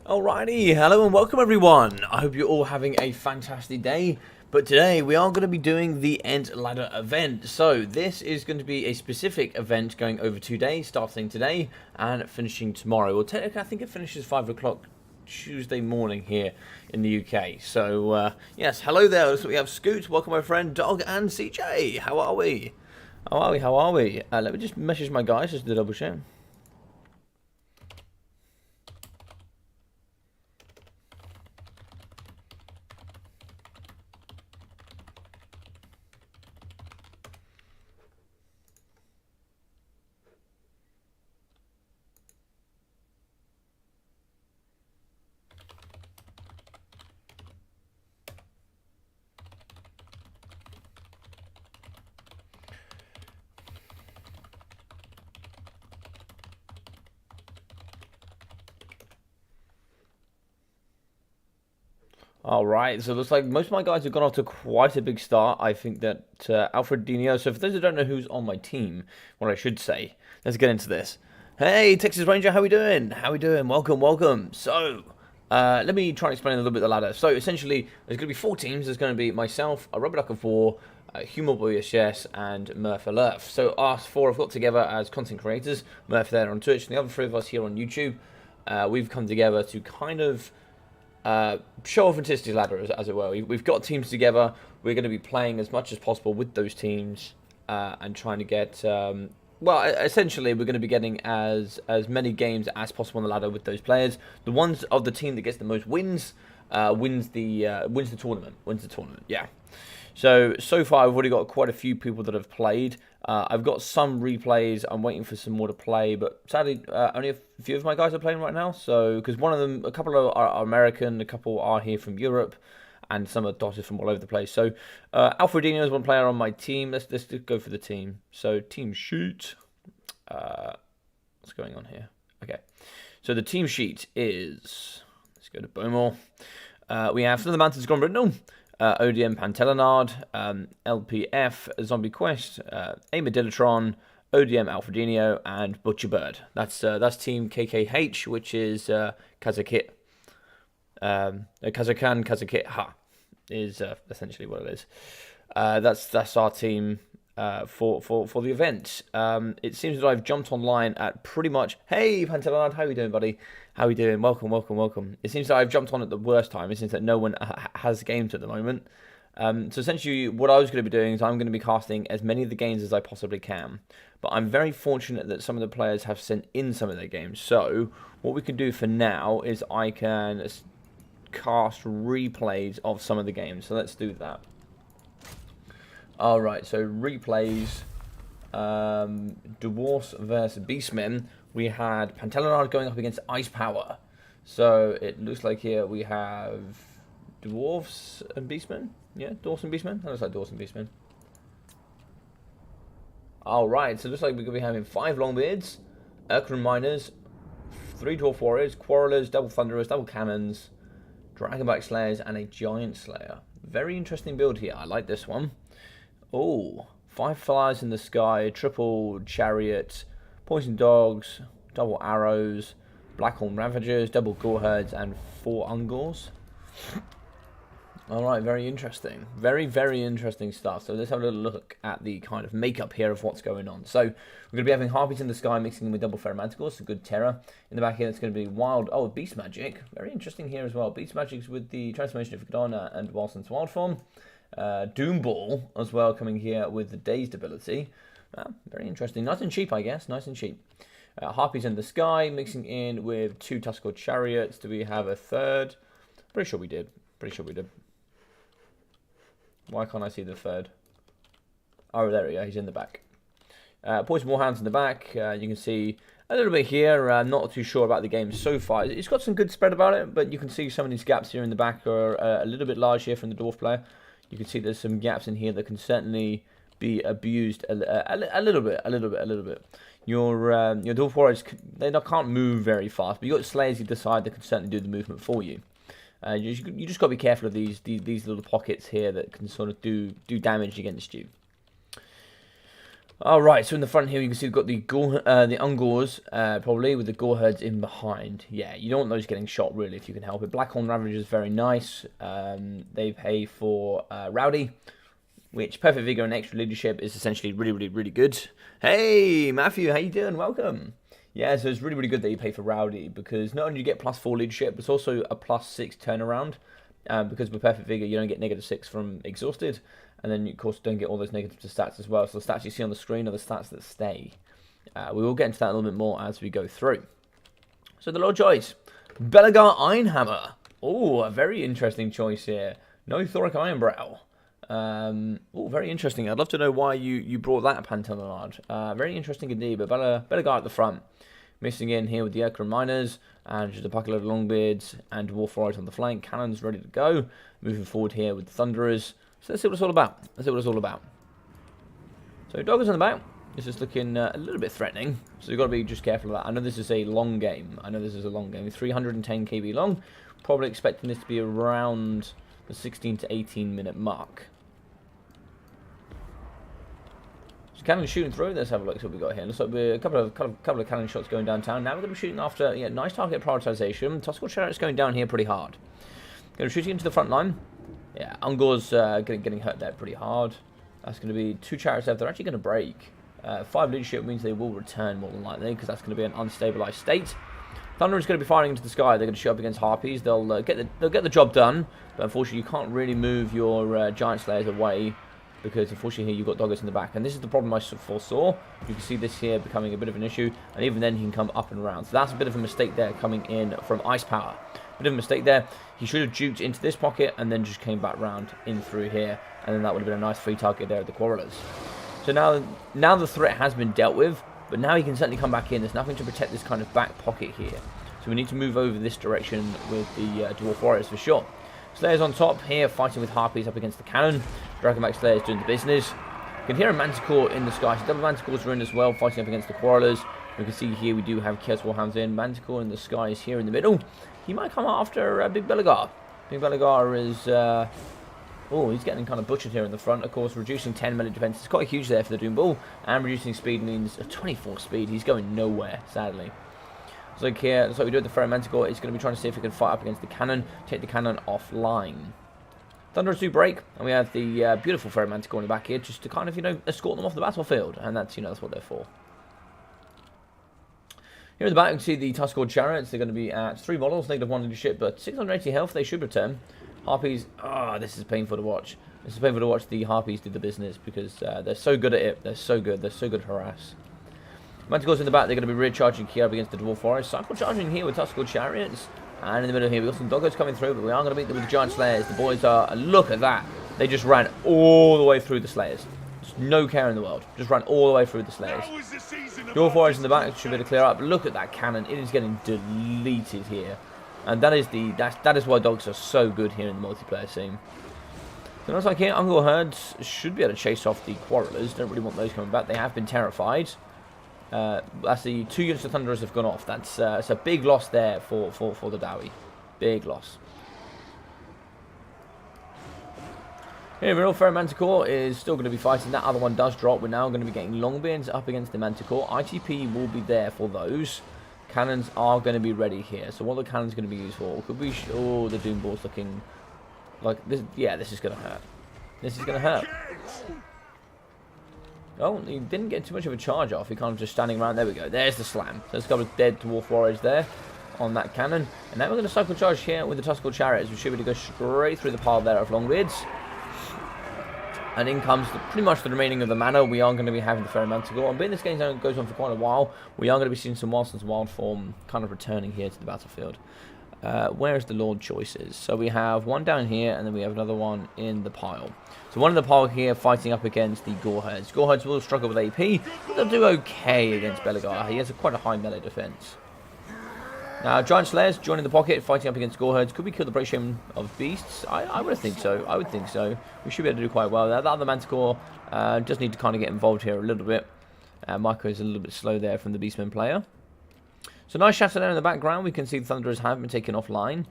Alrighty, hello and welcome everyone. I hope you're all having a fantastic day. But today we are going to be doing the ENT ladder event. So this is going to be a specific event going over 2 days, starting today and finishing tomorrow. Well, technically I think it finishes 5 o'clock Tuesday morning here in the UK. So yes, hello there. So we have Scoot, welcome my friend, Dog and CJ. How are we? How are we? Let me just message my guys just to double check. Alright, so it looks like most of my guys have gone off to quite a big start. I think that Alfredinho, so for those who don't know who's on my team, what I should say, let's get into this. Hey, Texas Ranger, how we doing? How we doing? Welcome, welcome. So, let me try and explain a little bit the ladder. So, essentially, there's going to be 4 teams. There's going to be myself, a Rubber Duck of War, Humor Boy Yes, and Murph Alert. So, us 4 have got together as content creators. Murph there on Twitch, and the other 3 of us here on YouTube. We've come together to kind of show authenticity ladder, as it were. We've got teams together. We're going to be playing as much as possible with those teams and trying to get, well, essentially we're going to be getting as many games as possible on the ladder with those players. The ones of the team that gets the most wins wins the tournament. Yeah. So far I've already got quite a few people that have played. I've got some replays. I'm waiting for some more to play, but sadly, only a few of my guys are playing right now. So, because one of them, a couple are American, a couple are here from Europe, and some are dotted from all over the place. So, Alfredinho is one player on my team. Let's just go for the team. So, team sheet. What's going on here? Okay. So the team sheet is. Let's go to Bowmore. We have From the Mountains Gone Bretonnian. ODM Pantelinard, LPF Zombie Quest, Amadilatron, ODM Alfredinho, and Butcherbird. That's Team KKH, which is Kazakit. Khazukan, Kazakit-HA is essentially what it is. That's our team for the event. It seems that I've jumped online at pretty much. Hey, Pantelinard, how you doing, buddy? How we doing? Welcome, welcome, welcome. It seems that I've jumped on at the worst time. It seems that no one has games at the moment. So essentially, what I was going to be doing is I'm going to be casting as many of the games as I possibly can. But I'm very fortunate that some of the players have sent in some of their games. So what we can do for now is I can cast replays of some of the games. So let's do that. Alright, so replays. Dwarfs versus Beastmen. We had Pantelinard going up against Ice Power. So it looks like here we have Dwarfs and Beastmen. Yeah, Dwarfs and Beastmen. That looks like Dwarfs and Beastmen. Alright, so it looks like we're going to be having 5 Longbeards, Urkran Miners, 3 Dwarf Warriors, Quarrelers, Double Thunderers, Double Cannons, Dragonback Slayers, and a Giant Slayer. Very interesting build here. I like this one. Oh, 5 Flyers in the Sky, Triple Chariot, Poison Dogs, Double Arrows, Blackhorn Ravagers, Double Gore Herds, and 4 Ungors. Alright, very interesting. Very, very interesting stuff. So let's have a little look at the kind of makeup here of what's going on. So we're going to be having Harpies in the Sky mixing with Double Ferromanticores, so good terror. In the back here, it's going to be Wild... Oh, Beast Magic. Very interesting here as well. Beast Magic's with the Transformation of Bretonnia and Wilson's Wild Form. Doom Ball as well coming here with the Dazed ability. Very interesting. Nice and cheap, I guess. Nice and cheap. Harpies in the Sky mixing in with 2 Tuskor Chariots. Do we have a third? Pretty sure we did. Pretty sure we did. Why can't I see the third? Oh, there we go. He's in the back. Poison Warhounds in the back. You can see a little bit here. I'm not too sure about the game so far. It's got some good spread about it, but you can see some of these gaps here in the back are a little bit large here from the Dwarf player. You can see there's some gaps in here that can certainly be abused a little bit. Your Dwarf Warriors, they can't move very fast, but you've got Slayers either side that can certainly do the movement for you. You just got to be careful of these little pockets here that can sort of do damage against you. Alright, so in the front here you can see we've got the Ungors, probably, with the Goreherds in behind. Yeah, you don't want those getting shot, really, if you can help it. Blackhorn Ravagers is very nice. They pay for Rowdy, which Perfect Vigor and Extra Leadership is essentially really good. Hey, Matthew, how you doing? Welcome. Yeah, so it's really good that you pay for Rowdy, because not only do you get +4 Leadership, but it's also a +6 turnaround. Because with Perfect Vigor, you don't get -6 from Exhausted. And then, of course, don't get all those negative stats as well. So the stats you see on the screen are the stats that stay. We will get into that a little bit more as we go through. So the Lord choice. Belegar Ironhammer. Oh, a very interesting choice here. No Thoric Ironbrow. Oh, very interesting. I'd love to know why you brought that Pantanalard. Very interesting indeed. But Belegar at the front. Missing in here with the Urkra Miners. And just a bucket of Longbeards and Dwarf Warriors on the flank. Cannons ready to go. Moving forward here with the Thunderers. So let's see what it's all about. Let's see what it's all about. So Doggers on the back. This is looking a little bit threatening. So you've got to be just careful of that. I know this is a long game. 310 KB long. Probably expecting this to be around the 16 to 18 minute mark. So cannon shooting through. Let's have a look. See what we got here. Looks like we're a couple of cannon shots going downtown. Now we're going to be shooting after nice target prioritization. Tuskal Chariot's going down here pretty hard. Going to be shooting into the front line. Yeah, Ungor's getting hurt there pretty hard. That's going to be 2 chariots left. They're actually going to break. 5 leadership means they will return more than likely, because that's going to be an unstabilized state. Thunder is going to be firing into the sky. They're going to shoot up against Harpies. They'll get the job done, but unfortunately you can't really move your Giant Slayers away, because unfortunately here you've got Doggers in the back. And this is the problem I foresaw. You can see this here becoming a bit of an issue, and even then he can come up and around. So that's a bit of a mistake there coming in from Ice Power. Bit of a mistake there. He should have juked into this pocket and then just came back round in through here, and then that would have been a nice free target there at the Quarrelers. So now the threat has been dealt with, but now he can certainly come back in. There's nothing to protect this kind of back pocket here, so we need to move over this direction with the Dwarf Warriors for sure. Slayers on top here, fighting with Harpies up against the cannon. Dragonback Slayers doing the business. You can hear a Manticore in the sky. So double Manticores are in as well, fighting up against the Quarrelers. We can see here we do have Chaos Warhounds in. Manticore in the sky is here in the middle. He might come after Big Belegar. Big Belegar is... oh, he's getting kind of butchered here in the front. Of course, reducing 10 melee defense is quite huge there for the Doom Bull. And reducing speed means a 24 speed. He's going nowhere, sadly. So like here, looks like we do with the Ferro Manticore. He's going to be trying to see if he can fight up against the cannon. Take the cannon offline. Thunderers do break. And we have the beautiful Ferro Manticore in the back here, just to kind of, escort them off the battlefield. And that's, that's what they're for. Here in the back, you can see the Tuskal Chariots. They're going to be at 3 models, -1 leadership, but 680 health. They should return. Harpies, this is painful to watch. This is painful to watch the Harpies do the business, because they're so good at it. They're so good. They're so good at harass. Manticores in the back, they're going to be rear charging here up against the Dwarf Forest. Cycle charging here with Tuskal Chariots. And in the middle here, we've got some Doggers coming through, but we are going to beat them with the Giant Slayers. The boys are, look at that. They just ran all the way through the Slayers. Just no care in the world. Just ran all the way through the Slayers. Dwarf Warriors in the back should be able to clear up. Look at that cannon. It is getting deleted here. And that is why dogs are so good here in the multiplayer scene. So it looks like here, Ungor Herds should be able to chase off the Quarrelers. Don't really want those coming back. They have been terrified. That's the 2 units of Thunderers have gone off. That's it's a big loss there for the Dowie. Big loss. Here, Middle Ferro Manticore is still going to be fighting. That other one does drop. We're now going to be getting Longbeards up against the Manticore. ITP will be there for those. Cannons are going to be ready here. So what are the cannons going to be used for? Could we... oh, the Doom Ball's looking like this. Yeah, this is going to hurt. This is going to hurt. Oh, he didn't get too much of a charge off. He kind of just standing around. There we go. There's the slam. So there's a couple of dead Dwarf Warriors there on that cannon. And now we're going to cycle charge here with the Tuskal Chariots. We should be able to go straight through the pile there of Longbeards. And in comes pretty much the remaining of the mana. We are going to be having the Ferro Manticore. And being this game goes on for quite a while, we are going to be seeing some Wildson's Wild Form kind of returning here to the battlefield. Where is the Lord choices? So we have one down here, and then we have another one in the pile. So one in the pile here fighting up against the Goreherds. Goreherds will struggle with AP, but they'll do okay against Belegar. He has quite a high melee defense. Now, Giant Slayers joining the pocket, fighting up against Goreherds. Could we kill the Bretonnian of Beasts? I would think so. I would think so. We should be able to do quite well there. That other Manticore just need to kind of get involved here a little bit. Marco is a little bit slow there from the Beastmen player. So nice shatter there in the background. We can see the Thunderers have been taken offline.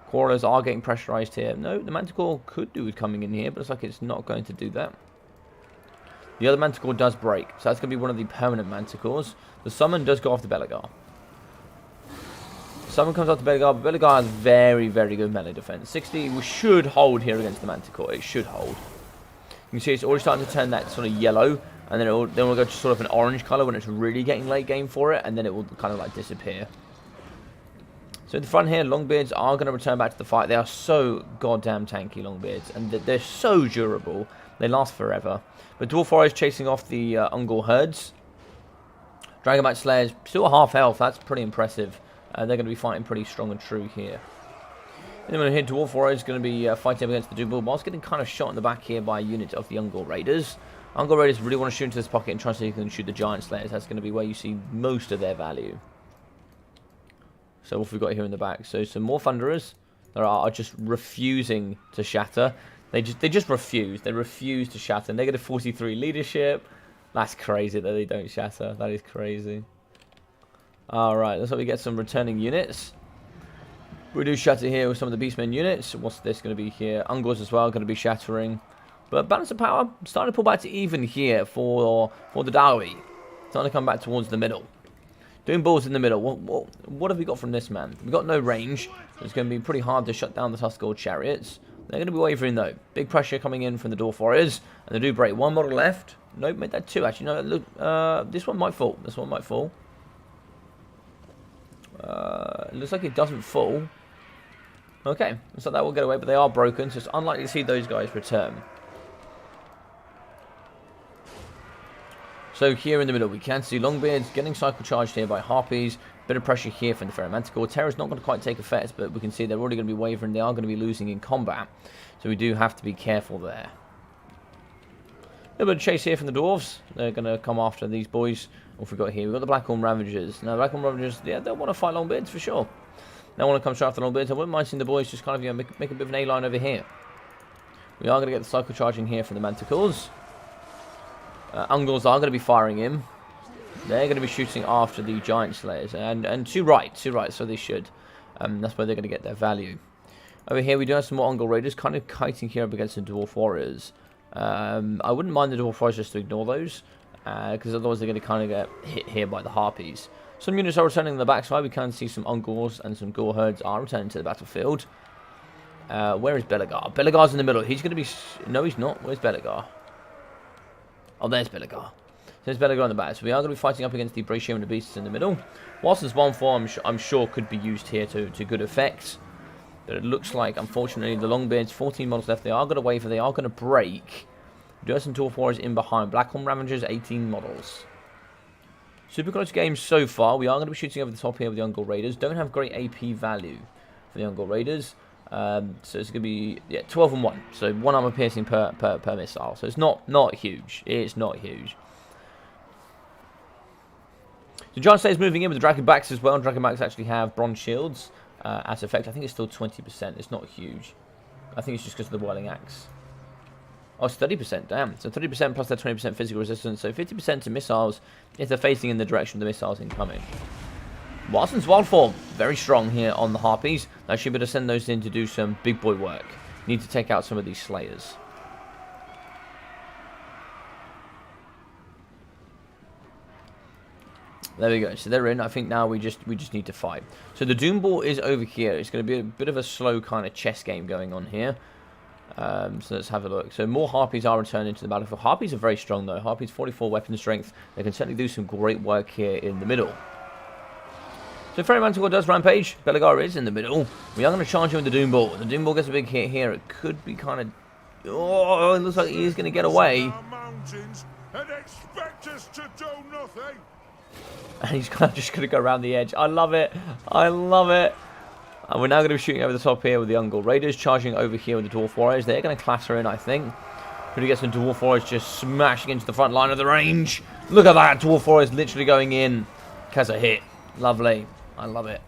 Quarrelers are getting pressurized here. No, the Manticore could do with coming in here, but it's like it's not going to do that. The other Manticore does break, so that's going to be one of the permanent Manticores. The summon does go off the Belegar. Summon comes off the Belegar, but Belegar has very, very good melee defense. 60 we should hold here against the Manticore. It should hold. You can see it's already starting to turn that sort of yellow, and then it will go to sort of an orange color when it's really getting late game for it, and then it will kind of like disappear. So in the front here, Longbeards are going to return back to the fight. They are so goddamn tanky, Longbeards, and they're so durable. They last forever. But Dwarf Warriors chasing off the Ungol herds. Dragonback Slayers, still a half health. That's pretty impressive. They're going to be fighting pretty strong and true here. And then here, Dwarf Warriors is going to be fighting up against the Doom Whilst getting kind of shot in the back here by a unit of the Ungol Raiders. Ungol Raiders really want to shoot into this pocket and try to see if they can shoot the Giant Slayers. That's going to be where you see most of their value. So what have we got here in the back? So some more Thunderers that are just refusing to shatter. They just refuse. They refuse to shatter. Negative 43 leadership. That's crazy that they don't shatter. That is crazy. Alright, let's hope we get some returning units. We do shatter here with some of the Beastmen units. What's this going to be here? Ungors as well going to be shattering. But balance of power starting to pull back to even here for the Dawi. Starting to come back towards the middle. Doing balls in the middle. What have we got from this man? We've got no range. So it's going to be pretty hard to shut down the Tuskghoul chariots. They're going to be wavering though. Big pressure coming in from the Dwarf Warriors. And they do break. One model left. Nope, made that two actually. No, look, this one might fall. This one might fall. It looks like it doesn't fall. Okay, looks like that will get away, but they are broken, so it's unlikely to see those guys return. So here in the middle, we can see Longbeards getting cycle charged here by Harpies. Bit of pressure here from the Ferromanticore. Terror's not going to quite take effect, but we can see they're already going to be wavering. They are going to be losing in combat, so we do have to be careful there. A little bit of chase here from the Dwarves. They're going to come after these boys. What have we got here? We've got the Blackhorn Ravagers. Now, the Blackhorn Ravagers, yeah, they'll want to fight Longbeards for sure. They want to come straight after Longbeards. I wouldn't mind seeing the boys just kind of, you know, make a bit of an A-line over here. We are going to get the cycle charging here from the Manticores. Ungors are going to be firing in. They're going to be shooting after the Giant Slayers. And to right, so they should. That's where they're going to get their value. Over here, we do have some more Ungol Raiders kind of kiting here up against the Dwarf Warriors. I wouldn't mind the Dwarf Warriors just to ignore those. Because otherwise they're going to kind of get hit here by the Harpies. Some units are returning on the backside. We can see some Ungors and some Gore herds are returning to the battlefield. Where is Belegar? Belegar's in the middle. He's going to be... No, he's not. Where's Belegar? Oh, there's Belegar. There's Belegar on the back. So we are going to be fighting up against the Bratium and the Beasts in the middle. Whilst there's one form, I'm sure could be used here to good effect. But it looks like, unfortunately, the Longbeards, 14 models left. They are going to waver. They are going to break. Dwarfs and Dwarf Warriors in behind. Blackhorn Ravagers, 18 models. Super close game so far. We are going to be shooting over the top here with the Ungol Raiders. Don't have great AP value for the Ungol Raiders. So it's going to be 12 and 1. So 1 armor piercing per missile. So it's not huge. It's not huge. So Giant Slayer's moving in with the Dragonbacks as well. And Dragonbacks actually have bronze shields as effect. I think it's still 20%. It's not huge. I think it's just because of the Whirling Axe. Oh, it's 30%, damn. So 30% plus their 20% physical resistance. So 50% to missiles if they're facing in the direction of the missiles incoming. Warson's Wild Form, very strong here on the Harpies. I should be able to send those in to do some big boy work. Need to take out some of these Slayers. There we go. So they're in. I think now we just need to fight. So the Doom Ball is over here. It's going to be a bit of a slow kind of chess game going on here. So let's have a look. So more Harpies are returning to the battlefield. Harpies are very strong though. Harpies 44 weapon strength. They can certainly do some great work here in the middle. So Ferromanticore does rampage. Belegar is in the middle. We are going to charge him with the Doom Ball. The Doom Ball gets a big hit here. It could be kind of... Oh, it looks like he's going to get away. And expect us to do nothing. And he's kind of just going to go around the edge. I love it. I love it. And we're now going to be shooting over the top here with the Ungol Raiders, charging over here with the Dwarf Warriors. They're going to clatter in, I think. Pretty get some Dwarf Warriors just smashing into the front line of the range. Look at that. Dwarf Warriors literally going in. Kazakit. Lovely. I love it.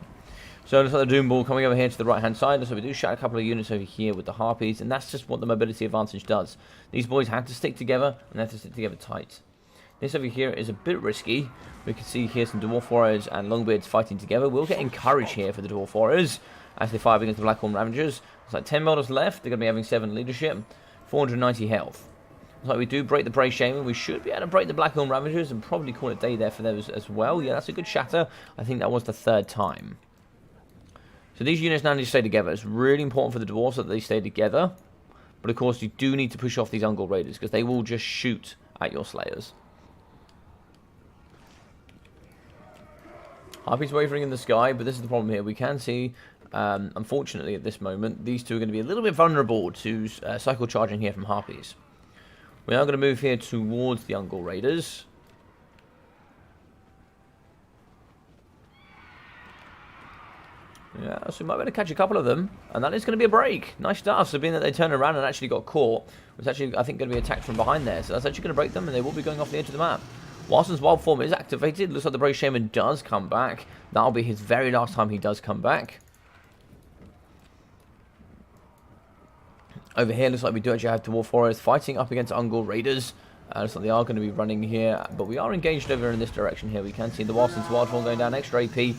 So looks like the Doom Ball coming over here to the right-hand side. So we do shout a couple of units over here with the Harpies. And that's just what the mobility advantage does. These boys have to stick together, and they have to stick together tight. This over here is a bit risky. We can see here some Dwarf Warriors and Longbeards fighting together. We'll get encouraged here for the Dwarf Warriors as they fight against the Blackhorn Ravagers. It's like 10 models left. They're going to be having 7 leadership, 490 health. Like we do break the Brave Shaman, we should be able to break the Blackhorn Ravagers and probably call it a day there for those as well. Yeah, that's a good shatter. I think that was the 3rd time. So these units now need to stay together. It's really important for the Dwarfs that they stay together. But of course, you do need to push off these Ungol Raiders because they will just shoot at your Slayers. Harpies wavering in the sky, but this is the problem here. We can see, unfortunately at this moment, these two are going to be a little bit vulnerable to cycle charging here from Harpies. We are going to move here towards the Ungol Raiders. Yeah, so we might be able to catch a couple of them. And that is going to be a break. Nice stuff. So being that they turned around and actually got caught, was actually, I think, going to be attacked from behind there. So that's actually going to break them, and they will be going off the edge of the map. Warson's Wild Form is activated. Looks like the Brave Shaman does come back. That'll be his very last time he does come back. Over here, looks like we do actually have Dwarf Warriors fighting up against Ungol Raiders. Looks like they are going to be running here, but we are engaged over in this direction here. We can see the Warson's Wild Form going down, extra AP.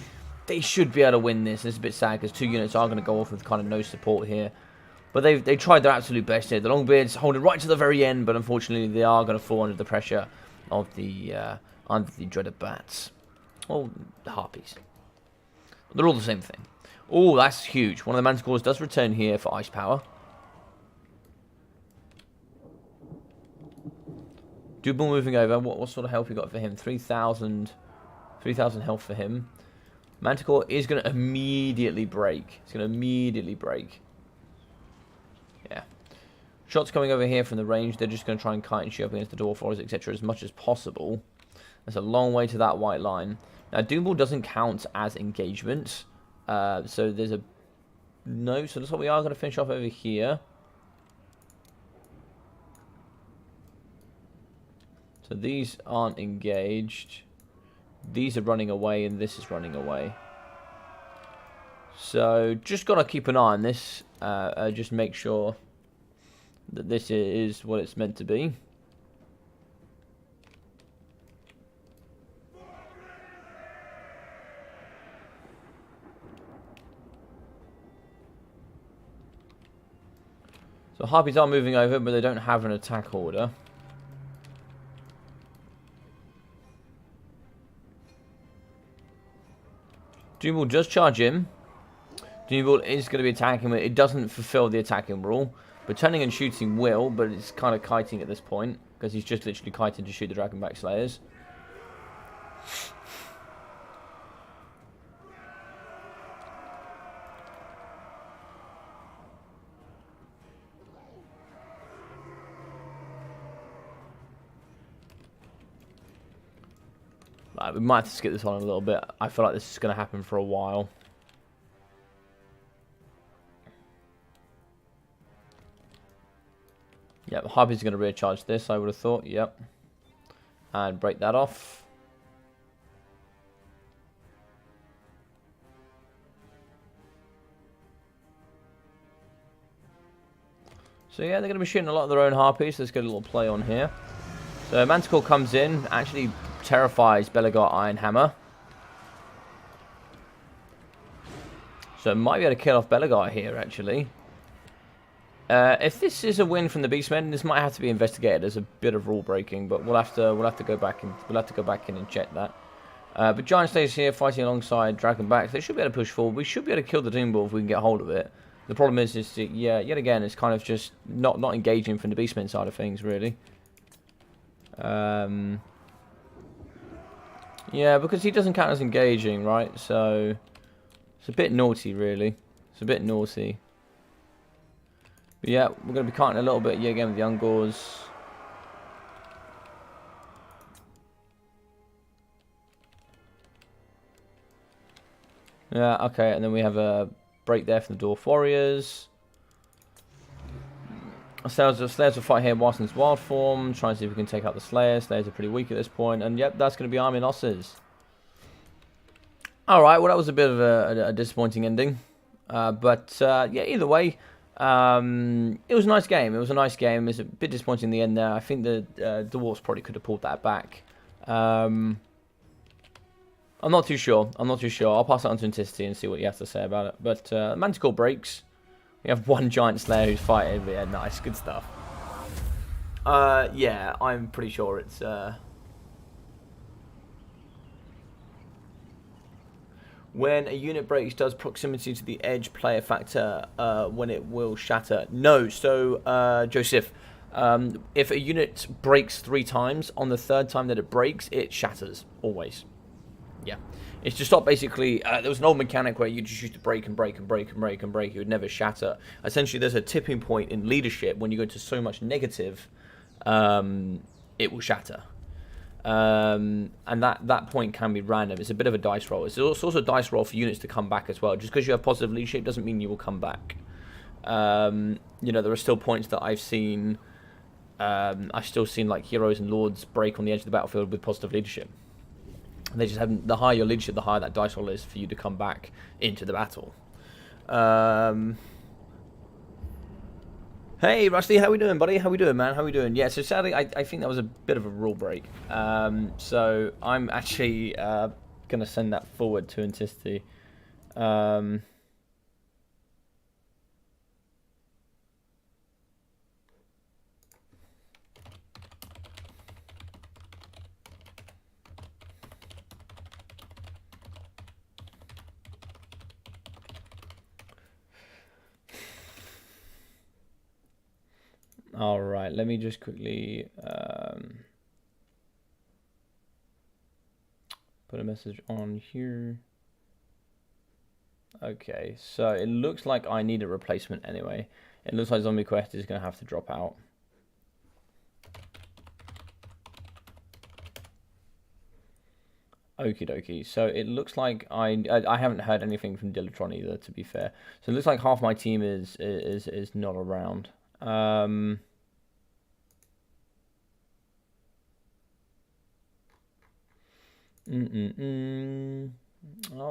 They should be able to win this. It's a bit sad because 2 units are going to go off with kind of no support here. But they tried their absolute best here. The Longbeards holding right to the very end, but unfortunately they are going to fall under the pressure of the dreaded bats. Or the Harpies. They're all the same thing. Oh, that's huge. One of the Manticores does return here for ice power. Double moving over. What sort of health we got for him? 3,000 health for him. Manticore is going to immediately break. It's going to immediately break. Yeah. Shots coming over here from the range. They're just going to try and kite and shoot up against the Dwarf Warriors, etc. as much as possible. There's a long way to that white line. Now, Doomball doesn't count as engagement. So there's a... No, so that's what we are going to finish off over here. So these aren't engaged. These are running away, and this is running away. So just got to keep an eye on this. Just make sure that this is what it's meant to be. So Harpies are moving over, but they don't have an attack order. Doomball does charge in. Doomball is going to be attacking, but it doesn't fulfill the attacking rule. But turning and shooting will, but it's kind of kiting at this point, because he's just literally kiting to shoot the Dragonback Slayers. We might have to skip this one a little bit. I feel like this is going to happen for a while. Yep, Harpy's going to recharge this, I would have thought. Yep. And break that off. So yeah, they're going to be shooting a lot of their own Harpies. Let's get a little play on here. So Manticore comes in, actually terrifies Belegar Ironhammer. So might be able to kill off Belegar here, actually. If this is a win from the Beastmen, this might have to be investigated as a bit of rule breaking, but we'll have to go back in and check that. But Giant Slayers here fighting alongside Dragonbacks. They should be able to push forward. We should be able to kill the Doomball if we can get hold of it. The problem is yeah, yet again, it's kind of just not engaging from the Beastmen side of things, really. Yeah, because he doesn't count as engaging, right? So it's a bit naughty, really. It's a bit naughty. But yeah, we're going to be kiting a little bit, yeah, again with the Ungors. Yeah, okay, and then we have a break there from the Dwarf Warriors. Slayers will fight here Warson's Wild Form, trying to see if we can take out the Slayers. Slayers are pretty weak at this point, and yep, that's going to be army losses. Alright, well that was a bit of a disappointing ending. But yeah, either way, it was a nice game. It was a nice game. It's a bit disappointing in the end there. I think the Dwarfs probably could have pulled that back. I'm not too sure. I'll pass it on to Anticity and see what he has to say about it. But Manticore breaks. We have one Giant Slayer who's fighting. But yeah, nice. Good stuff. Yeah, I'm pretty sure it's when a unit breaks, does proximity to the edge play a factor when it will shatter? No. So, Joseph, if a unit breaks 3 times, on the 3rd time that it breaks, it shatters. Always. Yeah. It's to stop basically, there was an old mechanic where you just used to break and break and break and break and break. It would never shatter. Essentially, there's a tipping point in leadership when you go to so much negative, it will shatter. And that point can be random. It's a bit of a dice roll. It's also a dice roll for units to come back as well. Just because you have positive leadership doesn't mean you will come back. You know, there are still points that I've seen. I've still seen like heroes and lords break on the edge of the battlefield with positive leadership. And they just haven't. The higher your leadership, the higher that dice roll is for you to come back into the battle. Hey, Rusty, how we doing, buddy? How we doing, man? How we doing? Yeah, so sadly, I think that was a bit of a rule break. So I'm actually going to send that forward to Antisti. All right, let me just quickly put a message on here. Okay, so it looks like I need a replacement anyway. It looks like Zombie Quest is going to have to drop out. Okie dokie. So it looks like I haven't heard anything from Dilatron either, to be fair. So it looks like half my team is not around. All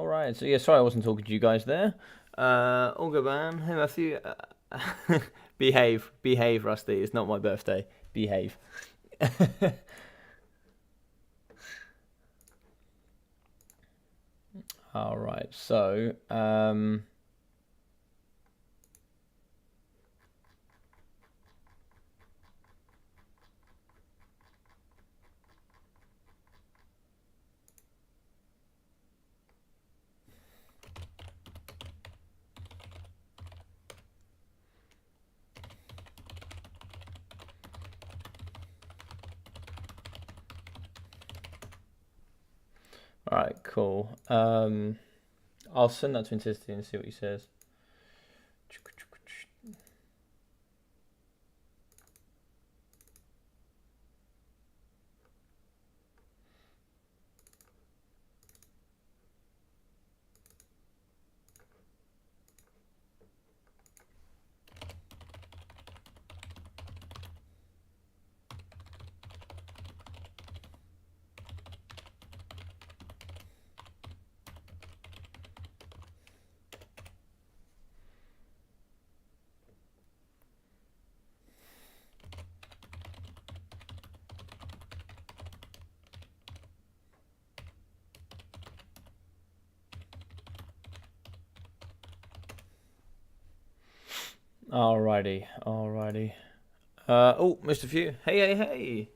right. So yeah, sorry I wasn't talking to you guys there. Olgaban, hey Matthew, behave, Rusty. It's not my birthday. Behave. All right. So all right, cool. I'll send that to Intensity and see what he says. Alrighty. Oh, Mr. Few. Hey.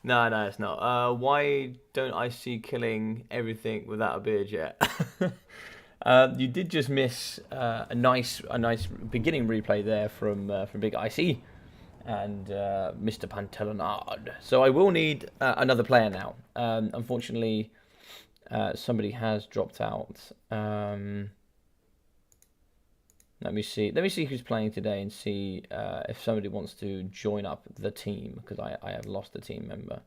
No, it's not. Why don't I see killing everything without a beard yet? You did just miss a nice beginning replay there from Big IC and Mr. Pantelinard. So I will need another player now. Unfortunately, somebody has dropped out. Let me see who's playing today and see if somebody wants to join up the team, because I have lost a team member.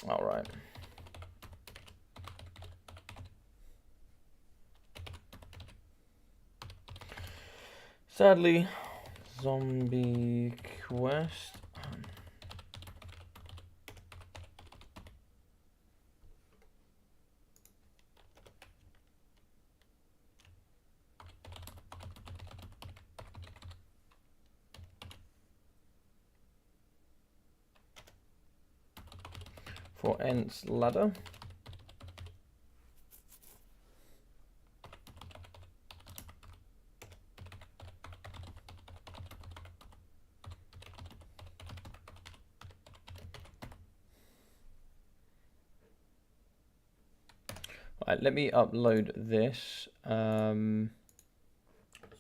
All right. Sadly, Zombie Quest. for ENT's ladder. Right, let me upload this so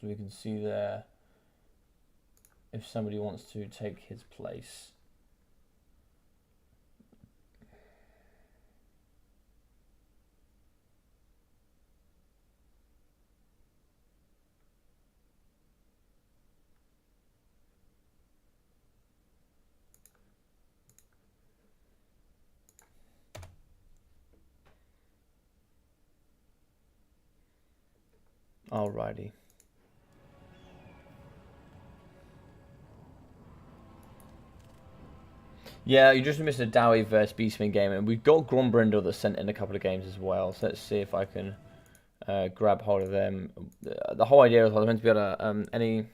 we can see there if somebody wants to take his place. Alrighty. Yeah, you just missed a Dowie versus Beastmen game, and we've got Grombrindle that sent in a couple of games as well. So let's see if I can grab hold of them. The whole idea is I was meant to be able to any.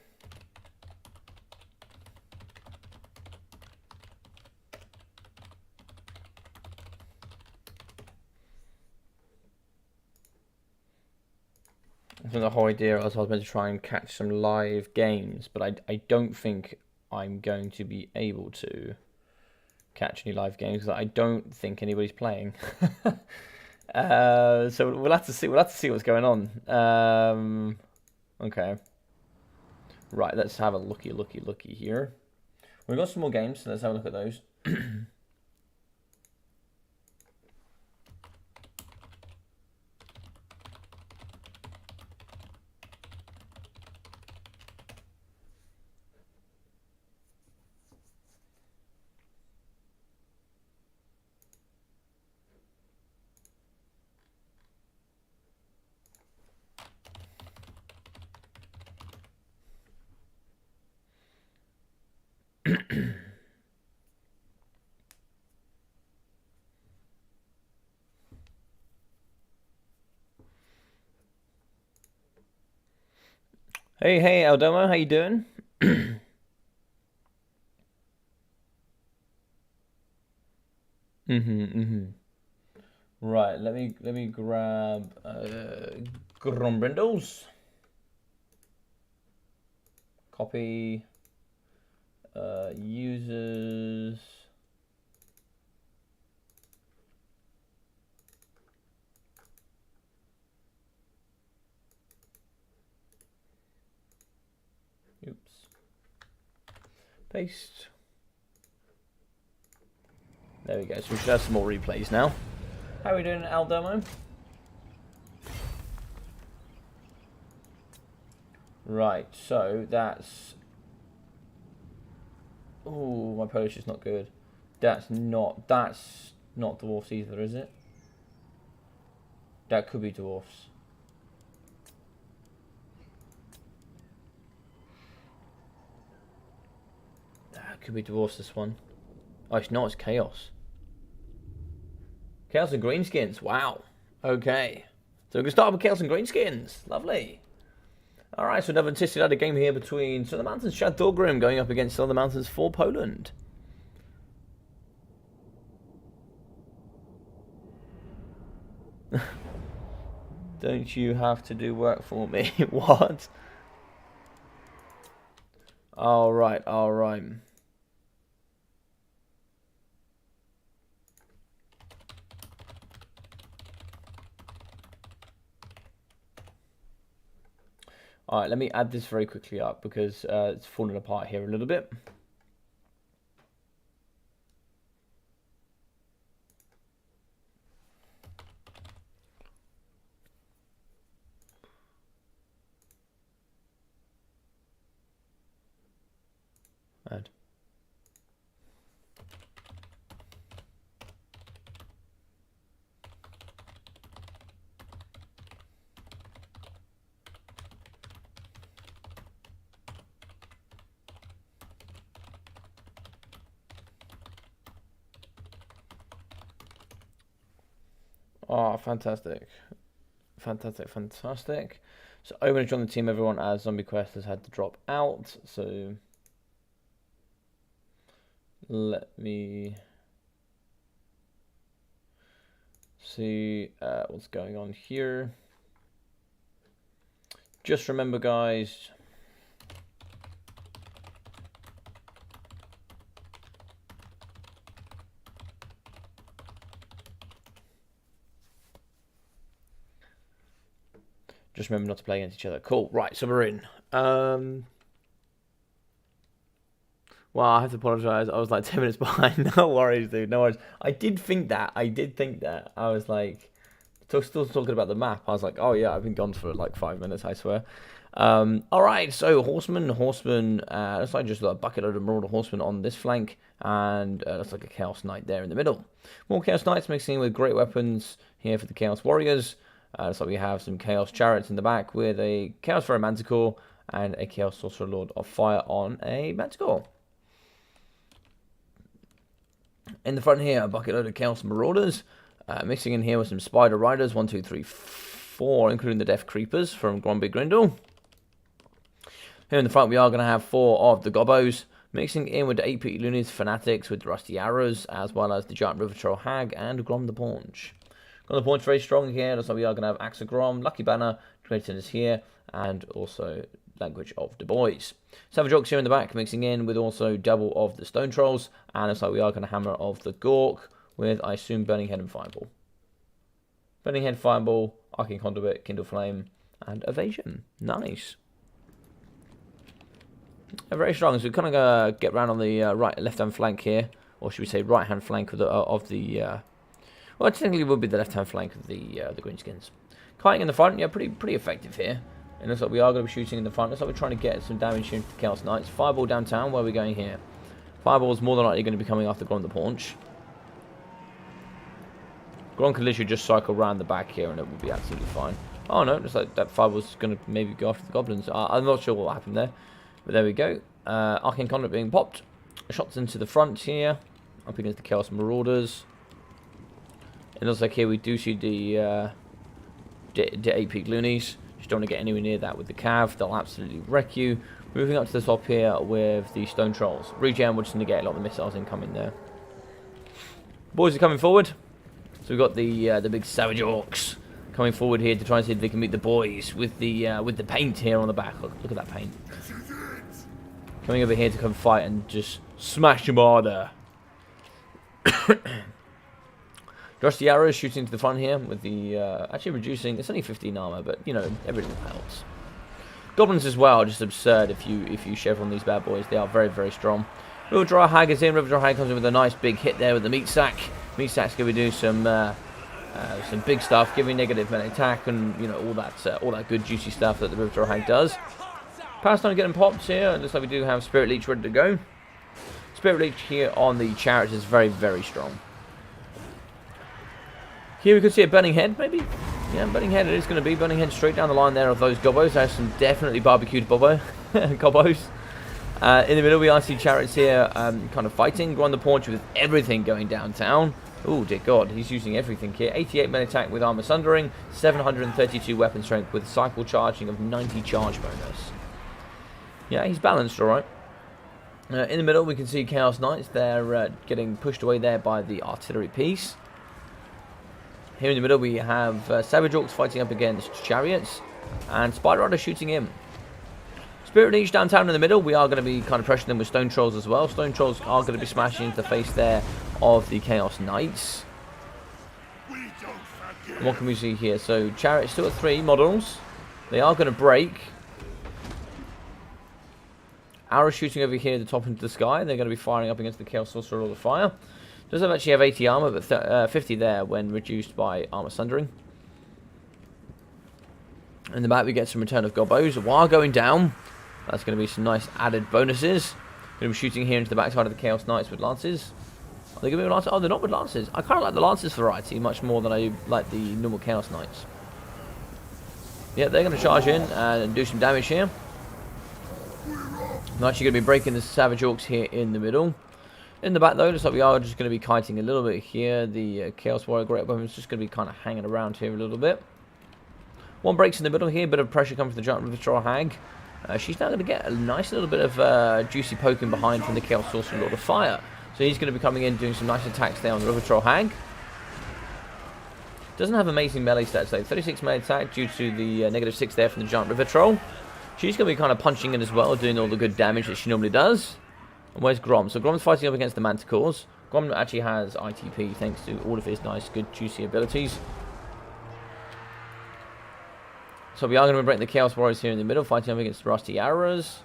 I think the whole idea was I was meant to try and catch some live games, but I don't think I'm going to be able to catch any live games because I don't think anybody's playing. So we'll have to see. We'll have to see what's going on. Okay. Right. Let's have a looky here. We've got some more games, so let's have a look at those. Hey, Aldomo, how you doing? Right, let me grab Grombrindles. Copy users. Oops. Paste. There we go. So we should have some more replays now. How are we doing, Aldomo? Right, so that's... Oh, my Polish is not good. That's not Dwarfs either, is it? That could be Dwarfs. That could be Dwarfs, this one. Oh, it's not, it's Chaos. Chaos and greenskins, wow. Okay. So we can start with Chaos and greenskins. Lovely. Alright, so another anticipated game here between Southern Mountains Shadowgrim going up against Southern Mountains for Poland. Don't you have to do work for me? What? Alright. Alright, let me add this very quickly up because it's falling apart here a little bit. Add. Oh, fantastic. Fantastic. So I'm going to join the team, everyone, as Zombie Quest has had to drop out. So let me see what's going on here. Just remember, guys, just remember not to play against each other. Cool. Right, so we're in. Well, I have to apologise. I was like 10 minutes behind. No worries, dude. No worries. I did think that. I was like, still talking about the map. I was like, oh yeah, I've been gone for like 5 minutes, I swear. Alright, so horsemen. Looks like just a bucket load of marauder horsemen on this flank. And looks like a Chaos Knight there in the middle. More Chaos Knights mixing with great weapons here for the Chaos Warriors. Looks like we have some Chaos Chariots in the back with a Chaos Pharaoh Manticore and a Chaos Sorcerer Lord of Fire on a Manticore. In the front here, a bucket load of Chaos Marauders. Mixing in here with some Spider Riders, 1, 2, 3, 4, including the Death Creepers from Gromby Grindle. Here in the front, we are going to have 4 of the Gobbos, mixing in with the 8-Peak Loonies, Fanatics with Rusty Arrows, as well as the Giant River Troll Hag and Grom the Paunch. Grom the Paunch very strong here, so we are going to have Axe of Grom, Lucky Banner, Creating is here, and also Language of the Boys. Savage Orcs here in the back, mixing in with also double of the Stone Trolls, and it's like we are going to hammer of the Gork with, I assume, Burning Head and Fireball. Burning Head, Fireball, Arcane Conduit, Kindle Flame, and Evasion. Nice. Very strong. So we kind of get around on the left-hand flank here, or should we say right-hand flank of the well, technically it would be the left-hand flank of the greenskins. Kiting in the front, yeah, pretty effective here. It looks like we are going to be shooting in the front. Looks like we're trying to get some damage here into the Chaos Knights. Fireball downtown. Where are we going here? Fireball is more than likely going to be coming after Grom the Paunch. Grom can literally just cycle around the back here and it will be absolutely fine. Oh no, looks like that Fireball's going to maybe go after the Goblins. I'm not sure what happened there. But there we go. Arcane Conduit being popped. Shots into the front here. Up against the Chaos Marauders. It looks like here we do see the 8-Peak Loonies. Just don't want to get anywhere near that with the Cav. They'll absolutely wreck you. Moving up to the top here with the Stone Trolls. Regen, we're just going to get a lot of the missiles incoming there. Boys are coming forward. So we've got the big Savage Orcs coming forward here to try and see if they can meet the boys with the paint here on the back. Look at that paint. Coming over here to come fight and just smash them harder. Rusty Arrows shooting to the front here with the actually reducing. It's only 15 armor, but you know everything helps. Goblins as well, just absurd if you chevron these bad boys. They are very strong. River Dry Hag is in. River Dry Hag comes in with a nice big hit there with the meat sack. Meat sack's going to be doing some big stuff, giving negative melee attack and you know all that good juicy stuff that the River Dry Hag does. Power Stone getting popped here. It looks like we do have Spirit Leech ready to go. Spirit Leech here on the Chariot is very strong. Here we could see a Burning Head, maybe? Yeah, Burning Head it is going to be. Burning Head straight down the line there of those Gobbos. There's some definitely barbecued Gobbos. In the middle we are seeing Chariots here kind of fighting. Grom the Paunch with everything going downtown. Oh dear God, he's using everything here. 88 melee attack with Armor Sundering. 732 weapon strength with cycle charging of 90 charge bonus. Yeah, he's balanced alright. In the middle we can see Chaos Knights. They're getting pushed away there by the artillery piece. Here in the middle we have Savage Orcs fighting up against Chariots and Spider Rider shooting him. Spirit Leech downtown in the middle. We are going to be kind of pressuring them with Stone Trolls as well. Stone Trolls are going to be smashing into the face there of the Chaos Knights. And what can we see here? So Chariots still at 3 models. They are going to break. Arrows shooting over here at the top into the sky. They're going to be firing up against the Chaos Sorcerer Lord of Fire. Does actually have 80 armor, but 50 there when reduced by Armor Sundering. In the back we get some return of Gobbos while going down. That's going to be some nice added bonuses. Going to be shooting here into the backside of the Chaos Knights with lances. Are they going to be with lances? Oh, they're not with lances. I kind of like the lances variety much more than I like the normal Chaos Knights. Yeah, they're going to charge in and do some damage here. I'm actually going to be breaking the Savage Orcs here in the middle. In the back though, looks like we are just going to be kiting a little bit here. The Chaos Warrior Great Weapon is just going to be kind of hanging around here a little bit. One breaks in the middle here, bit of pressure coming from the Giant River Troll Hag. She's now going to get a nice little bit of juicy poking behind from the Chaos Sorcerer Lord of Fire. So he's going to be coming in doing some nice attacks there on the River Troll Hag. Doesn't have amazing melee stats though. 36 melee attack due to the -6 there from the giant river troll. She's going to be kind of punching in as well, doing all the good damage that she normally does. And where's Grom? So Grom's fighting up against the Manticores. Grom actually has ITP thanks to all of his nice, good, juicy abilities. So we are going to break the Chaos Warriors here in the middle, fighting up against the Rusty Arrows.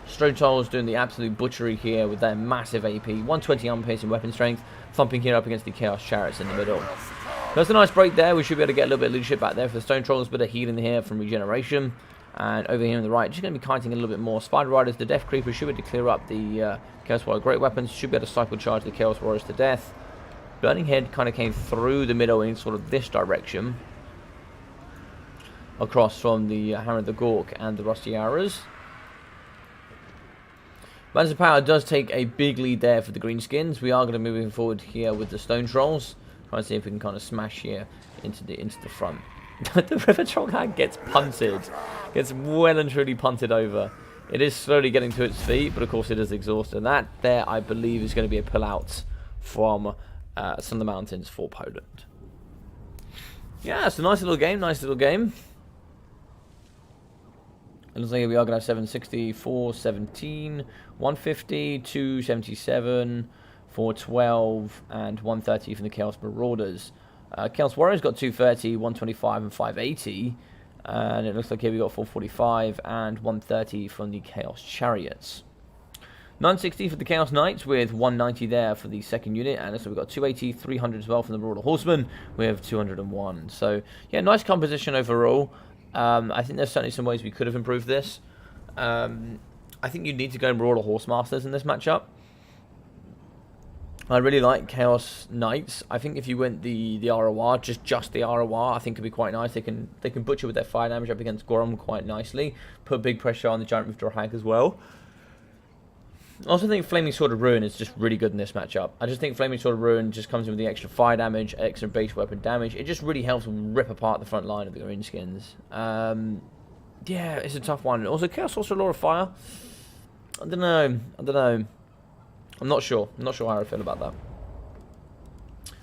Stone Trolls doing the absolute butchery here with their massive AP. 120 armor piercing weapon strength, thumping here up against the Chaos Chariots in the middle. That's a nice break there. We should be able to get a little bit of leadership back there for the Stone Trolls. A bit of healing here from regeneration. And over here on the right, just going to be kiting a little bit more. Spider Riders, the Death Creepers should be able to clear up the Chaos Warrior Great Weapons. Should be able to cycle charge the Chaos Warriors to death. Burning Head kind of came through the middle in sort of this direction. Across from the Hammer of the Gork and the Rusty Arrows. Balance of Power does take a big lead there for the greenskins. We are going to be moving forward here with the Stone Trolls. Trying to see if we can kind of smash here into the front. The River Troll gets punted. Gets well and truly punted over. It is slowly getting to its feet, but of course it is exhausted. And that there, I believe, is going to be a pull-out from some of the mountains for Poland. Yeah, it's a nice little game, nice little game. It looks like we are going to have 760, 417, 150, 277, 412, and 130 from the Chaos Marauders. Chaos Warriors got 230, 125, and 580. And it looks like here we got 445 and 130 from the Chaos Chariots. 960 for the Chaos Knights with 190 there for the second unit. And so we've got 280, 300 as well from the Marauder Horsemen with 201. So, yeah, nice composition overall. I think there's certainly some ways we could have improved this. I think you need to go Marauder Horsemasters in this matchup. I really like Chaos Knights. I think if you went the ROR, just the ROR, I think could be quite nice. They can butcher with their fire damage up against Gorum quite nicely. Put big pressure on the Giant Withdraw Hag as well. I also think Flaming Sword of Ruin is just really good in this matchup. I just think Flaming Sword of Ruin just comes in with the extra fire damage, extra base weapon damage. It just really helps rip apart the front line of the greenskins. Yeah, it's a tough one. Also, Chaos Sorcerer Lord of Fire. I don't know. I'm not sure. I'm not sure how I feel about that.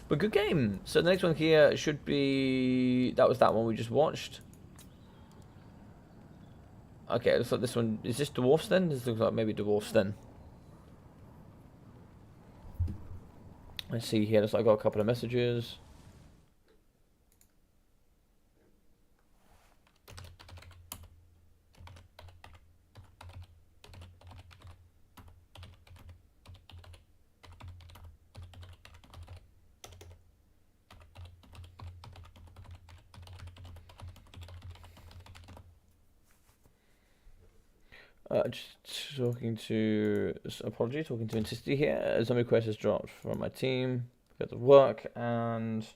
But good game. So the next one here should be... That was that one we just watched. Okay, it looks like this one... Is this Dwarfs then? This looks like maybe Dwarfs then. Let's see here. Looks like I got a couple of messages. Just talking to... Apology, talking to Intensity here. A zombie quest has dropped from my team because of work, and...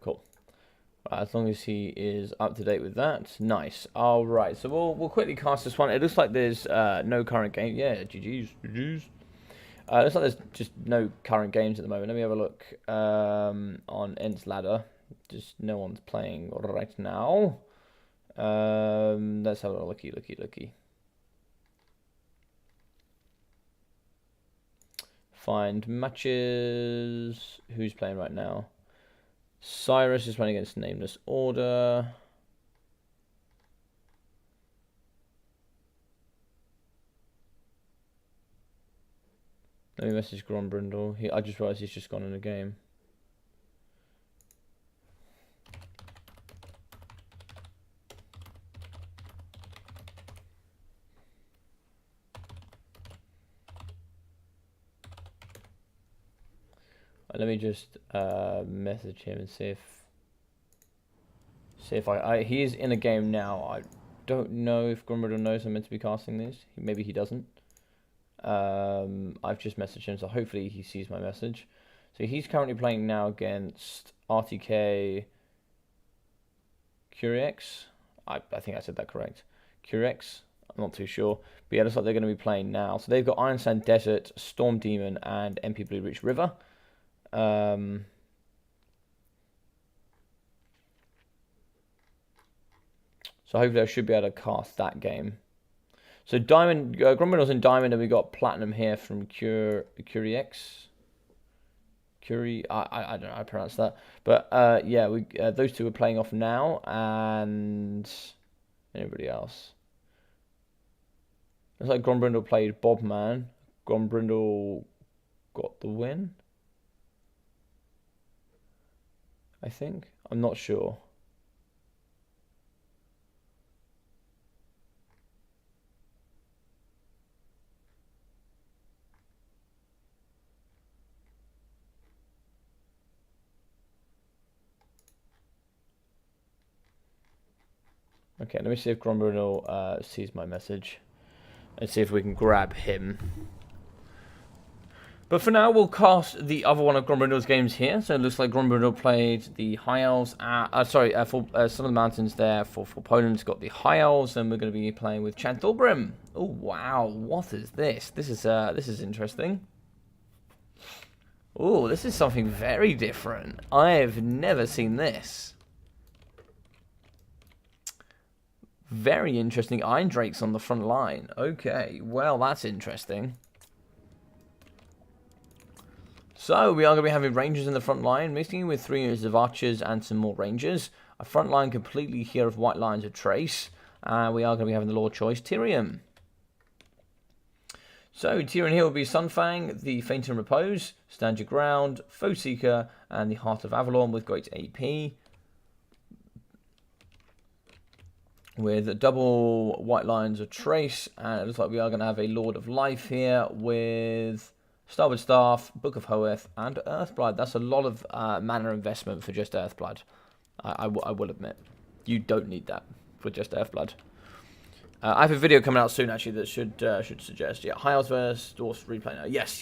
Cool. As long as he is up to date with that, nice. All right, so we'll quickly cast this one. It looks like there's no current game. Yeah, GG's. It looks like there's just no current games at the moment. Let me have a look on Ent's ladder. Just no one's playing right now. Let's have a looky. Find matches. Who's playing right now? Cyrus is playing against Nameless Order. Let me message Grombrindle. I just realised he's just gone in a game. Let me just message him and see if he is in a game now. I don't know if Grombrindle knows I'm meant to be casting these. Maybe he doesn't. I've just messaged him, so hopefully he sees my message. So he's currently playing now against RTK Curiex. I think I said that correct. Curiex. I'm not too sure. But yeah, looks like they're going to be playing now. So they've got Iron Sand Desert, Storm Demon, and MP Blue Ridge River. So hopefully I should be able to cast that game. So Diamond, Grombrindle's in Diamond, and we got Platinum here from Curiex. I don't know how to pronounce that. But yeah, those two are playing off now, and anybody else? Looks like Grombrindle played Bobman. Grombrindle got the win, I think. I'm not sure. Okay, let me see if Grombrindle sees my message. Let's see if we can grab him. But for now, we'll cast the other one of Grombrindle's games here. So it looks like Grombrindle played the High Elves. For Son of the Mountains there. For Poland's got the High Elves, and we're going to be playing with Chantalbrim. Oh wow, what is this? This is interesting. Oh, this is something very different. I've never seen this. Very interesting. Iron Drakes on the front line. Okay, well, that's interesting. So, we are going to be having Rangers in the front line, mixing with 3 units of Archers and some more Rangers. A front line completely here of White Lions of Trace. And we are going to be having the Lord Choice, Tyrion. So, Tyrion here will be Sunfang, the Faint and Repose, Stand Your Ground, Foe Seeker, and the Heart of Avalon with great AP. With double White Lions of Trace, and it looks like we are going to have a Lord of Life here with Starboard Staff, Book of Hoeth, and Earthblood. That's a lot of mana investment for just Earthblood. I will admit. You don't need that for just Earthblood. I have a video coming out soon, actually, that should suggest. Yeah, High Elves vs. Dwarfs replay now. Yes.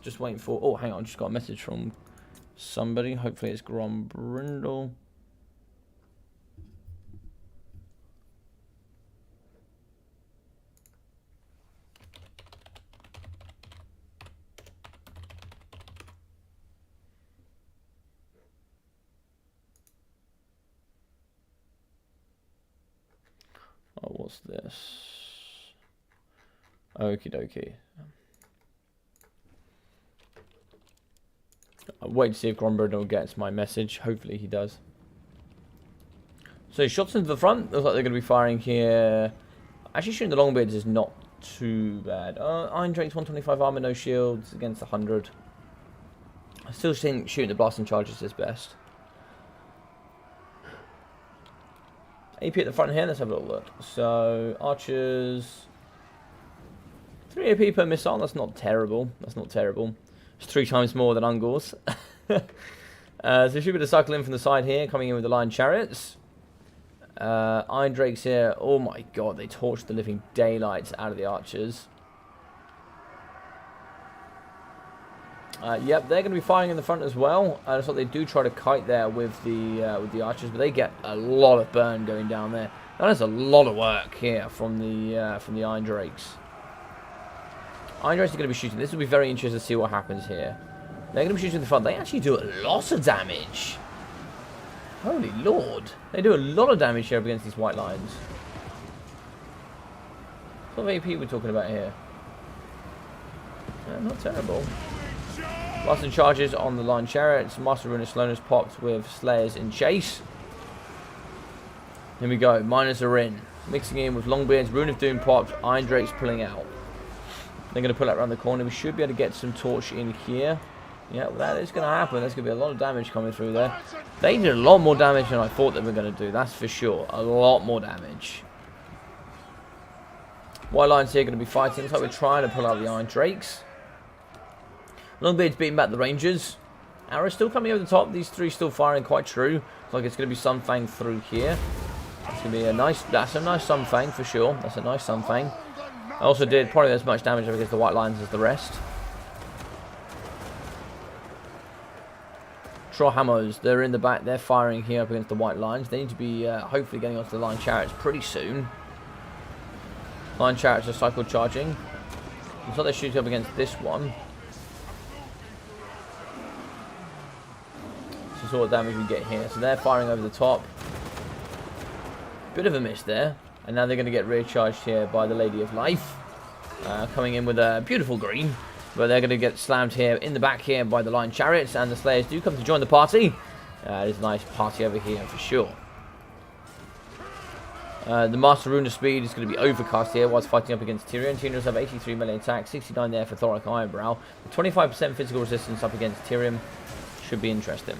Just waiting for... Oh, hang on. Just got a message from somebody. Hopefully it's Grombrindle. Oh, what's this? Okie dokie. I'll wait to see if Grombrindle gets my message. Hopefully he does. So shots into the front. Looks like they're going to be firing here. Actually, shooting the Longbeards is not too bad. Iron Drakes, 125 armor, no shields against 100. I still think shooting the blasting charges is best. AP at the front here, let's have a little look. So, Archers, 3 AP per missile, that's not terrible. That's not terrible. It's 3 times more than Ungors. So, should be able to cycle in from the side here, coming in with the Lion Chariots. Iron Drakes here, oh my god, they torched the living daylights out of the Archers. Yep, they're going to be firing in the front as well. Looks like they do try to kite there with the Archers, but they get a lot of burn going down there. That is a lot of work here from the Iron Drakes. Iron Drakes are going to be shooting. This will be very interesting to see what happens here. They're going to be shooting in the front. They actually do a lot of damage. Holy lord, they do a lot of damage here against these White Lions. What AP we're talking about here? Yeah, not terrible. Blasting charges on the Lion Chariots. Master Rune of Slowness popped with Slayers in chase. Here we go. Miners are in. Mixing in with Longbeards. Rune of Doom popped. Iron Drakes pulling out. They're going to pull out around the corner. We should be able to get some torch in here. Yeah, well, that is going to happen. There's going to be a lot of damage coming through there. They did a lot more damage than I thought they were going to do. That's for sure. A lot more damage. White Lions here going to be fighting. Looks like we're trying to pull out the Iron Drakes. Longbeard's beating back the Rangers. Arrows still coming over the top. These 3 still firing quite true. Looks like it's going to be Sunfang through here. It's going to be a nice... That's a nice Sunfang for sure. That's a nice Sunfang. I also did probably as much damage against the white lines as the rest. Trollhammers, they're in the back. They're firing here up against the white lines. They need to be hopefully getting onto the line chariots pretty soon. Line chariots are cycle charging. Looks like they're shooting up against this one. So sort of damage we get here. So they're firing over the top. Bit of a miss there. And now they're going to get recharged here by the Lady of Life. Coming in with a beautiful green. But they're going to get slammed here in the back here by the line chariots. And the Slayers do come to join the party. There's a nice party over here for sure. The Master Rune of Speed is going to be overcast here whilst fighting up against Tyrion. Tyrion does have 83 melee attack, 69 there for Thoric Eyebrow. 25% physical resistance up against Tyrion. Should be interesting.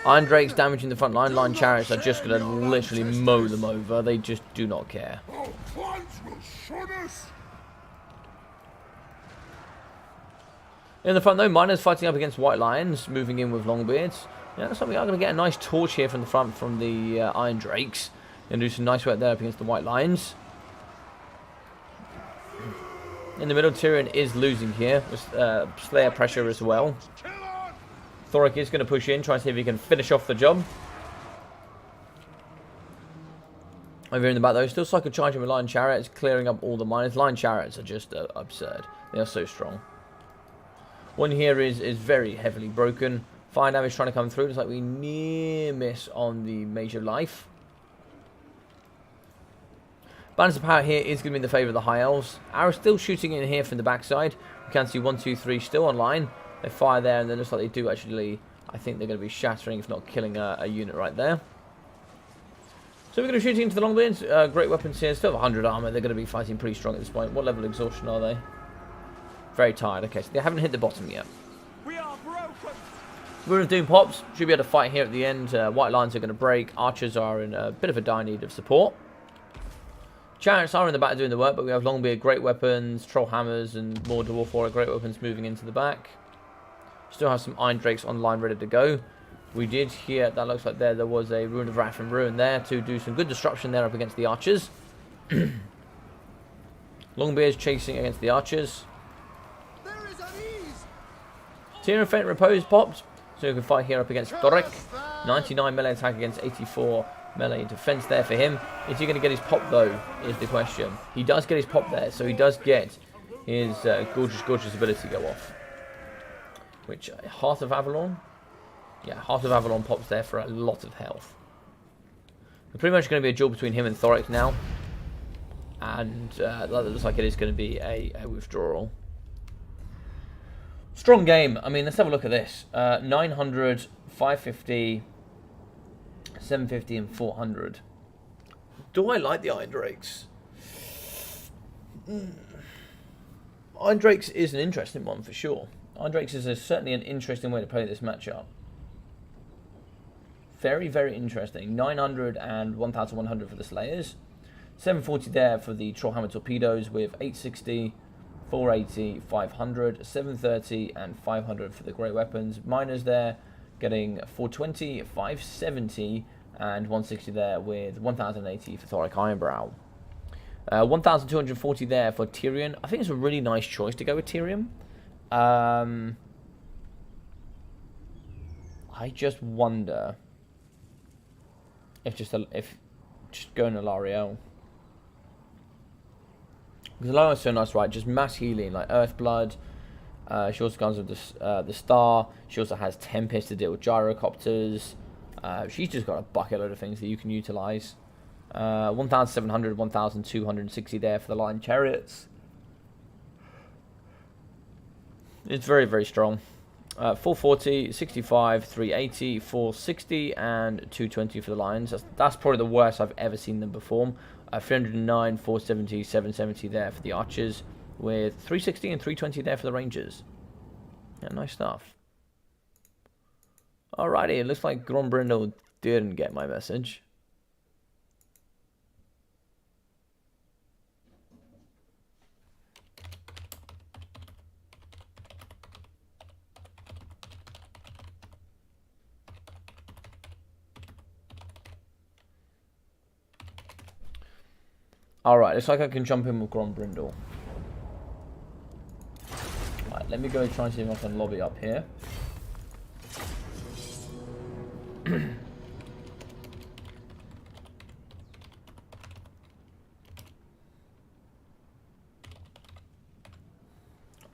Iron Drakes damaging the front line. Line chariots are just going to literally mow them over. They just do not care. In the front though, Miners fighting up against White Lions, moving in with Longbeards. Yeah, looks like we are going to get a nice torch here from the front from the Iron Drakes. Going to do some nice work there up against the White Lions. In the middle, Tyrion is losing here with Slayer pressure as well. Thoric is going to push in, try and see if he can finish off the job. Over here in the back though, still cycle charging with Lion Chariots, clearing up all the Miners. Lion Chariots are just absurd. They are so strong. One here is very heavily broken. Fire damage trying to come through. It's like we near miss on the Major Life. Balance of power here is going to be in the favour of the High Elves. Arrow still shooting in here from the backside. We can see 1, 2, 3 still online. They fire there and it looks like they do actually. I think they're going to be shattering, if not killing a unit right there. So we're going to be shooting into the Longbeards. Great weapons here. Still have 100 armour. They're going to be fighting pretty strong at this point. What level of exhaustion are they? Very tired. Okay, so they haven't hit the bottom yet. We are broken. Rune of Doom pops. Should be able to fight here at the end. White lines are going to break. Archers are in a bit of a dire need of support. Chariots are in the back doing the work, but we have Longbeard great weapons, Troll Hammers, and more Dwarf Warrior great weapons moving into the back. Still have some Iron Drakes online ready to go. We did hear, that looks like there was a Rune of Wrath and Ruin there to do some good disruption there up against the Archers. Longbeard's chasing against the Archers. Tyrion Faint Repose pops, so we can fight here up against Thoric. 99 melee attack against 84 melee defense there for him. Is he going to get his pop though, is the question. He does get his pop there, so he does get his gorgeous ability go off. Which, Heart of Avalon? Yeah, Heart of Avalon pops there for a lot of health. It's pretty much going to be a duel between him and Thoric now. And that looks like it is going to be a withdrawal. Strong game. I mean, let's have a look at this. 900, 550, 750 and 400. Do I like the Iron Drakes? Iron Drakes is an interesting one for sure. Iron Drakes is certainly an interesting way to play this matchup. Very, very interesting. 900 and 1,100 for the Slayers. 740 there for the Trollhammer Torpedoes with 860, 480, 500, 730 and 500 for the Great Weapons. Miners there getting 420, 570 and 160 there with 1,080 for Thoric Eyebrow. 1,240 there for Tyrion. I think it's a really nice choice to go with Tyrion. I just wonder if just going to L'Ariel. Because Lara's so nice, right? Just mass healing, like Earthblood. She also comes with the Star. She also has Tempest to deal with Gyrocopters. She's just got a bucket load of things that you can utilize. 1,700, 1,260 there for the Lion Chariots. It's very, very strong. 440, 65, 380, 460, and 220 for the Lions. That's probably the worst I've ever seen them perform. 309, 470, 770 there for the Archers, with 360 and 320 there for the Rangers. Yeah, nice stuff. Alrighty, it looks like Grombrindle didn't get my message. Alright, looks like I can jump in with Grombrindle. Right, let me go try and see if I can lobby up here.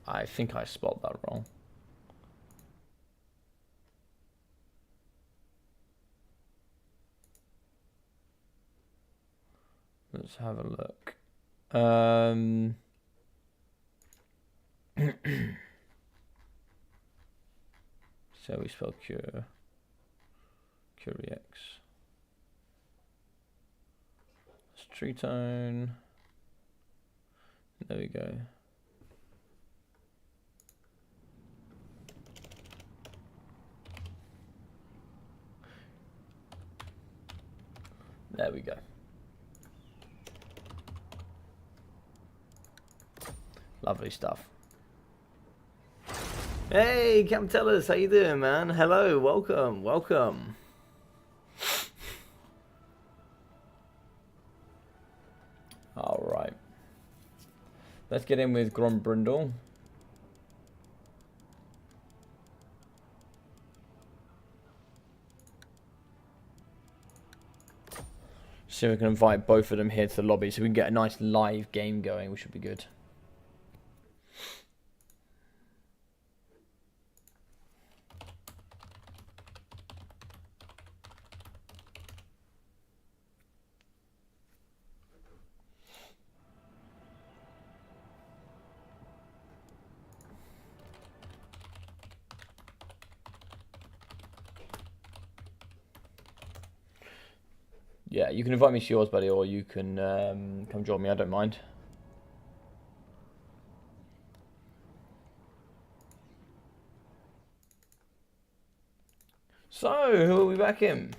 I think I spelled that wrong. Let's have a look. So we spell Curiex. It's tree tone. There we go. There we go. Lovely stuff. Hey, Camtellus, how you doing, man? Hello, welcome, welcome. All right. Let's get in with Grombrindle. See if we can invite both of them here to the lobby so we can get a nice live game going, which should be good. Yeah, you can invite me to yours, buddy, or you can come join me. I don't mind. So, who are we back in?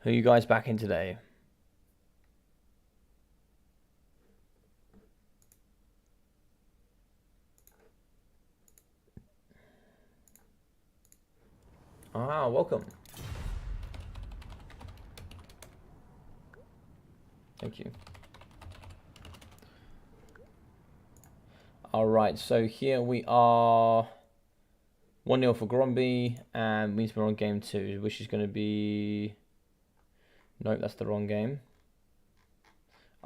Who are you guys back in today? Ah, welcome. Thank you. All right, so here we are. 1-0 for Gromby, and means we're on game 2, which is going to be... Nope, that's the wrong game.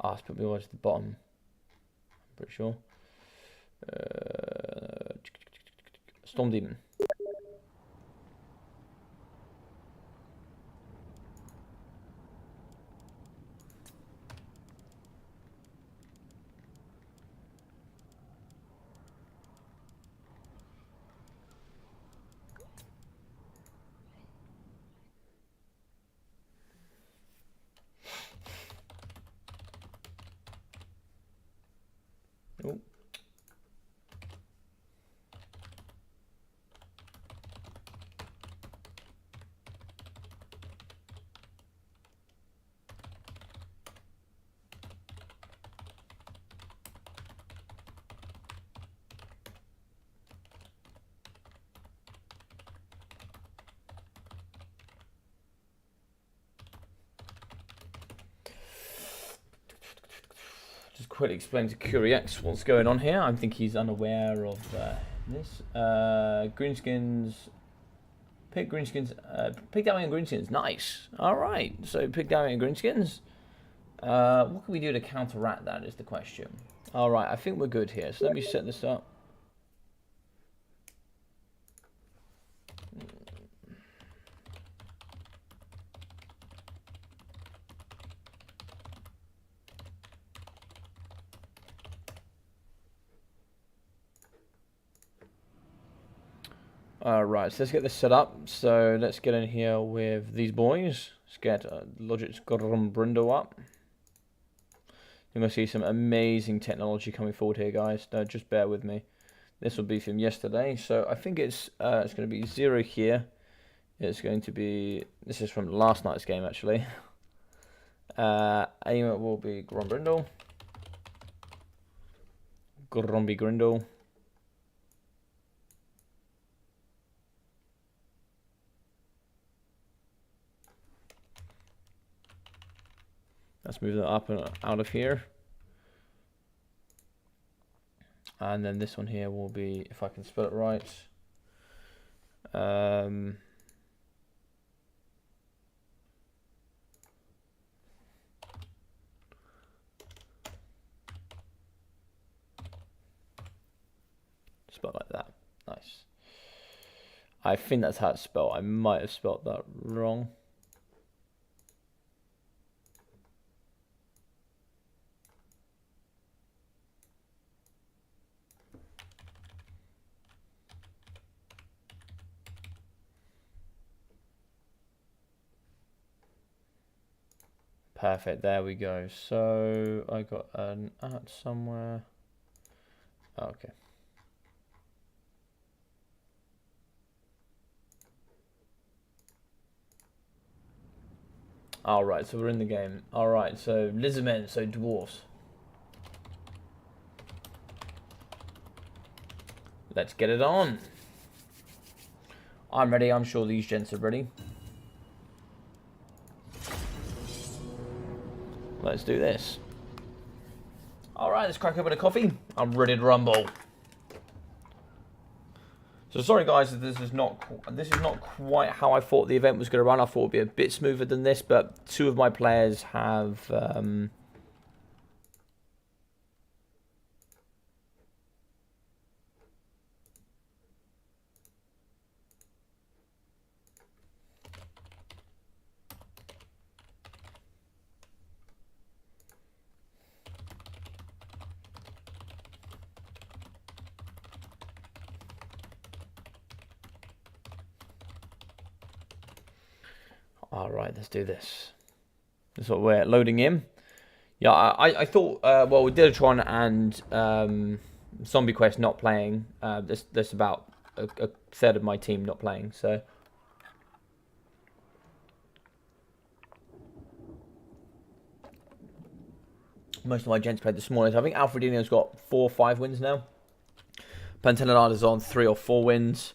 Ah, it's put me towards the bottom. I'm pretty sure. Storm Demon. Oh. Just quickly explain to Curiex what's going on here. I think he's unaware of this. Greenskins. Pick Greenskins. Pick Dwarfs Greenskins. Nice. Alright. So pick Dwarfs Greenskins. What can we do to counteract that is the question. Alright, I think we're good here. So let me set this up. Alright, so let's get this set up. So let's get in here with these boys. Let's get Logic's Grombrindle up. You're going to see some amazing technology coming forward here, guys. No, just bear with me. This will be from yesterday. So I think it's going to be 0 here. It's going to be... This is from last night's game, actually. Aim will be Grombrindle. Gromby Grindle. Let's move that up and out of here. And then this one here will be, if I can spell it right, spelled like that. Nice. I think that's how it's spelled. I might have spelled that wrong. Perfect, there we go. So I got an at somewhere. Okay. Alright, so we're in the game. Alright, so Lizardmen, so Dwarfs. Let's get it on. I'm ready, I'm sure these gents are ready. Let's do this. Alright, let's crack open a coffee. I'm ready to rumble. So sorry guys, this is not quite how I thought the event was going to run. I thought it would be a bit smoother than this, but 2 of my players have Alright, let's do this. This is what we're loading in. Yeah, I thought, well, we did a Tron and Zombie Quest not playing. There's about a third of my team not playing, so. Most of my gents played this morning. So I think Alfredino's got 4 or 5 wins now. Pantelinard is on 3 or 4 wins.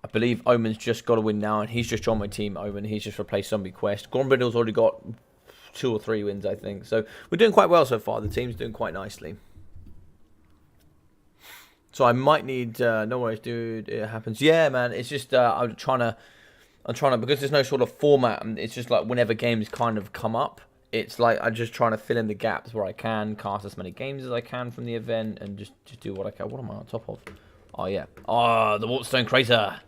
I believe Omen's just got a win now, and he's just joined my team, Omen. He's just replaced Zombie Quest. Gormbrindle's already got 2 or 3 wins, I think. So we're doing quite well so far. The team's doing quite nicely. So I might need... no worries, dude. It happens. Yeah, man. It's just I'm trying to... Because there's no sort of format, and it's just like whenever games kind of come up, it's like I'm just trying to fill in the gaps where I can, cast as many games as I can from the event, and just do what I can. What am I on top of? Oh, yeah. Oh, the Waterstone Crater.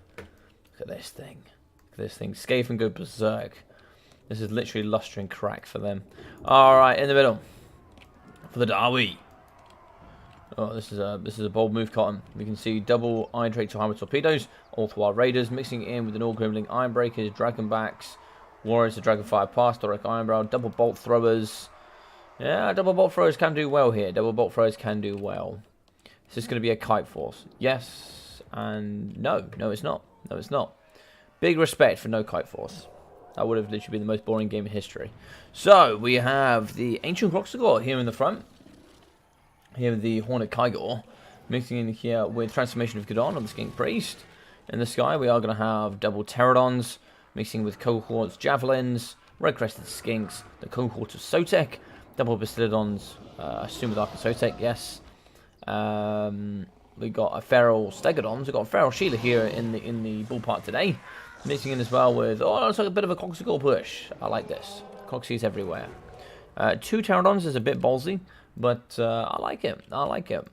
Look at this thing. Look at this thing. Scathe and go berserk. This is literally luster and crack for them. Alright, in the middle. For the Darwi. Oh, this is a bold move, Cotton. We can see double Iron Drake to Hammer Torpedoes, all to our Raiders, mixing in with an All Grimling Iron Breakers, Dragonbacks, Warriors to Dragonfire Pass, Doric Ironbrow, double Bolt Throwers. Yeah, double Bolt Throwers can do well here. Double Bolt Throwers can do well. Is this going to be a Kite Force? Yes and no. No, it's not. No, it's not. Big respect for no Kite Force. That would have literally been the most boring game in history. So, we have the Ancient Croxagore here in the front. Here the Hornet Kygor. Mixing in here with Transformation of Gadon on the Skink Priest. In the sky, we are going to have double Pterodons. Mixing with Cohorts Javelins. Red-Crested Skinks. The Cohort of Sotek. Double Bastiladons. I assume with Arc of Sotek, yes. We got a Feral Stegodons. We got a Feral Sheila here in the ballpark today. Mixing in as well with, oh, it's like a bit of a Coxicle push. I like this. Coxies everywhere. 2 Pterodons is a bit ballsy, but I like it. I like it.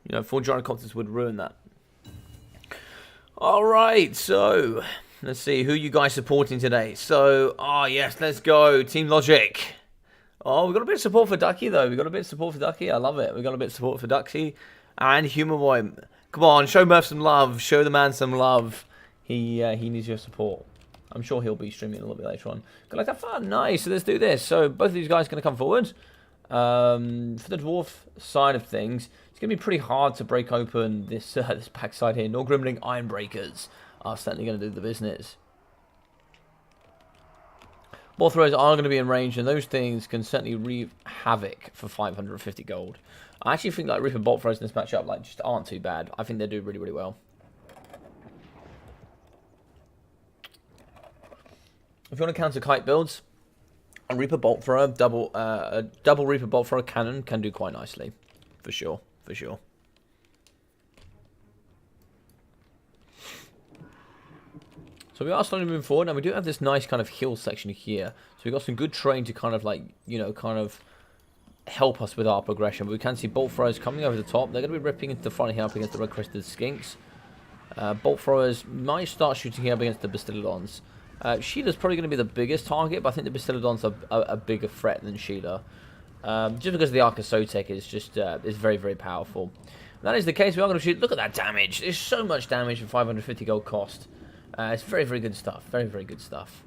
You know, 4 Gyrocopters would ruin that. Alright, so let's see who you guys supporting today. So, oh yes, let's go. Team Logic. Oh, we got a bit of support for Ducky, though. We got a bit of support for Ducky. I love it. We got a bit of support for Ducky. And Human Boy. Come on, show Murph some love. Show the man some love. He needs your support. I'm sure he'll be streaming a little bit later on. Got like that fun. Nice. So let's do this. So both of these guys are going to come forward. For the Dwarf side of things, it's going to be pretty hard to break open this this backside here. No Grimling Iron Breakers are certainly going to do the business. Ball throwers are going to be in range, and those things can certainly wreak havoc for 550 gold. I actually think like Reaper bolt throws in this matchup like just aren't too bad. I think they do really, really well. If you want to counter kite builds, a Reaper bolt thrower, a double Reaper bolt thrower cannon can do quite nicely, for sure, for sure. So we are slowly moving forward, and we do have this nice kind of hill section here. So we've got some good terrain to kind of like, you know, kind of help us with our progression. But we can see bolt throwers coming over the top. They're going to be ripping into the front here up against the red-crested skinks. Bolt throwers might start shooting here up against the Bastillodons. Sheila's probably going to be the biggest target, but I think the Bastillodons are a bigger threat than Sheila. Just because the Archasotek is just is very, very powerful. If that is the case, we are going to shoot. Look at that damage. There's so much damage for 550 gold cost. It's very, very good stuff. Very, very good stuff.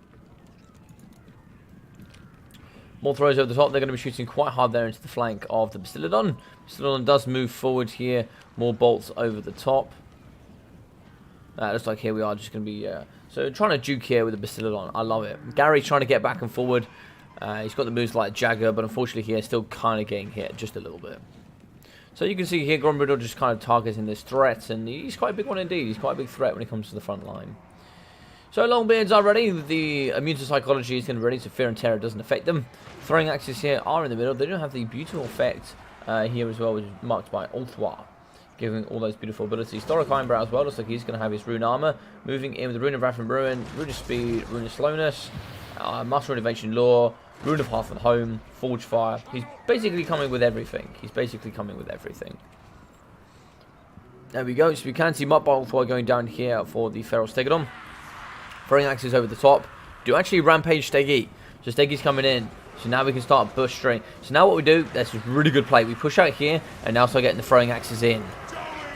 More throws over the top. They're going to be shooting quite hard there into the flank of the Bastillodon. Bastillodon does move forward here. More bolts over the top. Looks like here we are just going to be... so trying to juke here with the Bastillodon. I love it. Gary's trying to get back and forward. He's got the moves like Jagger, but unfortunately here still kind of getting hit just a little bit. So you can see here Gromriddle just kind of targeting this threat, and he's quite a big one indeed. He's quite a big threat when it comes to the front line. So Longbeards are ready. The immune to psychology is going to be ready, so fear and terror doesn't affect them. Throwing axes here are in the middle. They don't have the beautiful effect here as well, which is marked by Ulthwar, giving all those beautiful abilities. Thoric Ironbrow as well. Looks like he's going to have his rune armor. Moving in with the Rune of Wrath and Ruin, Rune of Speed, Rune of Slowness, Master of Invention Lore, Rune of Hearth and Home, Forge Fire. He's basically coming with everything. He's basically coming with everything. There we go. So we can see Mutt by Ulthwar going down here for the Feral Stegodon. Throwing axes over the top. Do actually rampage Steggy. So Steggy's coming in. So now we can start bustering. So now what we do, that's a really good play. We push out here and now start getting the throwing axes in.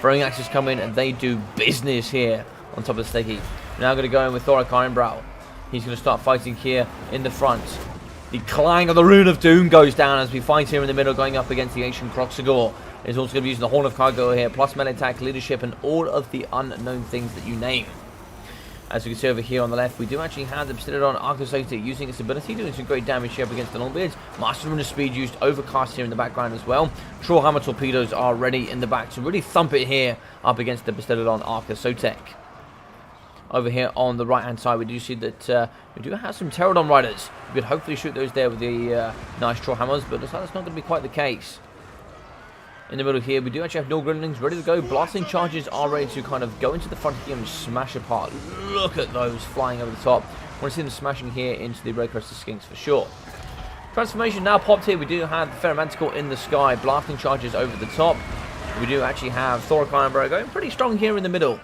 Throwing axes come in and they do business here on top of Steggy. Now going to go in with Thoric Ironbrow. He's going to start fighting here in the front. The clang of the Rune of Doom goes down as we fight here in the middle going up against the Ancient Croxagore. He's also going to be using the Horn of Cargo here, plus melee attack, leadership, and all of the unknown things that you name. As you can see over here on the left, we do actually have the Bastillodon Archasotek using its ability, doing some great damage here up against the Longbeards. Master Rune of Speed used, Overcast here in the background as well. Trollhammer torpedoes are ready in the back to really thump it here up against the Bastillodon Archasotek. Over here on the right hand side, we do see that we do have some Pterodon Riders. We could hopefully shoot those there with the nice Trollhammers, but looks like that's not going to be quite the case. In the middle here, we do actually have no Gremlins ready to go. Blasting charges are ready to kind of go into the front here and smash apart. Look at those flying over the top. I want to see them smashing here into the red-crested skinks for sure. Transformation now popped here. We do have the Ferromanticore in the sky. Blasting charges over the top. We do actually have Thoric Ironbrow going pretty strong here in the middle.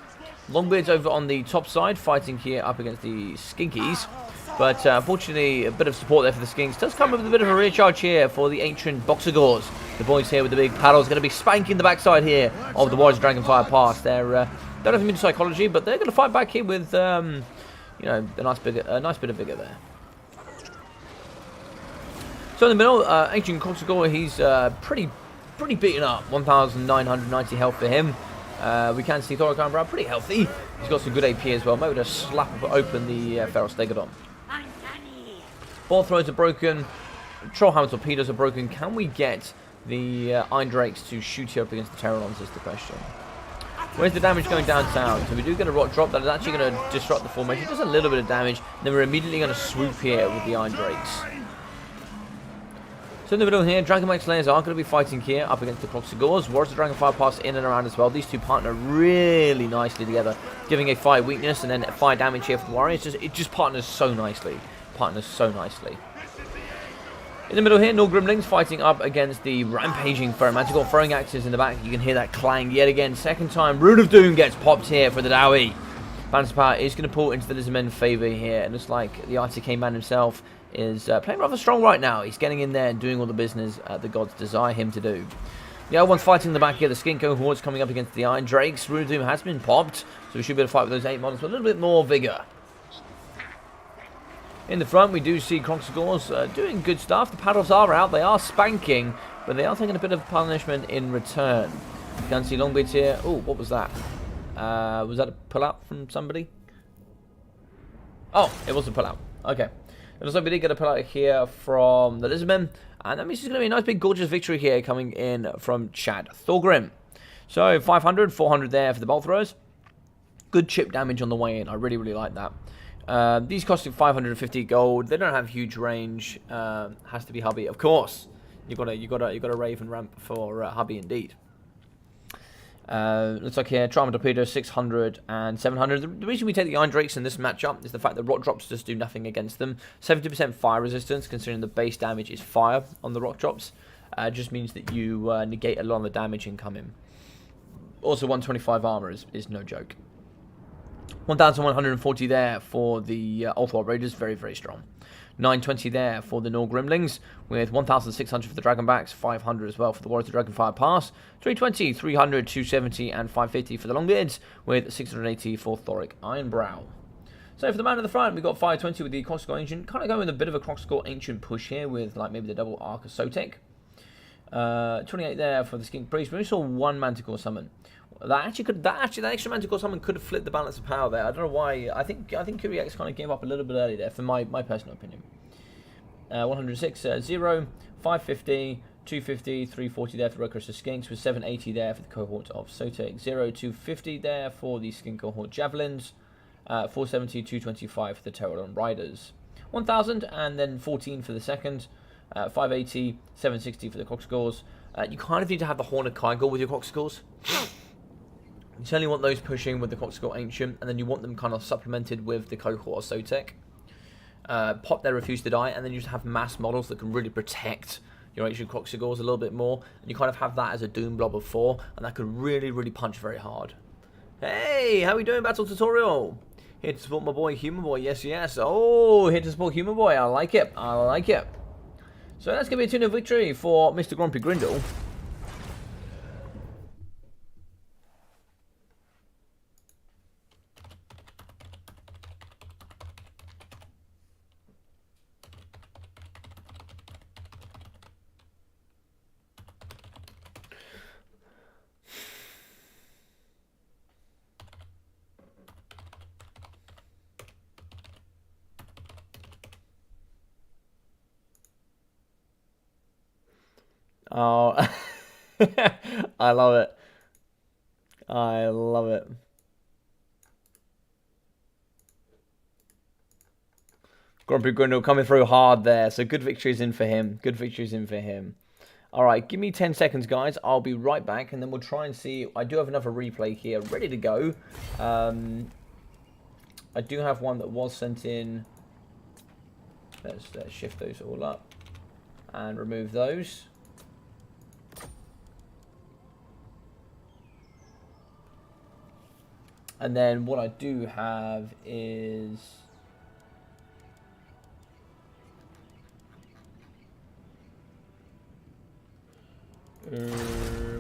Longbeards over on the top side, fighting here up against the Skinkies. But unfortunately, a bit of support there for the Skinks. Does come with a bit of a rear charge here for the Ancient Boxagores. The boys here with the big paddles going to be spanking the backside here of the Warriors Dragonfire Pass. They're don't have immune psychology, but they're going to fight back here with you know, a nice bit of vigor there. So in the middle, Ancient Boxagore, he's pretty beaten up. 1,990 health for him. We can see Thoric Ironbrow pretty healthy. He's got some good AP as well. Maybe just slap open the Feral Stegodon. Ball throws are broken. Trollhammer torpedoes are broken. Can we get the Iron Drakes to shoot here up against the Pterodons is the question. Where's the damage going downtown? So we do get a rock drop that is actually going to disrupt the formation. It does a little bit of damage. Then we're immediately going to swoop here with the Iron Drakes. So in the middle here, Dragonmite Slayers are going to be fighting here up against the Croxagores. Warriors of Dragonfire Pass in and around as well. These two partner really nicely together, giving a fire weakness and then fire damage here for the Warriors. It just partners so nicely. In the middle here, no Gremlins fighting up against the rampaging Ferromanticore, throwing axes in the back. You can hear that clang yet again. Second time, Rune of Doom gets popped here for the Dowie. Balance Power is going to pull into the Lizardmen favour here. And looks like the RTK man himself is playing rather strong right now. He's getting in there and doing all the business the gods desire him to do. The other one's fighting in the back here. The Skink cohort's coming up against the Iron Drakes. Rune of Doom has been popped, so we should be able to fight with those 8 models with a little bit more vigour. In the front, we do see Croxagores doing good stuff. The paddles are out. They are spanking, but they are taking a bit of punishment in return. You can see Longbeard's here. Oh, what was that? Was that a pull-out from somebody? Oh, it was a pull-out. Okay. It looks like we did get a pull-out here from the Lizardmen. And that means it's going to be a nice big gorgeous victory here coming in from Chad Thorgrim. So 500, 400 there for the bolt throwers. Good chip damage on the way in. I really, really like that. These costing 550 gold. They don't have huge range. Has to be hubby, of course. You got a Raven ramp for hubby indeed. Looks like here, Trauma Torpedo 600 and 700. The reason we take the Iron Drakes in this matchup is the fact that rock drops just do nothing against them. 70% fire resistance, considering the base damage is fire on the rock drops. Just means that you negate a lot of the damage incoming. Also, 125 armor is no joke. 1,140 there for the Ulthwar Raiders, very, very strong. 920 there for the Nor Grimlings, with 1,600 for the Dragonbacks, 500 as well for the Warriors of the Dragonfire Pass, 320, 300, 270, and 550 for the Longbeards, with 680 for Thoric Ironbrow. So for the man at the front, we've got 520 with the Croxskull Ancient, kind of going with a bit of a Croxskull Ancient push here, with like maybe the double Arc of Sotek. 28 there for the Skink Priest, but we saw one Manticore summon. That extra Manticore summon could have flipped the balance of power there. I don't know why. I think Kuriak's kind of gave up a little bit early there, for my personal opinion. 106, 0, 550, 250, 340 there for Reckless Skinks, with 780 there for the cohort of Sotek. 0, 250 there for the Skink cohort Javelins. 470, 225 for the Pterodon Riders. 1,000 and then 14 for the second. 580, 760 for the Croxskulls. You kind of need to have the Horned Kygor with your Croxskulls. You certainly want those pushing with the Croxskull Ancient, and then you want them kind of supplemented with the cohort of Sotek. Pop their Refuse to Die, and then you just have mass models that can really protect your ancient Croxskulls a little bit more. And you kind of have that as a Doom Blob of 4, and that could really, really punch very hard. Hey, how we doing, Battle Tutorial? Here to support my boy, Human Boy. Yes, yes. Oh, here to support Human Boy. I like it. I like it. So that's going to be a 2-0 victory for Mr. Grumpy Grindle. Oh, I love it. I love it. Grumpy Grindle coming through hard there. So good victories in for him. Good victories in for him. All right, give me 10 seconds, guys. I'll be right back, and then we'll try and see. I do have another replay here ready to go. I do have one that was sent in. Let's shift those all up and remove those. And then what I do have is...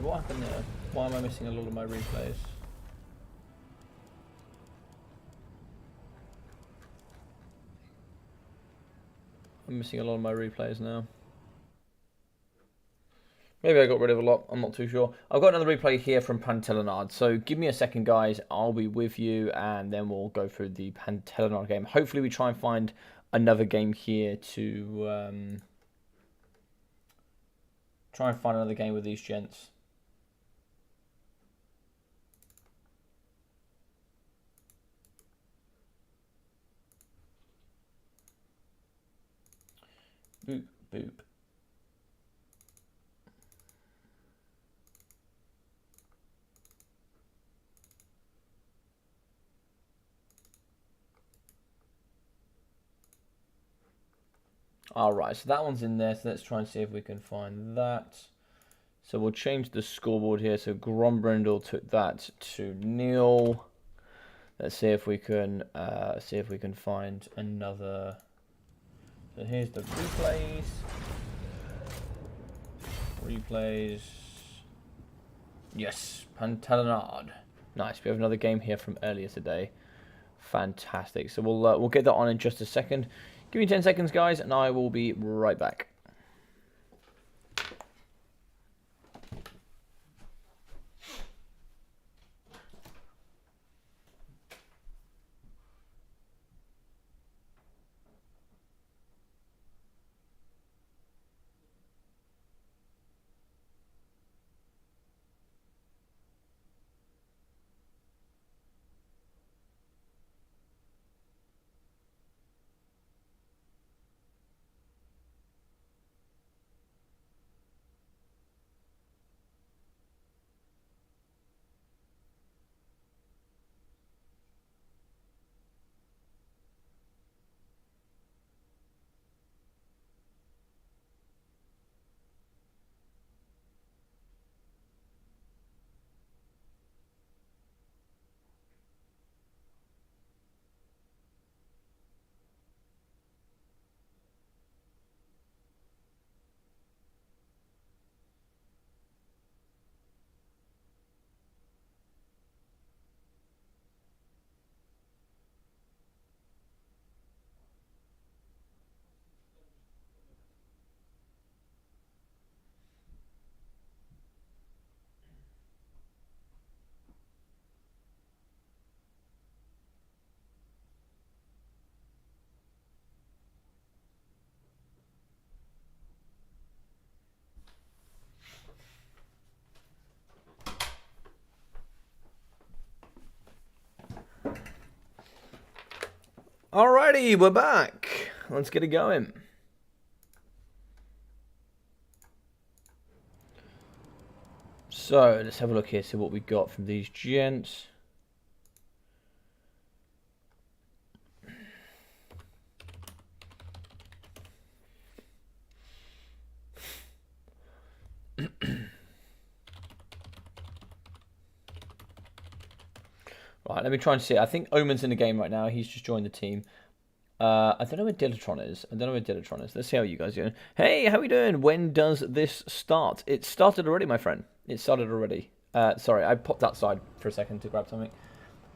what happened there? Why am I missing a lot of my replays? I'm missing a lot of my replays now. Maybe I got rid of a lot, I'm not too sure. I've got another replay here from Pantelinard, so give me a second, guys. I'll be with you, and then we'll go through the Pantelinard game. Hopefully we try and find another game here to... try and find another game with these gents. Boop, boop. Alright, so that one's in there, so let's try and see if we can find that. So we'll change the scoreboard here. So Grombrindle took that to Neil. Let's see if we can find another. So here's the replays. Replays. Yes, Pantelinard. Nice. We have another game here from earlier today. Fantastic. So we'll get that on in just a second. Give me 10 seconds, guys, and I will be right back. Alrighty, we're back. Let's get it going. So, let's have a look here, see what we got from these gents. Right, let me try and see. I think Omen's in the game right now. He's just joined the team. I don't know where Dilatron is. Let's see how you guys are doing. Hey, how are we doing? When does this start? It started already, my friend. It started already. Sorry, I popped outside for a second to grab something.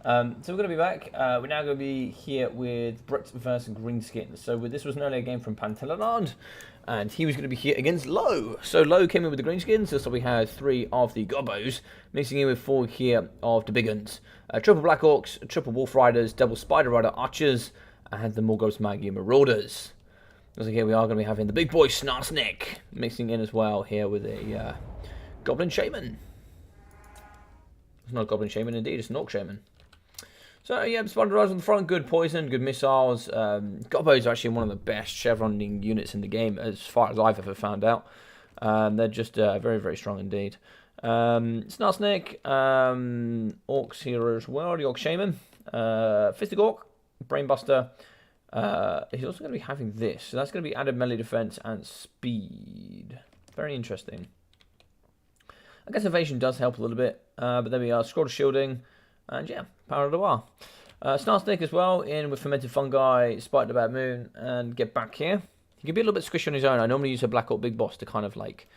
So we're going to be back. We're now going to be here with Brett versus Greenskins. So this was an earlier game from Pantelanard, and he was going to be here against Low. So Low came in with the Greenskins, so we had 3 of the Gobbos, mixing in with 4 here of the Big Uns. Triple Black Orcs, triple Wolf Riders, double Spider Rider Archers, and the Morgos Magi Marauders. So here we are going to be having the big boy Snarsnick mixing in as well here with a Goblin Shaman. It's not a Goblin Shaman indeed, it's an Orc Shaman. So yeah, Spider Riders on the front, good poison, good missiles. Gobbos are actually one of the best chevroning units in the game as far as I've ever found out. They're just very, very strong indeed. Snarsnick, Orcs here as well, the Orc Shaman, Fistic Orc, Brainbuster. He's also going to be having this, so that's going to be added melee defense and speed. Very interesting. I guess evasion does help a little bit, but there we are. Scroll of shielding, and yeah, power of the war. Snarsnick as well, in with fermented fungi, spite the bad moon, and get back here. He can be a little bit squishy on his own. I normally use a Black Orc Big Boss to kind of like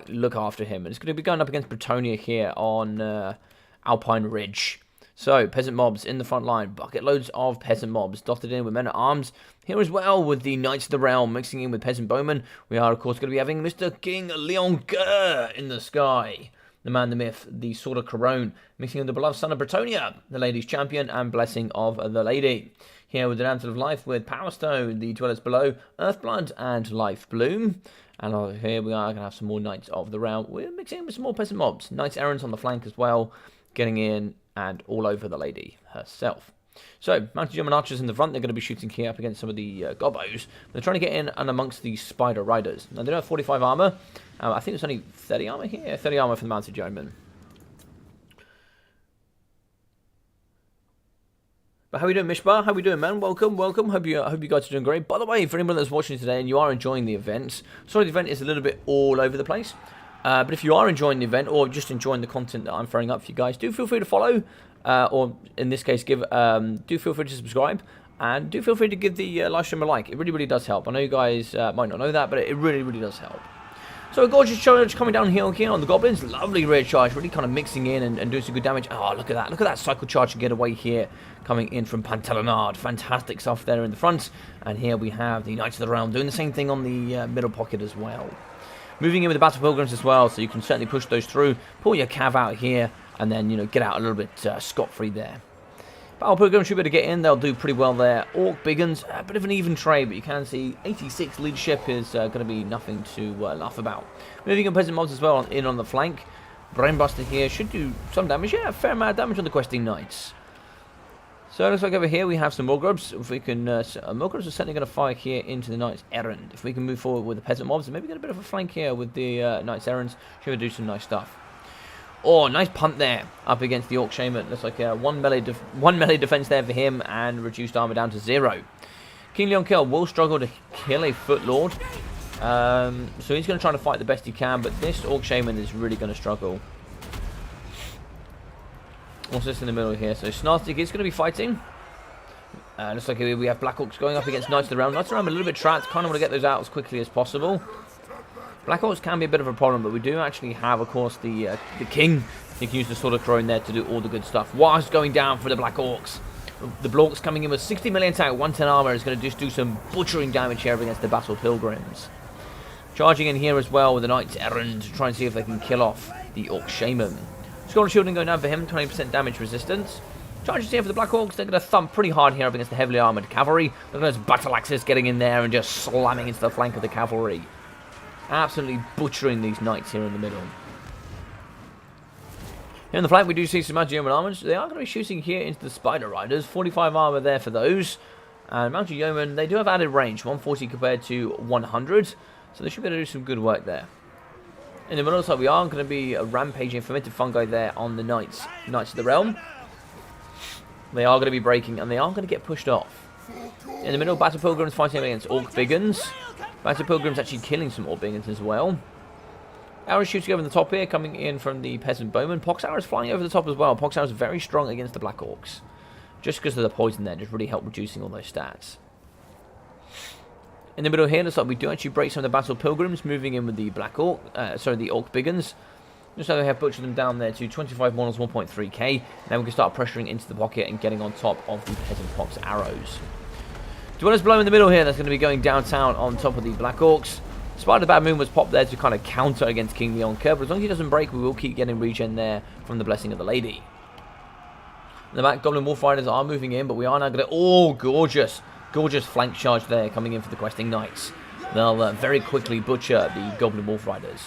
look after him, and it's going to be going up against Bretonnia here on Alpine Ridge. So, peasant mobs in the front line. Bucket loads of peasant mobs dotted in with men-at-arms. Here as well with the Knights of the Realm mixing in with peasant bowmen. We are, of course, going to be having Mr. King Leon Gurr in the sky. The man, the myth, the sword of Corone. Mixing in with the beloved son of Bretonnia, the lady's champion and blessing of the lady. Here with the Lantern of Life with Power Stone, the Dwellers Below, Earthblood and Life Bloom. And here we are going to have some more Knights of the Realm. We're mixing in with some more peasant mobs. Knights Errants on the flank as well. Getting in and all over the lady herself. So, Mounted German Archers in the front, they're going to be shooting here up against some of the Gobbos. They're trying to get in and amongst the Spider Riders. Now, they don't have 45 armor. I think there's only 30 armor here. 30 armor for the Mounted German. But how are we doing, Mishbar? How are we doing, man? Welcome, welcome. Hope you guys are doing great. By the way, for anyone that's watching today and you are enjoying the event, sorry the event is a little bit all over the place. But if you are enjoying the event or just enjoying the content that I'm throwing up for you guys, do feel free to follow, or in this case, do feel free to subscribe, and do feel free to give the live stream a like. It really, really does help. I know you guys might not know that, but it really, really does help. So a gorgeous charge coming down here on the goblins. Lovely red charge, really kind of mixing in and doing some good damage. Oh, look at that. Look at that cycle charge and get away here coming in from Pantelanard. Fantastic stuff there in the front. And here we have the Knights of the Realm doing the same thing on the middle pocket as well. Moving in with the Battle Pilgrims as well, so you can certainly push those through. Pull your cav out here, and then, you know, get out a little bit scot-free there. Battle Pilgrims should be able to get in. They'll do pretty well there. Orc Biggins, a bit of an even trade, but you can see 86 leadership is going to be nothing to laugh about. Moving in Peasant Mobs as well in on the flank. Brainbuster here should do some damage. Yeah, a fair amount of damage on the Questing Knights. So it looks like over here we have some Morgrubs. If we can, Morgrubs are certainly going to fire here into the Knights Errant. If we can move forward with the Peasant Mobs, and maybe get a bit of a flank here with the Knights Errants, should do some nice stuff. Oh, nice punt there up against the Orc Shaman. Looks like one melee defense there for him, and reduced armor down to 0. King Leon Kill will struggle to kill a Foot Lord, so he's going to try to fight the best he can. But this Orc Shaman is really going to struggle. What's this in the middle here? So Snarsnick is going to be fighting. Looks like we have Black Orcs going up against Knights of the Realm. Knights of the Realm are a little bit trapped. Kind of want to get those out as quickly as possible. Black Orcs can be a bit of a problem, but we do actually have, of course, the King. He can use the Sword of Corone there to do all the good stuff. Whilst going down for the Black Orcs. The Blorks coming in with 60 million attack, 110 armor, is going to just do some butchering damage here against the Battle Pilgrims. Charging in here as well with the Knights Errant to try and see if they can kill off the Orc Shaman. Skull Shielding going down for him, 20% damage resistance. Charges here for the Black Orcs. They're going to thump pretty hard here up against the heavily armoured cavalry. Look at those battle axes getting in there and just slamming into the flank of the cavalry. Absolutely butchering these knights here in the middle. Here in the flank we do see some German armors. They are going to be shooting here into the Spider Riders. 45 armour there for those. And Mounted Yeoman, they do have added range, 140 compared to 100. So they should be able to do some good work there. In the middle side, we are going to be rampaging fermented fungi there on the Knights of the Realm. They are going to be breaking, and they are going to get pushed off. In the middle, Battle Pilgrims fighting against Orc Biggins. Battle Pilgrims actually killing some Orc Biggins as well. Arrows shooting over the top here, coming in from the Peasant Bowman. Pox Arrows flying over the top as well. Pox Arrows very strong against the Black Orcs. Just because of the poison there, just really help reducing all those stats. In the middle here, looks like we do actually break some of the Battle Pilgrims, moving in with the the Orc Biggins. Just so they have butchered them down there to 25 models, 1.3k. Now we can start pressuring into the pocket and getting on top of the Peasant Pox Arrows. Dwellers Below in the middle here, that's going to be going downtown on top of the Black Orcs. Spider Bad Moon was popped there to kind of counter against King Leon Kerr, but as long as he doesn't break, we will keep getting regen there from the Blessing of the Lady. In the back, Goblin Wolf Riders are moving in, but we are now going to... Oh, gorgeous. Gorgeous flank charge there coming in for the Questing Knights. They'll very quickly butcher the Goblin Wolf Riders.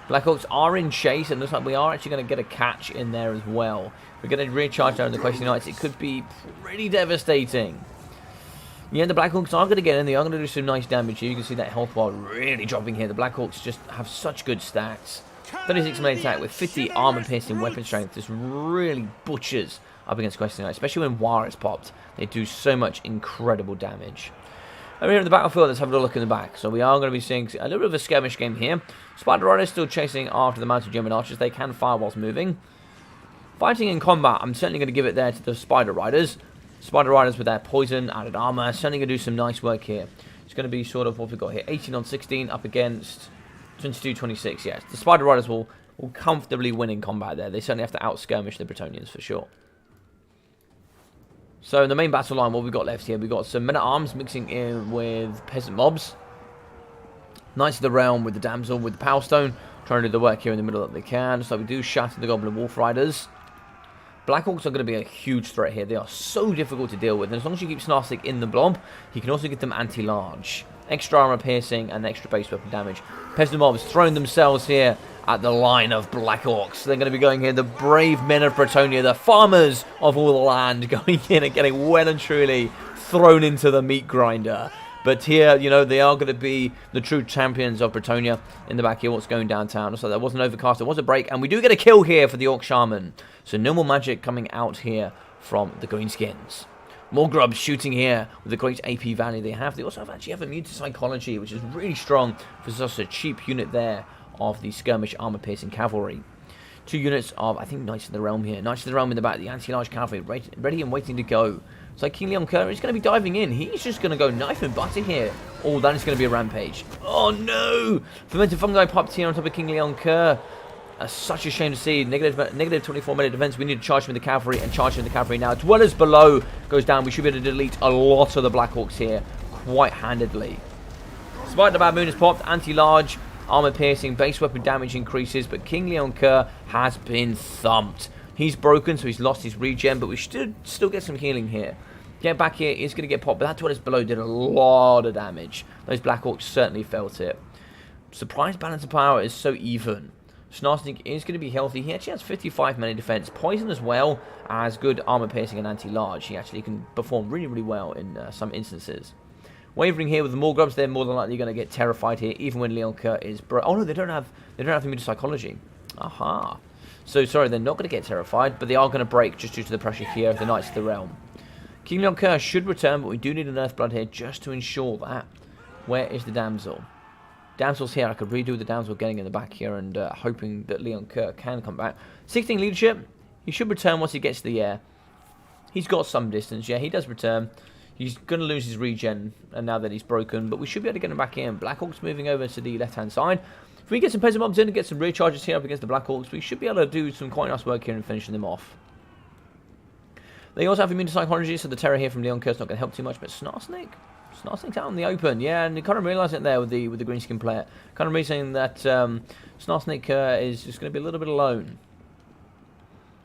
Black Orcs are in chase, and looks like we are actually going to get a catch in there as well. We're going to recharge down the Questing Knights. It could be pretty devastating. Yeah, the Black Orcs are going to get in. They are going to do some nice damage here. You can see that health bar really dropping here. The Black Orcs just have such good stats. 36 melee attack with 50 armor-piercing weapon strength. Just really butchers up against Questing Knights, especially when War is popped. They do so much incredible damage. Over here in the battlefield, let's have a look in the back. So we are going to be seeing a little bit of a skirmish game here. Spider Riders still chasing after the Mounted German Archers. They can fire whilst moving. Fighting in combat, I'm certainly going to give it there to the Spider Riders. Spider Riders with their poison, added armor, certainly going to do some nice work here. It's going to be sort of what we've got here. 18 on 16 up against 22-26. Yes, the Spider Riders will comfortably win in combat there. They certainly have to out-skirmish the Bretonnians for sure. So in the main battle line, what we've got left here, we've got some men-at-arms mixing in with peasant mobs. Knights of the Realm with the Damsel, with the Power Stone, trying to do the work here in the middle that they can. So we do shatter the Goblin Wolf Riders. Black Orcs are going to be a huge threat here. They are so difficult to deal with. And as long as you keep Snarstic in the blob, you can also get them anti-large. Extra armor piercing and extra base weapon damage. Peasant mobs throwing themselves here at the line of Black Orcs. They're going to be going here. The brave men of Bretonnia, the farmers of all the land, going in and getting well and truly thrown into the meat grinder. But here, you know, they are going to be the true champions of Bretonnia. In the back here, what's going downtown. So there was an overcast, there was a break, and we do get a kill here for the Orc Shaman. So no more magic coming out here from the greenskins. More grubs shooting here with the great AP value they have. They also actually have immune to psychology, which is really strong for such a cheap unit there of the skirmish armor-piercing cavalry. 2 units of, I think, Knights of the Realm here. Knights of the Realm in the back, the anti-large cavalry, ready and waiting to go. So King Leon Kerr is going to be diving in. He's just going to go knife and butter here. Oh, that is going to be a rampage. Oh, no! Fermented Fungi popped here on top of King Leon Kerr. Such a shame to see. Negative 24 minute defense. We need to charge him with the cavalry and charge him with the cavalry now. Dwellers Below goes down. We should be able to delete a lot of the Black Orcs here quite handedly. Spider Bad Moon is popped. Anti-large. Armor piercing, base weapon damage increases, but King Leon Kerr has been thumped. He's broken, so he's lost his regen, but we should still get some healing here. Get back here, he's going to get popped, but that Dwellers Below did a lot of damage. Those Black Orcs certainly felt it. Surprise balance of power is so even. Snarsnik is going to be healthy. He actually has 55 melee defense, poison as well as good armor piercing and anti-large. He actually can perform really, really well in some instances. Wavering here with the more grubs, they're more than likely going to get terrified here, even when Leon Kerr is oh no, they don't have immune to psychology. Aha. So sorry, they're not going to get terrified, but they are going to break just due to the pressure here of the Knights of the Realm. King Leon Kerr should return, but we do need an Earthblood here just to ensure that. Where is the Damsel? Damsel's here. I could redo the Damsel getting in the back here and hoping that Leon Kerr can come back. 16 leadership. He should return once he gets to the air. He's got some distance. Yeah, he does return. He's going to lose his regen and now that he's broken, but we should be able to get him back in. Black Orcs moving over to the left-hand side. If we get some peasant mobs in and get some recharges here up against the Black Orcs, we should be able to do some quite nice work here and finishing them off. They also have immune to psychology, so the terror here from Leon Kerr's not going to help too much, but Snarsnik? Snarsnik's out in the open, yeah, and you kind of realise it there with the greenskin player. Kind of realizing that Snarsnik is just going to be a little bit alone.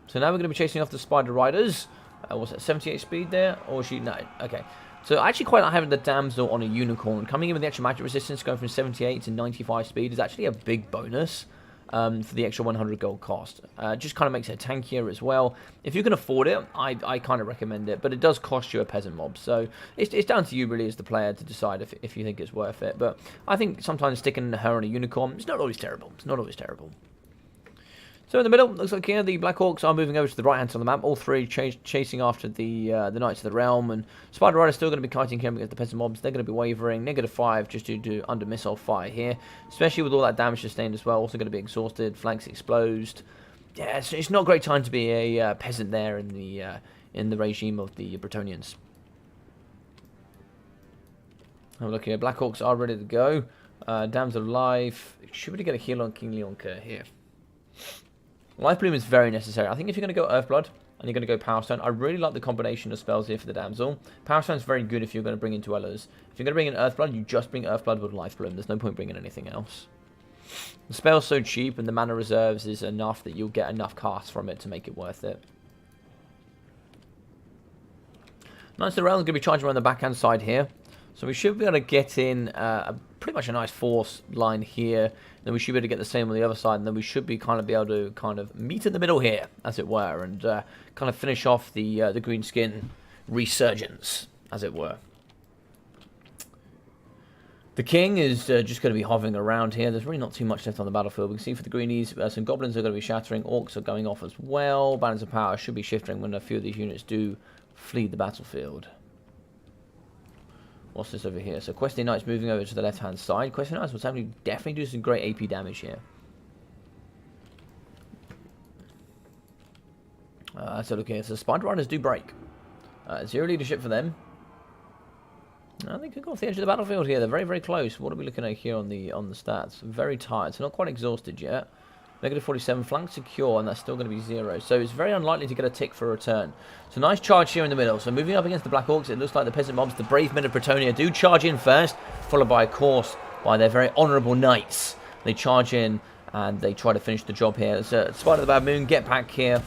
So now we're going to be chasing off the Spider Riders. What's that, 78 speed there? Or she, no, okay. So I actually quite like having the Damsel on a Unicorn. Coming in with the extra magic resistance, going from 78 to 95 speed is actually a big bonus. for the extra 100 gold cost. Just kind of makes it tankier as well. If you can afford it, I kind of recommend it, but it does cost you a peasant mob, so it's down to you really as the player to decide if you think it's worth it. But I think sometimes sticking her on a unicorn, it's not always terrible. It's not always terrible. So in the middle, looks like here the Black Orcs are moving over to the right-hand side of the map. All three chasing after the Knights of the Realm. And Spider Rider's still going to be kiting here against the Peasant Mobs. They're going to be wavering. -5 just due to under missile fire here. Especially with all that damage sustained as well. Also going to be exhausted. Flanks exposed. Yeah, it's not a great time to be a peasant there in the regime of the Bretonnians. Oh, look here. Black Orcs are ready to go. Damsel alive. Should we get a heal on King Leoncoeur here? Life Bloom is very necessary. I think if you're going to go Earthblood and you're going to go Power Stone, I really like the combination of spells here for the Damsel. Power Stone is very good if you're going to bring in Dwellers. If you're going to bring in Earthblood, you just bring Earthblood with Life Bloom. There's no point bringing anything else. The spell's so cheap and the mana reserves is enough that you'll get enough casts from it to make it worth it. Knights of the Realm is going to be charging around the backhand side here. So we should be able to get in pretty much a nice force line here. Then we should be able to get the same on the other side. And then we should be be able to meet in the middle here, as it were. And kind of finish off the greenskin resurgence, as it were. The king is just going to be hovering around here. There's really not too much left on the battlefield. We can see for the greenies, some goblins are going to be shattering. Orcs are going off as well. Balance of power should be shifting when a few of these units do flee the battlefield. What's this over here? So Questing Knights moving over to the left-hand side. Questing Knights will definitely do some great AP damage here. So look here. So Spider Riders do break. 0 leadership for them. They could go off the edge of the battlefield here. They're very, very close. What are we looking at here on the stats? Very tired. So not quite exhausted yet. -47, flank secure, and that's still going to be 0. So it's very unlikely to get a tick for a return. So nice charge here in the middle. So moving up against the Black Orcs, it looks like the Peasant Mobs, the brave men of Bretonnia, do charge in first, followed by, of course, by their very honourable knights. They charge in, and they try to finish the job here. So Spider of the Bad Moon, get back here.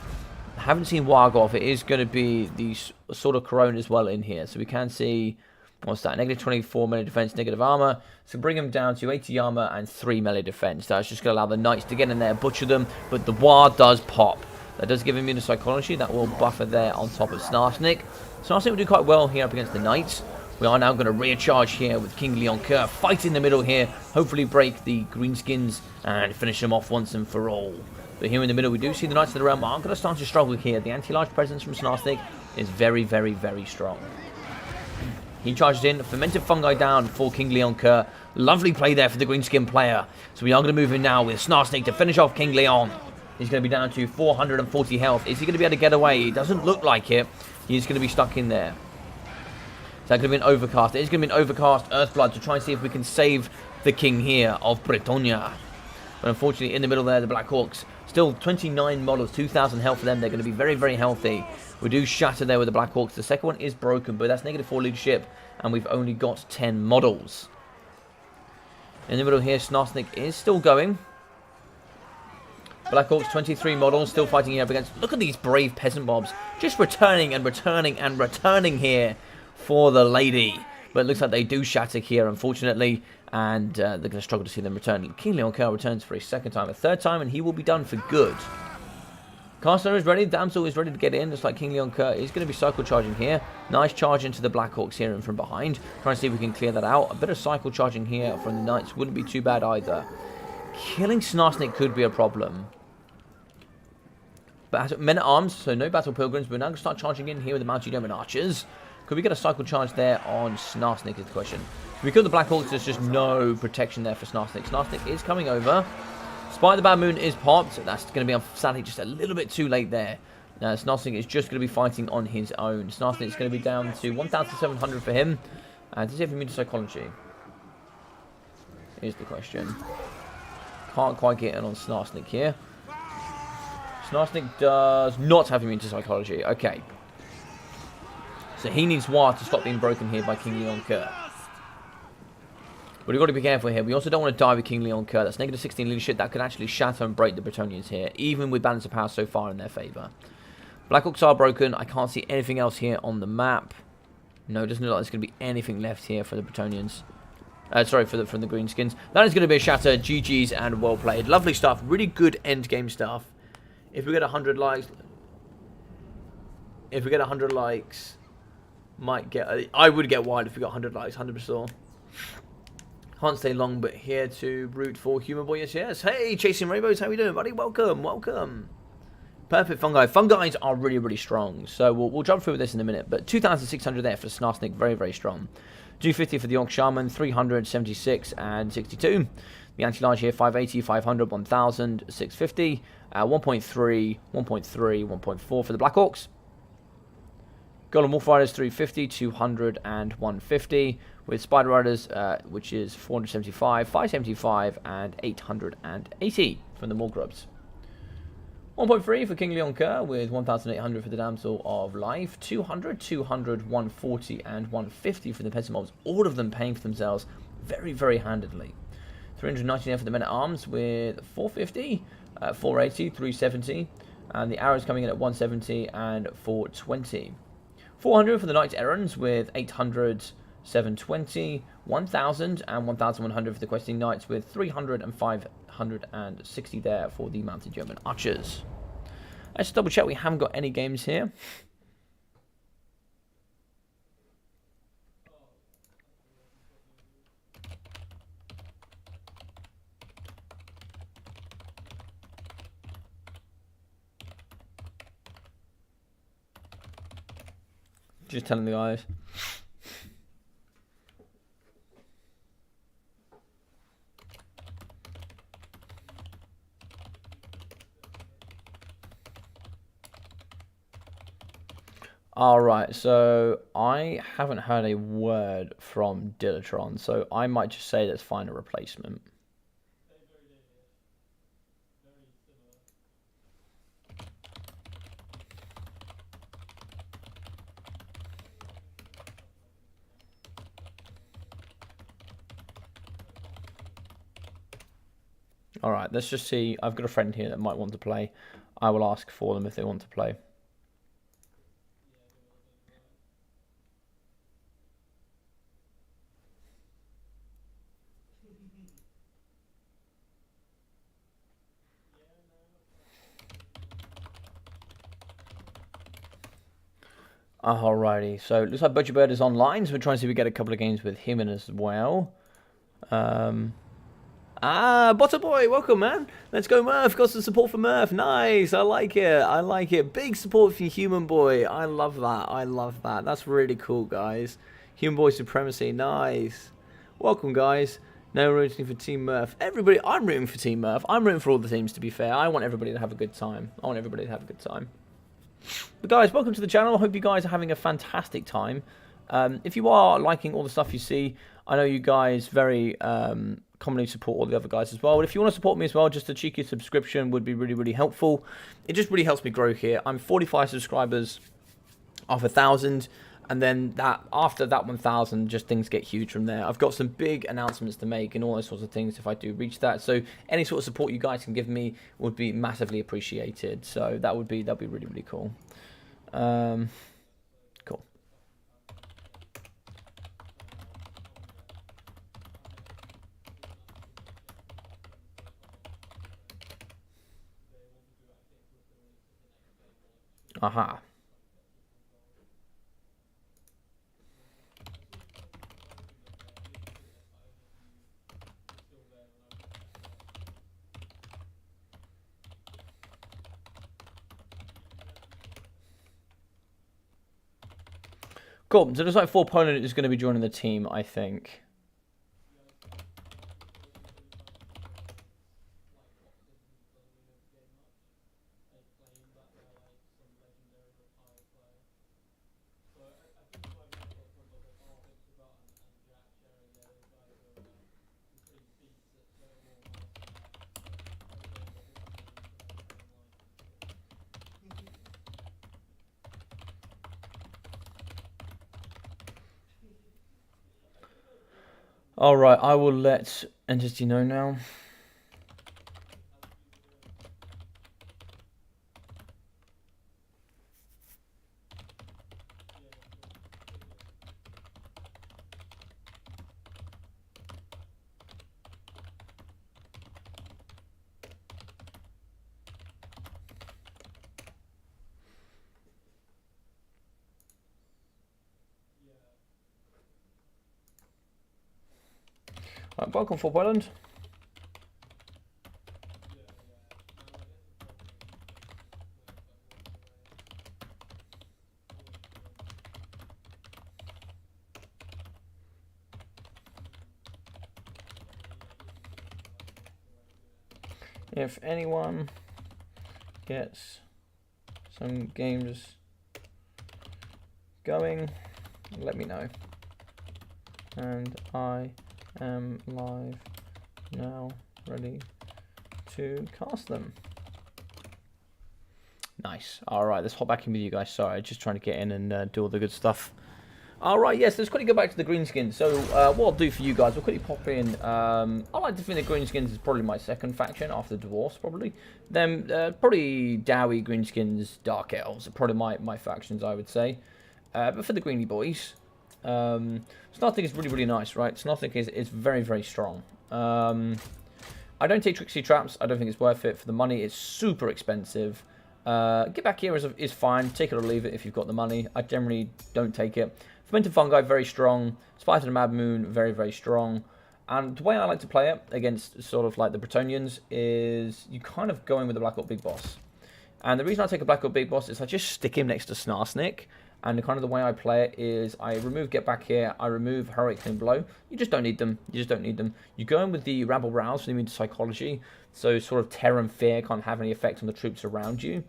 Haven't seen Wargoth. It is going to be the sort of Corona as well in here. So we can see... What's that? -24 melee defense, negative armor. So bring them down to 80 armor and 3 melee defense. That's just going to allow the knights to get in there, butcher them. But the war does pop. That does give immune to psychology. That will buffer there on top of Snarsnik. Snarsnik will do quite well here up against the knights. We are now going to recharge here with King Leoncoeur. Fight in the middle here. Hopefully break the greenskins and finish them off once and for all. But here in the middle, we do see the Knights of the Realm are going to start to struggle here. The anti-large presence from Snarsnik is very, very, very strong. He charges in, fermented fungi down for King Leoncoeur. Lovely play there for the greenskin player. So we are going to move in now with Snarsnik to finish off King Leon. He's going to be down to 440 health. Is he going to be able to get away? It doesn't look like it. He's going to be stuck in there. So that could have been overcast. It is going to be an overcast Earthblood to try and see if we can save the king here of Bretonnia. But unfortunately, in the middle there, the Black Orcs. Still 29 models, 2,000 health for them. They're going to be very, very healthy. We do shatter there with the Black Orcs. The second one is broken, but that's -4 leadership. And we've only got 10 models. In the middle here, Snarsnik is still going. Black Orcs, 23 models, still fighting here up against... Look at these brave peasant mobs. Just returning and returning and returning here for the lady. But it looks like they do shatter here, unfortunately. And they're going to struggle to see them return. King Leoncoeur returns for a second time, a third time, and he will be done for good. Caster is ready. Damsel is ready to get in, just like King Leoncoeur is going to be cycle charging here. Nice charge into the Black Orcs here and from behind. Trying to see if we can clear that out. A bit of cycle charging here from the Knights wouldn't be too bad either. Killing Snarsnik could be a problem. But men-at-arms, so no battle pilgrims. We're now going to start charging in here with the Mounted Yeoman archers. Could we get a cycle charge there on Snarsnik is the question. If we kill the Black Orcs, there's just no protection there for Snarsnik. Snarsnik is coming over. Spy the Bad Moon is popped. That's going to be, sadly, just a little bit too late there. Now, Snarsnik is just going to be fighting on his own. Snarsnik is going to be down to 1,700 for him. And does he have immune to psychology? Here's the question. Can't quite get in on Snarsnik here. Snarsnik does not have immune to psychology. Okay. So he needs War to stop being broken here by King Leoncoeur. But we've got to be careful here. We also don't want to die with King Leoncoeur. That's -16 leadership. That could actually shatter and break the Bretonnians here, even with balance of power so far in their favour. Black Orcs are broken. I can't see anything else here on the map. No, it doesn't look like there's going to be anything left here for the Bretonnians. Sorry, from the greenskins. That is going to be a shatter. GG's and well played. Lovely stuff. Really good end game stuff. If we get 100 likes, might get. I would get wide if we got 100 likes. 100%. Can't stay long, but here to root for Human Boy. Yes, yes. Hey, Chasing Rainbows, how you doing, buddy? Welcome, welcome. Perfect fungi. Fungis are really, really strong. So we'll jump through this in a minute. But 2,600 there for the Snarsnik. Very, very strong. 250 for the Orc Shaman. 376 and 62. The anti-large here, 580, 500, 1,000, 650. 1.3, 1.3, 1.4 for the Black Orcs. Golem Wolf Riders 350, 200 and 150 with Spider Riders, which is 475, 575 and 880 from the Morgrubs. 1.3 for King Leon Kerr with 1,800 for the Damsel of Life, 200, 200, 140 and 150 for the Pesimobs, all of them paying for themselves very, very handedly. 390 there for the Men at Arms with 450, 480, 370, and the Arrows coming in at 170 and 420. 400 for the Knights Errands with 800, 720, 1,000 and 1,100 for the Questing Knights with 300 and 560 there for the Mounted German Archers. Let's double check we haven't got any games here. Just telling the guys. Alright, so I haven't heard a word from Dilatron, so I might just say let's find a replacement. Alright, let's just see. I've got a friend here that might want to play. I will ask for them if they want to play. Alrighty, so it looks like Butcherbird is online, so we're trying to see if we get a couple of games with him in as well. Butterboy, welcome, man. Let's go, Murph. Got some support for Murph. Nice. I like it. I like it. Big support for Human Boy. I love that. I love that. That's really cool, guys. Human Boy supremacy. Nice. Welcome, guys. Now we're rooting for Team Murph. Everybody, I'm rooting for Team Murph. I'm rooting for all the teams, to be fair. I want everybody to have a good time. But guys, welcome to the channel. I hope you guys are having a fantastic time. If you are liking all the stuff you see, I know you guys very commonly support all the other guys as well. But if you want to support me as well, just a cheeky subscription would be really, really helpful. It just really helps me grow here. I'm 45 subscribers off 1,000. And then after that 1,000, just things get huge from there. I've got some big announcements to make and all those sorts of things if I do reach that. So any sort of support you guys can give me would be massively appreciated. So that'd be really, really cool. Cool. Aha. Cool, so it looks like 4 Poland is going to be joining the team, I think. Alright, I will let Entity know now. Right, welcome for Poland. If anyone gets some games going, let me know. And I am live now, ready to cast them. Nice. All right, let's hop back in with you guys. Sorry, just trying to get in and do all the good stuff. All right, yes, let's quickly go back to the greenskins. So what I'll do for you guys, we'll quickly pop in. I like to think the greenskins is probably my second faction after the dwarfs, probably. Then probably Dowie, greenskins, dark elves are probably my factions, I would say. But for the greeny boys, Snarthing is really, really nice, right? Snarthing is very, very strong. I don't take Tricksy Traps. I don't think it's worth it for the money. It's super expensive. Get back here is fine. Take it or leave it if you've got the money. I generally don't take it. Fermented Fungi, very strong. Spice of the Mad Moon, very, very strong. And the way I like to play it against sort of like the Bretonnians is you kind of go in with the Black Orc Big Boss. And the reason I take a Black Orc Big Boss is I just stick him next to Snarsnick. And the kind of the way I play it is I remove Get Back Here, I remove Heroic Clean Blow. You just don't need them. You just don't need them. You go in with the Rabble Rouse for the immune to psychology. So sort of terror and fear can't have any effect on the troops around you.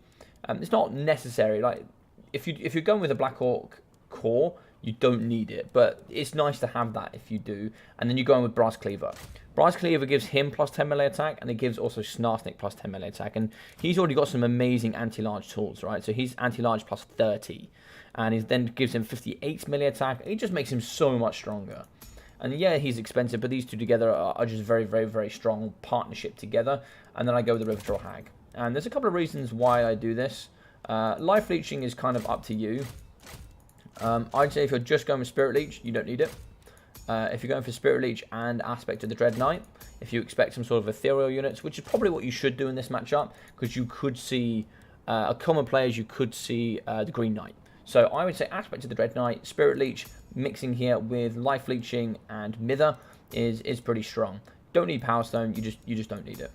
It's not necessary. Like if you're going with a Black Orc core, you don't need it, but it's nice to have that if you do. And then you go in with Brass Cleaver. Brass Cleaver gives him plus 10 melee attack, and it gives also Snarsnick plus 10 melee attack. And he's already got some amazing anti-large tools, right? So he's anti-large plus 30, and he then gives him 58 melee attack. It just makes him so much stronger. And yeah, he's expensive, but these two together are just very, very, very strong partnership together. And then I go with the River Troll Hag. And there's a couple of reasons why I do this. Life Leeching is kind of up to you. I'd say if you're just going with Spirit Leech, you don't need it. If you're going for Spirit Leech and Aspect of the Dread Knight, if you expect some sort of ethereal units, which is probably what you should do in this matchup, because you could see, a common players, you could see the Green Knight. So I would say Aspect of the Dread Knight, Spirit Leech, mixing here with Life Leeching and Mither is pretty strong. Don't need Power Stone, you just don't need it.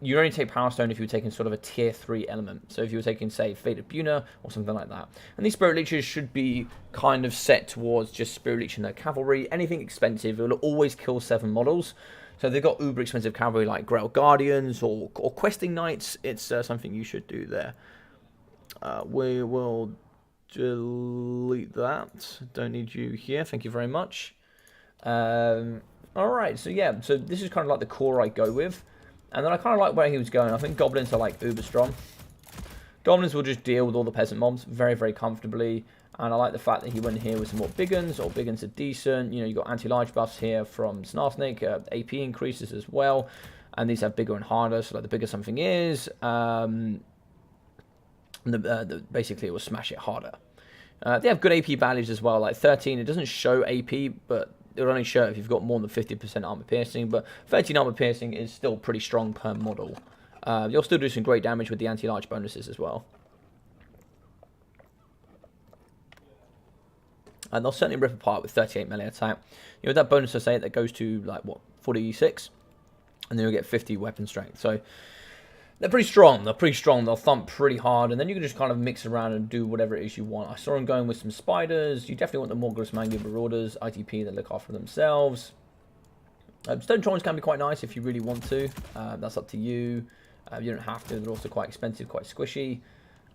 You only take Power Stone if you're taking sort of a tier 3 element. So if you were taking, say, Faded Buna or something like that. And these Spirit Leeches should be kind of set towards just Spirit Leech and their cavalry. Anything expensive, it will always kill 7 models. So if they've got uber expensive cavalry like Grail Guardians or Questing Knights, it's something you should do there. We will delete that. Don't need you here. Thank you very much. Alright, so yeah. So this is kind of like the core I go with. And then I kind of like where he was going. I think Goblins are like uber strong. Goblins will just deal with all the peasant mobs very, very comfortably. And I like the fact that he went here with some more big guns. Or big guns are decent. You know, you got anti-large buffs here from Snarsnick. AP increases as well. And these have bigger and harder. So like the bigger something is, basically it will smash it harder. They have good AP values as well. Like 13, it doesn't show AP, but it'll only show if you've got more than 50% armor piercing, but 13 armor piercing is still pretty strong per model. You'll still do some great damage with the anti-large bonuses as well. And they'll certainly rip apart with 38 melee attack. You know, that bonus I say that goes to like what, 46, and then you'll get 50 weapon strength. So they're pretty strong. They'll thump pretty hard, and then you can just kind of mix around and do whatever it is you want. I saw them going with some spiders. You definitely want the Morgulus Mangu Marauders, ITP that look after themselves. Stone Trolls can be quite nice if you really want to. That's up to you. You don't have to. They're also quite expensive, quite squishy.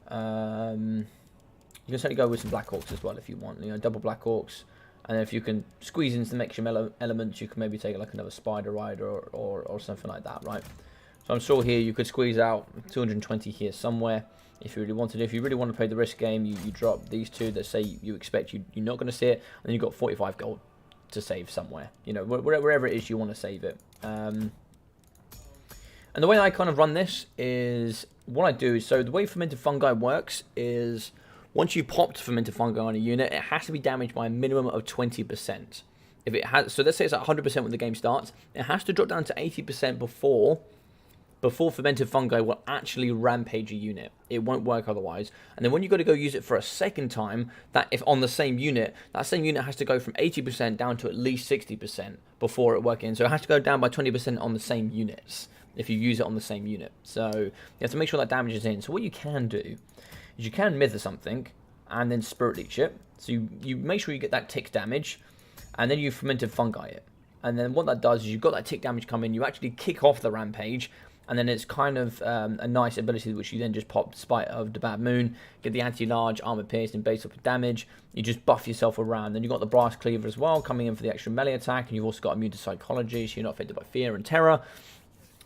You can certainly go with some Black Orcs as well if you want. You know, double Black Orcs. And then if you can squeeze in some extra elements, you can maybe take like another Spider Rider or something like that, right? So I'm sure here you could squeeze out 220 here somewhere if you really wanted to. If you really want to play the risk game, you drop these two that say you expect you're not going to see it, and then you've got 45 gold to save somewhere. You know, wherever it is you want to save it. And the way I kind of run this is, what I do is, so the way Fermented Fungi works is, once you popped Fermented Fungi on a unit, it has to be damaged by a minimum of 20%. If it has, so let's say it's at 100% when the game starts, it has to drop down to 80% before before fermented fungi will actually rampage a unit. It won't work otherwise. And then when you got to go use it for a second time, that if on the same unit, that same unit has to go from 80% down to at least 60% before it works in. So it has to go down by 20% on the same units if you use it on the same unit. So you have to make sure that damage is in. So what you can do is you can mither something and then spirit leech it. So you make sure you get that tick damage, and then you fermented fungi it. And then what that does is you've got that tick damage come in, you actually kick off the rampage, and then it's kind of a nice ability which you then just pop Spite of the Bad Moon, get the anti-large, armor pierced, and base up with damage. You just buff yourself around. Then you've got the Brass Cleaver as well, coming in for the extra melee attack, and you've also got immune to psychology, so you're not affected by fear and terror.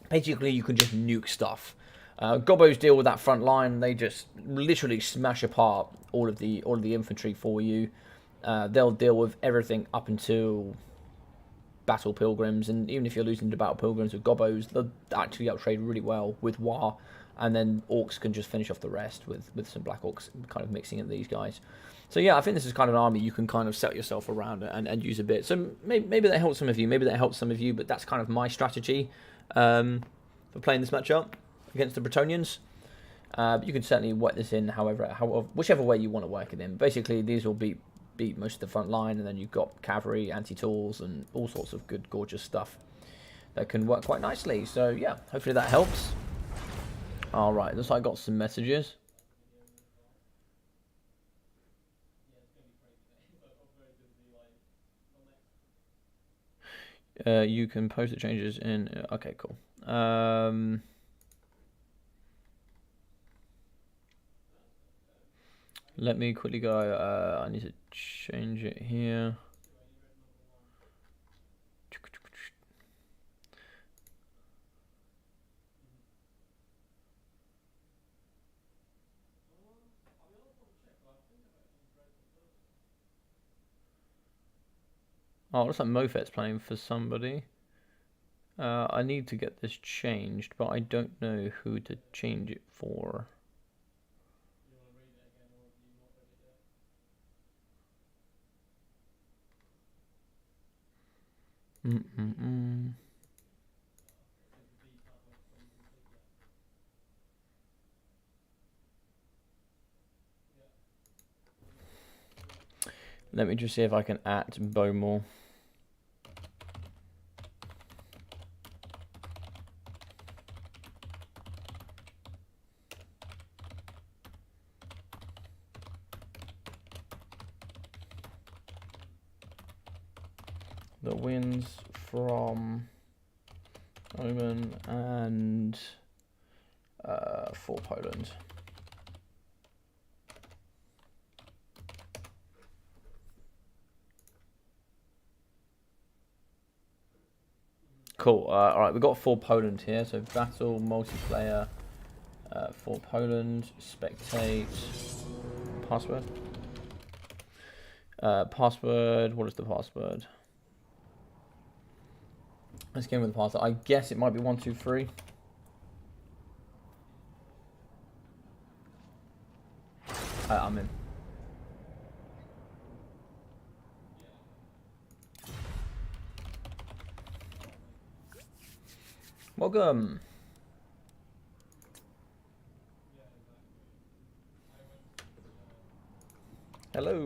Basically, you can just nuke stuff. Gobos deal with that front line. They just literally smash apart all of the infantry for you. They'll deal with everything up until Battle Pilgrims, and even if you're losing to Battle Pilgrims with Gobos, they'll actually outtrade really well with War, and then Orcs can just finish off the rest with some Black Orcs kind of mixing in these guys. So yeah, I think this is kind of an army you can kind of set yourself around and use a bit. So maybe that helps some of you, but that's kind of my strategy for playing this matchup against the Bretonnians. But you can certainly work this in whichever way you want to work it in. Basically, these will beat most of the front line, and then you've got cavalry, anti-tools, and all sorts of good, gorgeous stuff that can work quite nicely. So yeah, hopefully that helps. Alright, looks like I got some messages. You can post the changes in... okay, cool. Let me quickly go. I need to change it here. Oh, looks like Mofet's playing for somebody. I need to get this changed, but I don't know who to change it for. Let me just see if I can at Bowmore. The wins from Omen and for Poland. Cool. All right, we've got for Poland here. So battle multiplayer for Poland. Spectate. Password. Password. What is the password? Let's get in with the password. I guess it might be 123. I'm in. Welcome. Hello.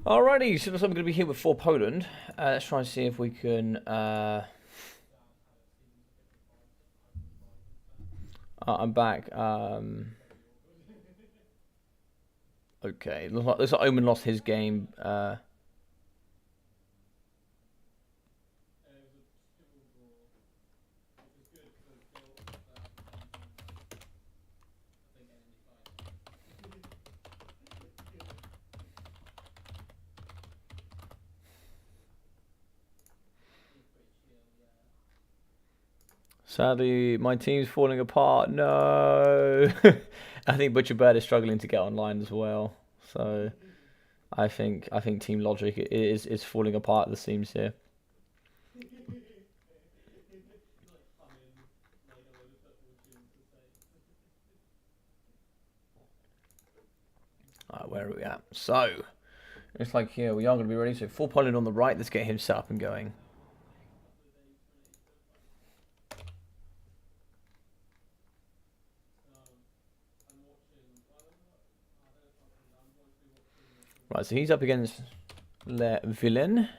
Alrighty, so I'm going to be here with for Poland. Let's try and see if we can. I'm back. Okay, looks like Omen lost his game. Sadly, my team's falling apart. No, I think Butcherbird is struggling to get online as well. So, I think Team Logic is falling apart at the seams here. Alright, where are we at? So, it's like here we are going to be ready. So, for Poland on the right. Let's get him set up and going. Right, so he's up against Le Villain.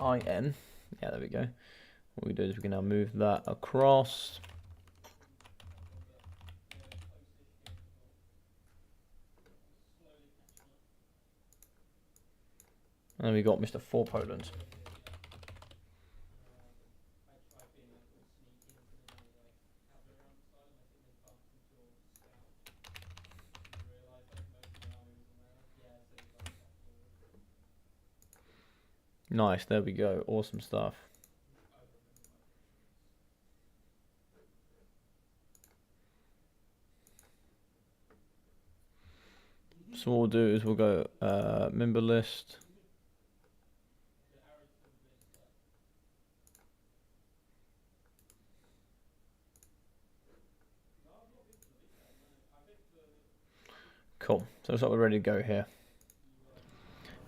IN. Yeah, there we go. What we do is we can now move that across. And then we got Mr. For Poland. Nice, there we go. Awesome stuff. So what we'll do is we'll go member list. Cool. So looks like we're ready to go here.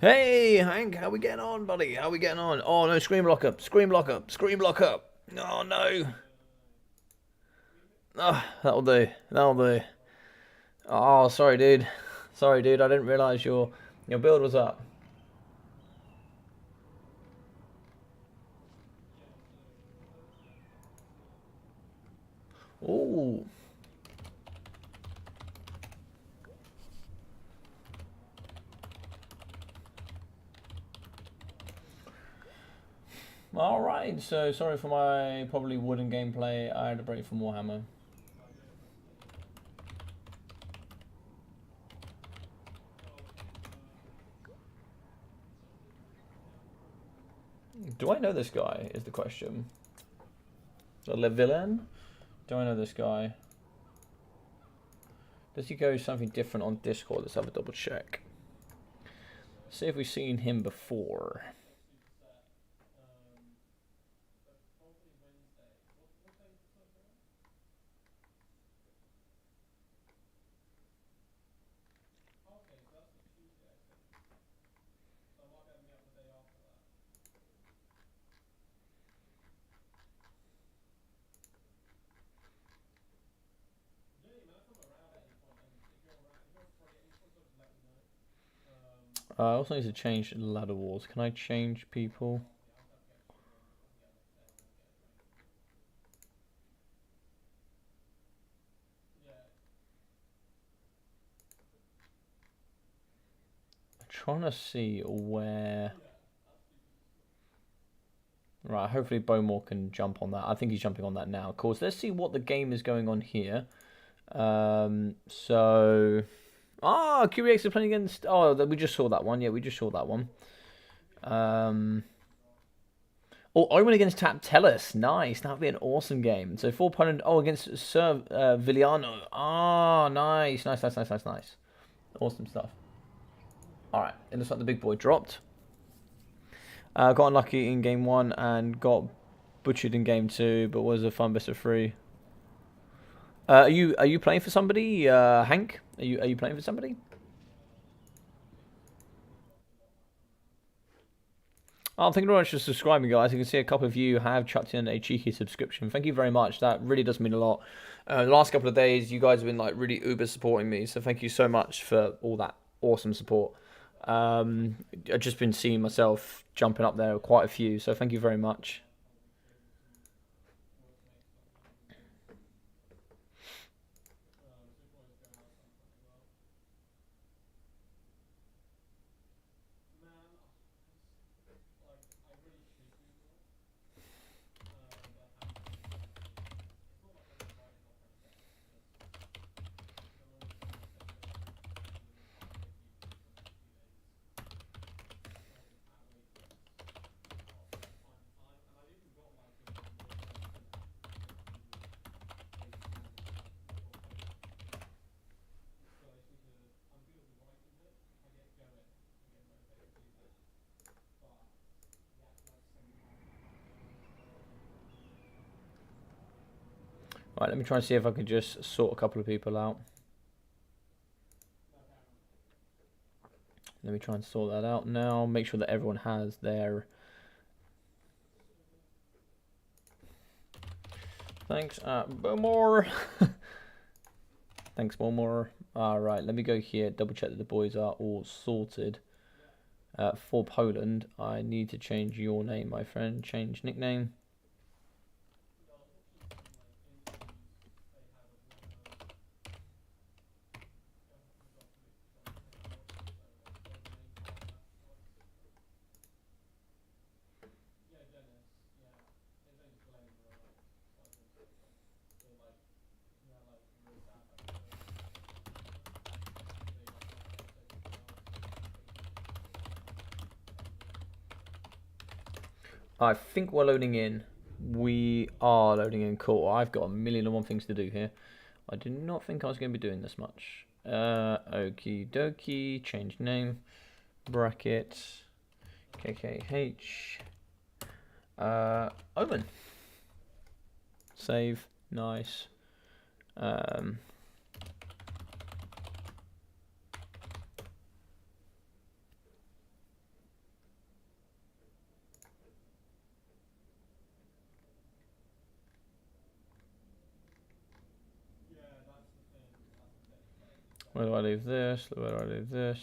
Hey, Hank, how we getting on, buddy? How we getting on? Oh, no, screen block up, screen block up, screen block up. Oh, no. Oh, that'll do, that'll do. Oh, sorry, dude. Sorry, dude, I didn't realise your build was up. Ooh. Alright, so sorry for my probably wooden gameplay. I had a break from Warhammer. Do I know this guy, is the question. So Le Villain? Do I know this guy? Does he go something different on Discord? Let's have a double check. See if we've seen him before. I also need to change ladder walls. Can I change people? I'm trying to see where... Right, hopefully Bowmore can jump on that. I think he's jumping on that now. Of course, let's see what the game is going on here. So... Ah, QBX are playing against... Oh, we just saw that one. Yeah, we just saw that one. Oh, Omen against Tap Tellus. Nice. That would be an awesome game. So, 4 opponent... Oh, against Sir Villiano. Ah, nice. Nice. Awesome stuff. Alright, it looks like the big boy dropped. Got unlucky in game 1 and got butchered in game 2, but was a fun best of 3. Are you playing for somebody, Hank? Are you playing for somebody? Oh, thank you very much for subscribing, guys. You can see a couple of you have chucked in a cheeky subscription. Thank you very much. That really does mean a lot. The last couple of days, you guys have been like really uber supporting me, so thank you so much for all that awesome support. I've just been seeing myself jumping up there quite a few, so thank you very much. Right, let me try and see if I can just sort a couple of people out. Let me try and sort that out now. Make sure that everyone has their... Thanks, Bowmore. Thanks, more. Alright, let me go here, double check that the boys are all sorted. For Poland, I need to change your name, my friend. Change nickname. I think we're loading in. We are loading in. Cool. I've got a million and one things to do here. I did not think I was going to be doing this much. Okie dokie. Change name. Bracket. Kazakit-HA. Omen. Save. Nice. Where do I leave this? Where do I leave this?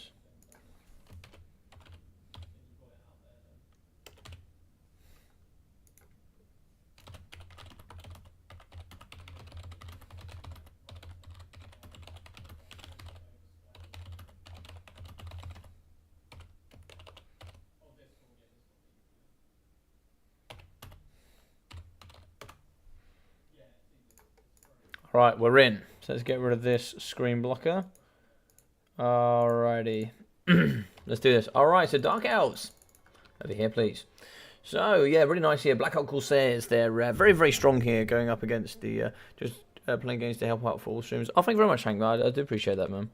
Right, we're in. So let's get rid of this screen blocker. Alrighty. Let's do this. Alright, so Dark Elves. Over here, please. So, yeah, really nice here. Black Hawk Corsairs, they're very, very strong here, going up against the, playing games to help out for all streams. Oh, thank you very much, Hank. I do appreciate that, man.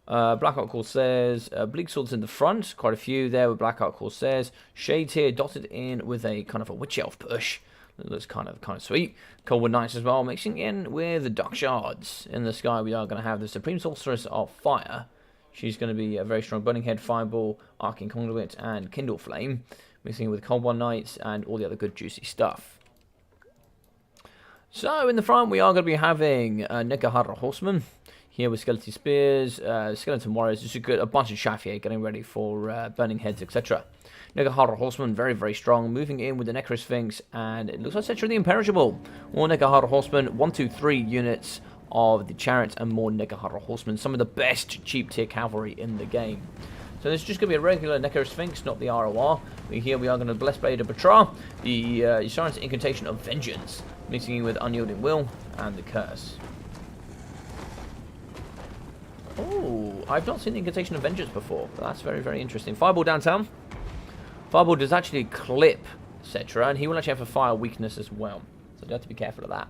Black Hawk Corsairs, Bleak Swords in the front. Quite a few there with Black Hawk Corsairs. Shades here, dotted in with a kind of a Witch Elf push. That looks kind of sweet. Coldwood Knights as well, mixing in with the Dark Shards. In the sky, we are going to have the Supreme Sorceress of Fire. She's going to be a very strong Burning Head, Fireball, Arcane Conduit, and Kindle Flame. Mixing in with Coldwood Knights and all the other good juicy stuff. So, in the front, we are going to be having Nekahara Horsemen. Here with Skeleton Spears, Skeleton Warriors, just a bunch of chaff here getting ready for Burning Heads, etc. Nekahara Horseman, very, very strong, moving in with the Necrosphinx, and it looks like Cetra the Imperishable. More Nekahara Horsemen, 1, 2, 3 units of the Chariots, and more Nekahara Horsemen. Some of the best cheap tier cavalry in the game. So this is just going to be a regular Necrosphinx, not the ROR. Here we are going to Blessed Blade of Batra, the Silence Incantation of Vengeance, mixing in with Unyielding Will, and the Curse. Oh, I've not seen the Incantation of Vengeance before. But that's very, very interesting. Fireball downtown. Fireball does actually clip Cetra, and he will actually have a fire weakness as well. So you have to be careful of that.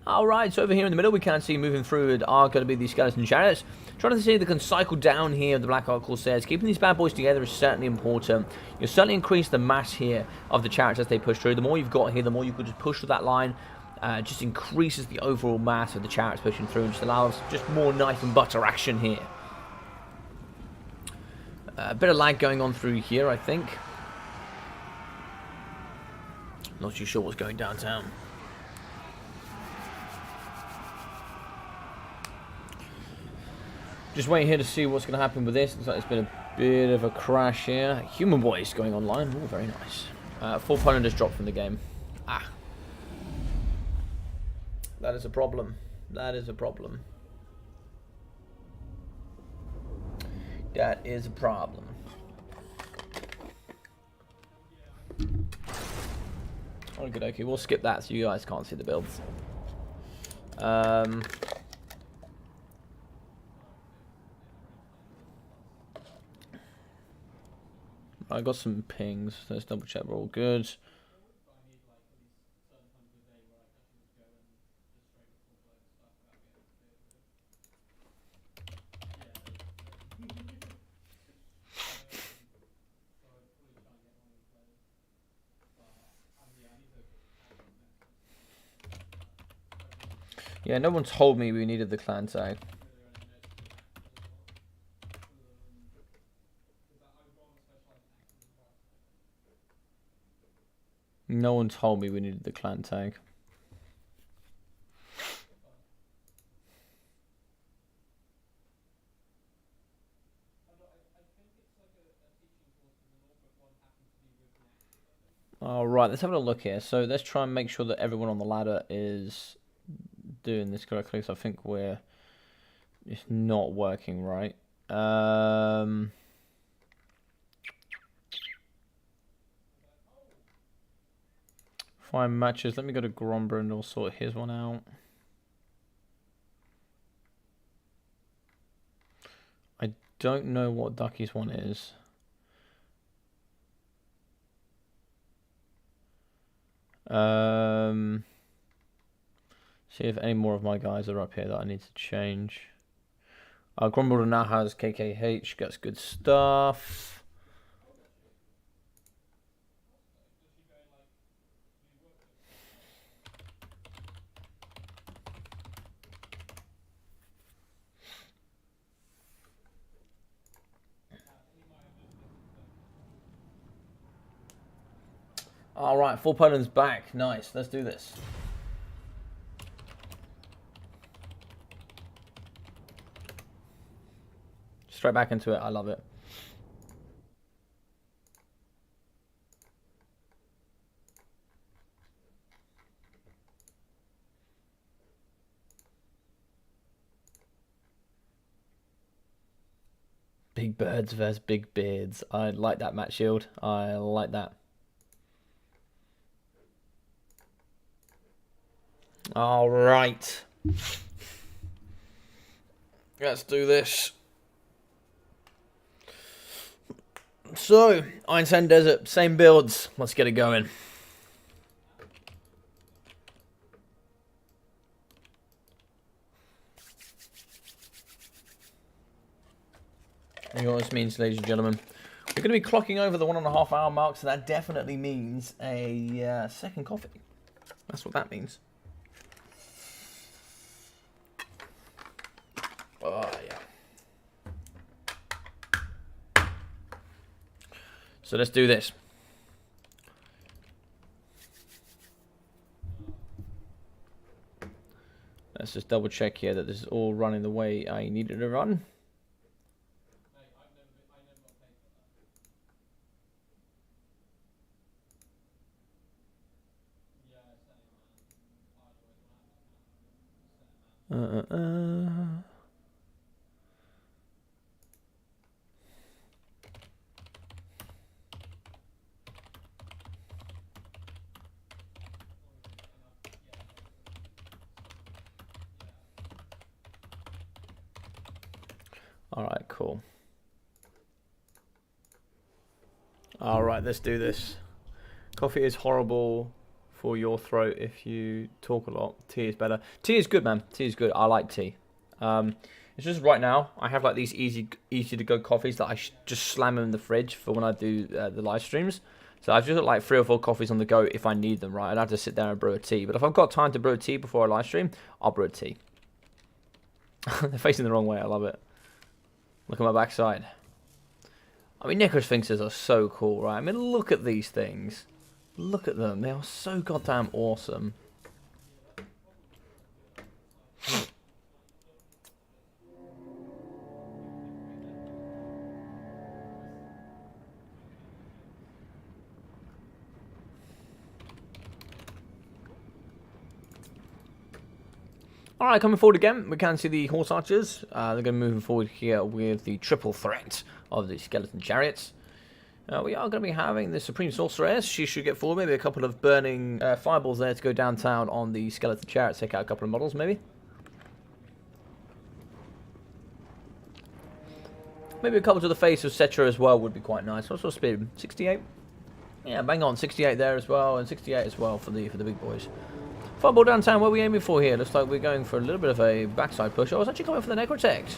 Alright, so over here in the middle we can see moving through it are going to be these Skeleton Chariots. Trying to see if they can cycle down here of the Black Hawk Corsairs. Keeping these bad boys together is certainly important. You'll certainly increase the mass here of the Chariots as they push through. The more you've got here, the more you could just push through that line. Just increases the overall mass of the Chariots pushing through and just allows just more knife and butter action here. A bit of lag going on through here, I think. Not too sure what's going downtown. Just waiting here to see what's going to happen with this. Looks like it's been a bit of a crash here. Human Boys going online. Oh, very nice. Full Poland has dropped from the game. Ah. That is a problem. That is a problem. That is a problem. Okay, we'll skip that so you guys can't see the builds. I got some pings. Let's double check we're all good. Yeah, no one told me we needed the clan tag. No one told me we needed the clan tag. Alright, let's have a look here. So let's try and make sure that everyone on the ladder is doing this correctly. So I think it's not working right. Find matches. Let me go to Gromber and I'll sort his one out. I don't know what Ducky's one is. See if any more of my guys are up here that I need to change. Gromber now has KKH. Gets good stuff. Alright, full Poland's back. Nice, let's do this. Straight back into it, I love it. Big birds versus big beards. I like that, Matt Shield. I like that. All right. Let's do this. So, Einstein Desert, same builds. Let's get it going. You know what this means, ladies and gentlemen? We're going to be clocking over the 1.5 hour mark, so that definitely means a second coffee. That's what that means. Oh, yeah. So let's do this. Let's just double check here that this is all running the way I needed to run. Alright, cool. Alright, let's do this. Coffee is horrible for your throat if you talk a lot. Tea is better. Tea is good, man. Tea is good. I like tea. It's just right now, I have like these easy to go coffees that I just slam in the fridge for when I do the live streams. So I've just got like 3 or 4 coffees on the go if I need them, right? I'd have to sit there and brew a tea. But if I've got time to brew a tea before a live stream, I'll brew a tea. They're facing the wrong way. I love it. Look at my backside. I mean, necrosphinxes are so cool, right? I mean, look at these things. Look at them. They are so goddamn awesome. Alright, coming forward again, we can see the horse archers. They're going to be moving forward here with the triple threat of the skeleton chariots. We are going to be having the Supreme Sorceress. She should get forward. Maybe a couple of burning fireballs there to go downtown on the skeleton chariots. Take out a couple of models, maybe. Maybe a couple to the face of Cetra as well would be quite nice. What sort of speed? 68? Yeah, bang on. 68 there as well, and 68 as well for the big boys. Fireball downtown, what are we aiming for here? Looks like we're going for a little bit of a backside push. I was actually coming for the Necrotect.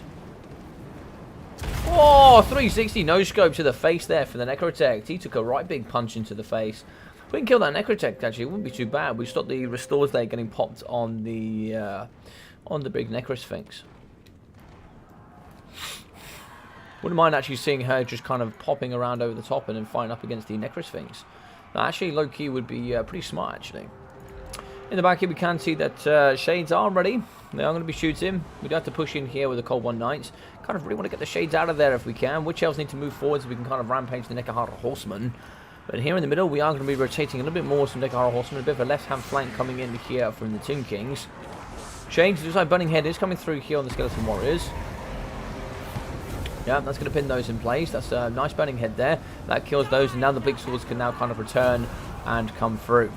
Oh, 360 no-scope to the face there for the Necrotect. He took a right big punch into the face. If we can kill that Necrotect, actually, it wouldn't be too bad. We stopped the restores there getting popped on the big Necrosphinx. Wouldn't mind actually seeing her just kind of popping around over the top and then fighting up against the Necrosphinx. Now, actually, low-key would be pretty smart, actually. In the back here, we can see that Shades are ready. They are going to be shooting. We do have to push in here with the Cold One Knights. Kind of really want to get the Shades out of there if we can. Witch Elves need to move forward so we can kind of rampage the Nekahara Horsemen. But here in the middle, we are going to be rotating a little bit more some Nekahara Horsemen. A bit of a left-hand flank coming in here from the Tomb Kings. Shades, looks like Burning Head is coming through here on the Skeleton Warriors. Yeah, that's going to pin those in place. That's a nice Burning Head there. That kills those, and now the Bleak Swords can now kind of return and come through.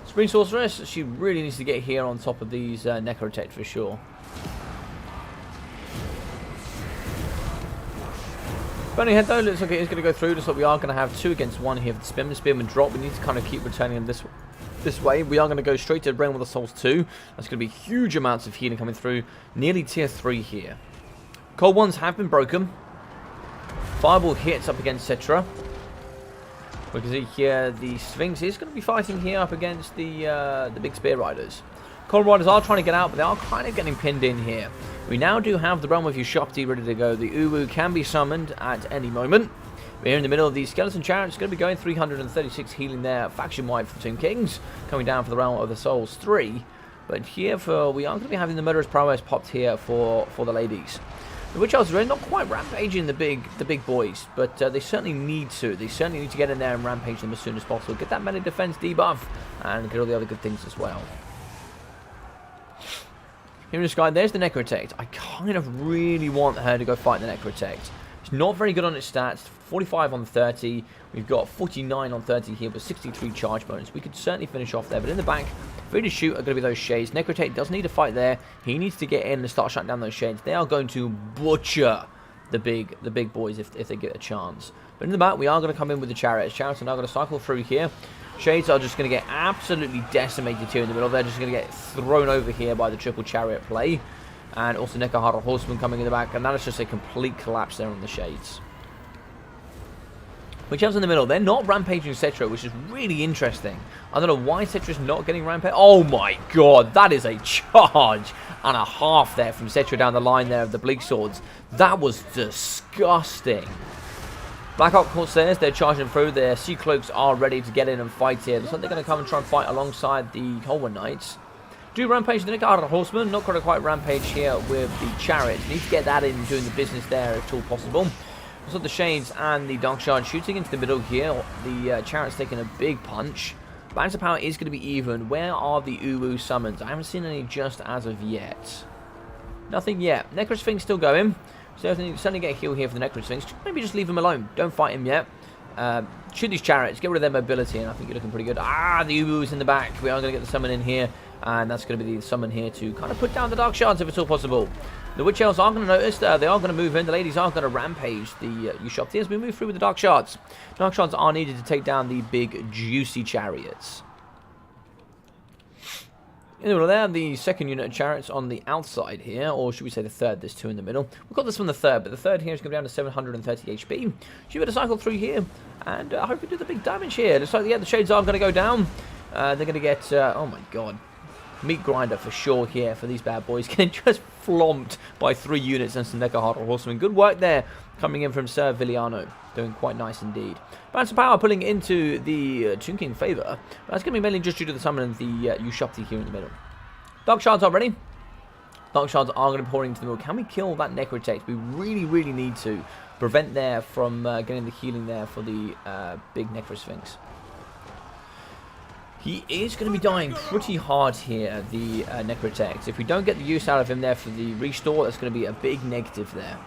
Spring Sorceress, she really needs to get here on top of these Necrotect for sure. Burning Head though, looks like it is going to go through. Looks like we are going to have 2 against 1 here for the Spearman. Spearman drop. We need to kind of keep returning them this way. We are going to go straight to Realm of the Souls 2. That's going to be huge amounts of healing coming through. Nearly tier 3 here. Cold ones have been broken. Fireball hits up against Cetra. We can see here the Sphinx is going to be fighting here up against the big Spear Riders. Cold Riders are trying to get out, but they are kind of getting pinned in here. We now do have the Realm of Ushopti ready to go. The Uwu can be summoned at any moment. We're here in the middle of the Skeleton Chariots. Going to be going 336 healing there, faction-wide for Tomb Kings. Coming down for the Realm of the Souls 3. But here we are going to be having the Murderous Prowess popped here for the ladies. The Witch Elves are not quite rampaging the big boys, but they certainly need to. They certainly need to get in there and rampage them as soon as possible. Get that melee defense debuff and get all the other good things as well. Here in the sky, there's the Necrotect. I kind of really want her to go fight the Necrotect. It's not very good on its stats. 45 on 30. We've got 49 on 30 here, but 63 charge bonus. We could certainly finish off there, but in the back, free to shoot are going to be those Shades. Necrotect does need to fight there. He needs to get in and start shutting down those Shades. They are going to butcher the big boys if they get a chance. But in the back, we are going to come in with the Chariots. Chariots are now going to cycle through here. Shades are just going to get absolutely decimated here in the middle. They're just going to get thrown over here by the triple Chariot play. And also Nekahara Horseman coming in the back. And that is just a complete collapse there on the Shades. Which else in the middle? They're not rampaging Cetra, which is really interesting. I don't know why Cetra's not getting rampage. Oh my god, that is a charge and a half there from Cetra down the line there of the Bleak Swords. That was disgusting. Black Hawk Corsairs, they're charging through. Their Sea Cloaks are ready to get in and fight here. Looks like they're going to come and try and fight alongside the Colwyn Knights. Do rampage the Nekahara Horsemen. Not going to quite rampage here with the Chariots. Need to get that in, doing the business there if at all possible. So the Shades and the Dark Shard shooting into the middle here. The Chariots taking a big punch. Balance of power is going to be even. Where are the Uwu summons? I haven't seen any just as of yet. Nothing yet. Necro Sphinx still going. So certainly get a heal here for the Necro Sphinx. Maybe just leave him alone. Don't fight him yet. Shoot these Chariots. Get rid of their mobility, and I think you're looking pretty good. Ah, the Uwu's in the back. We are going to get the summon in here. And that's going to be the summon here to kind of put down the Dark Shards if it's all possible. The Witch Elves are going to notice. They are going to move in. The ladies are going to rampage the Ushopti as we move through with the Dark Shards. Dark Shards are needed to take down the big, juicy Chariots. In the middle there, the second unit of Chariots on the outside here, or should we say the third? There's 2 in the middle. We've got this one the third, but the third here is going to be down to 730 HP. Should be able to cycle through here, and I hope we do the big damage here. Looks like, yeah, the Shades are going to go down. They're going to get, oh my god, meat grinder for sure here for these bad boys. Getting just flomped by 3 units and some Nekahara Horsemen. Good work there coming in from Sir Viliano. Doing quite nice indeed. Balance of power pulling into the Tomb King favour. That's going to be mainly just due to the summon of the Ushopti here in the middle. Dark Shards are ready. Dark Shards are going to be pouring into the middle. Can we kill that Necrotect? We really, really need to prevent there from getting the healing there for the big Necro Sphinx. He is going to be dying pretty hard here, the Necrotect. If we don't get the use out of him there for the restore, that's going to be a big negative there.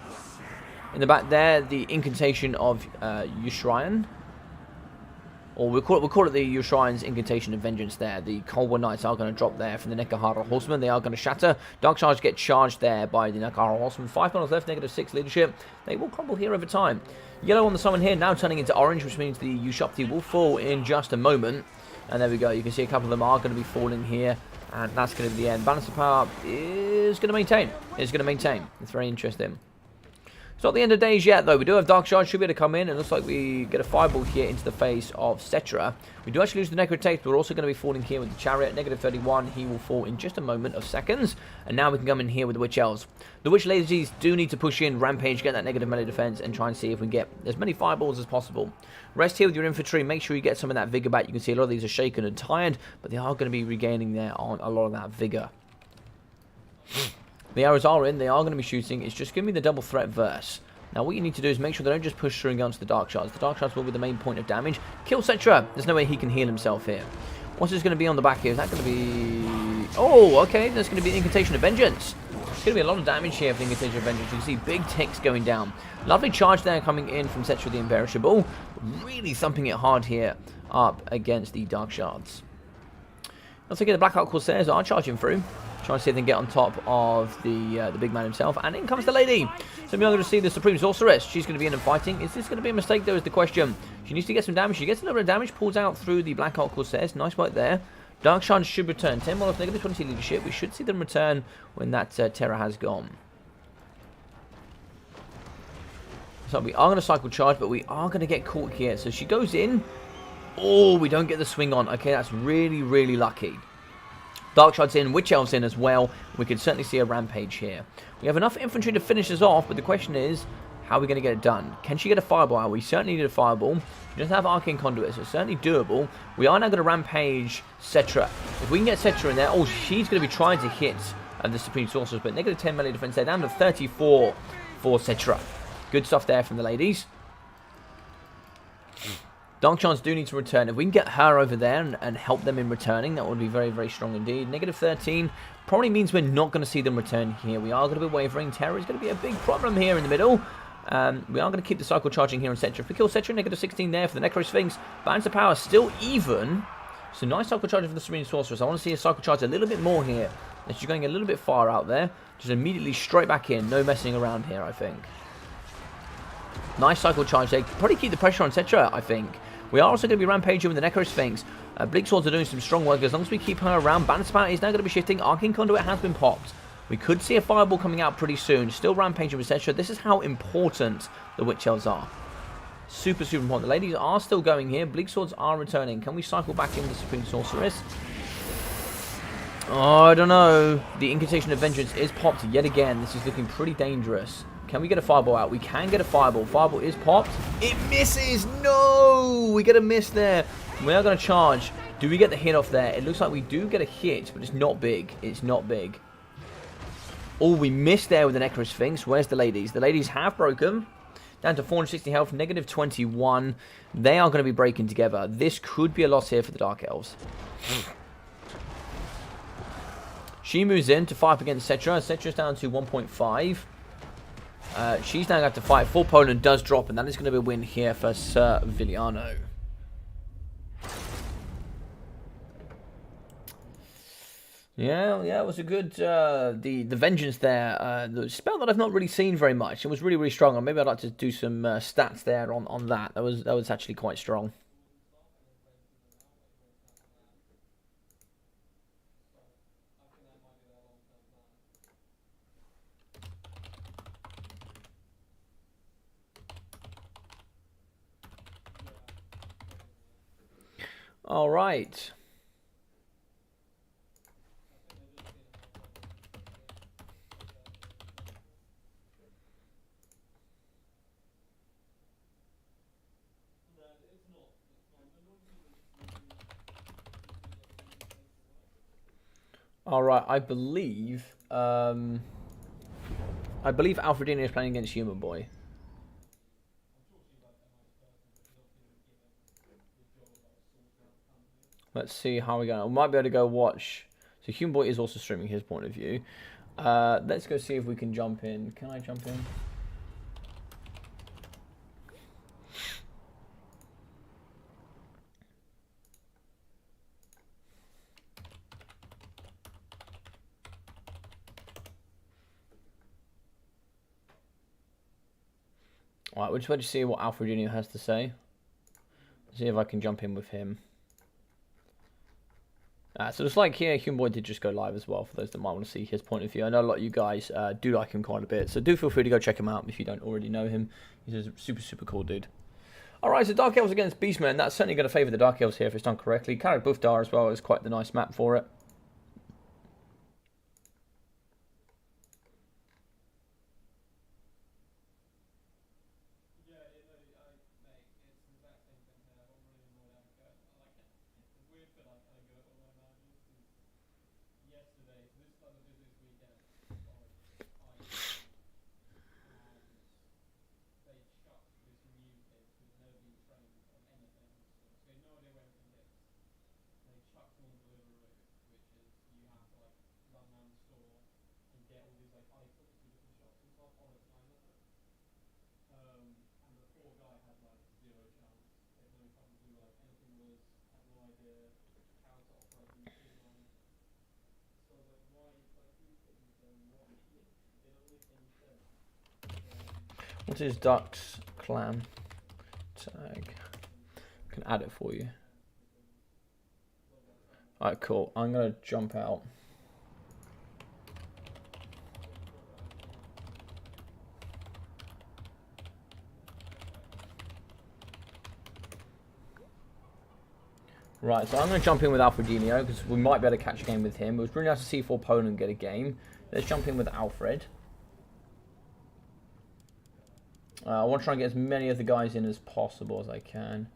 In the back there, the incantation of Yushrian. Or we'll call it the Yushrian's incantation of vengeance there. The Colwyn Knights are going to drop there from the Nekahara Horsemen. They are going to shatter. Dark Charge get charged there by the Nekahara Horsemen. 5 panels left, -6 leadership. They will crumble here over time. Yellow on the summon here, now turning into orange, which means the Ushopti will fall in just a moment. And there we go. You can see a couple of them are going to be falling here. And that's going to be the end. Balance of power is going to maintain. It's going to maintain. It's very interesting. It's not the end of days yet, though. We do have Dark Shard. Should be able to come in. It looks like we get a fireball here into the face of Cetra. We do actually lose the Necrotect, but we're also going to be falling here with the Chariot. -31. He will fall in just a moment of seconds. And now we can come in here with the Witch Elves. The Witch ladies do need to push in, rampage, get that negative melee defense, and try and see if we can get as many fireballs as possible. Rest here with your infantry. Make sure you get some of that vigor back. You can see a lot of these are shaken and tired, but they are going to be regaining there on a lot of that vigor. The arrows are in. They are going to be shooting. It's just going to be the double threat verse. Now what you need to do is make sure they don't just push through and go onto the Dark Shards. The Dark Shards will be the main point of damage. Kill Cetra. There's no way he can heal himself here. What's this going to be on the back here? Is that going to be... Oh, okay. There's going to be an Incantation of Vengeance. It's going to be a lot of damage here for the Incantation of Vengeance. You can see big ticks going down. Lovely charge there coming in from Cetra the Imperishable. Really thumping it hard here up against the Dark Shards. Once again, the Black Hawk Corsairs are charging through. Trying to see if they can get on top of the big man himself. And in comes the lady. So we are going to see the Supreme Sorceress. She's going to be in and fighting. Is this going to be a mistake, though, is the question. She needs to get some damage. She gets a little bit of damage. Pulls out through the Black Hawk Corsairs. Nice work there. Dark Shards should return. 10 more of negative 20 leadership. We should see them return when that terror has gone. So we are going to cycle charge, but we are going to get caught here. So she goes in. Oh, we don't get the swing on. Okay, that's really, really lucky. Dark Shards in, Witch Elves in as well. We can certainly see a rampage here. We have enough infantry to finish us off, but the question is, how are we going to get it done? Can she get a fireball out? We certainly need a fireball. She doesn't have Arcane Conduit, so it's certainly doable. We are now going to rampage Cetra. If we can get Cetra in there, oh, she's going to be trying to hit the Supreme Sorceress, but negative 10 melee defense there, down to 34 for Cetra. Good stuff there from the ladies. Dark Shards do need to return. If we can get her over there and help them in returning, that would be very, very strong indeed. Negative 13 probably means we're not going to see them return here. We are going to be wavering. Terror is going to be a big problem here in the middle. We are going to keep the cycle charging here on Cetra. If we kill Cetra, negative 16 there for the Necro Sphinx. Balance of power still even. So nice cycle charging for the Serene Sorceress. I want to see a cycle charge a little bit more here. She's going a little bit far out there. Just immediately straight back in. No messing around here, I think. Nice cycle charge there. Probably keep the pressure on Cetra, I think. We are also going to be rampaging with the Necro Sphinx. Bleak Swords are doing some strong work. As long as we keep her around, Balance Power is now going to be shifting. Arcane Conduit has been popped. We could see a fireball coming out pretty soon. Still rampaging with Cetra. This is how important the Witch Elves are. Super, super important. The ladies are still going here. Bleak Swords are returning. Can we cycle back in with the Supreme Sorceress? Oh, I don't know. The Incantation of Vengeance is popped yet again. This is looking pretty dangerous. Can we get a fireball out? We can get a fireball. Fireball is popped. It misses. No! We get a miss there. We are going to charge. Do we get the hit off there? It looks like we do get a hit, but it's not big. It's not big. Oh, we missed there with the Necro Sphinx. Where's the ladies? The ladies have broken. Down to 460 health, negative 21. They are going to be breaking together. This could be a loss here for the Dark Elves. She moves in to fight up against Cetra. Cetra's down to 1.5. She's now going to have to fight. Full Poland does drop, and that is going to be a win here for Sir Viliano. Yeah, it was a good, the Vengeance there, the spell that I've not really seen very much. It was really, really strong, and maybe I'd like to do some stats there on that. That was actually quite strong. All right. All right. I believe Alfredina is playing against Human Boy. Let's see how we go. We might be able to go watch. So Human Boy is also streaming his point of view. Let's go see if we can jump in. Can I jump in? Alright, we're just going to see what Alfredino has to say. See if I can jump in with him. So it's like here, Human Boy did just go live as well, for those that might want to see his point of view. I know a lot of you guys do like him quite a bit, so do feel free to go check him out if you don't already know him. He's a super, super cool dude. Alright, so Dark Elves against Beastmen. That's certainly going to favour the Dark Elves here if it's done correctly. Carrick Buffdar as well is quite the nice map for it. What is Duck's clan tag? I can add it for you. Alright, cool. I'm gonna jump out. Right, so I'm going to jump in with Alfredinho because we might be able to catch a game with him. It was really nice to see for Poland get a game. Let's jump in with Alfred. I want to try and get as many of the guys in as possible as I can.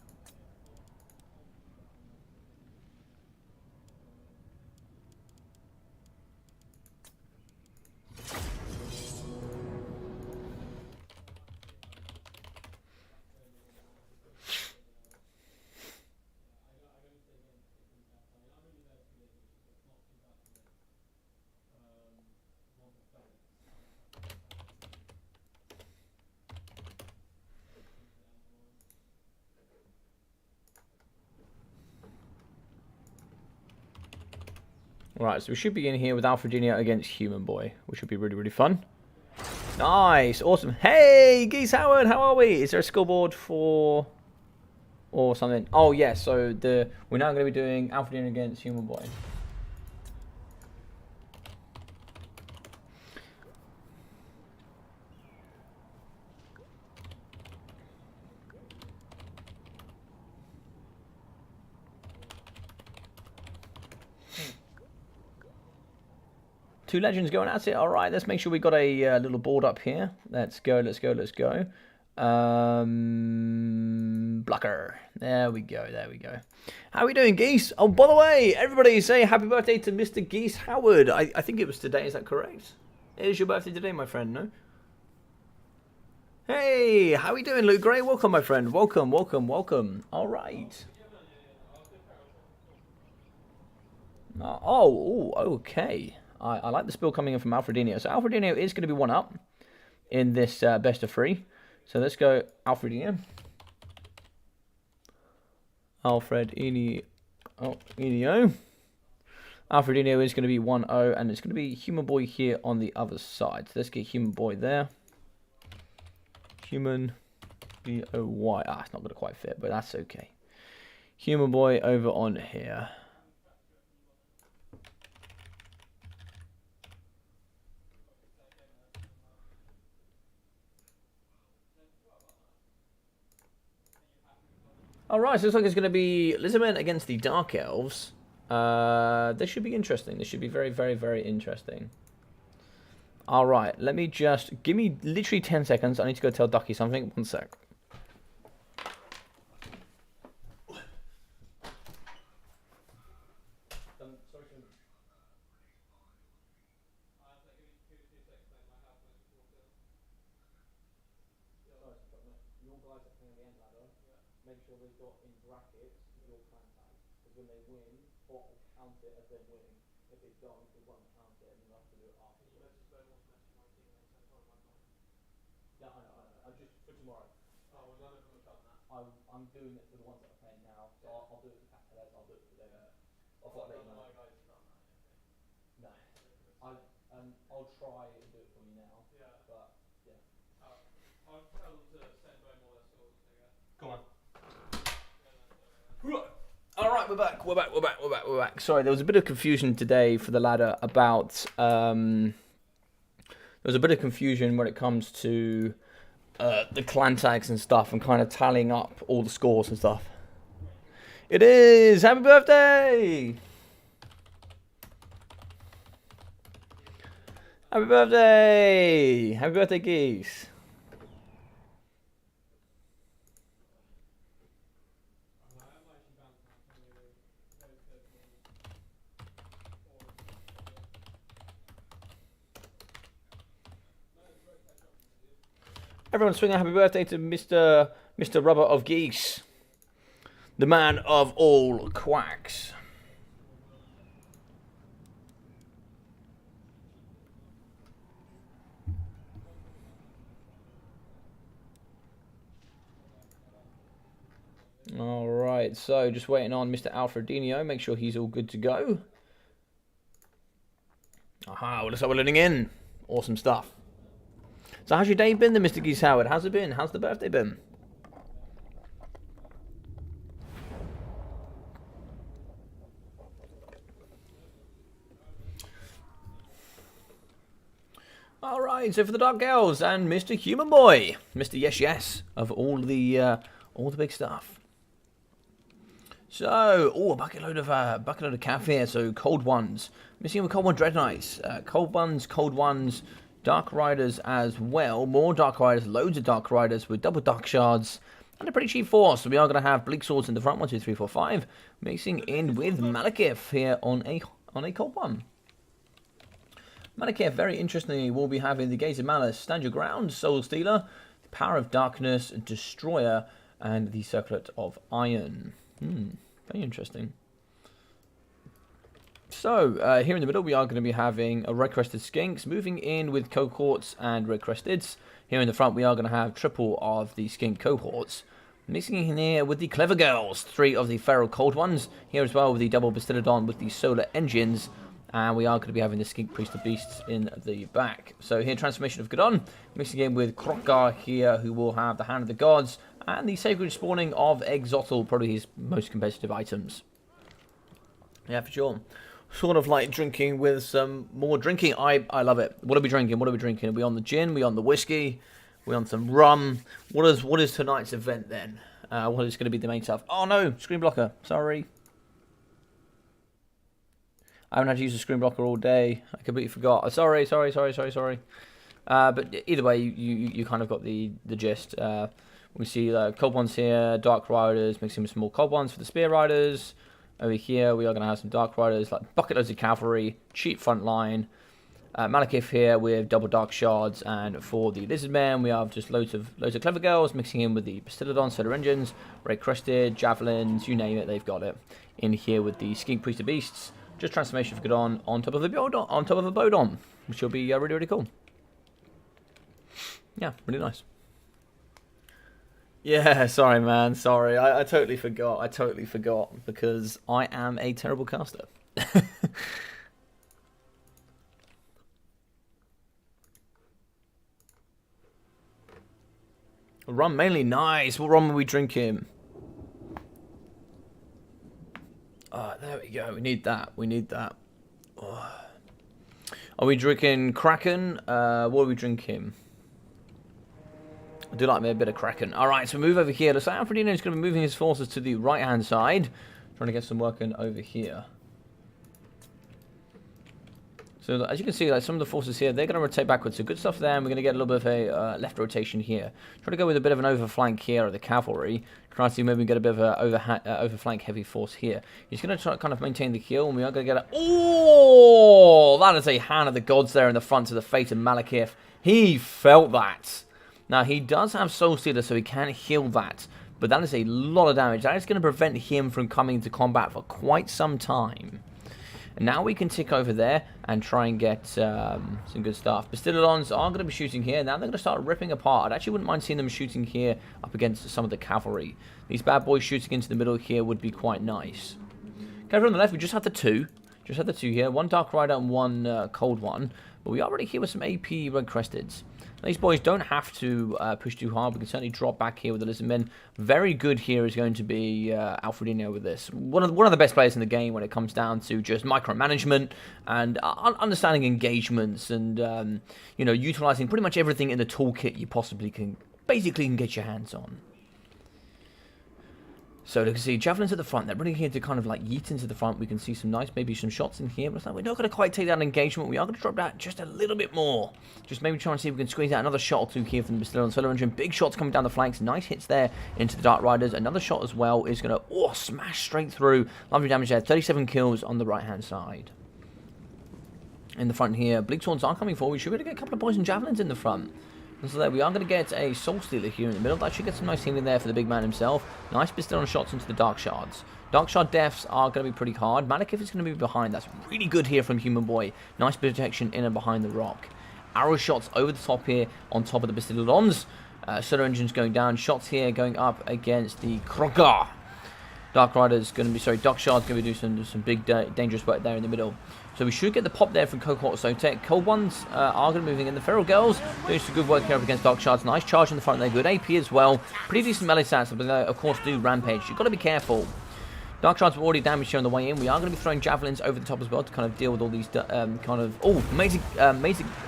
Right, so we should be in here with Alfredinho against Human Boy, which would be really, really fun. Nice, awesome. Hey, Geese Howard, how are we? Is there a scoreboard for or something? Oh, yeah, so we're now going to be doing Alfredinho against Human Boy. Two legends going at it. All right, let's make sure we got a little board up here. Let's go, let's go, let's go. Blocker. There we go, there we go. How are we doing, Geese? Oh, by the way, everybody say happy birthday to Mr. Geese Howard. I think it was today, is that correct? It is your birthday today, my friend, no? Hey, how are we doing, Luke Gray? Welcome, my friend. Welcome, welcome, welcome. All right. Oh, okay. I like the spill coming in from Alfredinho. So Alfredinho is going to be one up in this best of 3. So let's go Alfredinho. Alfredinho. Alfredinho is going to be 1-0, and it's going to be Human Boy here on the other side. So let's get Human Boy there. Human B-O-Y. It's not going to quite fit, but that's okay. Human Boy over on here. Alright, so it looks like it's going to be Lizardmen against the Dark Elves. This should be interesting. This should be very, very, very interesting. Alright, let me just... Give me literally 10 seconds. I need to go tell Ducky something. 1 sec. Make sure they've got in brackets your clan tag, because when they win, bot will count it as them winning. If they don't, it won't count it, and you'll have to do it after. Yeah, I know. I just for tomorrow. Oh, well, none of them have done that. I'm doing it for the ones that are playing now, so I'll do it for Capitals, I'll do it for them. I thought I'd let you know. No, I'll try and do it for you now. Yeah. But yeah. I'll tell them to send away more of their skills if they get. Come on. Alright, we're back. Sorry, there was a bit of confusion today for the ladder about... there was a bit of confusion when it comes to the clan tags and stuff and kind of tallying up all the scores and stuff. It is! Happy birthday! Happy birthday! Happy birthday, Geese! Everyone swing a happy birthday to Mr. Rubber of Geese. The man of all quacks. Alright, so just waiting on Mr. Alfredinho. Make sure he's all good to go. Aha, well, looks like we're letting in. Awesome stuff. So how's your day been then, Mr. Geese Howard? How's it been? How's the birthday been? Alright, so for the Dark Elves and Mr. Human Boy. Mr. Yes Yes of all the big stuff. So, a bucket load of calf here, so cold ones. Missing with cold one Dread Knights. Cold ones, Dark Riders as well. More Dark Riders, loads of Dark Riders with double Dark Shards. And a pretty cheap force. So we are going to have Bleak Swords in the front, 1, 2, 3, 4, 5. Mixing in with Malekith here on a cold one. Malekith, very interestingly, will be having the Gaze of Malice, Stand Your Ground, Soul Stealer, the Power of Darkness, Destroyer, and the Circlet of Iron. Very interesting. So, here in the middle, we are going to be having a Red Crested Skinks, moving in with Cohorts and Red Cresteds. Here in the front, we are going to have triple of the Skink Cohorts. Mixing in here with the Clever Girls, 3 of the Feral Cold Ones. Here as well with the double Bastillodon with the Solar Engines. And we are going to be having the Skink Priest of Beasts in the back. So here, Transformation of Godon, mixing in with Krokar here, who will have the Hand of the Gods, and the Sacred Spawning of Exotl, probably his most competitive items. Yeah, for sure. Sort of like drinking with some more drinking. I love it. What are we drinking? What are we drinking? Are we on the gin? Are we on the whiskey? Are we on some rum? What is tonight's event then? What is going to be the main stuff? Oh no, screen blocker. Sorry. I haven't had to use a screen blocker all day. I completely forgot. Sorry. But either way, you kind of got the gist. We see cold ones here, Dark Riders, mixing with some more cold ones for the Spear Riders. Over here, we are going to have some Dark Riders, like bucket loads of cavalry, cheap front line. Malekith here with double Dark Shards, and for the Lizardmen, we have just loads of Clever Girls, mixing in with the Bastillodon, Solar Engines, Red Crested, Javelins, you name it, they've got it. In here with the Skink Priest of Beasts. Just Transformation of Godon on top of a Bodon, which will be really, really cool. Yeah, really nice. Yeah, sorry, man. Sorry, I totally forgot. I totally forgot because I am a terrible caster. Rum mainly, nice. What rum are we drinking? There we go. We need that. We need that. Oh. Are we drinking Kraken? What are we drinking? I do like me a bit of Kraken. Alright, so move over here. Looks like Alfredino is going to be moving his forces to the right-hand side. Trying to get some work in over here. So as you can see, like some of the forces here, they're going to rotate backwards. So good stuff there, and we're going to get a little bit of a left rotation here. Try to go with a bit of an overflank here of the cavalry. Try to see maybe get a bit of an overflank heavy force here. He's going to try to kind of maintain the kill, and we are going to get a... Oh! That is a Hand of the Gods there in the front to the fate of Malekith. He felt that. Now, he does have Soul Stealer, so he can heal that. But that is a lot of damage. That is going to prevent him from coming into combat for quite some time. And now we can tick over there and try and get some good stuff. Bastillodons are going to be shooting here. Now they're going to start ripping apart. I actually wouldn't mind seeing them shooting here up against some of the cavalry. These bad boys shooting into the middle here would be quite nice. Okay, over on the left, we just had the two. Just had the two here. One Dark Rider and one Cold one. But we are already here with some AP Red Cresteds. These boys don't have to push too hard. We can certainly drop back here with the Lizardmen. Very good here is going to be Alfredino with this. One of the best players in the game when it comes down to just micromanagement and understanding engagements and you know, utilizing pretty much everything in the toolkit you possibly can get your hands on. So you can see javelins at the front. They're really here to kind of like yeet into the front. We can see some nice, maybe some shots in here. But it's like we're not going to quite take that engagement. We are going to drop that just a little bit more. Just maybe try and see if we can squeeze out another shot or two here from the Bastillodon Solar Engine. Big shots coming down the flanks. Nice hits there into the Dark Riders. Another shot as well is going to smash straight through. Lovely damage there. 37 kills on the right-hand side. In the front here, Bleak Swords are coming forward. We should be able to get a couple of poison javelins in the front. And so there we are going to get a Soul Stealer here in the middle. That should get some nice healing there for the big man himself. Nice Bastillodon shots into the Dark Shards. Dark Shard deaths are going to be pretty hard. Malekith is going to be behind. That's really good here from Human Boy. Nice protection in and behind the rock. Arrow shots over the top here on top of the Bastillodons. Solar Engines going down. Shots here going up against the Krokar. Dark Rider's going to be, sorry, Dark Shard's going to be doing some big dangerous work there in the middle. So we should get the pop there from Cohort Sotek. Cold Ones are going to be moving in. The Feral Girls doing some good work here up against Dark Shards. Nice charge in the front there. Good AP as well. Pretty decent melee stats, but they, of course, do Rampage. You've got to be careful. Dark Shards were already damaged here on the way in. We are going to be throwing Javelins over the top as well to kind of deal with all these kind of... Oh, amazing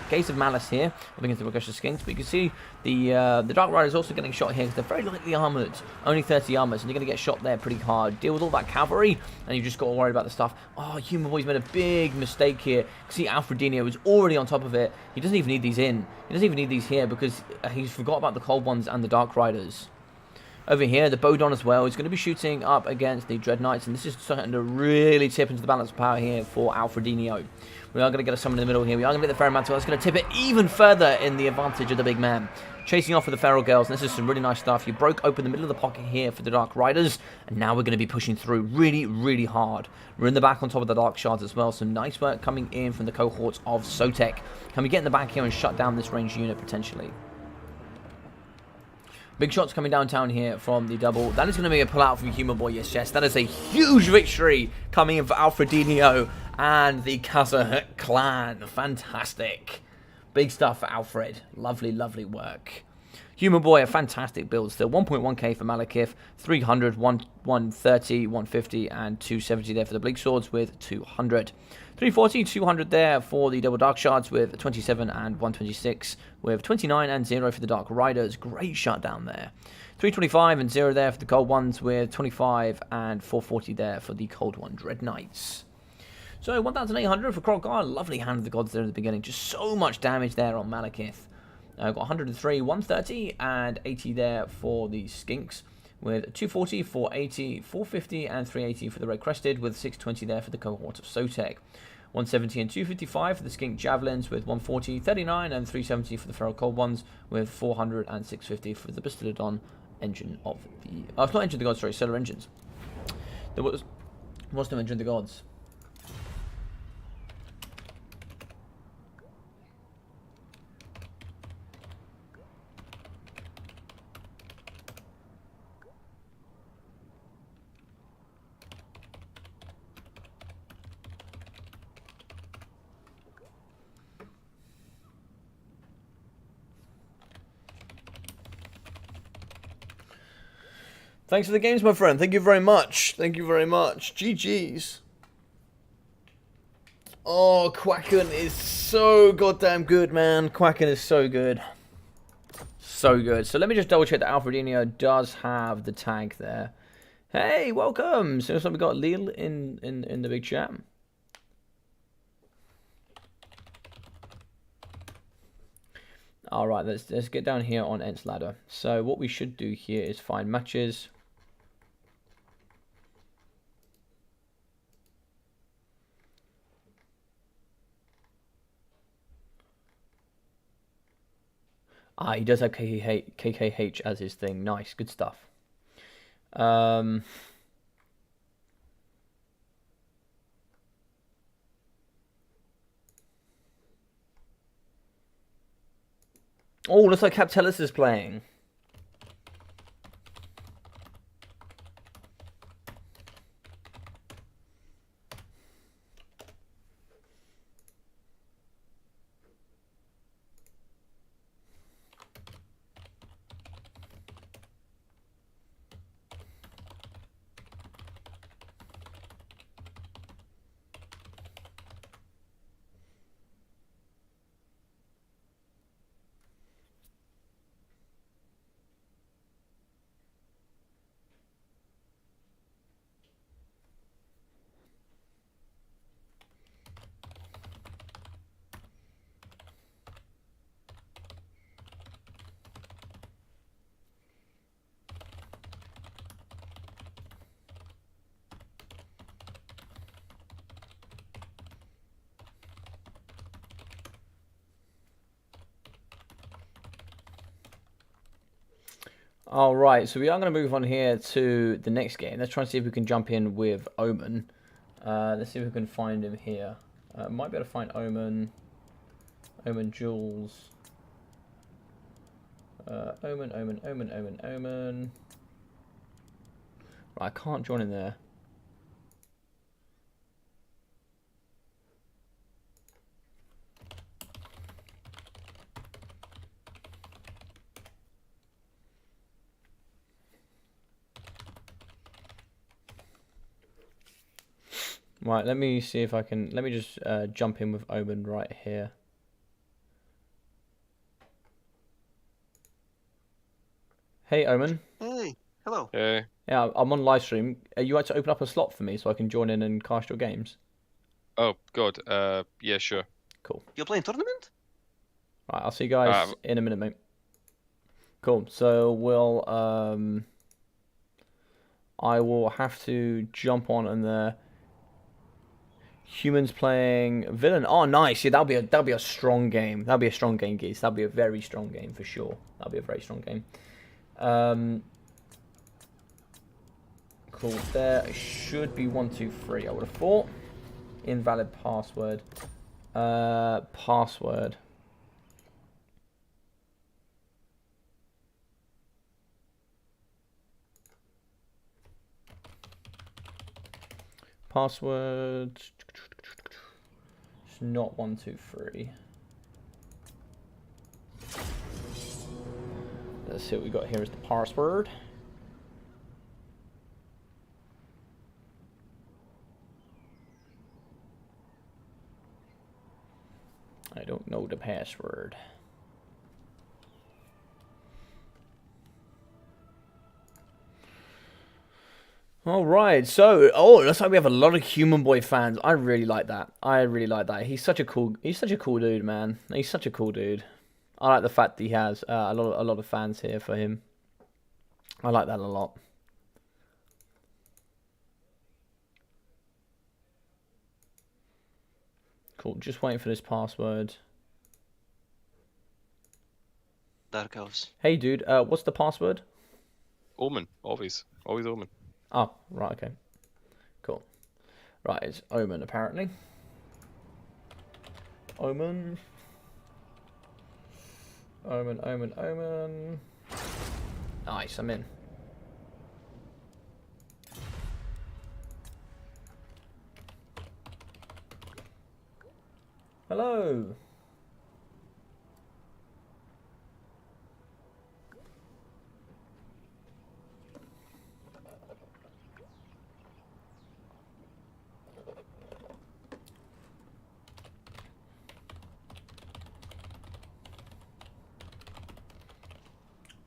Gaze of Malice here up against the Regression Skinks. But you can see the Dark Rider is also getting shot here because they're very lightly armoured. Only 30 armours, and you're going to get shot there pretty hard. Deal with all that cavalry, and you've just got to worry about the stuff. Oh, Human Boy's made a big mistake here. You can see Alfredinho is already on top of it. He doesn't even need these in. He doesn't even need these here because he's forgot about the Cold Ones and the Dark Riders. Over here, the Bodon as well is going to be shooting up against the Dread Knights, and this is starting to really tip into the balance of power here for Alfredinho. We are going to get a summon in the middle here. We are going to get the Feral Mantle. That's going to tip it even further in the advantage of the big man. Chasing off with the Feral Girls, and this is some really nice stuff. You broke open the middle of the pocket here for the Dark Riders, and now we're going to be pushing through really, really hard. We're in the back on top of the Dark Shards as well. Some nice work coming in from the cohorts of Sotek. Can we get in the back here and shut down this ranged unit potentially? Big shots coming downtown here from the double. That is going to be a pull-out from Human Boy, yes. That is a huge victory coming in for Alfredinho and the Kazakit clan. Fantastic. Big stuff for Alfred. Lovely, lovely work. Human Boy, a fantastic build still. 1.1k for Malekith, 300, 130, 150, and 270 there for the Bleak Swords with 200. 340, 200 there for the Double Dark Shards with 27 and 126 with 29 and 0 for the Dark Riders. Great shutdown there. 325 and 0 there for the Cold Ones with 25 and 440 there for the Cold One Dread Knights. So 1,800 for Crocodile. Lovely Hand of the Gods there at the beginning. Just so much damage there on Malekith. Got 103, 130 and 80 there for the Skinks with 240, 480, 450 and 380 for the Red Crested with 620 there for the cohort of Sotek. 170 and 255 for the Skink Javelins with 140, 39 and 370 for the Feral Cold Ones with 400 and 650 for the Bastillodon engine of the... Oh, it's not Engine of the Gods, sorry, Solar Engines. There was no Engine of the Gods. Thanks for the games, my friend. Thank you very much. Thank you very much. GG's. Oh, Quacken is so goddamn good, man. Quacken is so good. So good. So let me just double check that Alfredinho does have the tag there. Hey, welcome. So we got Lil in the big chat. Alright, let's get down here on Ent's ladder. So what we should do here is find matches. Ah, he does have KKH as his thing. Nice, good stuff. Oh, looks like Captellus is playing. Alright, so we are going to move on here to the next game. Let's try and see if we can jump in with Omen. Let's see if we can find him here. Might be able to find Omen. Omen Jules. Omen. Right, I can't join in there. Right, let me see if I can. Let me just jump in with Omen right here. Hey, Omen. Hey, hello. Hey. Yeah, I'm on live stream. Are you like to open up a slot for me so I can join in and cast your games? Oh God. Yeah, sure. Cool. You're playing tournament? Right, I'll see you guys in a minute, mate. Cool. So we'll I will have to jump on and the humans playing villain. Oh, nice. Yeah, that'll be a strong game. That'll be a strong game, Geese. That'll be a very strong game for sure. That'll be a very strong game. Cool. There should be 1, 2, 3. I would have thought. Invalid password. Password. Password. It's not 1, 2, 3. Let's see what we got here as the password. I don't know the password. All right, so looks like we have a lot of Human Boy fans. I really like that. I really like that. He's such a cool dude, man. He's such a cool dude. I like the fact that he has a lot of fans here for him. I like that a lot. Cool. Just waiting for this password. Dark Elves. Hey, dude. What's the password? Omen, always Omen. Oh, right. Okay. Cool. Right, it's Omen apparently. Omen. Omen. Nice, I'm in. Hello.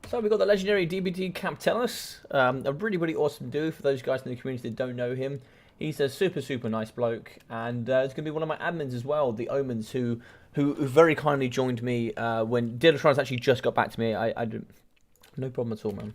So we've got the legendary DBT Captellus, a really awesome dude for those guys in the community that don't know him. He's a super nice bloke, and it's going to be one of my admins as well, the Omens, who very kindly joined me when Dillatrons actually just got back to me. I didn't, no problem at all, man.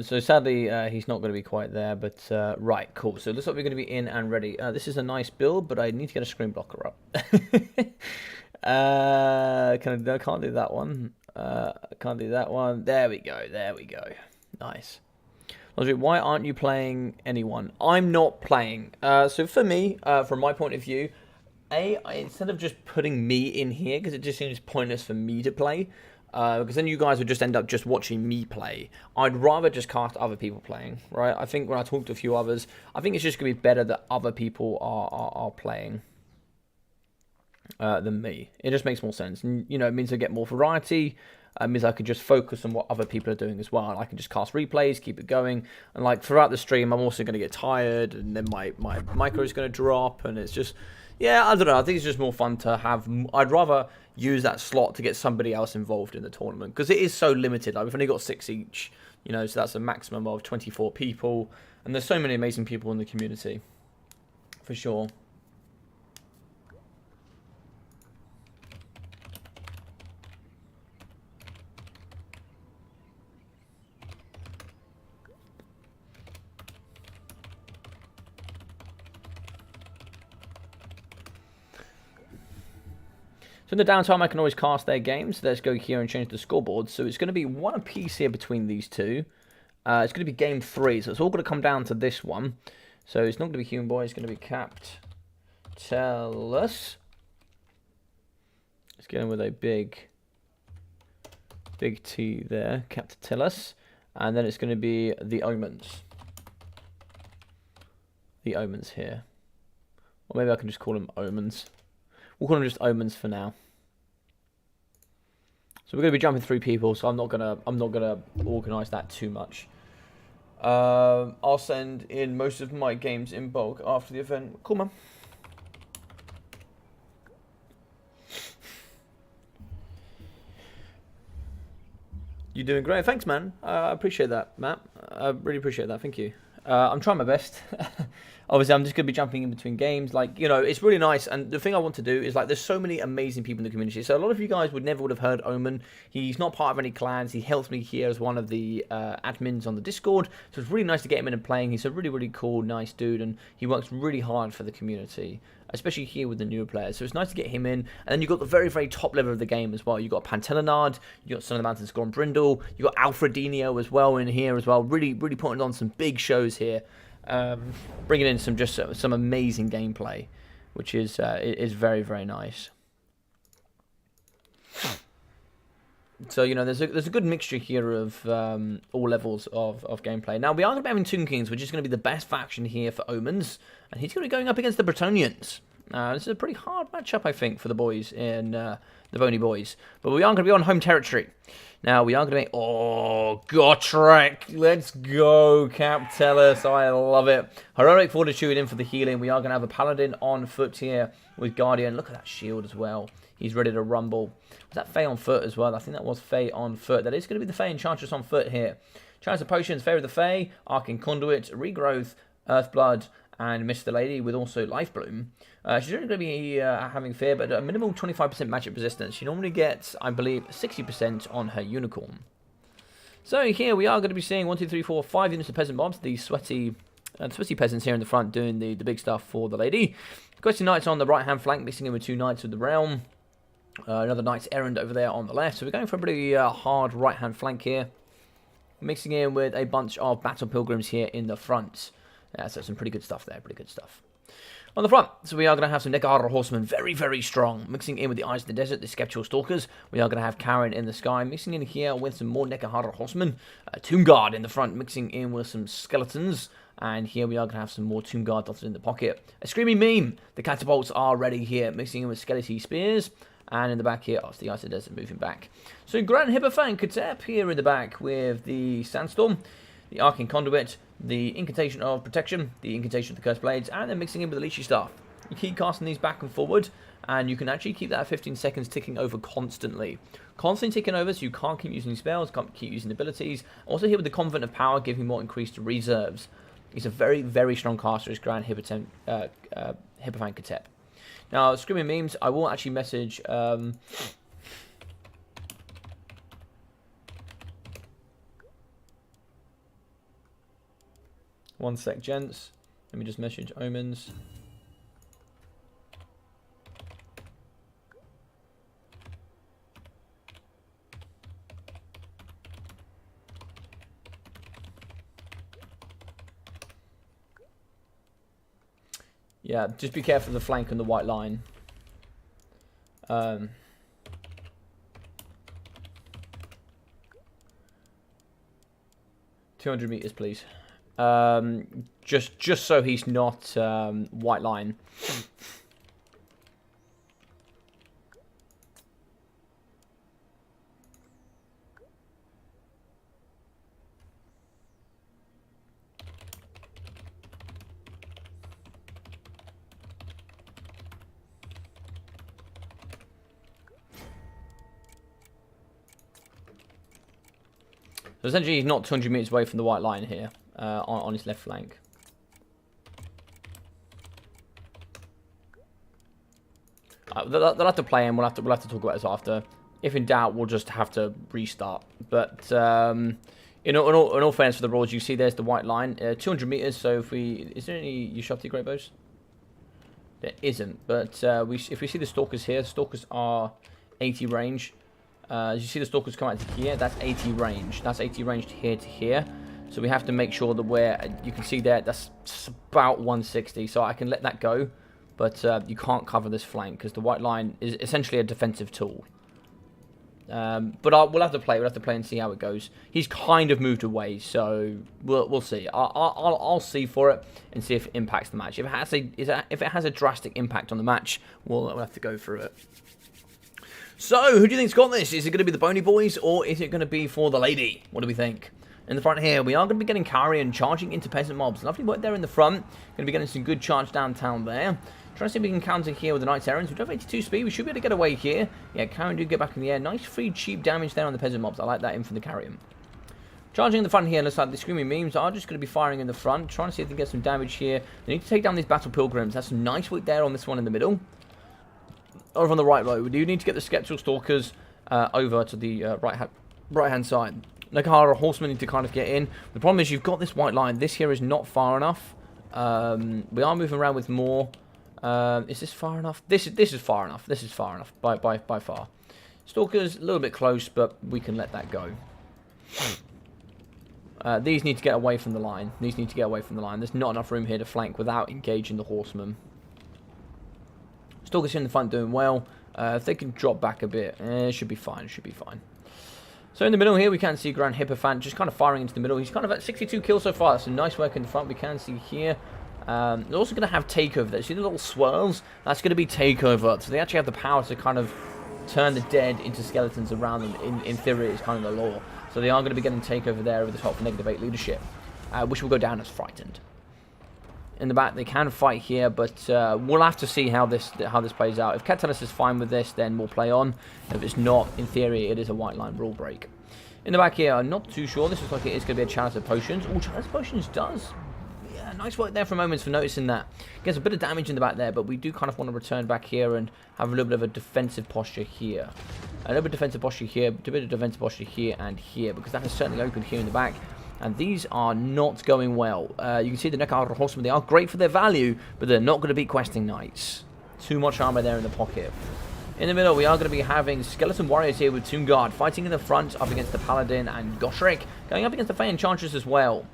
So sadly, he's not going to be quite there, but right, cool. So it looks like we're going to be in and ready. This is a nice build, but I need to get a screen blocker up. I can't do that one. I can't do that one. There we go. Nice. Why aren't you playing anyone? I'm not playing. So for me, from my point of view, instead of just putting me in here, because it just seems pointless for me to play, because then you guys would just end up just watching me play. I'd rather just cast other people playing, right? I think when I talk to a few others, I think it's just going to be better that other people are playing than me. It just makes more sense. And, you know, it means I get more variety. It means I can just focus on what other people are doing as well. And I can just cast replays, keep it going. And, like, throughout the stream, I'm also going to get tired. And then my micro is going to drop. And it's just... Yeah, I don't know. I think it's just more fun to have... I'd rather use that slot to get somebody else involved in the tournament. Because it is so limited. Like, we've only got 6 each. You know, so that's a maximum of 24 people. And there's so many amazing people in the community. For sure. So in the downtime, I can always cast their games. Let's go here and change the scoreboard. So it's going to be 1 apiece here between these two. It's going to be game 3, so it's all going to come down to this one. So it's not going to be Human Boy, it's going to be Captellus. It's going with a big T there, Captellus. And then it's going to be the Omens. The Omens here. Or maybe I can just call them Omens. We'll call them just Omens for now. So we're going to be jumping through people, so I'm not gonna organise that too much. I'll send in most of my games in bulk after the event. Cool, man. You're doing great. Thanks, man. I appreciate that, Matt. I really appreciate that. Thank you. I'm trying my best. Obviously, I'm just going to be jumping in between games. Like, you know, it's really nice. And the thing I want to do is, like, there's so many amazing people in the community. So a lot of you guys would have heard Omen. He's not part of any clans. He helps me here as one of the admins on the Discord. So it's really nice to get him in and playing. He's a really, really cool, nice dude. And he works really hard for the community, especially here with the newer players. So it's nice to get him in. And then you've got the very, very top level of the game as well. You've got Pantelinard, you've got Son of the Mountain Scorn Brindle, you've got Alfredinho as well in here as well. Really, really putting on some big shows here. Bringing in some amazing gameplay, which is very, very nice. So, you know, there's a good mixture here of all levels of gameplay. Now, we are going to be having Tomb Kings, which is going to be the best faction here for Omens. And he's going to be going up against the Bretonnians. This is a pretty hard matchup, I think, for the boys in the Bony Boys. But we are going to be on home territory. Now, we are going to be... Oh, Gotrek! Let's go, Captellus. I love it. Heroic Fortitude in for the healing. We are going to have a Paladin on foot here with Guardian. Look at that shield as well. He's ready to rumble. Was that Fae on foot as well? I think that was Fae on foot. That is going to be the Fae Enchantress on foot here. Chance of Potions, Favour of the Fae, Arcane Conduit, Regrowth, Earthblood, and Mr. Lady with also Life Bloom. She's only going to be having Fear, but a minimal 25% magic resistance. She normally gets, I believe, 60% on her Unicorn. So here we are going to be seeing 1, 2, 3, 4, 5 units of Peasant Mobs. The sweaty peasants here in the front doing the big stuff for the lady. Questing Knights on the right-hand flank, mixing in with 2 Knights of the Realm. Another Knight's Errand over there on the left. So we're going for a pretty hard right-hand flank here. Mixing in with a bunch of Battle Pilgrims here in the front. So some pretty good stuff there, pretty good stuff. On the front, so we are going to have some Nekahara Horsemen, very, very strong. Mixing in with the Eyes of the Desert, the Skeptical Stalkers. We are going to have Karen in the sky. Mixing in here with some more Nekahara Horsemen. Tomb Guard in the front, mixing in with some Skeletons. And here we are going to have some more Tomb Guard dotted in the pocket. A Screaming Meme. The Catapults are ready here, mixing in with Skeleton Spears. And in the back here, the Ice of the Desert moving back. So Grand Hippofang Katep here in the back with the Sandstorm, the Arcane Conduit, the Incantation of Protection, the Incantation of the Cursed Blades, and then mixing in with the Leechy Staff. You keep casting these back and forward, and you can actually keep that 15 seconds ticking over constantly. Constantly ticking over, so you can't keep using spells, can't keep using abilities. Also here with the Convent of Power, giving more increased reserves. He's a very, very strong caster, as Grand Hippofang Katep. Now, Screaming Memes, I will actually message... One sec, gents. Let me just message Omens. Yeah, just be careful of the flank and the white line. 200 meters, please. Just so he's not white line. So essentially he's not 200 meters away from the white line here. On his left flank. They'll have to play him. We'll have to talk about this after. If in doubt, we'll just have to restart. But in all fairness for the rules, you see there's the white line, 200 meters. So if we, is there any Ushopti great bows? there isn't. But if we see the Stalkers here, Stalkers are 80 range. As you see the Stalkers come out to here, that's 80 range. That's 80 range to here. So we have to make sure that you can see there, that's about 160. So I can let that go. But you can't cover this flank because the white line is essentially a defensive tool. But we'll have to play. We'll have to play and see how it goes. He's kind of moved away, so we'll see. I'll see for it and see if it impacts the match. If it has a drastic impact on the match, we'll have to go through it. So, who do you think's got this? Is it going to be the Bony Boys or is it going to be for the lady? What do we think? In the front here, we are going to be getting Carrion charging into peasant mobs. Lovely work there in the front. Going to be getting some good charge downtown there. Trying to see if we can counter here with the Knights Errants. We do have 82 speed. We should be able to get away here. Yeah, Carrion do get back in the air. Nice free cheap damage there on the peasant mobs. I like that in from the Carrion. Charging in the front here, looks like the Screaming Memes are just going to be firing in the front. Trying to see if they can get some damage here. They need to take down these Battle Pilgrims. That's some nice work there on this one in the middle. Over on the right row, we do need to get the Skeptical Stalkers over to the right-hand side. Nakahara Horsemen need to kind of get in. The problem is you've got this white line. This here is not far enough. We are moving around with more. Is this far enough? This is far enough. This is far enough by far. Stalkers a little bit close, but we can let that go. These need to get away from the line. These need to get away from the line. There's not enough room here to flank without engaging the horsemen. Stalkers in the front doing well. If they can drop back a bit, it should be fine. It should be fine. So in the middle here, we can see Grand Hierophant just kind of firing into the middle. He's kind of at 62 kills so far. So nice work in the front. We can see here. They're also going to have takeover there. See the little swirls? That's going to be takeover. So they actually have the power to kind of turn the dead into skeletons around them. In theory, is kind of the law. So they are going to be getting takeover there with the top for -8 leadership, which will go down as frightened. In the back, they can fight here, but we'll have to see how this plays out. If Catalyst is fine with this, then we'll play on. If it's not, in theory, it is a white line rule break. In the back here, I'm not too sure. This looks like it is going to be a Chalice of Potions. Oh, Chalice of Potions does. Yeah, nice work there for moments for noticing that. Gets a bit of damage in the back there, but we do kind of want to return back here and have a little bit of a defensive posture here. A little bit of defensive posture here, a bit of defensive posture here and here, because that is certainly open here in the back. And these are not going well. You can see the Nekahara Horsemen. They are great for their value, but they're not going to beat Questing Knights. Too much armor there in the pocket. In the middle, we are going to be having Skeleton Warriors here with Tomb Guard fighting in the front up against the Paladin and Gotrek, going up against the Fey Enchantress as well.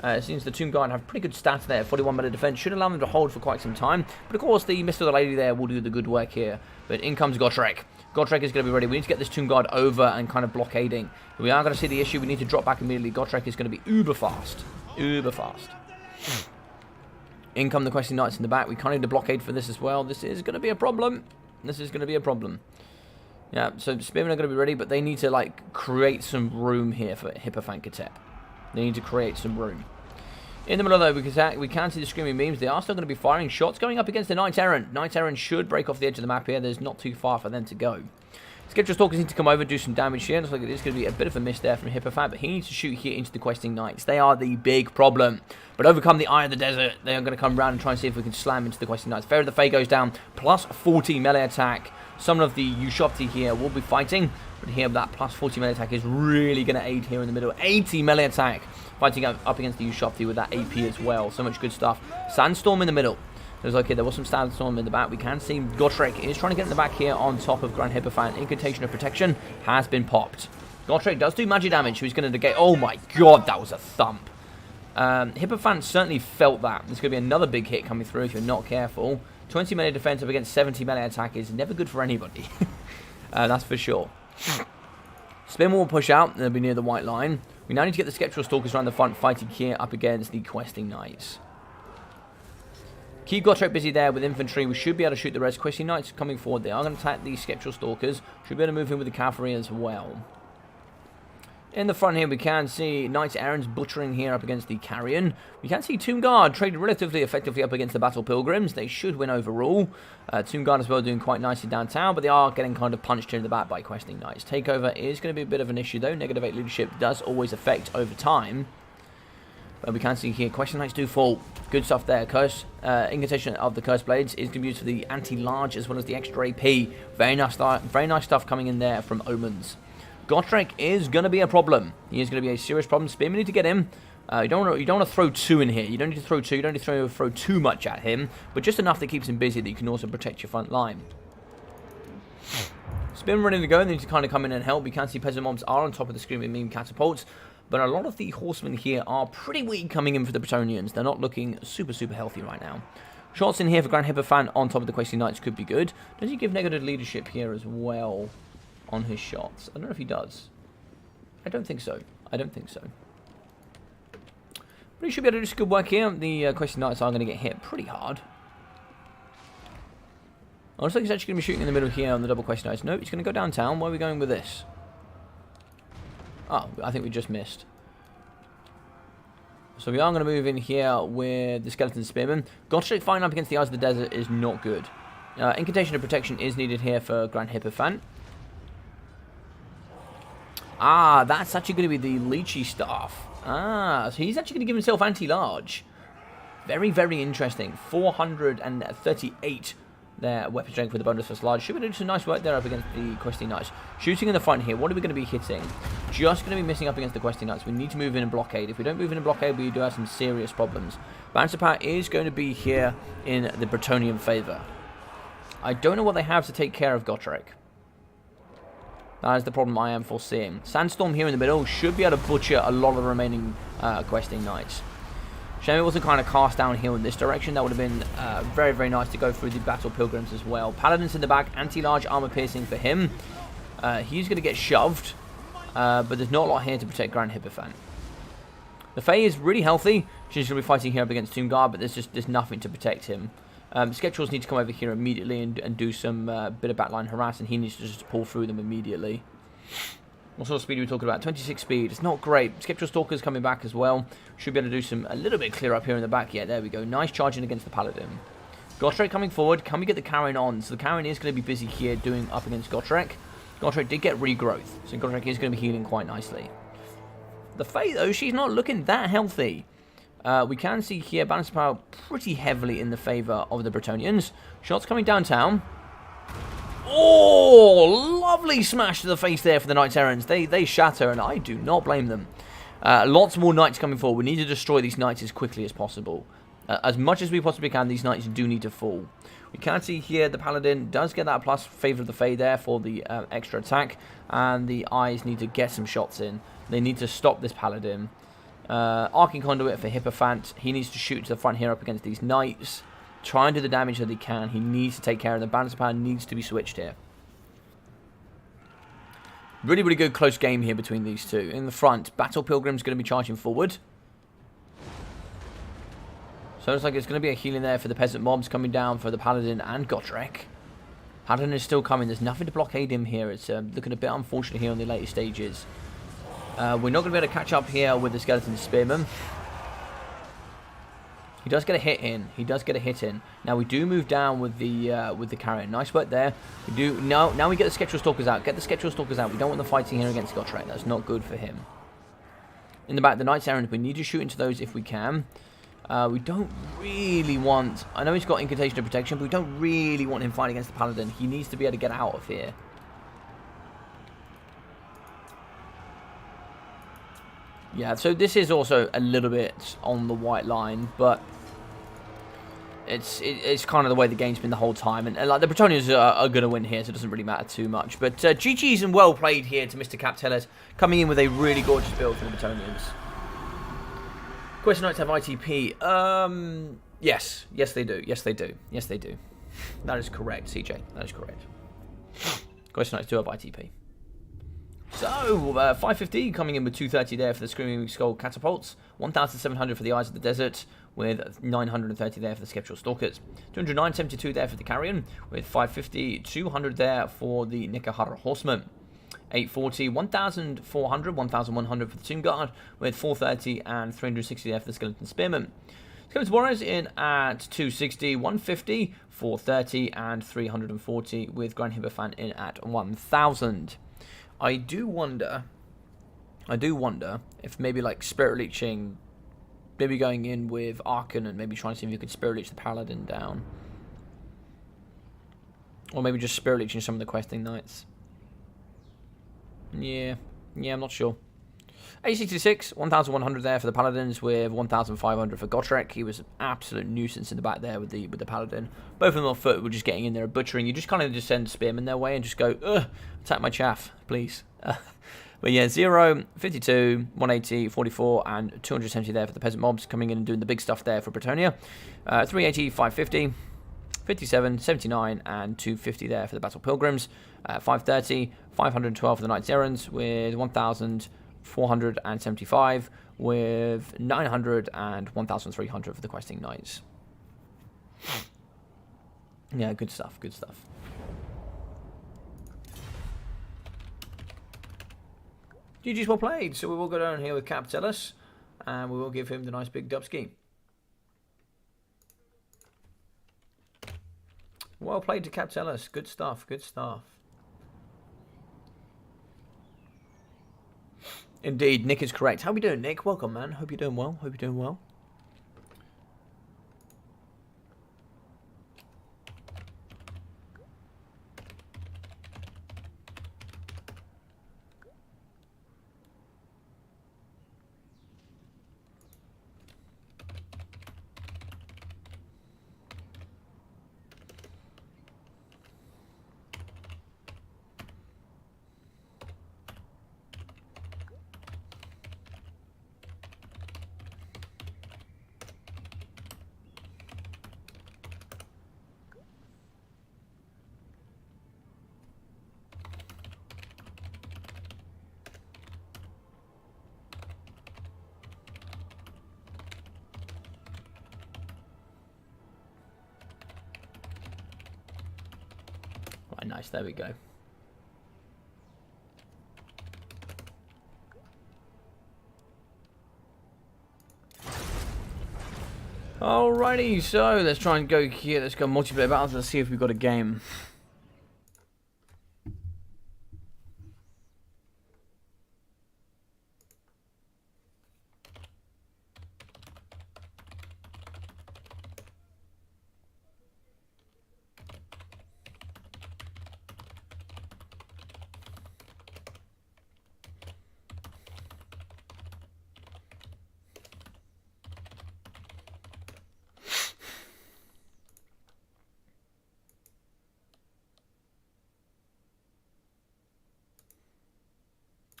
It seems the Tomb Guard have pretty good stats there. 41 melee defense should allow them to hold for quite some time. But of course, the Mr. the Lady there will do the good work here. But in comes Gotrek. Gotrek is going to be ready. We need to get this Tomb Guard over and kind of blockading. We are going to see the issue. We need to drop back immediately. Gotrek is going to be uber fast. Uber fast. In come the Questing Knights in the back. We can't need to blockade for this as well. This is going to be a problem. This is going to be a problem. Yeah, so Spearmen are going to be ready, but they need to, like, create some room here for Hierophant. They need to create some room. In the middle, though, we can see the Screaming Beams. They are still going to be firing shots going up against the Knights Errant. Knights Errant should break off the edge of the map here. There's not too far for them to go. Skeptical Stalkers need to come over and do some damage here. Looks like it is going to be a bit of a miss there from Hierophant, but he needs to shoot here into the Questing Knights. They are the big problem. But overcome the Eye of the Desert. They are going to come around and try and see if we can slam into the Questing Knights. Fear of the Fae goes down. Plus 40 melee attack. Some of the Ushopti here will be fighting. But here, that plus 40 melee attack is really going to aid here in the middle. 80 melee attack. Fighting up against the Ushopti with that AP as well. So much good stuff. Sandstorm in the middle. There's okay, there was some Sandstorm in the back. We can see Gotrek is trying to get in the back here on top of Grand Hierophant. Incantation of Protection has been popped. Gotrek does do magic damage, so he's going to negate. Oh my god, that was a thump. Hierophant certainly felt that. There's going to be another big hit coming through if you're not careful. 20 melee defense up against 70 melee attack is never good for anybody. That's for sure. Spin will push out, and they'll be near the white line. We now need to get the Skeptical Stalkers around the front, fighting here up against the Questing Knights. Keep Gotrek busy there with infantry. We should be able to shoot the rest. Questing Knights coming forward. They are going to attack the Skeptical Stalkers. Should be able to move in with the cavalry as well. In the front here, we can see Knights Errants butchering here up against the Carrion. We can see Tomb Guard traded relatively effectively up against the Battle Pilgrims. They should win overall. Tomb Guard as well doing quite nicely downtown, but they are getting kind of punched in the back by Questing Knights. Takeover is going to be a bit of an issue though. -8 leadership does always affect over time. But we can see here, Questing Knights do fall. Good stuff there. Curse, Incantation of the Curse Blades is going to be used for the anti-large as well as the extra AP. Very nice stuff coming in there from Omens. Gotrek is going to be a problem. He is going to be a serious problem. Spearmen need to get him. You don't want to throw 2 in here. You don't need to throw 2. You don't need to throw too much at him, but just enough that keeps him busy that you can also protect your front line. Spearmen ready to go. They need to kind of come in and help. You can see peasant mobs are on top of the screaming meme catapults, but a lot of the horsemen here are pretty weak coming in for the Bretonnians. They're not looking super healthy right now. Shots in here for Grand Hippofant on top of the Questing Knights could be good. Does he give negative leadership here as well on his shots? I don't know if he does. I don't think so. I don't think so. But he should be able to do some good work here. The Questing Knights are going to get hit pretty hard. I looks like he's actually going to be shooting in the middle here on the double Questing Knights. Nope, he's going to go downtown. Where are we going with this? Oh, I think we just missed. So we are going to move in here with the Skeleton Spearmen. Gotrek fighting up against the Eyes of the Desert is not good. Incantation of Protection is needed here for Grand Hippofant. Ah, that's actually going to be the Leechy Staff. Ah, so he's actually going to give himself anti-large. Very interesting. 438 their weapon strength with the bonus for large. Should be doing some nice work there up against the Questing Knights. Shooting in the front here. What are we going to be hitting? Just going to be missing up against the Questing Knights. We need to move in and blockade. If we don't move in and blockade, we do have some serious problems. Balance of power is going to be here in the Bretonnian favour. I don't know what they have to take care of Gotrek. That is the problem I am foreseeing. Sandstorm here in the middle should be able to butcher a lot of the remaining Questing Knights. Shame it wasn't kind of cast down here in this direction. That would have been very nice to go through the Battle Pilgrims as well. Paladins in the back, anti-large armor piercing for him. He's going to get shoved, but there's not a lot here to protect Grand Hippofant. The Fae is really healthy. She's going to be fighting here up against Tomb Guard, but there's nothing to protect him. Sketchers need to come over here immediately and do some bit of backline harass, and he needs to just pull through them immediately. What sort of speed are we talking about? 26 speed. It's not great. Skeptral Stalker's coming back as well. Should be able to do a little bit clear up here in the back. Yeah, there we go. Nice charging against the Paladin. Gotrek coming forward. Can we get the Karen on? So the Karen is going to be busy here doing up against Gotrek. Gotrek did get regrowth, so Gotrek is going to be healing quite nicely. The Fae, though, she's not looking that healthy. We can see here balance of power pretty heavily in the favour of the Bretonnians. Shots coming downtown. Oh, lovely smash to the face there for the Knights Errants. They shatter, and I do not blame them. Lots more Knights coming forward. We need to destroy these Knights as quickly as possible. As much as we possibly can, these Knights do need to fall. We can see here the Paladin does get that plus favour of the Fae there for the extra attack, and the Eyes need to get some shots in. They need to stop this Paladin. Arcing Conduit for Hippofant. He needs to shoot to the front here up against these Knights. Try and do the damage that he can. He needs to take care of them. Balance of power needs to be switched here. Really good close game here between these two. In the front, Battle Pilgrim's going to be charging forward. So it's like it's going to be a healing there for the peasant mobs coming down for the Paladin and Gotrek. Paladin is still coming. There's nothing to blockade him here. It's looking a bit unfortunate here on the later stages. We're not going to be able to catch up here with the Skeleton Spearman. He does get a hit in. He does get a hit in. Now we do move down with the Carrion. Nice work there. We do now we get the Sketchwell Stalkers out. Get the Sketchwell Stalkers out. We don't want them fighting here against Gotrek. That's not good for him. In the back, the Knights Errant. We need to shoot into those if we can. We don't really want... I know he's got Incantation of Protection, but we don't really want him fighting against the Paladin. He needs to be able to get out of here. Yeah, so this is also a little bit on the white line, but it's kind of the way the game's been the whole time. And like the Bretonnians are going to win here, so it doesn't really matter too much. But GG's and well played here to Mr. Captellus, coming in with a really gorgeous build for the Bretonnians. Question Knights have ITP. Yes. Yes, they do. Yes, they do. Yes, they do. That is correct, CJ. That is correct. Question Knights do have ITP. So, 550 coming in with 230 there for the Screaming Skull Catapults. 1,700 for the Eyes of the Desert, with 930 there for the Skeptral Stalkers. 209.72 there for the Carrion, with 550, 200 there for the Nikahara Horsemen. 840, 1,400, 1,100 for the Tomb Guard, with 430 and 360 there for the Skeleton Spearmen. Skeleton Warriors in at 260, 150, 430 and 340, with Grand Hippofant in at 1,000. I do wonder if maybe like Spirit Leeching, maybe going in with Arkan and maybe trying to see if you could Spirit Leech the Paladin down. Or maybe just Spirit Leeching some of the Questing Knights. Yeah, I'm not sure. A66, 1,100 there for the Paladins with 1,500 for Gotrek. He was an absolute nuisance in the back there with the Paladin. Both of them on foot were just getting in there and butchering. You just kind of just send Spearmen their way and just go, ugh, attack my chaff, please. But yeah, 0, 52, 180, 44, and 270 there for the Peasant Mobs coming in and doing the big stuff there for Bretonnia. 380, 550, 57, 79, and 250 there for the Battle Pilgrims. 530, 512 for the Knights Errants with 1,475, with 900 and 1,300 for the Questing Knights. Yeah, good stuff, good stuff. GG's well played. So we will go down here with Capitellus, and we will give him the nice big dub scheme. Well played to Capitellus. Good stuff, good stuff. Indeed, Nick is correct. How we doing, Nick? Welcome, man. Hope you're doing well. Hope you're doing well. Right, nice. There we go. Alrighty, so let's try and go here. Let's go multiplayer battles. Let's see if we've got a game.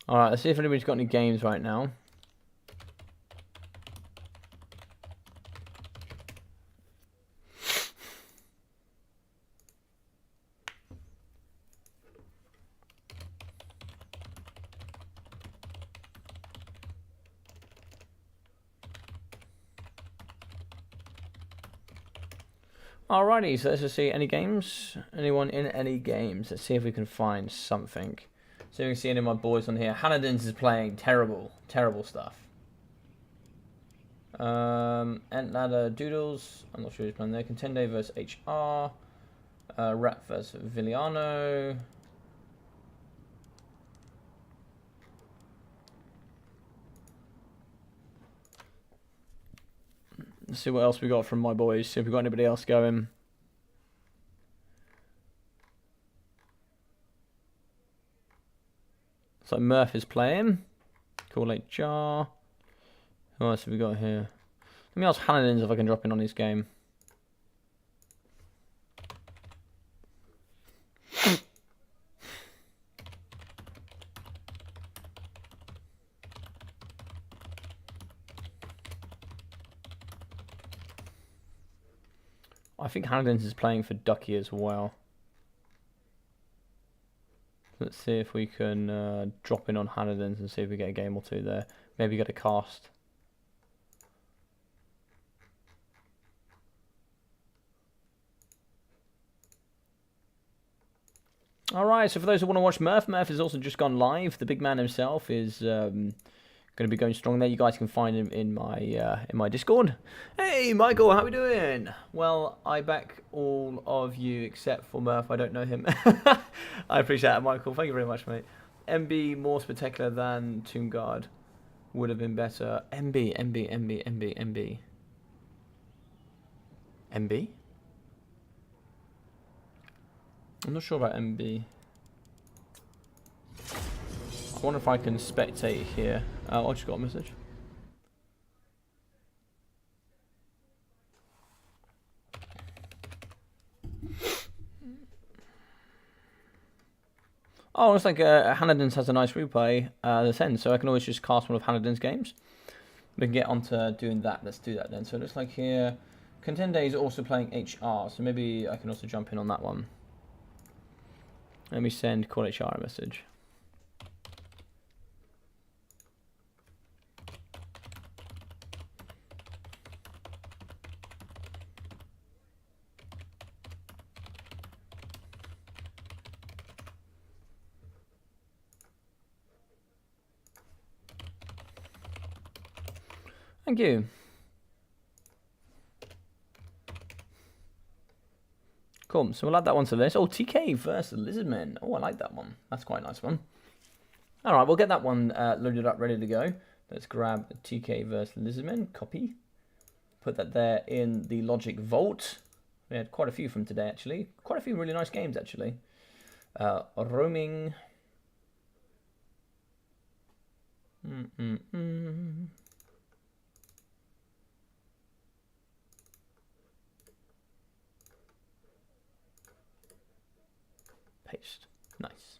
Alright, let's see if anybody's got any games right now. Alrighty, so let's just see any games. Anyone in any games? Let's see if we can find something. So you can see any of my boys on here. Hanadins is playing terrible, terrible stuff. Ent Ladder Doodles, I'm not sure who's playing there. Contende versus HR. Rat versus Viliano. Let's see what else we got from my boys. See if we got anybody else going. So Murph is playing. Cool HR. Who else have we got here? Let me ask Hanadins if I can drop in on his game. I think Hanadins is playing for Ducky as well. Let's see if we can drop in on Hanadins and see if we get a game or two there. Maybe get a cast. Alright, so for those who want to watch Murph, Murph has also just gone live. The big man himself is going to be going strong there. You guys can find him in my Discord. Hey, Michael, how we doing? Well, I back all of you except for Murph. I don't know him. I appreciate that, Michael. Thank you very much, mate. MB more spectacular than Tomb Guard would have been better. MB. I'm not sure about MB. I wonder if I can spectate here. I just got a message. Oh, looks like Hanniden's has a nice replay this end, so I can always just cast one of Hanniden's games. We can get onto doing that. Let's do that then. So it looks like here, Contende is also playing HR, so maybe I can also jump in on that one. Let me send Call HR a message. Thank you. Cool, so we'll add that one to the list. Oh, TK versus Lizardmen. Oh, I like that one. That's quite a nice one. Alright, we'll get that one loaded up, ready to go. Let's grab TK versus Lizardmen. Copy. Put that there in the Logic Vault. We had quite a few from today, actually. Quite a few really nice games, actually. Roaming. Paste. Nice.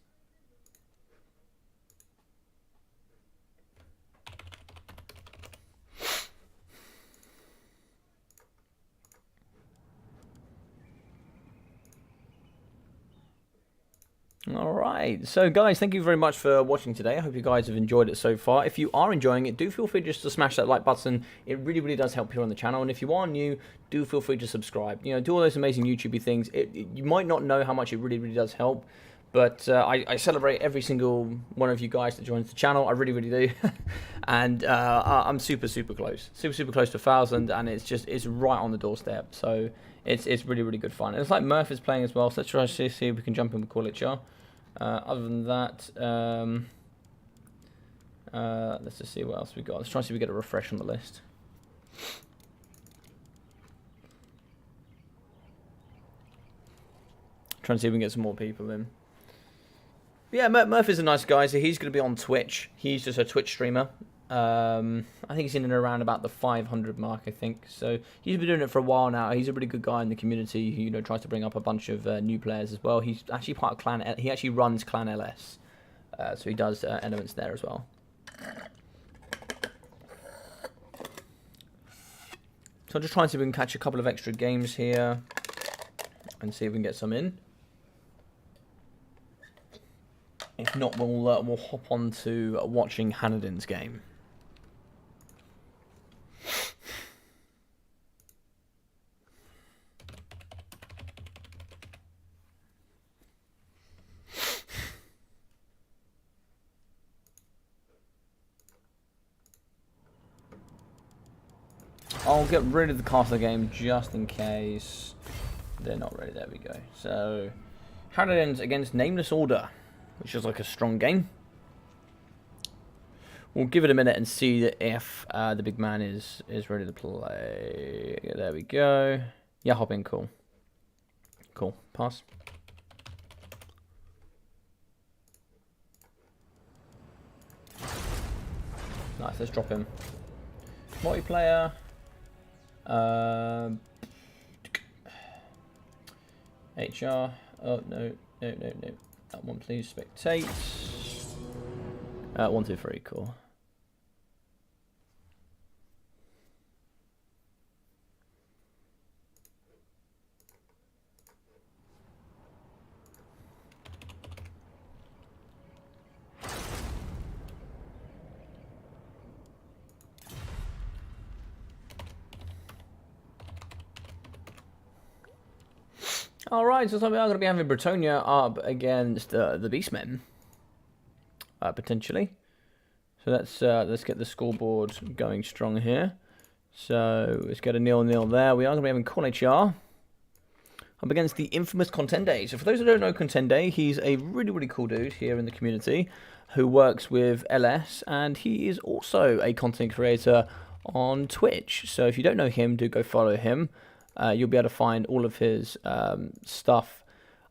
Alright, so guys, thank you very much for watching today. I hope you guys have enjoyed it so far. If you are enjoying it, do feel free just to smash that like button. It really, really does help here on the channel. And if you are new, do feel free to subscribe. You know, do all those amazing YouTubey things. You might not know how much it really, really does help. But I celebrate every single one of you guys that joins the channel. I really, really do. And I'm super, super close. Super, super close to 1,000. And it's right on the doorstep. So it's really, really good fun. And it's like Murph is playing as well. So let's try to see if we can jump in with Khazukan. Other than that, let's just see what else we got. Let's try and see if we get a refresh on the list. Trying to see if we can get some more people in. Yeah, Murph is a nice guy, so he's going to be on Twitch. He's just a Twitch streamer. I think he's in and around about the 500 mark, I think. So he's been doing it for a while now. He's a really good guy in the community who, you know, tries to bring up a bunch of new players as well. He's actually part of Clan. He actually runs Clan LS, so he does elements there as well. So I'll just try and see if we can catch a couple of extra games here and see if we can get some in. If not, we'll hop on to watching Hanniden's game. I'll get rid of the caster game just in case they're not ready. There we go. So, Hanniden's against Nameless Order, which is like a strong game. We'll give it a minute and see if the big man is ready to play. There we go. Yeah, hop in. Cool. Cool. Pass. Nice. Let's drop him. Multiplayer. HR. Oh no. No. That one, please. Spectate. 1, 2, 3. Cool. Alright, so we are going to be having Bretonnia up against the Beastmen, potentially. So let's get the scoreboard going strong here. So let's get a 0-0 there. We are going to be having Khazukan up against the infamous Contende. So for those who don't know Contende, he's a really, really cool dude here in the community who works with LS, and he is also a content creator on Twitch. So if you don't know him, do go follow him. You'll be able to find all of his stuff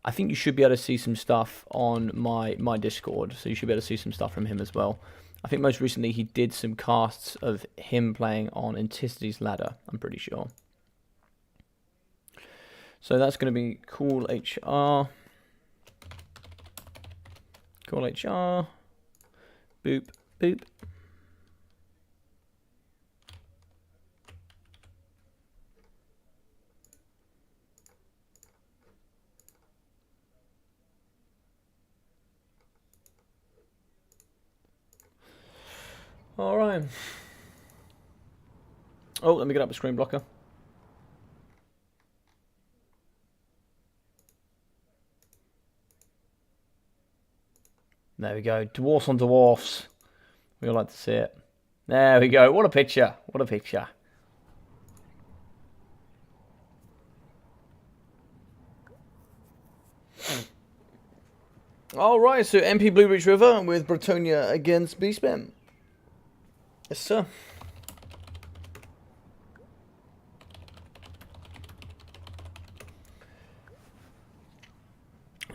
I think you should be able to see some stuff on my Discord, so you should be able to see some stuff from him as well. I think most recently he did some casts of him playing on Anticity's Ladder, I'm pretty sure. So that's going to be Cool HR. Cool HR. Boop, boop. All right. Oh, let me get up a screen blocker. There we go. Dwarfs on dwarfs. We all like to see it. There we go. What a picture. What a picture. All right. So MP Blue Ridge River with Bretonnia against Beastmen. Yes, sir.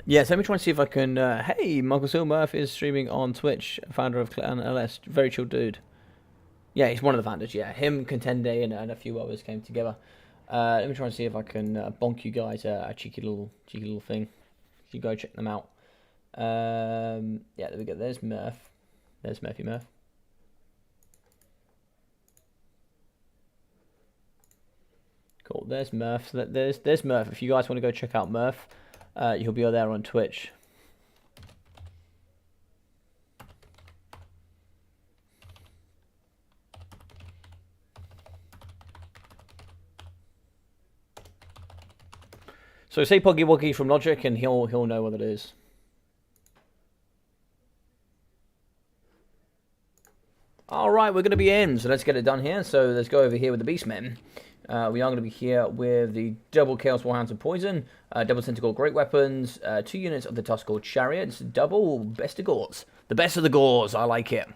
Yes, let me try and see if I can... hey, Michael Silmurf is streaming on Twitch, founder of Clan LS. Very chill dude. Yeah, he's one of the founders, yeah. Him, Contende, and a few others came together. Let me try and see if I can bonk you guys a cheeky little thing. You go check them out. Yeah, there we go. There's Murph. There's Murphy Murph. Cool, there's Murph. There's Murph. If you guys want to go check out Murph, he'll be there on Twitch. So say Poggy Woggy from Logic, and he'll know what it is. All right, we're going to be in, so let's get it done here. So let's go over here with the Beastmen. We are going to be here with the double Chaos Warhounds of Poison, double Tentacle Great Weapons, 2 units of the Tuskal Chariots, double Best of Gores. The best of the Gores, I like it.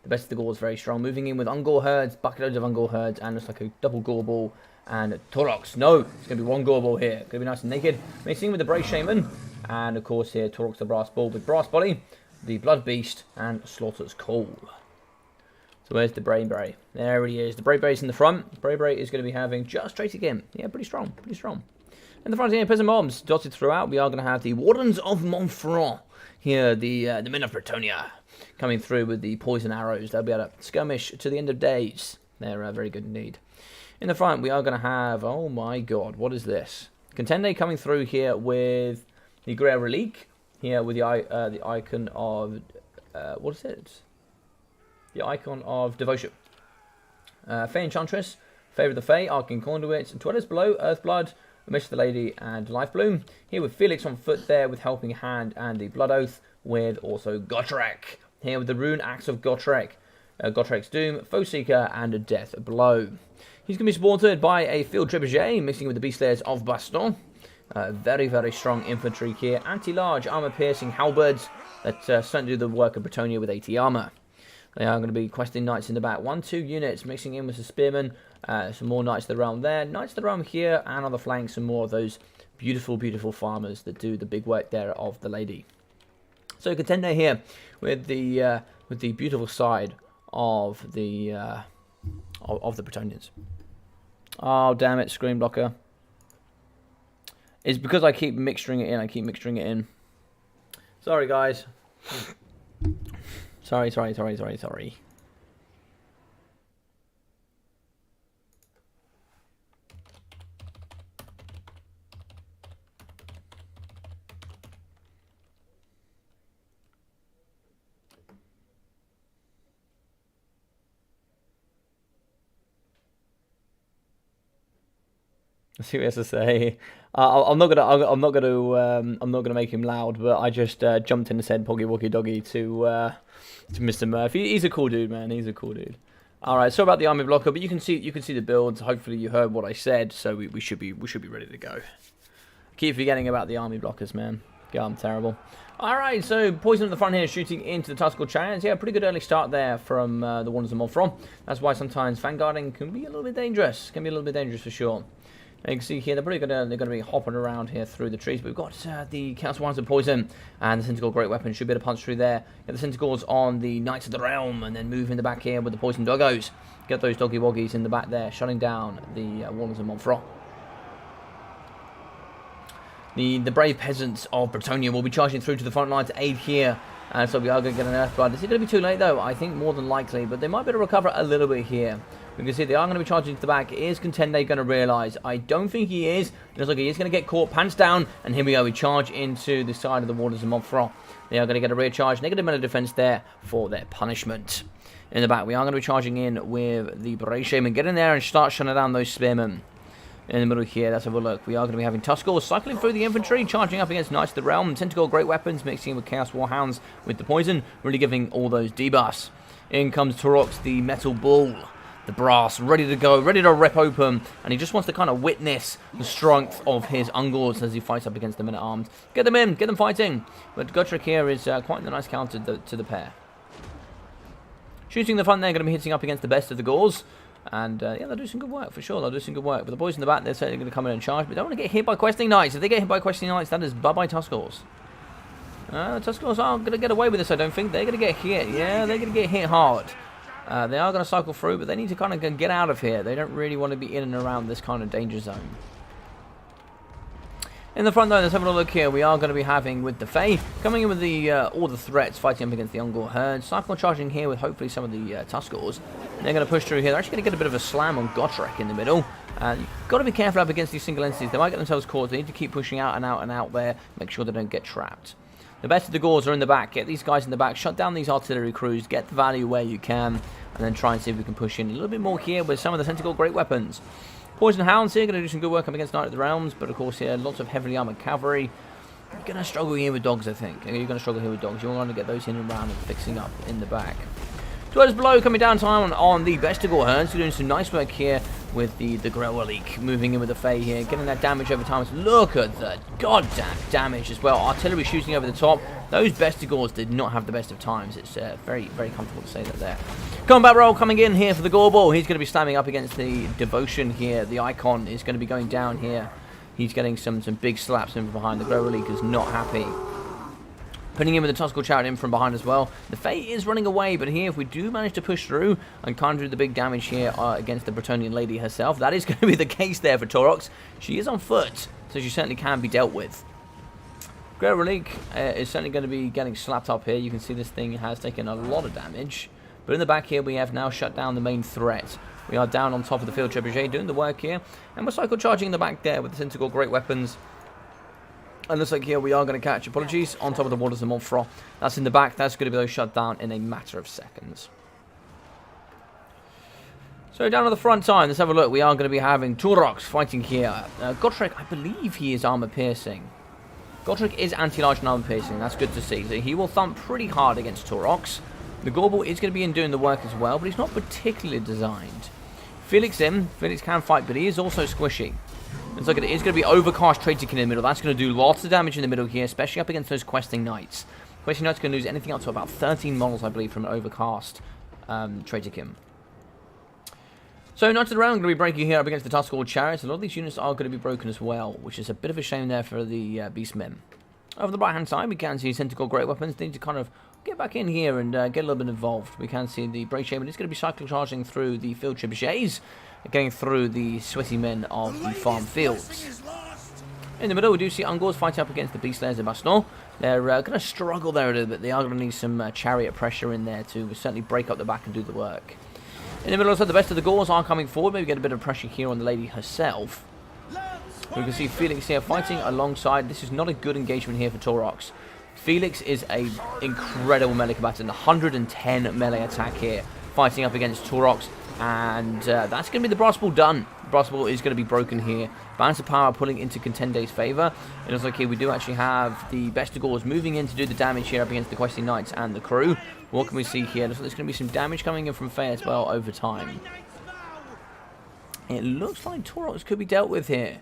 The best of the Gores, very strong. Moving in with Ungor Herds, bucket loads of Ungor Herds, and looks like a double Gore Ball and Taurox. No, it's going to be one Gore Ball here. Going to be nice and naked. Mixing with the Brave Shaman, and of course here, Taurox the Brass Ball with Brass Body, the Blood Beast, and Slaughter's Call. So where's the Brave Bray? There he is. The Brave Bray's in the front. Brave Bray is going to be having just straight again. Yeah, pretty strong. Pretty strong. In the front here, peasant mobs dotted throughout. We are going to have the Wardens of Montfront. Here, the men of Bretonnia coming through with the poison arrows. They'll be able to skirmish to the end of days. They're very good indeed. In the front, we are going to have... Oh my god, what is this? Contende coming through here with the Grey Relique. Here with the icon of... what is it? The icon of devotion. Fey Enchantress, Favour of the Fey, Arcane Conduit, Dwellers Below, Earthblood, Mish of the Lady, and Lifebloom. Here with Felix on foot there with Helping Hand and the Blood Oath, with also Gotrek. Here with the Rune Axe of Gotrek, Gotrek's Doom, Foe Seeker, and a Death Blow. He's going to be supported by a Field Trebuchet, mixing with the Beast Slayers of Baston. Very, very strong infantry here. Anti-large, armor-piercing halberds that certainly do the work of Bretonnia with 80 armor. They are going to be questing Knights in the back. 1-2 units mixing in with the Spearmen. Some more Knights of the Realm there. Knights of the Realm here, and on the flank some more of those beautiful, beautiful farmers that do the big work there of the lady. So Contender here with the beautiful side of the Bretonnians. Oh damn it, screen blocker. It's because I keep mixturing it in. Sorry guys. Sorry. Let's see what he has to say. I'm not gonna make him loud, but I just jumped in and said "Poggy Woggy Doggy" to Mr. Murphy. He's a cool dude, man. He's a cool dude. All right, so about the army blocker, but you can see the builds. Hopefully, you heard what I said, so we should be ready to go. Keep forgetting about the army blockers, man. God, I'm terrible. All right, so Poison at the front here, shooting into the Tuskal Chariots. Yeah, pretty good early start there from the Wardens of Montfront. That's why sometimes vanguarding can be a little bit dangerous. Can be a little bit dangerous for sure. And you can see here, they're going to be hopping around here through the trees. But we've got the Council Wands of Poison and the Centaur Great Weapon. Should be able to punch through there. Get the Centaurs on the Knights of the Realm, and then move in the back here with the Poison Doggos. Get those Doggy Woggies in the back there, shutting down the Warlords of Montfort. The brave peasants of Bretonnia will be charging through to the front line to aid here. And so we are going to get an Earthblood. Is it going to be too late though? I think more than likely, but they might be able to recover a little bit here. We can see they are going to be charging to the back. Is Contende going to realise? I don't think he is. It looks like he is going to get caught, pants down, and here we go. We charge into the side of the Warlords of Montfort. They are going to get a rear charge. Negative melee defense there for their punishment. In the back, we are going to be charging in with the Bretonnian. Get in there and start shutting down those spearmen. In the middle here, let's have a look. We are going to be having Tuskors cycling through the infantry, charging up against Knights of the Realm. Tentacle Great Weapons, mixing with Chaos Warhounds with the poison, really giving all those debuffs. In comes Torox, the Metal Bull, the Brass, ready to go, ready to rip open, and he just wants to kind of witness the strength of his Ungors as he fights up against the Men-at-Arms. Get them in, get them fighting. But Gotrek here is quite a nice counter to the pair. Shooting the front, they're going to be hitting up against the best of the Gauls. And, yeah, they'll do some good work, for sure. They'll do some good work. But the boys in the back, they're certainly going to come in and charge. But they don't want to get hit by Questing Knights. If they get hit by Questing Knights, that is bye-bye Tuskors. Tuskors aren't going to get away with this, I don't think. They're going to get hit. Yeah, they're going to get hit hard. They are going to cycle through, but they need to kind of get out of here. They don't really want to be in and around this kind of danger zone. In the front, though, let's have a look here. We are going to be having with the Fae coming in with the all the threats, fighting up against the Ungor herd. Cycle charging here with hopefully some of the Tuskors. They're going to push through here. They're actually going to get a bit of a slam on Gotrek in the middle. And you've got to be careful up against these single entities. They might get themselves caught. They need to keep pushing out and out and out there. Make sure they don't get trapped. The best of the Gauls are in the back. Get these guys in the back. Shut down these artillery crews. Get the value where you can. And then try and see if we can push in a little bit more here with some of the Tentacle Great Weapons. Poison Hounds here, going to do some good work up against Knight of the Realms, but of course here, lots of heavily armoured cavalry. You're going to struggle here with dogs, I think. You're going to struggle here with dogs. You want to get those in and around and fixing up in the back. Dwarfs below coming down time on the Bestigor Herds. Doing some nice work here with the Growleek. Moving in with the Fae here, getting that damage over time. Look at the goddamn damage as well. Artillery shooting over the top. Those Bestigors did not have the best of times. It's very, very comfortable to say that there. Combat roll coming in here for the Gorball. He's going to be slamming up against the Devotion here. The Icon is going to be going down here. He's getting some big slaps in from behind. The Growleek is not happy. Putting in with the Tuskor Chariot in from behind as well. The Fae is running away, but here, if we do manage to push through and kind of do the big damage here against the Bretonnian lady herself, that is going to be the case there for Torox. She is on foot, so she certainly can be dealt with. Growleek is certainly going to be getting slapped up here. You can see this thing has taken a lot of damage. But in the back here, we have now shut down the main threat. We are down on top of the field trebuchet doing the work here. And we're cycle charging in the back there with the Tentacle Great Weapons. And looks like here we are going to catch, apologies, on top of the Warlords of Montfort. That's in the back. That's going to be shut down in a matter of seconds. So down to the front time, let's have a look. We are going to be having Torox fighting here. Gotrek, I believe he is armor piercing. Gotrek is anti-large and armor piercing. That's good to see. So he will thump pretty hard against Torox. The Gorbal is going to be in doing the work as well, but he's not particularly designed. Felix can fight, but he is also squishy. It's like it is going to be Overcast Traderkin in the middle. That's going to do lots of damage in the middle here, especially up against those Questing Knights. Questing Knights can lose anything up to about 13 models, I believe, from an Overcast Traderkin. So Knights of the Realm are going to be breaking here up against the Tuskor Chariots. A lot of these units are going to be broken as well, which is a bit of a shame there for the Beastmen. Over the right-hand side, we can see Tentacle Great Weapons. They need to kind of get back in here and get a little bit involved. We can see the Brave Shaman is going to be cycle charging through the field trebuchets, getting through the sweaty men of the farm fields. In the middle, we do see Ungors fighting up against the Beastlayers of Baston. They're going to struggle there a little bit. They are going to need some chariot pressure in there to certainly break up the back and do the work. In the middle, also, the best of the Gauls are coming forward. Maybe get a bit of pressure here on the lady herself. We can see Felix here fighting alongside. This is not a good engagement here for Torox. Felix is an incredible melee combatant. 110 melee attack here, fighting up against Torox. And that's going to be the Brass Ball done. The Brass Ball is going to be broken here. Balance of power pulling into Contende's favour. It looks like here we do actually have the Bestigors moving in to do the damage here up against the Questing Knights and the crew. What can we see here? Looks like there's going to be some damage coming in from Fae as well over time. It looks like Torox could be dealt with here.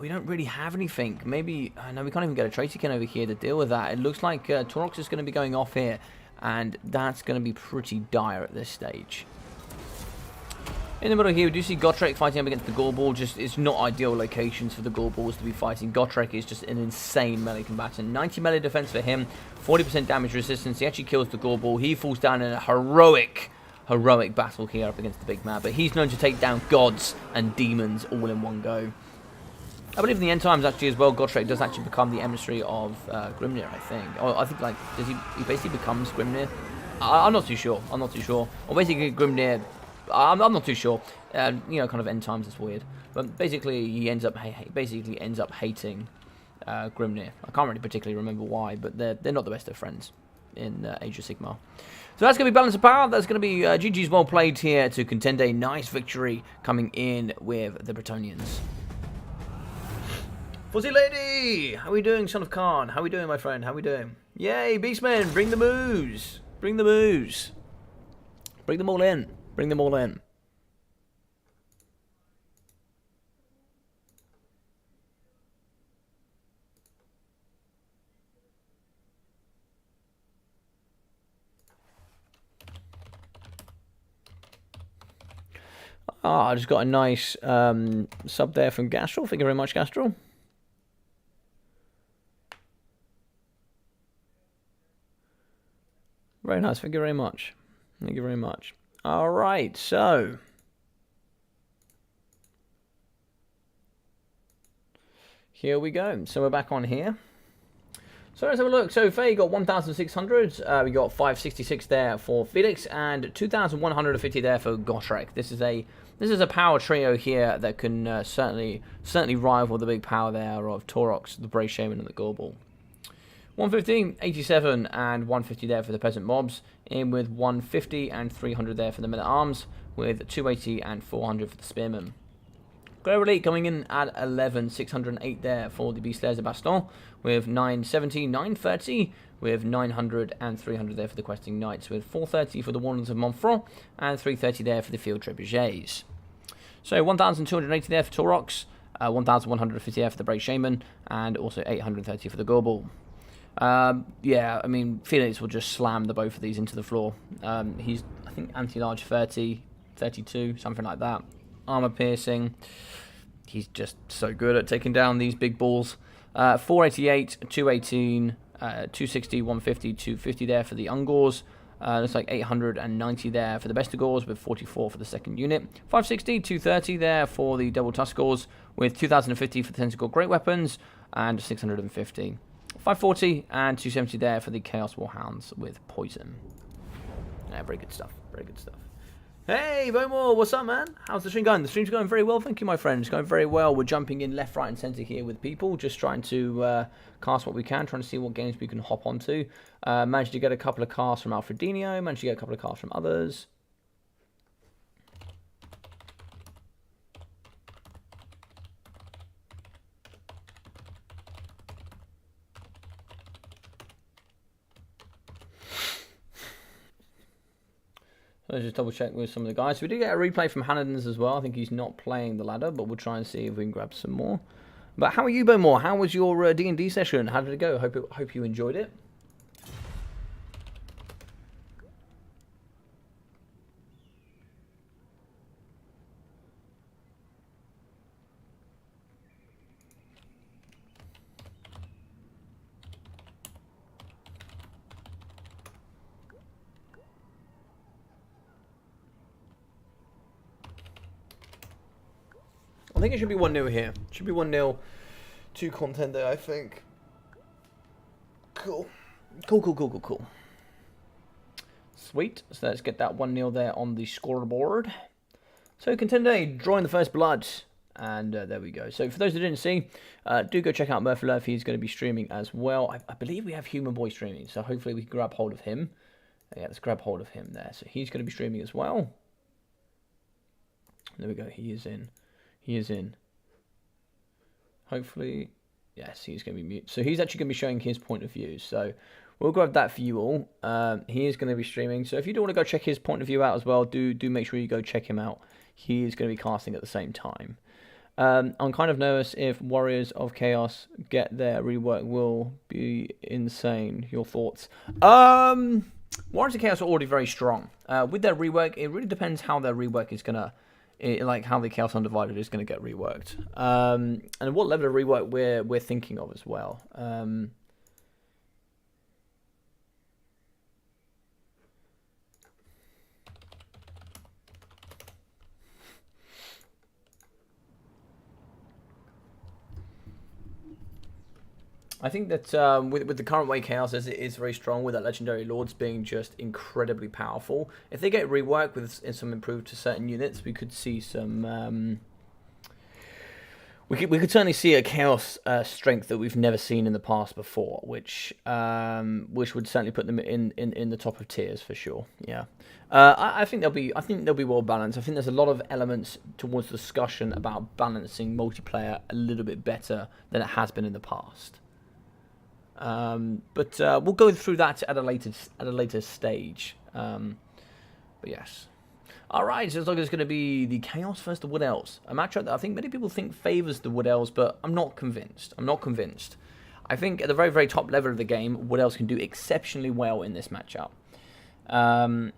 We don't really have anything. Maybe, no, we can't even get a Traderkin over here to deal with that. It looks like Torox is going to be going off here. And that's going to be pretty dire at this stage. In the middle here, we do see Gotrek fighting up against the Gorball. Just, it's not ideal locations for the Gorballs to be fighting. Gotrek is just an insane melee combatant. 90 melee defense for him, 40% damage resistance. He actually kills the Gorball. He falls down in a heroic battle here up against the big man. But he's known to take down gods and demons all in one go. I believe in the end times actually as well, Gotrek does actually become the emissary of Grimnir, I think. Or I think, like, does he basically becomes Grimnir? I'm not too sure. I'm not too sure. Or basically Grimnir, I'm not too sure. You know, kind of end times is weird. But basically he ends up hating Grimnir. I can't really particularly remember why, but they're not the best of friends in Age of Sigmar. So that's going to be balance of power. That's going to be GG's well played here to contend a nice victory coming in with the Bretonnians. Fuzzy Lady! How are we doing, Son of Khan? How are we doing, my friend? How are we doing? Yay, Beastmen! Bring the moose! Bring the moose! Bring them all in. Bring them all in. I just got a nice sub there from Gastrel. Thank you very much, Gastrel. Very nice. Thank you very much. Thank you very much. All right, so here we go. So we're back on here. So let's have a look. So Faye got 1,600. We got 566 there for Felix and 2,150 there for Gotrek. This is a power trio here that can certainly rival the big power there of Taurox, the Brave Shaman, and the Gorball. 150, 87, and 150 there for the peasant mobs, in with 150 and 300 there for the men-at-arms, with 280 and 400 for the spearmen. Grey Elite coming in at 11, 608 there for the Beastmen de Baston, with 970, 930, with 900 and 300 there for the questing knights, with 430 for the Warlords of Montfort, and 330 there for the field trebuchets. So 1,280 there for Taurox, 1,150 there for the Brave Shaman, and also 830 for the Gorball. Yeah, I mean, Felix will just slam the both of these into the floor. He's, I think, anti-large 30, 32, something like that. Armor piercing. He's just so good at taking down these big balls. 488, 218, 260, 150, 250 there for the Ungors. Looks like 890 there for the Bestigors, with 44 for the second unit. 560, 230 there for the Double Tuskors, with 2,050 for the Tentacle Great Weapons, and 650. 540 and 270 there for the Chaos Warhounds with poison. Yeah, very good stuff. Very good stuff. Hey, Bowmore, what's up, man? How's the stream going? The stream's going very well, thank you, my friend. It's going very well. We're jumping in left, right, and centre here with people, just trying to cast what we can, trying to see what games we can hop onto. Managed to get a couple of casts from Alfredino, managed to get a couple of casts from others. So let's just double check with some of the guys. So we did get a replay from Hanniden's as well. I think he's not playing the ladder, but we'll try and see if we can grab some more. But how are you, Bowmore? How was your D&D session? How did it go? Hope you enjoyed it. I think it should be 1-0 here. It should be 1-0 to Contender, I think. Cool. Cool. Sweet. So let's get that 1-0 there on the scoreboard. So Contender drawing the first blood. And there we go. So for those who didn't see, do go check out Murphy Lurphy. He's going to be streaming as well. I believe we have Human Boy streaming. So hopefully we can grab hold of him. Yeah, let's grab hold of him there. So he's going to be streaming as well. There we go. He is in. He is in. Hopefully, yes, he's going to be mute. So he's actually going to be showing his point of view. So we'll grab that for you all. He is going to be streaming. So if you do want to go check his point of view out as well, do make sure you go check him out. He is going to be casting at the same time. I'm kind of nervous if Warriors of Chaos get their rework will be insane. Your thoughts? Warriors of Chaos are already very strong. With their rework, it really depends how their rework is gonna like how the Chaos Undivided is going to get reworked, and what level of rework we're thinking of as well. I think that with the current way Chaos is very strong, with that Legendary Lords being just incredibly powerful. If they get reworked with some improved to certain units, we could see some. We could certainly see a Chaos strength that we've never seen in the past before, which would certainly put them in the top of tiers for sure. Yeah, I think they'll be well balanced. I think there's a lot of elements towards discussion about balancing multiplayer a little bit better than it has been in the past. But we'll go through that at a later stage. But yes. Alright, so it's like it's going to be the Chaos versus the Wood Elves. A matchup that I think many people think favours the Wood Elves, but I'm not convinced. I think at the very, very top level of the game, Wood Elves can do exceptionally well in this matchup. I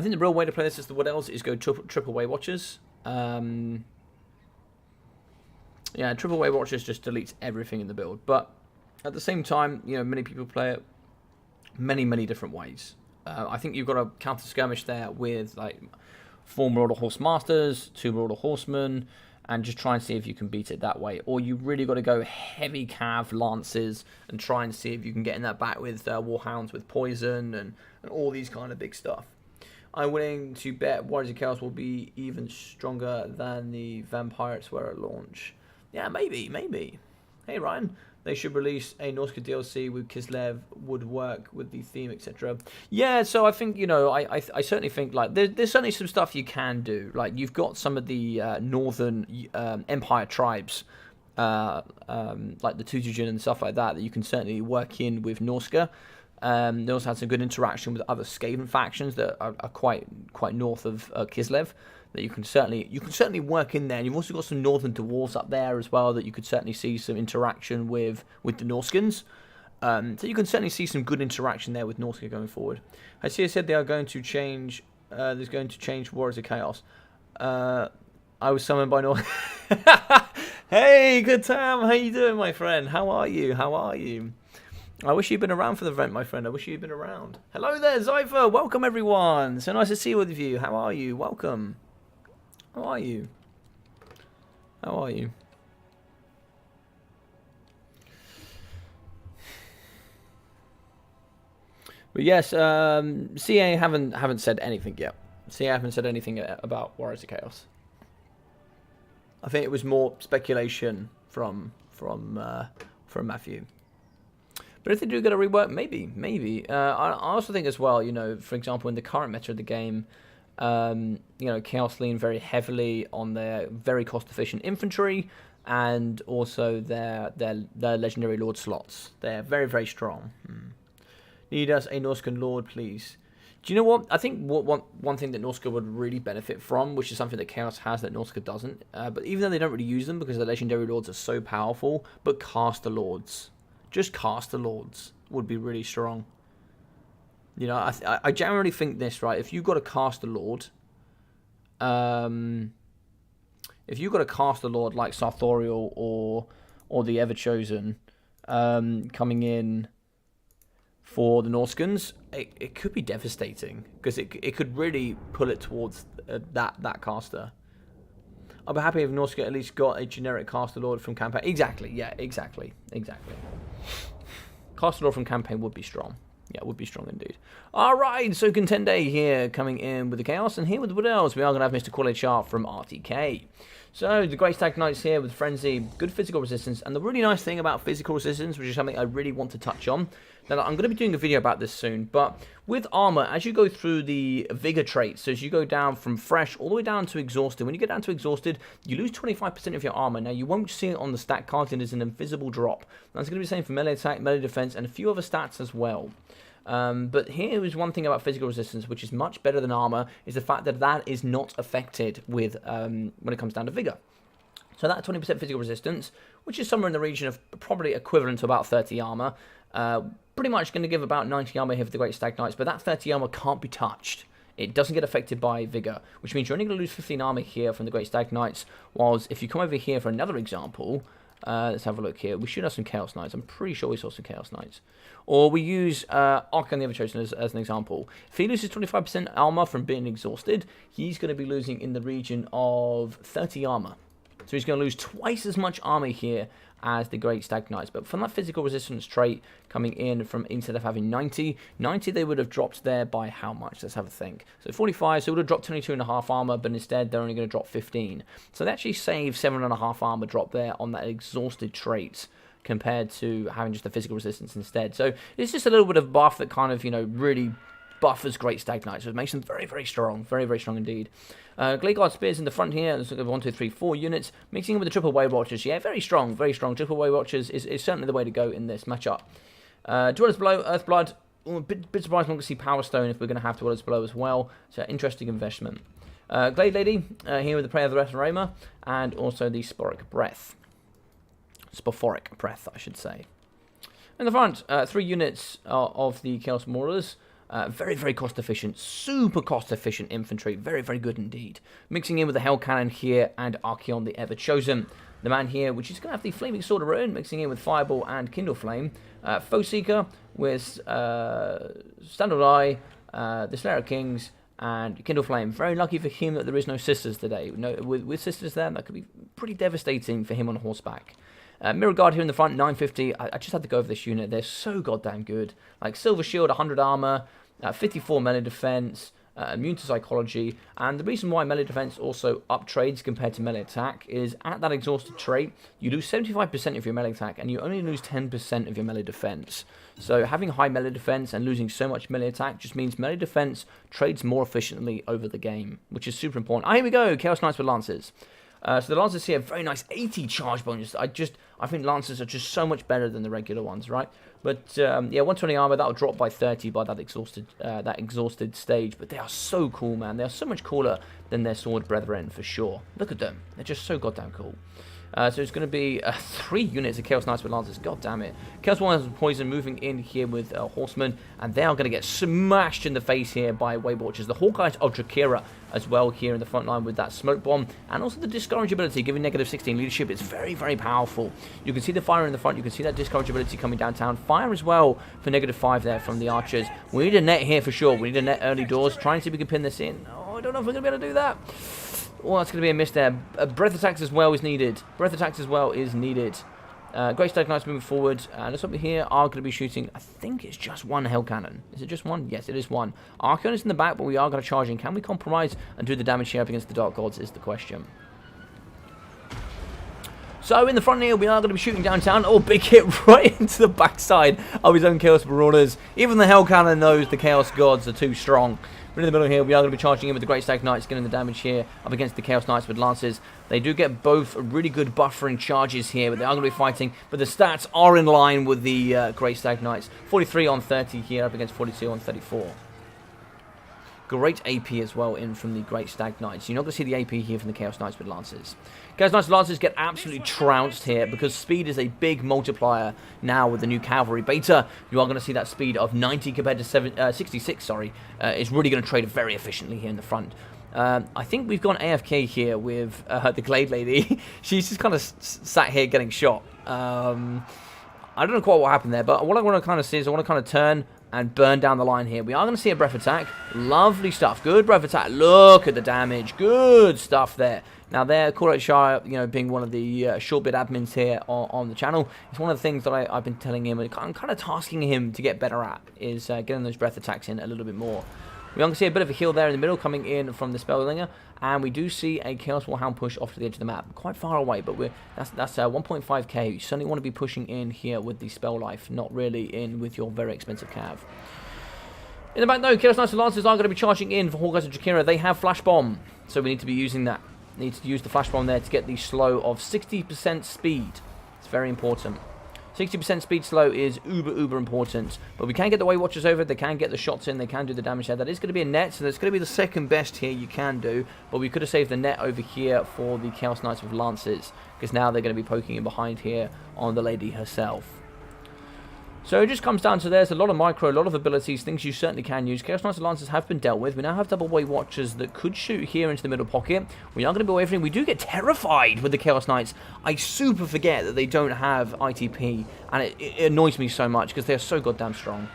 think the real way to play this as the Wood Elves is go triple Way Watchers. Yeah, triple Way Watchers just deletes everything in the build, but at the same time, you know, many people play it many different ways. I think you've got a counter skirmish there with like 4 Marauder Horse Masters, 2 Marauder Horsemen, and just try and see if you can beat it that way. Or you really got to go heavy cav lances and try and see if you can get in that back with Warhounds with poison and all these kind of big stuff. I'm willing to bet Warriors of Chaos will be even stronger than the Vampires were at launch. Yeah, maybe. Hey Ryan. They should release a Norska DLC with Kislev, would work with the theme, etc. Yeah, so I think, you know, I certainly think, like, there's certainly some stuff you can do. Like, you've got some of the northern Empire tribes, like the Tutujin and stuff like that you can certainly work in with Norska. They also had some good interaction with other Skaven factions that are quite north of Kislev. That you can certainly work in there, and you've also got some northern dwarves up there as well that you could certainly see some interaction with the Norskins. So you can certainly see some good interaction there with Norska going forward. I see. I said they are going to change. There's going to change Warriors of Chaos. I was summoned by North. Hey, good Tam. How you doing, my friend? How are you? I wish you'd been around for the event, my friend. I wish you'd been around. Hello there, Zypher. Welcome, everyone. So nice to see you with you. How are you? Welcome. How are you? But yes, CA haven't said anything yet. CA haven't said anything about Warriors of Chaos. I think it was more speculation from Matthew. But if they do get a rework, maybe. I also think as well, you know, for example, in the current meta of the game, you know, Chaos lean very heavily on their very cost-efficient infantry and also their legendary lord slots. They're very strong. Need us a Norscan lord, please. Do you know what? I think one thing that Norska would really benefit from, which is something that Chaos has that Norska doesn't, but even though they don't really use them because the legendary lords are so powerful, but caster lords. Just caster lords would be really strong. You know, I generally think this, right? If you've got a caster lord, like Sarthorial or the Everchosen, coming in for the Norskins, it could be devastating because it could really pull it towards that caster. I'll be happy if Norska at least got a generic caster lord from campaign. Exactly, yeah, exactly. Caster lord from campaign would be strong. Yeah, it would be strong indeed. Alright, so Contende here coming in with the Chaos, and here with what else? We are going to have Mr. Quality from RTK. So, the Great Stag Knights here with Frenzy, good physical resistance, and the really nice thing about physical resistance, which is something I really want to touch on, now I'm going to be doing a video about this soon, but with armor, as you go through the vigor traits, so as you go down from fresh all the way down to exhausted, when you get down to exhausted, you lose 25% of your armor. Now, you won't see it on the stat card, it is an invisible drop. That's going to be the same for melee attack, melee defense, and a few other stats as well. But here is one thing about physical resistance, which is much better than armor, is the fact that that is not affected with when it comes down to vigor. So that 20% physical resistance, which is somewhere in the region of probably equivalent to about 30 armor, pretty much going to give about 90 armor here for the Great Stag Knights, but that 30 armor can't be touched. it doesn't get affected by Vigor, which means you're only going to lose 15 armor here from the Great Stag Knights, whilst if you come over here for another example, let's have a look here. We should have some Chaos Knights. I'm pretty sure we saw some Chaos Knights. Or we use Archon the Everchosen as an example. If he loses 25% armor from being exhausted, he's going to be losing in the region of 30 armor. So he's going to lose twice as much armor here as the Great Stag Knights. But from that physical resistance trait coming in from, instead of having 90 they would have dropped there by how much? Let's have a think. So 45, so it would have dropped 22.5 armor, but instead they're only going to drop 15. So they actually save 7.5 armor drop there on that exhausted trait, compared to having just the physical resistance instead. So it's just a little bit of buff that kind of, you know, really buffers Great Stag Knights. So it makes them very, very strong. Very, very strong indeed. Glade Guard Spears in the front here. Let's look at 1, 2, 3, 4 units. Mixing in with the Triple Wave Watchers. Yeah, very strong, very strong. Triple Wave Watchers is certainly the way to go in this matchup. Dwellers Below, Earthblood. A bit surprised not to see Power Stone if we're going to have Dwellers Below as well. So interesting investment. Glade Lady here with the Prayer of the WARHAMMER, and also the Sporic Breath. Spophoric Breath, I should say. In the front, 3 units of the Chaos Maulers. Very, very cost efficient, super cost efficient infantry. Very, very good indeed. Mixing in with the Hell Cannon here and Archeon the Ever Chosen. The man here, which is going to have the Flaming Sword of Ruin, mixing in with Fireball and Kindle Flame. Foe Seeker with Standard Eye, the Slayer of Kings, and Kindle Flame. Very lucky for him that there is no Sisters today. No, with Sisters there, that could be pretty devastating for him on horseback. Mirror Guard here in the front, 950. I just had to go over this unit. They're so goddamn good. Like Silver Shield, 100 armor, 54 melee defense, immune to psychology. And the reason why melee defense also uptrades compared to melee attack is at that exhausted trait, you lose 75% of your melee attack and you only lose 10% of your melee defense. So having high melee defense and losing so much melee attack just means melee defense trades more efficiently over the game, which is super important. Here we go, Chaos Knights with Lancers. So the Lancers here, very nice 80 charge bonus. I think Lancers are just so much better than the regular ones, right? But yeah, 120 armor, that'll drop by 30 by that exhausted stage. But they are so cool, man. They are so much cooler than their sword brethren, for sure. Look at them. They're just so goddamn cool. So it's going to be 3 units of Chaos Knights with Lancers. God damn it. Chaos Warriors with Poison moving in here with Horsemen. And they are going to get smashed in the face here by Wave Watchers. The Hawkeyes of Drakira as well here in the front line with that Smoke Bomb. And also the Discourage ability, giving negative 16 leadership. It's very, very powerful. You can see the fire in the front. You can see that Discourage ability coming downtown. Fire as well for negative 5 there from the Archers. We need a net here for sure. We need a net early doors. Try and see if we can pin this in. Oh, I don't know if we're going to be able to do that. Oh, that's going to be a miss there. Breath attacks as well is needed. Breath attacks as well is needed. Great Stag Knights moving forward. And over here are going to be shooting, I think it's just 1 Hell Cannon. Is it just 1? Yes, it is 1. Archeon is in the back, but we are going to charge in. Can we compromise and do the damage here up against the Dark Gods is the question. So in the front here, we are going to be shooting downtown. Oh, big hit right into the backside of his own Chaos Marauders. Even the Hell Cannon knows the Chaos Gods are too strong. But in the middle here, we are going to be charging in with the Great Stag Knights, getting the damage here up against the Chaos Knights with Lances. They do get both really good buffering charges here, but they are going to be fighting. But the stats are in line with the Great Stag Knights. 43 on 30 here up against 42 on 34. Great AP as well in from the Great Stag Knights. You're not going to see the AP here from the Chaos Knights with Lancers. Chaos Knights with Lancers get absolutely trounced here because speed is a big multiplier now with the new Cavalry Beta. You are going to see that speed of 90 compared to 66, sorry. Is really going to trade very efficiently here in the front. I think we've gone AFK here with the Glade Lady. She's just kind of sat here getting shot. I don't know quite what happened there, but what I want to kind of see is I want to kind of turn and burn down the line here. We are going to see a breath attack. Lovely stuff. Good breath attack. Look at the damage. Good stuff there. Now there, Kazakit-HA, you know, being one of the short bit admins here on the channel, it's one of the things that I've been telling him, and I'm kind of tasking him to get better at, is getting those breath attacks in a little bit more. We are going to see a bit of a heal there in the middle coming in from the Spelllinger, and we do see a Chaos Warhound push off to the edge of the map. Quite far away, but that's 1.5k. You certainly want to be pushing in here with the Spell Life, not really in with your very expensive Cav. In the back though, Chaos Knights and Lancers are going to be charging in for Hawkeyes and Drakira. They have Flash Bomb, so we need to be using that. Need to use the Flash Bomb there to get the slow of 60% speed. It's very important. 60% speed slow is uber important, but we can get the Wave Watchers over, they can get the shots in, they can do the damage there. That is going to be a net, so that's going to be the second best here you can do, but we could have saved the net over here for the Chaos Knights with Lances, because now they're going to be poking in behind here on the lady herself. So it just comes down to there's a lot of micro, a lot of abilities, things you certainly can use. Chaos Knights and Lancers have been dealt with. We now have double Weight Watchers that could shoot here into the middle pocket. We are going to be wavering. We do get terrified with the Chaos Knights. I super forget that they don't have ITP, and it annoys me so much because they're so goddamn strong.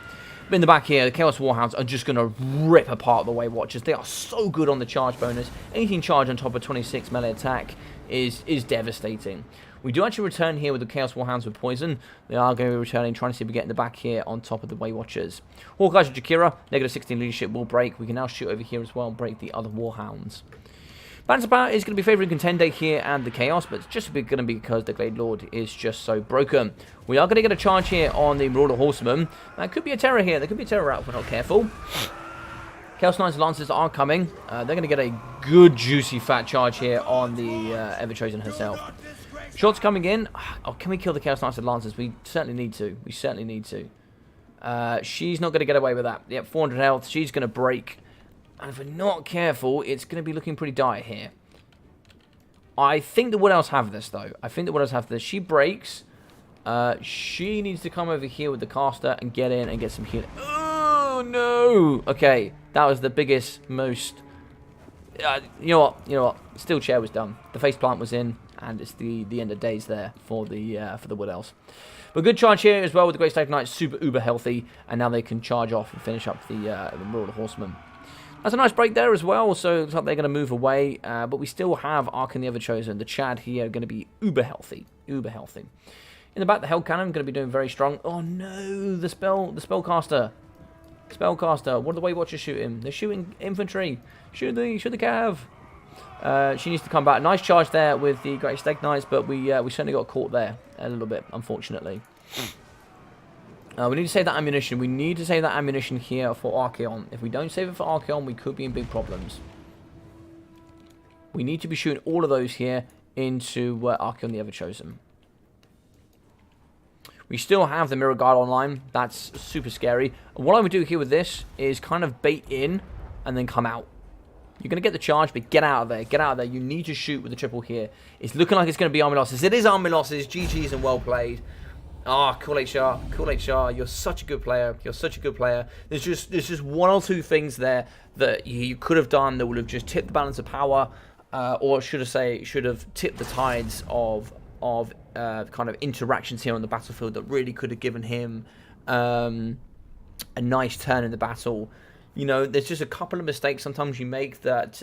But in the back here, the Chaos Warhounds are just going to rip apart the Weight Watchers. They are so good on the charge bonus. Anything charge on top of 26 melee attack is devastating. We do actually return here with the Chaos Warhounds with poison. They are going to be returning, trying to see if we get in the back here on top of the Weight Watchers. Hawkeyes and Jakira, negative 16 leadership will break. We can now shoot over here as well and break the other Warhounds. Balance of Power is going to be favouring Contender here and the Chaos, but it's just going to be because the Glade Lord is just so broken. We are going to get a charge here on the Marauder Horseman. That could be a terror here. There could be a terror out if we're not careful. Chaos Knights and Lancers are coming. They're going to get a good, juicy, fat charge here on the Ever-Chosen herself. Shots coming in. Oh, can we kill the Chaos Knights and Lancers? We certainly need to. We certainly need to. She's not going to get away with that. Yep, 400 health. She's going to break. And if we're not careful, it's going to be looking pretty dire here. I think the Wood Elves have this, though. I think the Wood Elves have this. She breaks. She needs to come over here with the caster and get in and get some healing. Oh, no. Okay, that was the biggest, most... you know what? You know what? Steel chair was done. The faceplant was in, and it's the end of days there for the Wood Elves. But good charge here as well with the Great Stag Knights, super uber healthy, and now they can charge off and finish up the Marauder Horseman. That's a nice break there as well, so it looks like they're going to move away, but we still have Ark and the Ever-Chosen. The Chad here are going to be uber healthy, uber healthy. In the back, the Hell Cannon going to be doing very strong. Oh no, the Spellcaster. Spellcaster, what are the Weight Watchers shooting? They're shooting infantry. Shoot the cav. She needs to come back. Nice charge there with the Great Stag Knights, but we certainly got caught there a little bit, unfortunately. We need to save that ammunition. We need to save that ammunition here for Archaon. If we don't save it for Archaon, we could be in big problems. We need to be shooting all of those here into Archaon the Ever-Chosen. We still have the Mirror Guard online. That's super scary. And what I would do here with this is kind of bait in and then come out. You're going to get the charge, but get out of there. Get out of there. You need to shoot with the triple here. It's looking like it's going to be army losses. It is army losses. GG's and well played. Ah, Kazakit-HA, Kazakit-HA, you're such a good player. You're such a good player. There's just one or two things there that you could have done that would have just tipped the balance of power, or should have tipped the tides of kind of interactions here on the battlefield that really could have given him a nice turn in the battle. You know, there's just a couple of mistakes sometimes you make that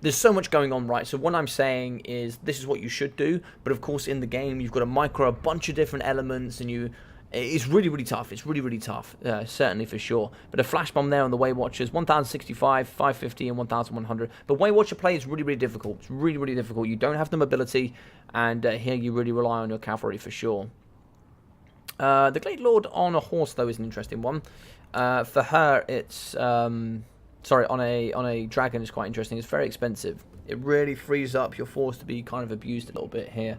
there's so much going on, right? So what I'm saying is this is what you should do, but of course in the game you've got to micro a bunch of different elements, and it's really, really tough. It's really, really tough, certainly for sure. But a flash bomb there on the Weight Watchers, 1065, 550, and 1100. But Weight Watcher play is really, really difficult. It's really, really difficult. You don't have the mobility, and here you really rely on your cavalry for sure. The Glade Lord on a horse, though, is an interesting one. For her, it's... sorry, on a dragon is quite interesting. It's very expensive. It really frees up your force to be kind of abused a little bit here.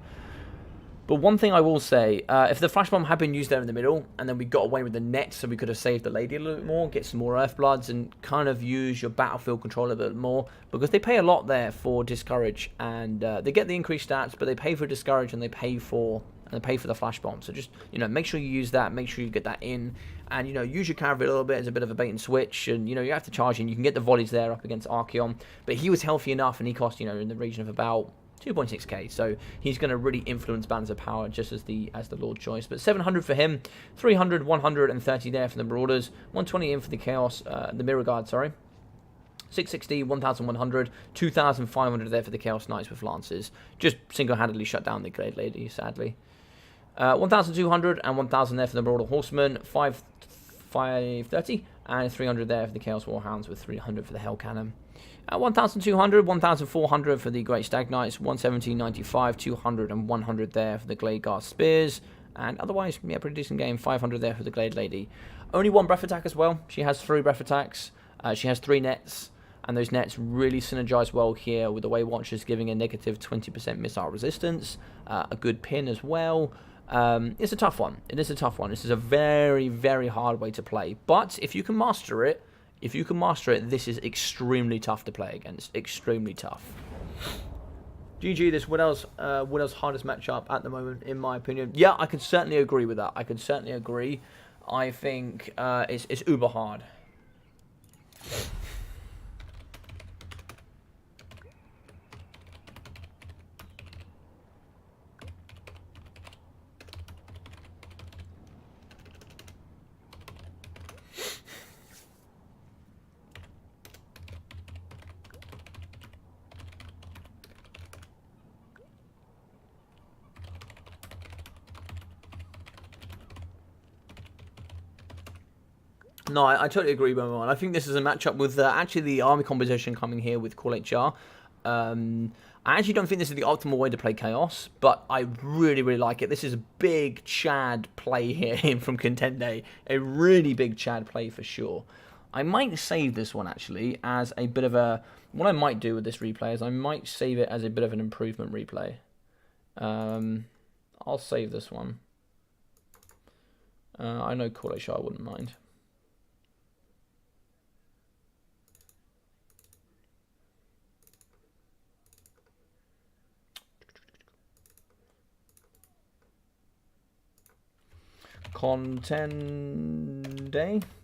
But one thing I will say, if the flash bomb had been used there in the middle, and then we got away with the net, so we could have saved the lady a little bit more, get some more Earthbloods, and kind of use your battlefield control a bit more, because they pay a lot there for Discourage, and they get the increased stats, but they pay for Discourage, and they pay for the flash bomb. So just, you know, make sure you use that, make sure you get that in, and, you know, use your cavalry a little bit as a bit of a bait and switch, and, you know, you have to charge in. You can get the volleys there up against Archaon, but he was healthy enough, and he cost, you know, in the region of about 2.6k, so he's going to really influence Bands of Power just as the Lord choice. But 700 for him, 300, 130 there for the Marauders, 120 in for the Chaos, the Mirror Guard, sorry. 660, 1100, 2500 there for the Chaos Knights with Lances. Just single-handedly shut down the Glade Lady, sadly. 1200 and 1000 there for the Marauder Horsemen, 530, and 300 there for the Chaos Warhounds with 300 for the Hell Cannon. 1,200, 1,400 for the Great Stag Knights, 117, 95, 200, and 100 there for the Glade Guard Spears. And otherwise, yeah, pretty decent game. 500 there for the Glade Lady. Only one breath attack as well. She has 3 breath attacks. She has 3 nets. And those nets really synergize well here with the Weight Watchers giving a negative 20% missile resistance. A good pin as well. It's a tough one. It is a tough one. This is a very, very hard way to play. But if you can master it, this is extremely tough to play against. Extremely tough. GG, this Widow's hardest matchup at the moment, in my opinion. Yeah, I can certainly agree with that. I can certainly agree. I think it's uber hard. No, I totally agree, Bomo. I think this is a matchup with actually the army composition coming here with Kazakit-HA. I actually don't think this is the optimal way to play Chaos, but I really, really like it. This is a big Chad play here from Contende. A really big Chad play for sure. I might save this one, actually, as a bit of a... What I might do with this replay is I might save it as a bit of an improvement replay. I'll save this one. I know Kazakit-HA wouldn't mind. Contende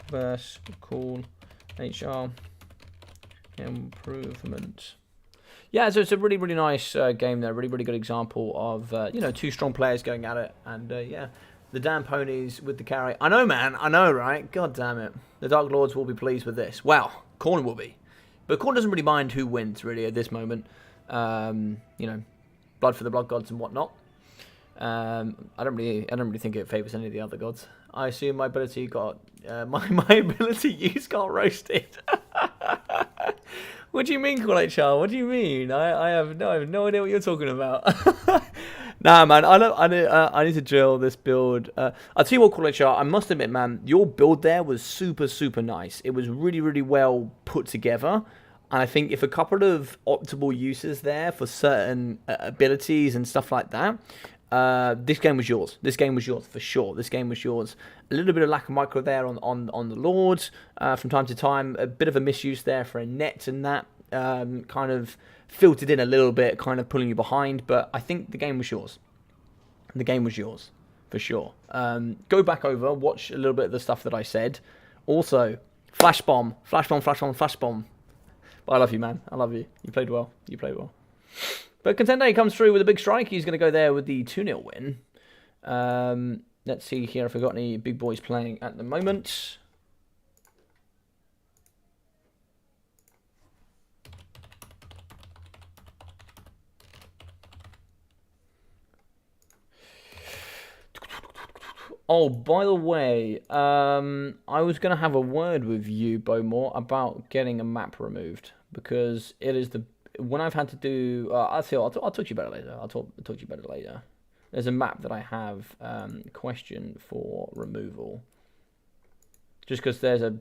versus Kazakit-HA improvement. Yeah, so it's a really, really nice game there. Really, really good example of, you know, two strong players going at it. And, yeah, the damn ponies with the carry. I know, man. I know, right? God damn it. The Dark Lords will be pleased with this. Well, Khorne will be. But Khorne doesn't really mind who wins, really, at this moment. You know, blood for the blood gods and whatnot. I don't really think it favors any of the other gods. I assume my ability got my ability use got roasted. What do you mean, Kazakit-HA? What do you mean? I have no idea what you're talking about. Nah, man, I need to drill this build. I'll tell you what, Kazakit-HA, I must admit, man, your build there was super, super nice. It was really, really well put together. And I think if a couple of optimal uses there for certain abilities and stuff like that, this game was yours. This game was yours for sure. This game was yours. A little bit of lack of micro there on the Lords from time to time. A bit of a misuse there for a net and that kind of filtered in a little bit, kind of pulling you behind. But I think the game was yours. The game was yours for sure. Go back over, watch a little bit of the stuff that I said. Also, flash bomb. But I love you, man. I love you. You played well. You played well. But Contende comes through with a big strike. He's going to go there with the 2-0 win. Let's see here if we've got any big boys playing at the moment. Oh, by the way, I was going to have a word with you, Bowmore, about getting a map removed. Because it is the... When I've had to do... I'll talk to you about it later. I'll talk to you about it later. There's a map that I have questioned for removal. Just because there's a...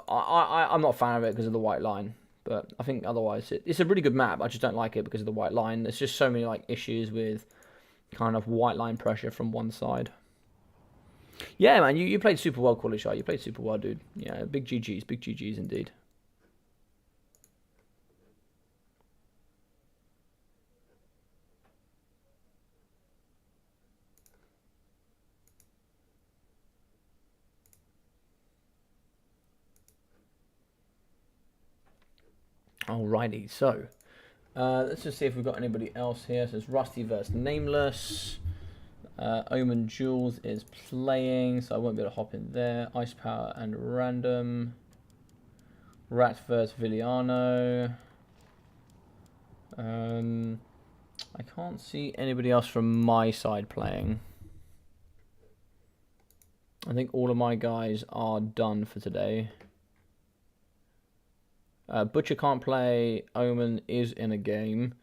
I'm not a fan of it because of the white line. But I think otherwise it's a really good map. I just don't like it because of the white line. There's just so many like issues with kind of white line pressure from one side. Yeah, man, you played super well, Kazakit-HA. You played super well, dude. Yeah, big GGs indeed. Alrighty, so let's just see if we've got anybody else here. So it's Rusty versus Nameless. Omen Jules is playing, so I won't be able to hop in there. Ice Power and Random. Rat versus Viliano. I can't see anybody else from my side playing. I think all of my guys are done for today. Butcher can't play. Omen is in a game.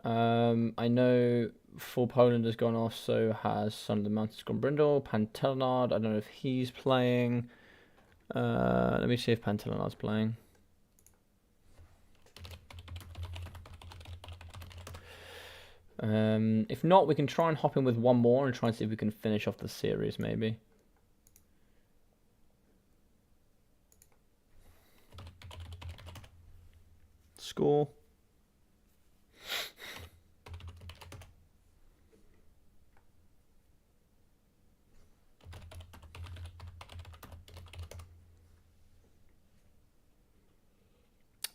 I know Full Poland has gone off, so has Son of the Mountains gone Brindle. Pantelinard, I don't know if he's playing. Let me see if Pantelinard's playing. If not, we can try and hop in with one more and try and see if we can finish off the series, maybe. Score.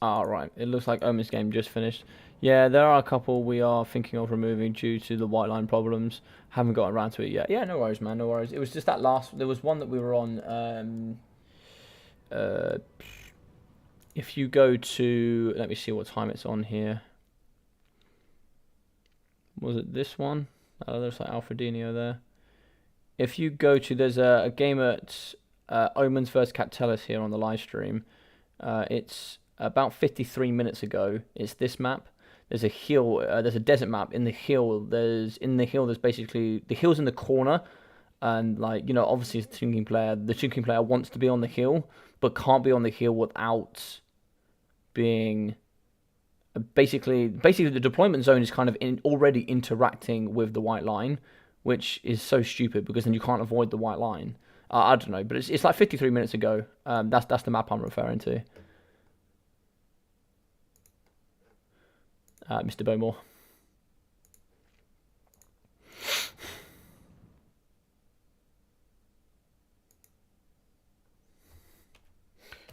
Ah, right. It looks like Omen's game just finished. Yeah, there are a couple we are thinking of removing due to the white line problems. Haven't got around to it yet. Yeah, no worries, man. No worries. It was just that last. There was one that we were on. If you go to, let me see what time it's on here. Was it this one? Oh, there's like Alfredinho there. If you go to, there's a game at Omens vs Captellus here on the live stream. It's about 53 minutes ago. It's this map. There's a hill. There's a desert map in the hill. There's basically the hill's in the corner, and like obviously the Chunking player wants to be on the hill, but can't be on the hill without being basically the deployment zone is kind of already interacting with the white line, which is so stupid because then you can't avoid the white line. I don't know, but it's like 53 minutes ago. That's the map I'm referring to. Mr. Bowmore.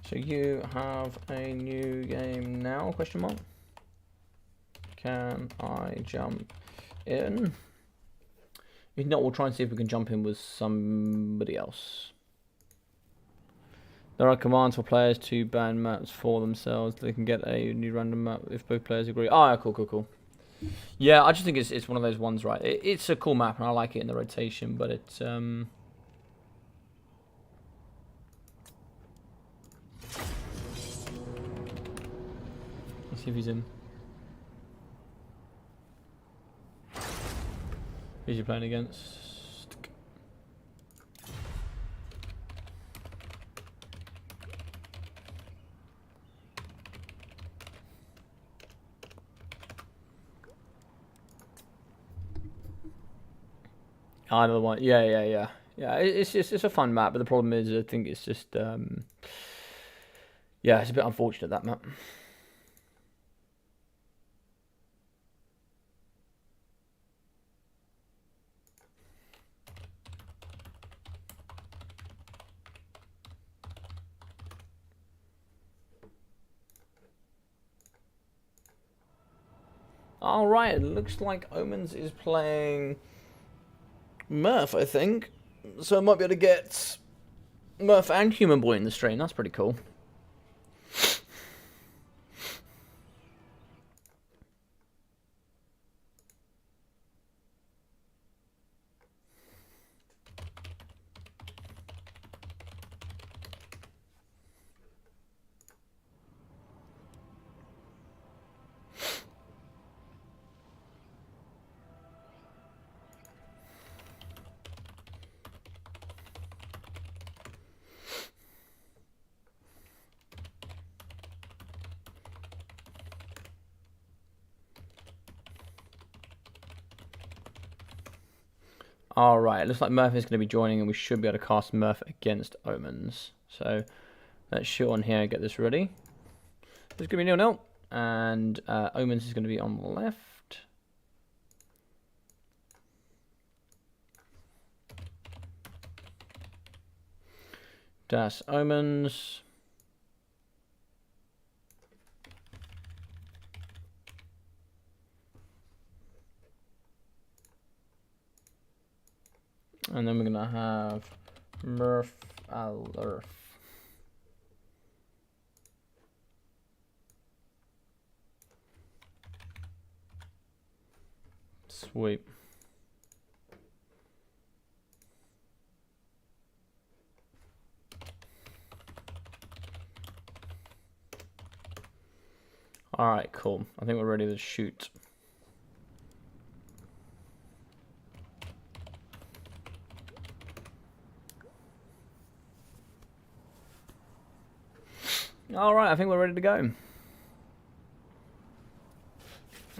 So you have a new game now? Question mark. Can I jump in? If not, we'll try and see if we can jump in with somebody else. There are commands for players to ban maps for themselves. They can get a new random map if both players agree. Oh, cool. Yeah, I just think it's one of those ones, right? It's a cool map, and I like it in the rotation, but it's Let's see if he's in. Who's he playing against? Another one. Yeah. It's a fun map, but the problem is I think it's just yeah, it's a bit unfortunate, that map. Alright, it looks like Omens is playing Murph, I think. So I might be able to get Murph and Human Boy in the stream. That's pretty cool. Alright, it looks like Murph is going to be joining and we should be able to cast Murph against Omens. So let's shoot on here and get this ready. It's going to be 0-0 and Omens is going to be on the left. Das Omens. And then we're going to have Murph Alert. Sweet. All right, cool. I think we're ready to shoot. All right, I think we're ready to go.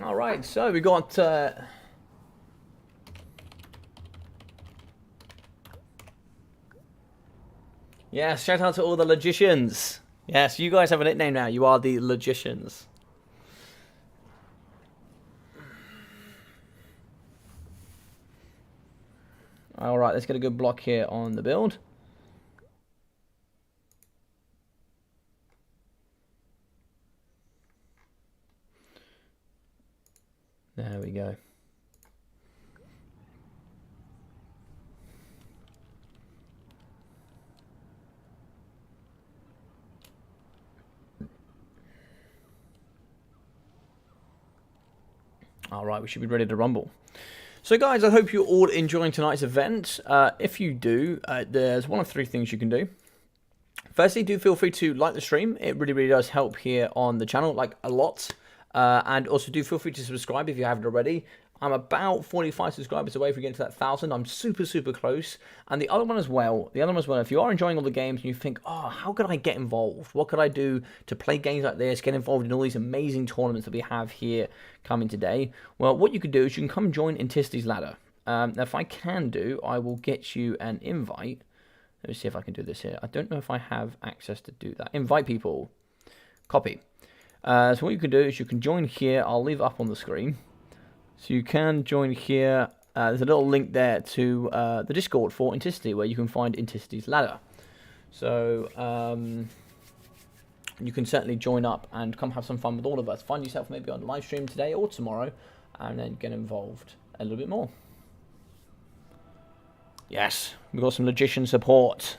All right, so we got yes, shout out to all the logicians. Yes, you guys have a nickname now. You are the logicians. All right, let's get a good block here on the build. There we go. Alright, we should be ready to rumble. So guys, I hope you're all enjoying tonight's event. If you do, there's one of three things you can do. Firstly, do feel free to like the stream. It really, really does help here on the channel, like a lot. And also do feel free to subscribe if you haven't already. I'm about 45 subscribers away from getting to that 1,000. I'm super, super close. And the other one as well, if you are enjoying all the games and you think, oh, how could I get involved? What could I do to play games like this, get involved in all these amazing tournaments that we have here coming today? Well, what you could do is you can come join Intesti's Ladder. Now, if I can do, I will get you an invite. Let me see if I can do this here. I don't know if I have access to do that. Invite people. Copy. So what you can do is you can join here. I'll leave it up on the screen. So you can join here. There's a little link there to the Discord for Intesti, where you can find Intesti's Ladder. So you can certainly join up and come have some fun with all of us. Find yourself maybe on live stream today or tomorrow, and then get involved a little bit more. Yes, we've got some Logician support.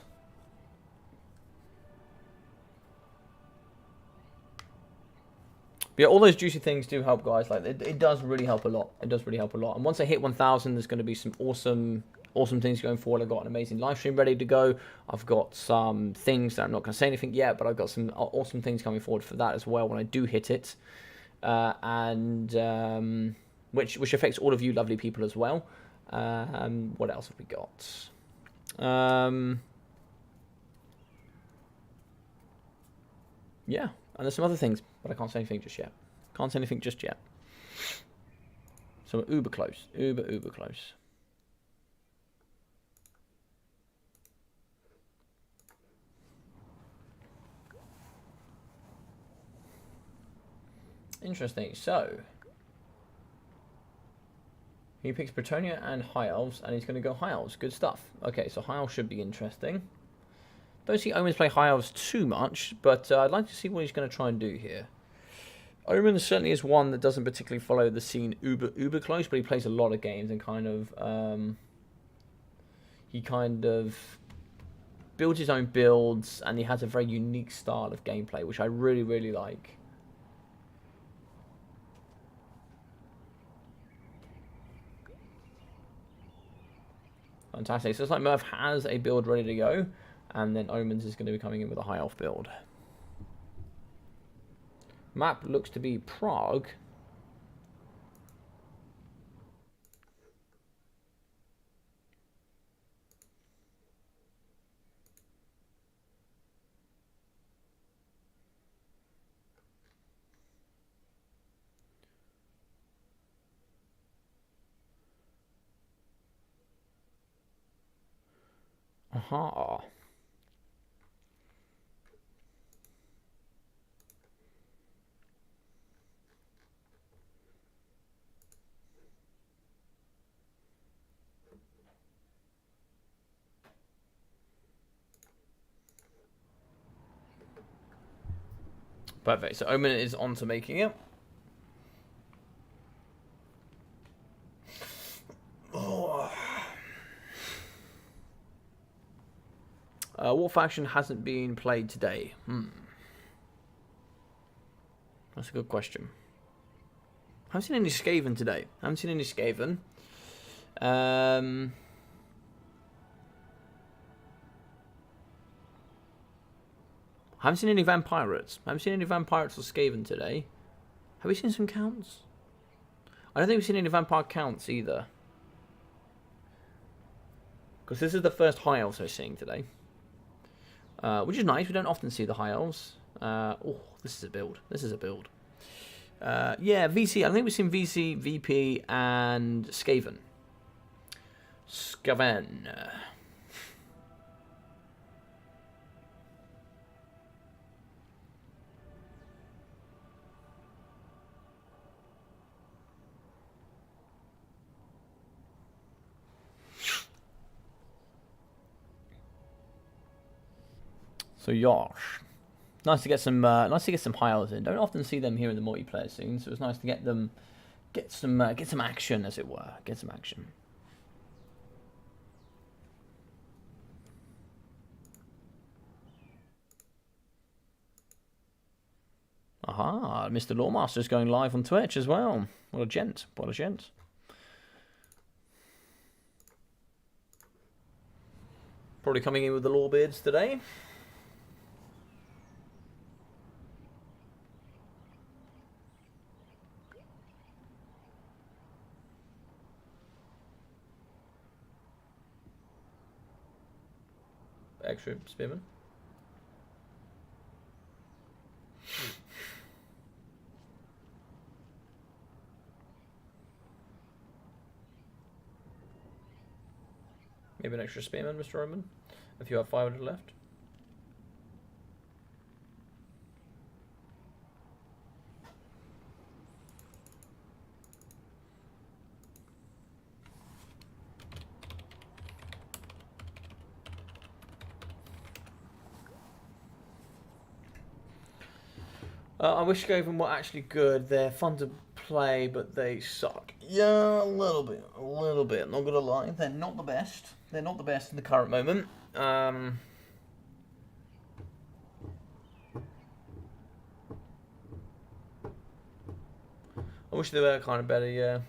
But yeah, all those juicy things do help, guys. Like it does really help a lot. It does really help a lot. And once I hit 1,000, there's going to be some awesome things going forward. I've got an amazing live stream ready to go. I've got some things that I'm not going to say anything yet, but I've got some awesome things coming forward for that as well when I do hit it. Which affects all of you lovely people as well. What else have we got? Yeah, and there's some other things, but I can't say anything just yet. Can't say anything just yet. So we're uber close. Uber close. Interesting. So he picks Bretonnia and High Elves, and he's going to go High Elves. Good stuff. Okay, so High Elves should be interesting. Don't see Omens play High Elves too much, but I'd like to see what he's going to try and do here. Omens certainly is one that doesn't particularly follow the scene uber close, but he plays a lot of games and he kind of builds his own builds, and he has a very unique style of gameplay, which I really, really like. Fantastic. So it's like Murph has a build ready to go, and then Omens is going to be coming in with a high elf build. Map looks to be Prague. Aha. Perfect. So Omen is on to making it. What faction hasn't been played today? That's a good question. I haven't seen any Skaven today. I haven't seen any Skaven. I haven't seen any Vampirates. I haven't seen any Vampirates or Skaven today. Have we seen some Counts? I don't think we've seen any Vampire Counts either. Because this is the first High Elves we're seeing today. Which is nice. We don't often see the High Elves. Oh, this is a build. This is a build. Yeah, VC. I think we've seen VC, VP, and Skaven. Skaven. So Yosh, nice to get some high elves in. Don't often see them here in the multiplayer scene, so it's nice to get them get some action, as it were. Get some action. Aha, Mr. Lawmaster's going live on Twitch as well. What a gent. What a gent. Probably coming in with the Lawbeards today. Extra spearman. Maybe an extra spearman, Mr. Roman, if you have 500 left. I wish Skaven were actually good. They're fun to play, but they suck. Yeah, a little bit. Not gonna lie, they're not the best. They're not the best in the current moment. I wish they were kind of better. Yeah.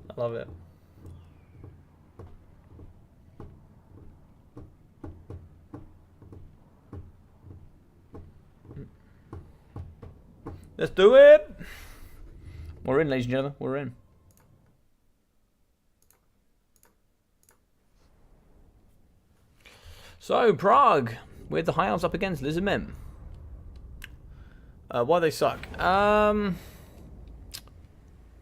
I love it. Let's do it. We're in, ladies and gentlemen. We're in. So, Prague, with the High Elves up against Lizardmen. Why they suck?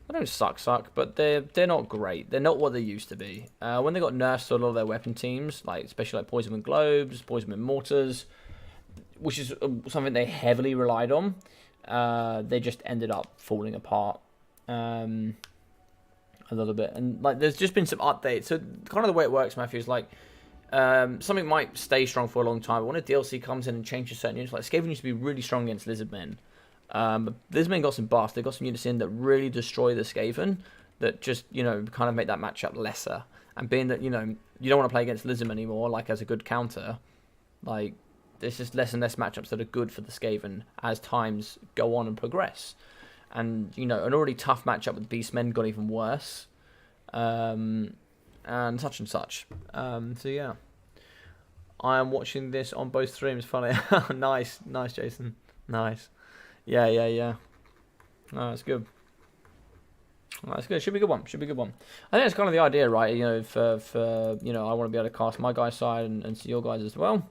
They don't suck, but they're not great. They're not what they used to be. When they got nerfed to a lot of their weapon teams, like especially like Poisonman Globes, Poisonman Mortars, which is something they heavily relied on, they just ended up falling apart a little bit. And like, there's just been some updates. So kind of the way it works, Matthew, is like something might stay strong for a long time, but when a DLC comes in and changes certain units, like Skaven used to be really strong against Lizardmen. But Lizardmen got some buffs. They got some units in that really destroy the Skaven, that just, you know, kind of make that matchup lesser. And being that, you know, you don't want to play against Lizardmen anymore, like as a good counter, like there's just less and less matchups that are good for the Skaven as times go on and progress. And, you know, an already tough matchup with Beastmen got even worse. And such and such. So yeah, I am watching this on both streams. Funny. Nice, Jason. Nice. Yeah. No, that's good. That's good. Should be a good one. I think that's kind of the idea, right? You know, for you know, I want to be able to cast my guy's side and see your guys as well.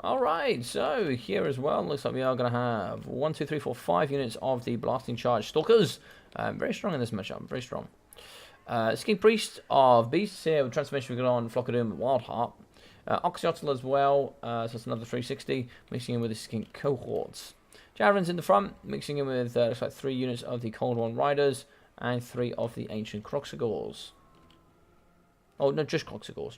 All right. So here as well, looks like we are going to have 1, 2, 3, 4, 5 units of the blasting charge stalkers. Very strong in this matchup. Very strong. Skin Priest of Beasts here with transformation we got on Flockadoom and Wildheart. Oxyotl as well. So that's another 360, mixing in with the Skin cohorts. Javelins in the front, mixing in with looks like 3 units of the Cold One Riders and 3 of the Ancient Croxagors. Oh, no, just Croxagors.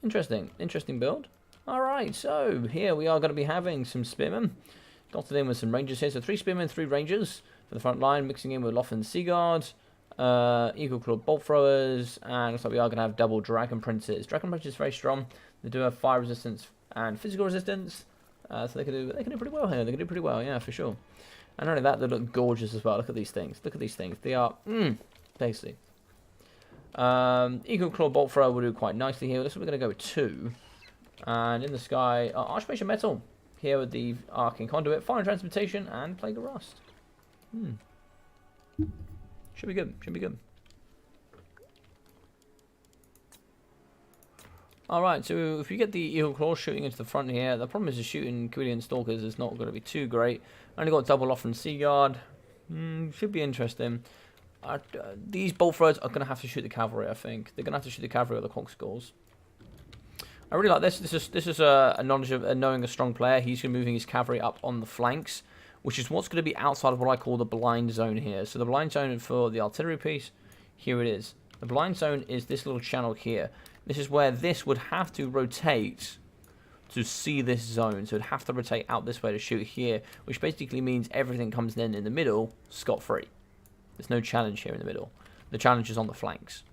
Interesting build. Alright, so here we are going to be having some Spearmen. Dotted in with some Rangers here. So 3 Spearmen, 3 Rangers for the front line, mixing in with Lothern Seaguard, Eagle Clawed Bolt Throwers, and looks like we are going to have double Dragon Princes. Dragon Princes is very strong. They do have fire resistance and physical resistance. So they can do pretty well here. They can do pretty well, yeah, for sure. And not only that, they look gorgeous as well. Look at these things. They are tasty. Eagle Claw Bolt Thrower will do quite nicely here. This is what we're going to go with 2. And in the sky, Archmage Metal here with the Arcane Conduit, Fire and Transmutation, and Plague of Rust. Should be good. Alright, so if you get the Eagle Claw shooting into the front here, the problem is the shooting Quillian Stalkers is not going to be too great. Only got double off from Seaguard. Should be interesting. These bolt throwers are going to have to shoot the cavalry, I think. They're going to have to shoot the cavalry or the cockskulls. I really like this. This is a knowledge of knowing a strong player. He's going to be moving his cavalry up on the flanks, which is what's going to be outside of what I call the blind zone here. So the blind zone for the artillery piece, here it is. The blind zone is this little channel here. This is where this would have to rotate to see this zone. So it'd have to rotate out this way to shoot here, which basically means everything comes in the middle scot-free. There's no challenge here in the middle. The challenge is on the flanks.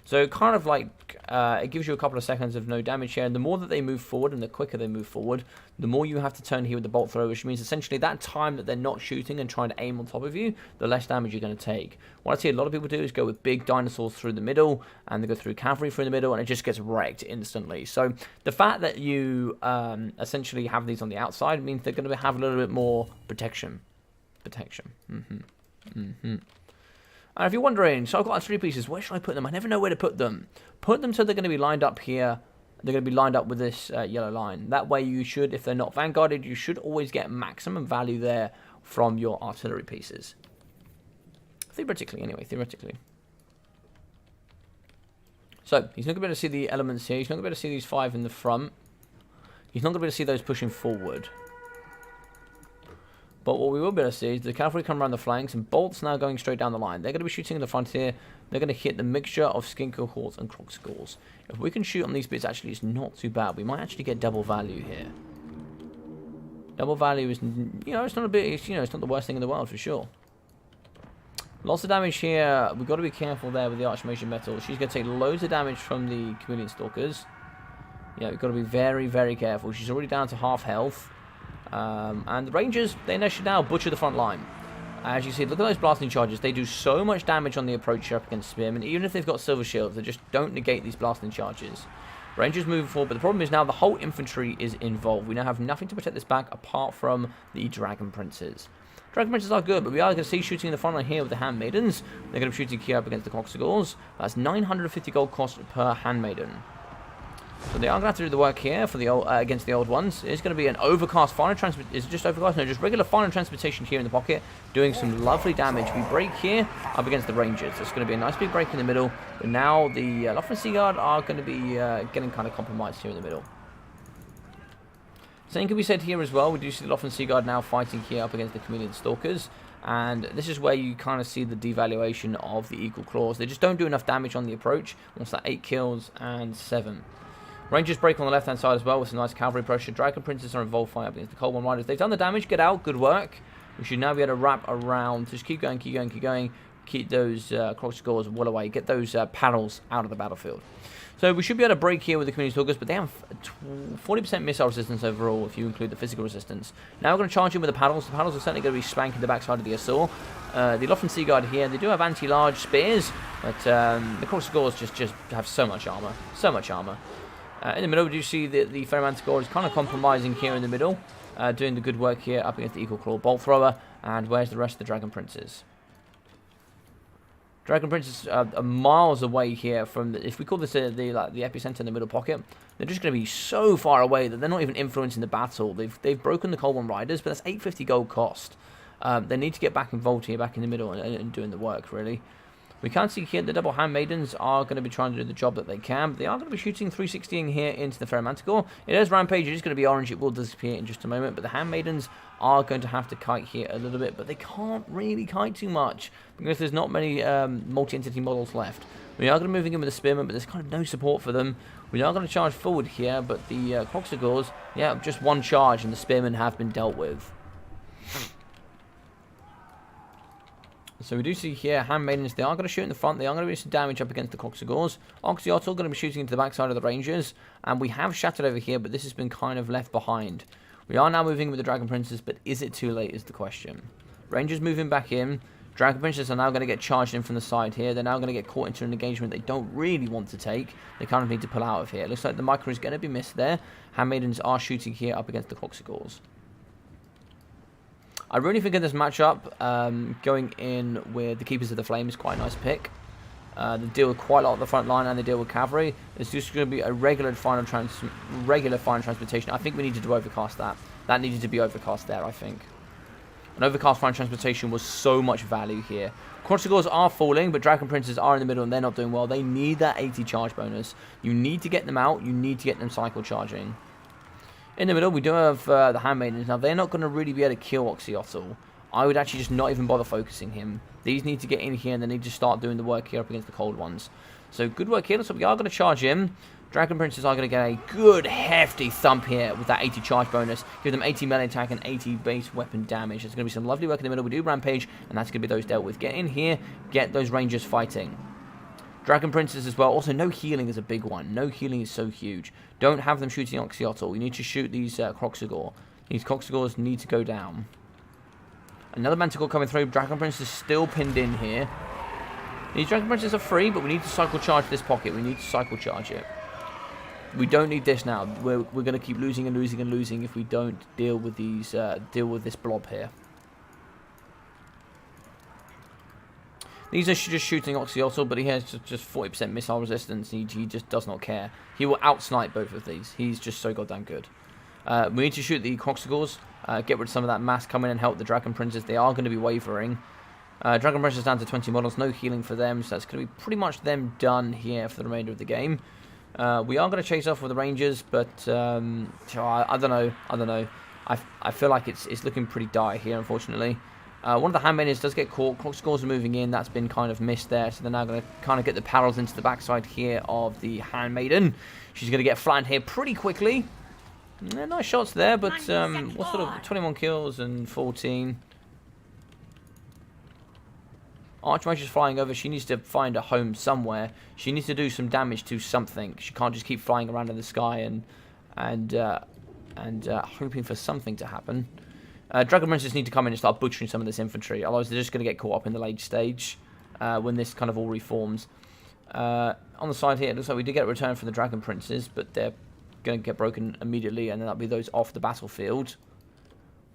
So kind of like, it gives you a couple of seconds of no damage here, and the more that they move forward and the quicker they move forward, the more you have to turn here with the bolt thrower, which means essentially that time that they're not shooting and trying to aim on top of you, the less damage you're going to take. What I see a lot of people do is go with big dinosaurs through the middle, and they go through cavalry through the middle, and it just gets wrecked instantly. So the fact that you essentially have these on the outside means they're going to have a little bit more protection. And if you're wondering, so I've got 3 pieces, where should I put them? I never know where to put them. Put them so they're going to be lined up here. They're going to be lined up with this yellow line. That way you should, if they're not vanguarded, you should always get maximum value there from your artillery pieces. Theoretically, anyway, theoretically. So, he's not going to be able to see the elements here. He's not going to be able to see these 5 in the front. He's not going to be able to see those pushing forward. But what we will be able to see is the cavalry come around the flanks, and bolts now going straight down the line. They're going to be shooting in the front here. They're going to hit the mixture of skin cohorts and croc skulls. If we can shoot on these bits, actually, it's not too bad. We might actually get double value here. Double value is, it's not a bit, it's not the worst thing in the world for sure. Lots of damage here. We've got to be careful there with the Archmage Metal. She's going to take loads of damage from the Chameleon Stalkers. Yeah, we've got to be very, very careful. She's already down to half health. And the Rangers, they should now butcher the front line. As you see, look at those blasting charges. They do so much damage on the approach here up against Spearmen. Even if they've got silver shields, they just don't negate these blasting charges. Rangers moving forward, but the problem is now the whole infantry is involved. We now have nothing to protect this back apart from the Dragon Princes. Dragon Princes are good, but we are going to see shooting in the front line here with the Handmaidens. They're going to be shooting here up against the Coxagors. That's 950 gold cost per Handmaiden. So they are going to have to do the work here for the against the old ones. It's going to be an overcast final transport. Is it just overcast? No, just regular final transportation here in the pocket, doing some lovely damage. We break here up against the Rangers. It's going to be a nice big break in the middle. But now the Lothran Sea Guard are going to be getting kind of compromised here in the middle. Same can be said here as well. We do see the Lothran Sea Guard now fighting here up against the Chameleon Stalkers. And this is where you kind of see the devaluation of the Eagle Claws. They just don't do enough damage on the approach. What's that? 8 kills and 7. Rangers break on the left-hand side as well with some nice cavalry pressure. Dragon Princes are involved fighting up against the Cold One Riders. They've done the damage. Get out. Good work. We should now be able to wrap around. Just keep going, keep going, keep going. Keep those croc scores well away. Get those panels out of the battlefield. So we should be able to break here with the Chameleon Stalkers, but they have 40% missile resistance overall if you include the physical resistance. Now we're going to charge in with the paddles. The paddles are certainly going to be spanking the backside of the Assault. The Lothran Sea Guard here, they do have anti-large spears, but the croc scores just have so much armor. So much armor. In the middle, we do see that the Ferromanticore is kind of compromising here in the middle, doing the good work here up against the Eagle Claw Bolt Thrower. And where's the rest of the Dragon Princes? Dragon Princes are miles away here from, if we call this the epicenter in the middle pocket, they're just going to be so far away that they're not even influencing the battle. They've broken the Cold One Riders, but that's 850 gold cost. They need to get back involved here, back in the middle, and doing the work, really. We can see here the double Handmaidens are going to be trying to do the job that they can, but they are going to be shooting 360ing here into the Ferromanticore. It is Rampage, it is going to be orange, it will disappear in just a moment, but the Handmaidens are going to have to kite here a little bit, but they can't really kite too much, because there's not many multi-entity models left. We are going to be moving in with the Spearmen, but there's kind of no support for them. We are going to charge forward here, but the Coxagors, yeah, just one charge, and the Spearmen have been dealt with. So we do see here, Handmaidens, they are going to shoot in the front, they are going to do some damage up against the Coxagors. Oxyotl going to be shooting into the backside of the Rangers, and we have Shattered over here, but this has been kind of left behind. We are now moving with the Dragon Princes, but is it too late is the question. Rangers moving back in, Dragon Princes are now going to get charged in from the side here, they're now going to get caught into an engagement they don't really want to take, they kind of need to pull out of here. It looks like the micro is going to be missed there. Handmaidens are shooting here up against the Coxagors. I really think in this matchup, going in with the Keepers of the Flame is quite a nice pick. They deal with quite a lot of the front line and they deal with cavalry. It's just going to be a regular final transportation. I think we needed to overcast that. That needed to be overcast there, I think. An overcast fire and transportation was so much value here. Kroxigors are falling, but Dragon Princes are in the middle and they're not doing well. They need that 80 charge bonus. You need to get them out. You need to get them cycle charging. In the middle, we do have the Handmaidens. Now, they're not going to really be able to kill Oxyotl. I would actually just not even bother focusing him. These need to get in here and they need to start doing the work here up against the cold ones. So, good work here. So, we are going to charge him. Dragon Princes are going to get a good, hefty thump here with that 80 charge bonus. Give them 80 melee attack and 80 base weapon damage. There's going to be some lovely work in the middle. We do Rampage, and that's going to be those dealt with. Get in here, get those Rangers fighting. Dragon Princes as well. Also, no healing is a big one. No healing is so huge. Don't have them shooting Oxyotl. You need to shoot these Kroxigor. These Kroxigors need to go down. Another Manticore coming through. Dragon Prince is still pinned in here. These Dragon Princes are free, but we need to cycle charge this pocket. We need to cycle charge it. We don't need this now. We're going to keep losing and losing and losing if we don't deal with these this blob here. These are just shooting Oxyotl, but he has just 40% missile resistance. He just does not care. He will outsnipe both of these. He's just so goddamn good. We need to shoot the Kroxigors. Get rid of some of that mass. Come in and help the Dragon Princes. They are going to be wavering. Dragon Princes down to 20 models. No healing for them. So that's going to be pretty much them done here for the remainder of the game. We are going to chase off with the Rangers, but I don't know. I feel like it's looking pretty dire here, unfortunately. One of the Handmaidens does get caught. Kroxigors are moving in. That's been kind of missed there. So they're now going to kind of get the parallels into the backside here of the Handmaiden. She's going to get flattened here pretty quickly. Yeah, nice shots there, but what sort of 21 kills and 14. Archmage's flying over. She needs to find a home somewhere. She needs to do some damage to something. She can't just keep flying around in the sky and hoping for something to happen. Dragon Princes need to come in and start butchering some of this infantry. Otherwise, they're just going to get caught up in the late stage when this kind of all reforms. On the side here, it looks like we did get a return from the Dragon Princes, but they're going to get broken immediately, and then that'll be those off the battlefield.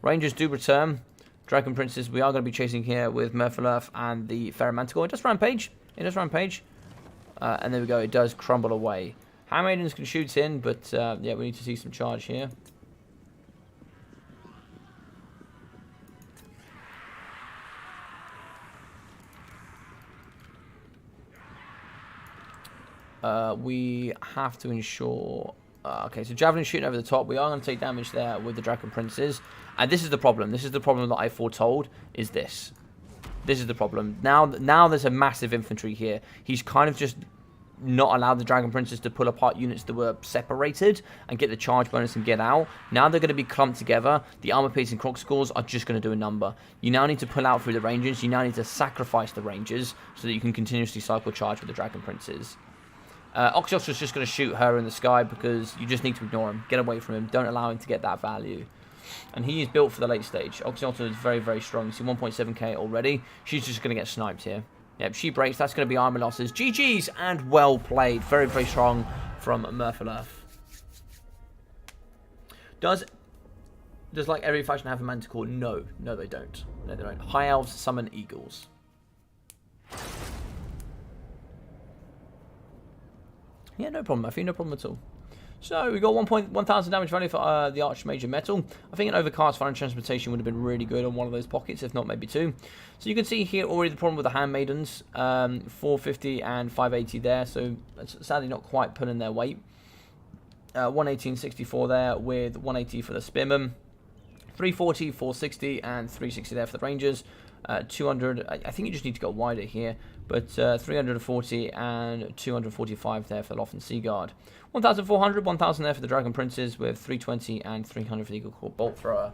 Rangers do return. Dragon Princes, we are going to be chasing here with Merfolurf and the Ferromanticore. It does Rampage. It does Rampage. And there we go. It does crumble away. Handmaidens can shoot in, but yeah, we need to see some charge here. We have to ensure... okay, so Javelin shooting over the top. We are going to take damage there with the Dragon Princes. And this is the problem. This is the problem that I foretold, is this. This is the problem. Now there's a massive infantry here. He's kind of just not allowed the Dragon Princes to pull apart units that were separated and get the charge bonus and get out. Now they're going to be clumped together. The armor-piercing Kroxigors are just going to do a number. You now need to pull out through the Rangers. You now need to sacrifice the Rangers so that you can continuously cycle charge with the Dragon Princes. Oxyotl is just going to shoot her in the sky because you just need to ignore him. Get away from him. Don't allow him to get that value. And he is built for the late stage. Oxyotl is very, very strong. You see 1.7k already. She's just going to get sniped here. Yep, she breaks. That's going to be armor losses. GG's and well played. Very, very strong from Merfolurf. Does like every faction have a Manticore? No. No, they don't. No, they don't. High Elves summon Eagles. Yeah, no problem, Matthew. No problem at all. So, we got 1,000 damage value for the Archmage Metal. I think an overcast fire and transportation would have been really good on one of those pockets, if not maybe two. So, you can see here already the problem with the Handmaidens. 450 and 580 there, so that's sadly not quite pulling their weight. 180 and 64 there with 180 for the Spearmen. 340, 460, and 360 there for the Rangers. 200, I think you just need to go wider here, but 340 and 245 there for the Loft and Sea Guard. 1,400, 1,000 there for the Dragon Princes with 320 and 300 for the Eagle Core Bolt Thrower.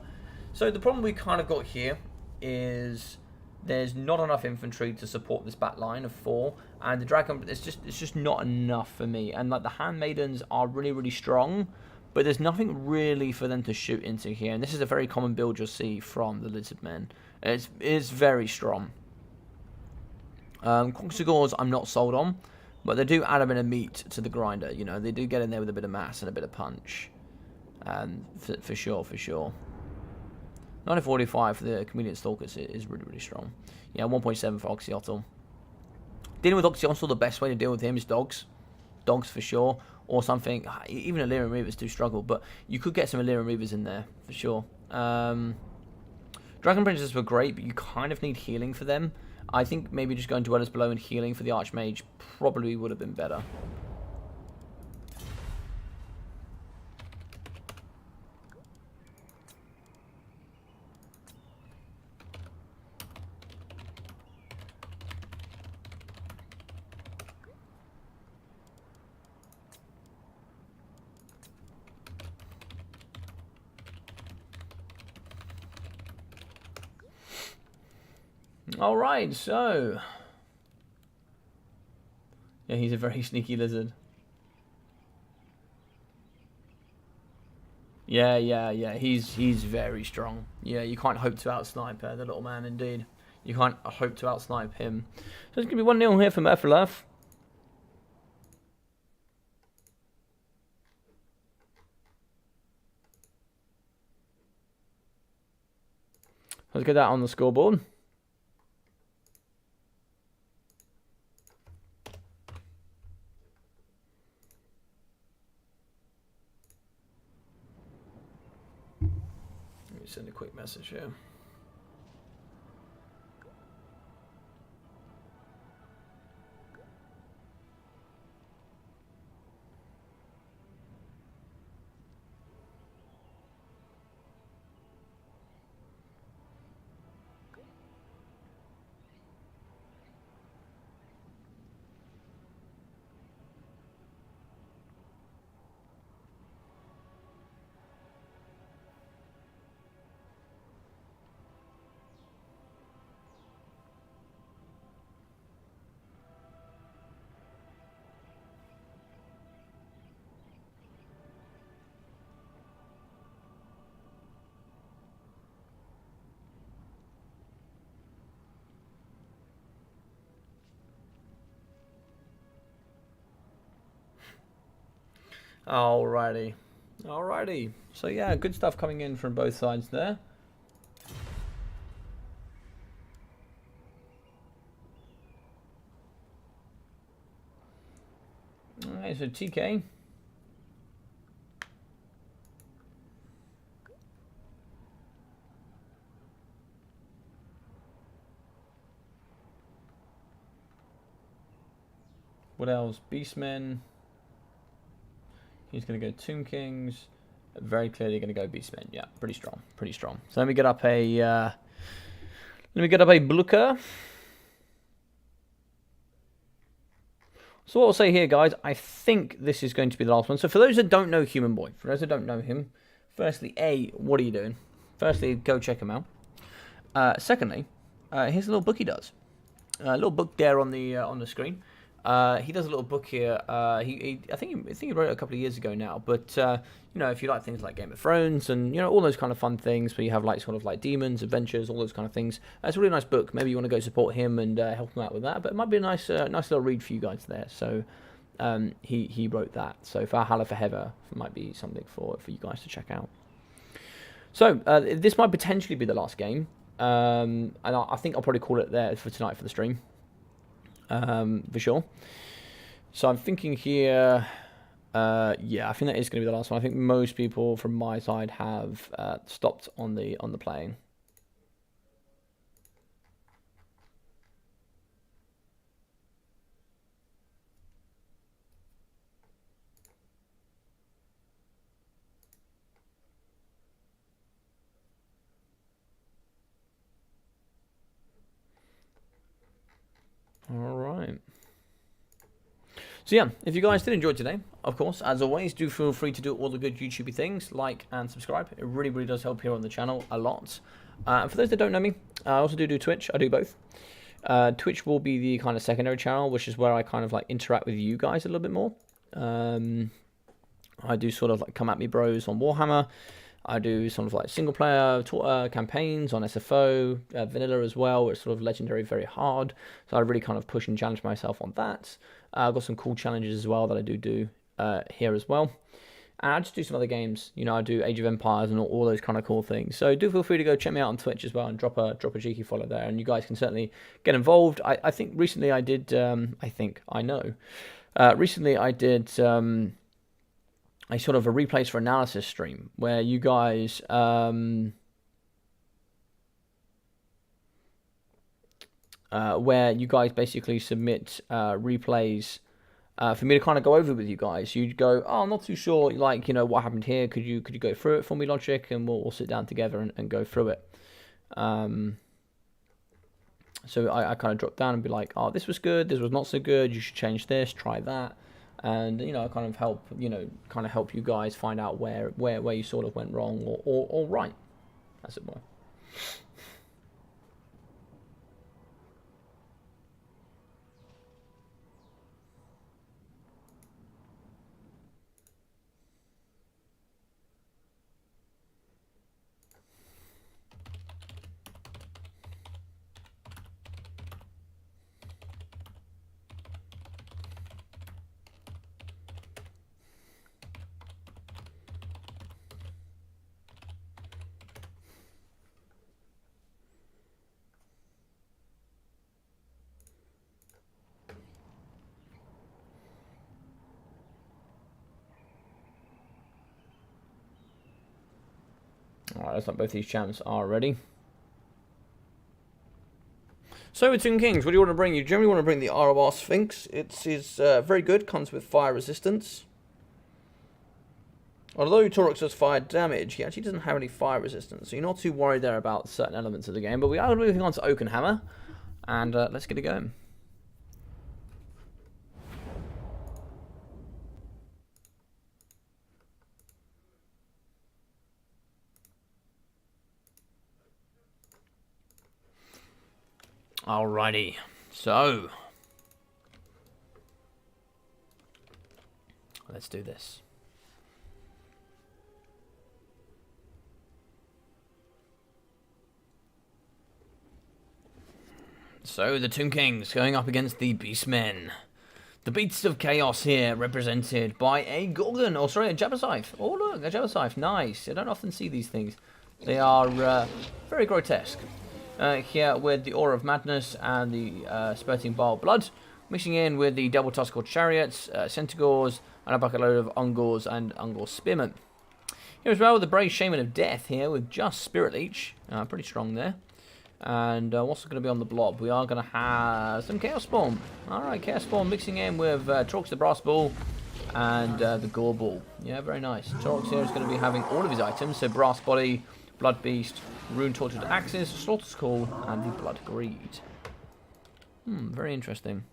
So the problem we kind of got here is there's not enough infantry to support this back line of 4, and the Dragon, it's just not enough for me. And like the Handmaidens are really, really strong, but there's nothing really for them to shoot into here. And this is a very common build you'll see from the Lizardmen. It's very strong. Kroxigors I'm not sold on, but they do add a bit of meat to the grinder. You know, they do get in there with a bit of mass and a bit of punch. For sure, for sure. 945 for the Chameleon Stalkers is really, really strong. Yeah, 1.7 for Oxyotl. Dealing with Oxyotl, the best way to deal with him is dogs. Dogs for sure. Or something. Even Illyrian Reavers do struggle, but you could get some Illyrian Reavers in there, for sure. Dragon Princesses were great, but you kind of need healing for them. I think maybe just going Dwellers Below and healing for the Archmage probably would have been better. Alright, so... yeah, he's a very sneaky lizard. Yeah, he's very strong. Yeah, you can't hope to outsnipe the little man, indeed. You can't hope to outsnipe him. So it's going to be 1-0 here for Merfolaf. Let's get that on the scoreboard. Let me send a quick message here. Alrighty. Alrighty. So yeah, good stuff coming in from both sides there. Alright, so TK. What else? Beastmen. He's going to go Tomb Kings. Very clearly going to go Beastmen. Yeah, pretty strong. Pretty strong. So let me get up a Blucher. So what I'll say here, guys, I think this is going to be the last one. So for those that don't know Human Boy, for those that don't know him, firstly, A, what are you doing? Firstly, go check him out. Secondly, here's a little book he does. A little book there on the screen. He does a little book here. I think he wrote it a couple of years ago now. But you know, if you like things like Game of Thrones and you know all those kind of fun things, where you have like sort of like demons, adventures, all those kind of things, it's a really nice book. Maybe you want to go support him and help him out with that. But it might be a nice little read for you guys there. So he wrote that. So Valhalla Forever might be something for you guys to check out. So this might potentially be the last game, and I think I'll probably call it there for tonight for the stream. For sure. So I'm thinking here, yeah, I think that is going to be the last one. I think most people from my side have stopped on the playing. All right. So yeah, if you guys did enjoy today, of course, as always, do feel free to do all the good YouTubey things, like and subscribe. It really, really does help here on the channel a lot. And for those that don't know me, I also do Twitch. I do both. Twitch will be the kind of secondary channel, which is where I kind of like interact with you guys a little bit more. I do sort of like come at me bros on Warhammer. I do sort of like single player campaigns on SFO, vanilla as well. It's sort of legendary, very hard. So I really kind of push and challenge myself on that. I've got some cool challenges as well that I do here as well. And I just do some other games. You know, I do Age of Empires and all those kind of cool things. So do feel free to go check me out on Twitch as well and drop a cheeky follow there. And you guys can certainly get involved. I think recently I did. Recently I did. A sort of a replays for analysis stream where you guys where you guys basically submit replays for me to kind of go over with you guys. You'd go, oh, I'm not too sure, like, you know, what happened here. Could you go through it for me, Logic, and we'll sit down together and go through it. So I kind of drop down and be like, oh, this was good, this was not so good. You should change this, try that, and you know, kind of help you guys find out where you sort of went wrong or right, as it were. Alright, looks like both these champs are ready. So with Tomb Kings, what do you want to bring? You generally want to bring the ROR Sphinx. It is very good, comes with fire resistance. Although Taurox does fire damage, he actually doesn't have any fire resistance, so you're not too worried there about certain elements of the game. But we are moving on to Oakenhammer, and let's get it going. Alrighty, so let's do this. So the Tomb Kings going up against the Beastmen. The Beasts of Chaos here, represented by a Gorgon, or sorry, a Jabbercythe. Oh look, a Jabbercythe, nice. I don't often see these things. They are very grotesque. Here with the Aura of Madness and the Spurting Bile Blood, mixing in with the Double Tuskled Chariots, Centaurs, and a bucket load of Ungors and Ungor Spearmen. Here as well with the Brave Shaman of Death here with just Spirit Leech, pretty strong there. And what's going to be on the blob? We are going to have some Chaos Spawn. Alright, Chaos Spawn mixing in with Torx the Brass Ball and the Gore Ball. Yeah, very nice. Torx here is going to be having all of his items, so Brass Body, Blood Beast, Rune Tortured Axes, Slaughter's Call, and the Blood Greed. Very interesting.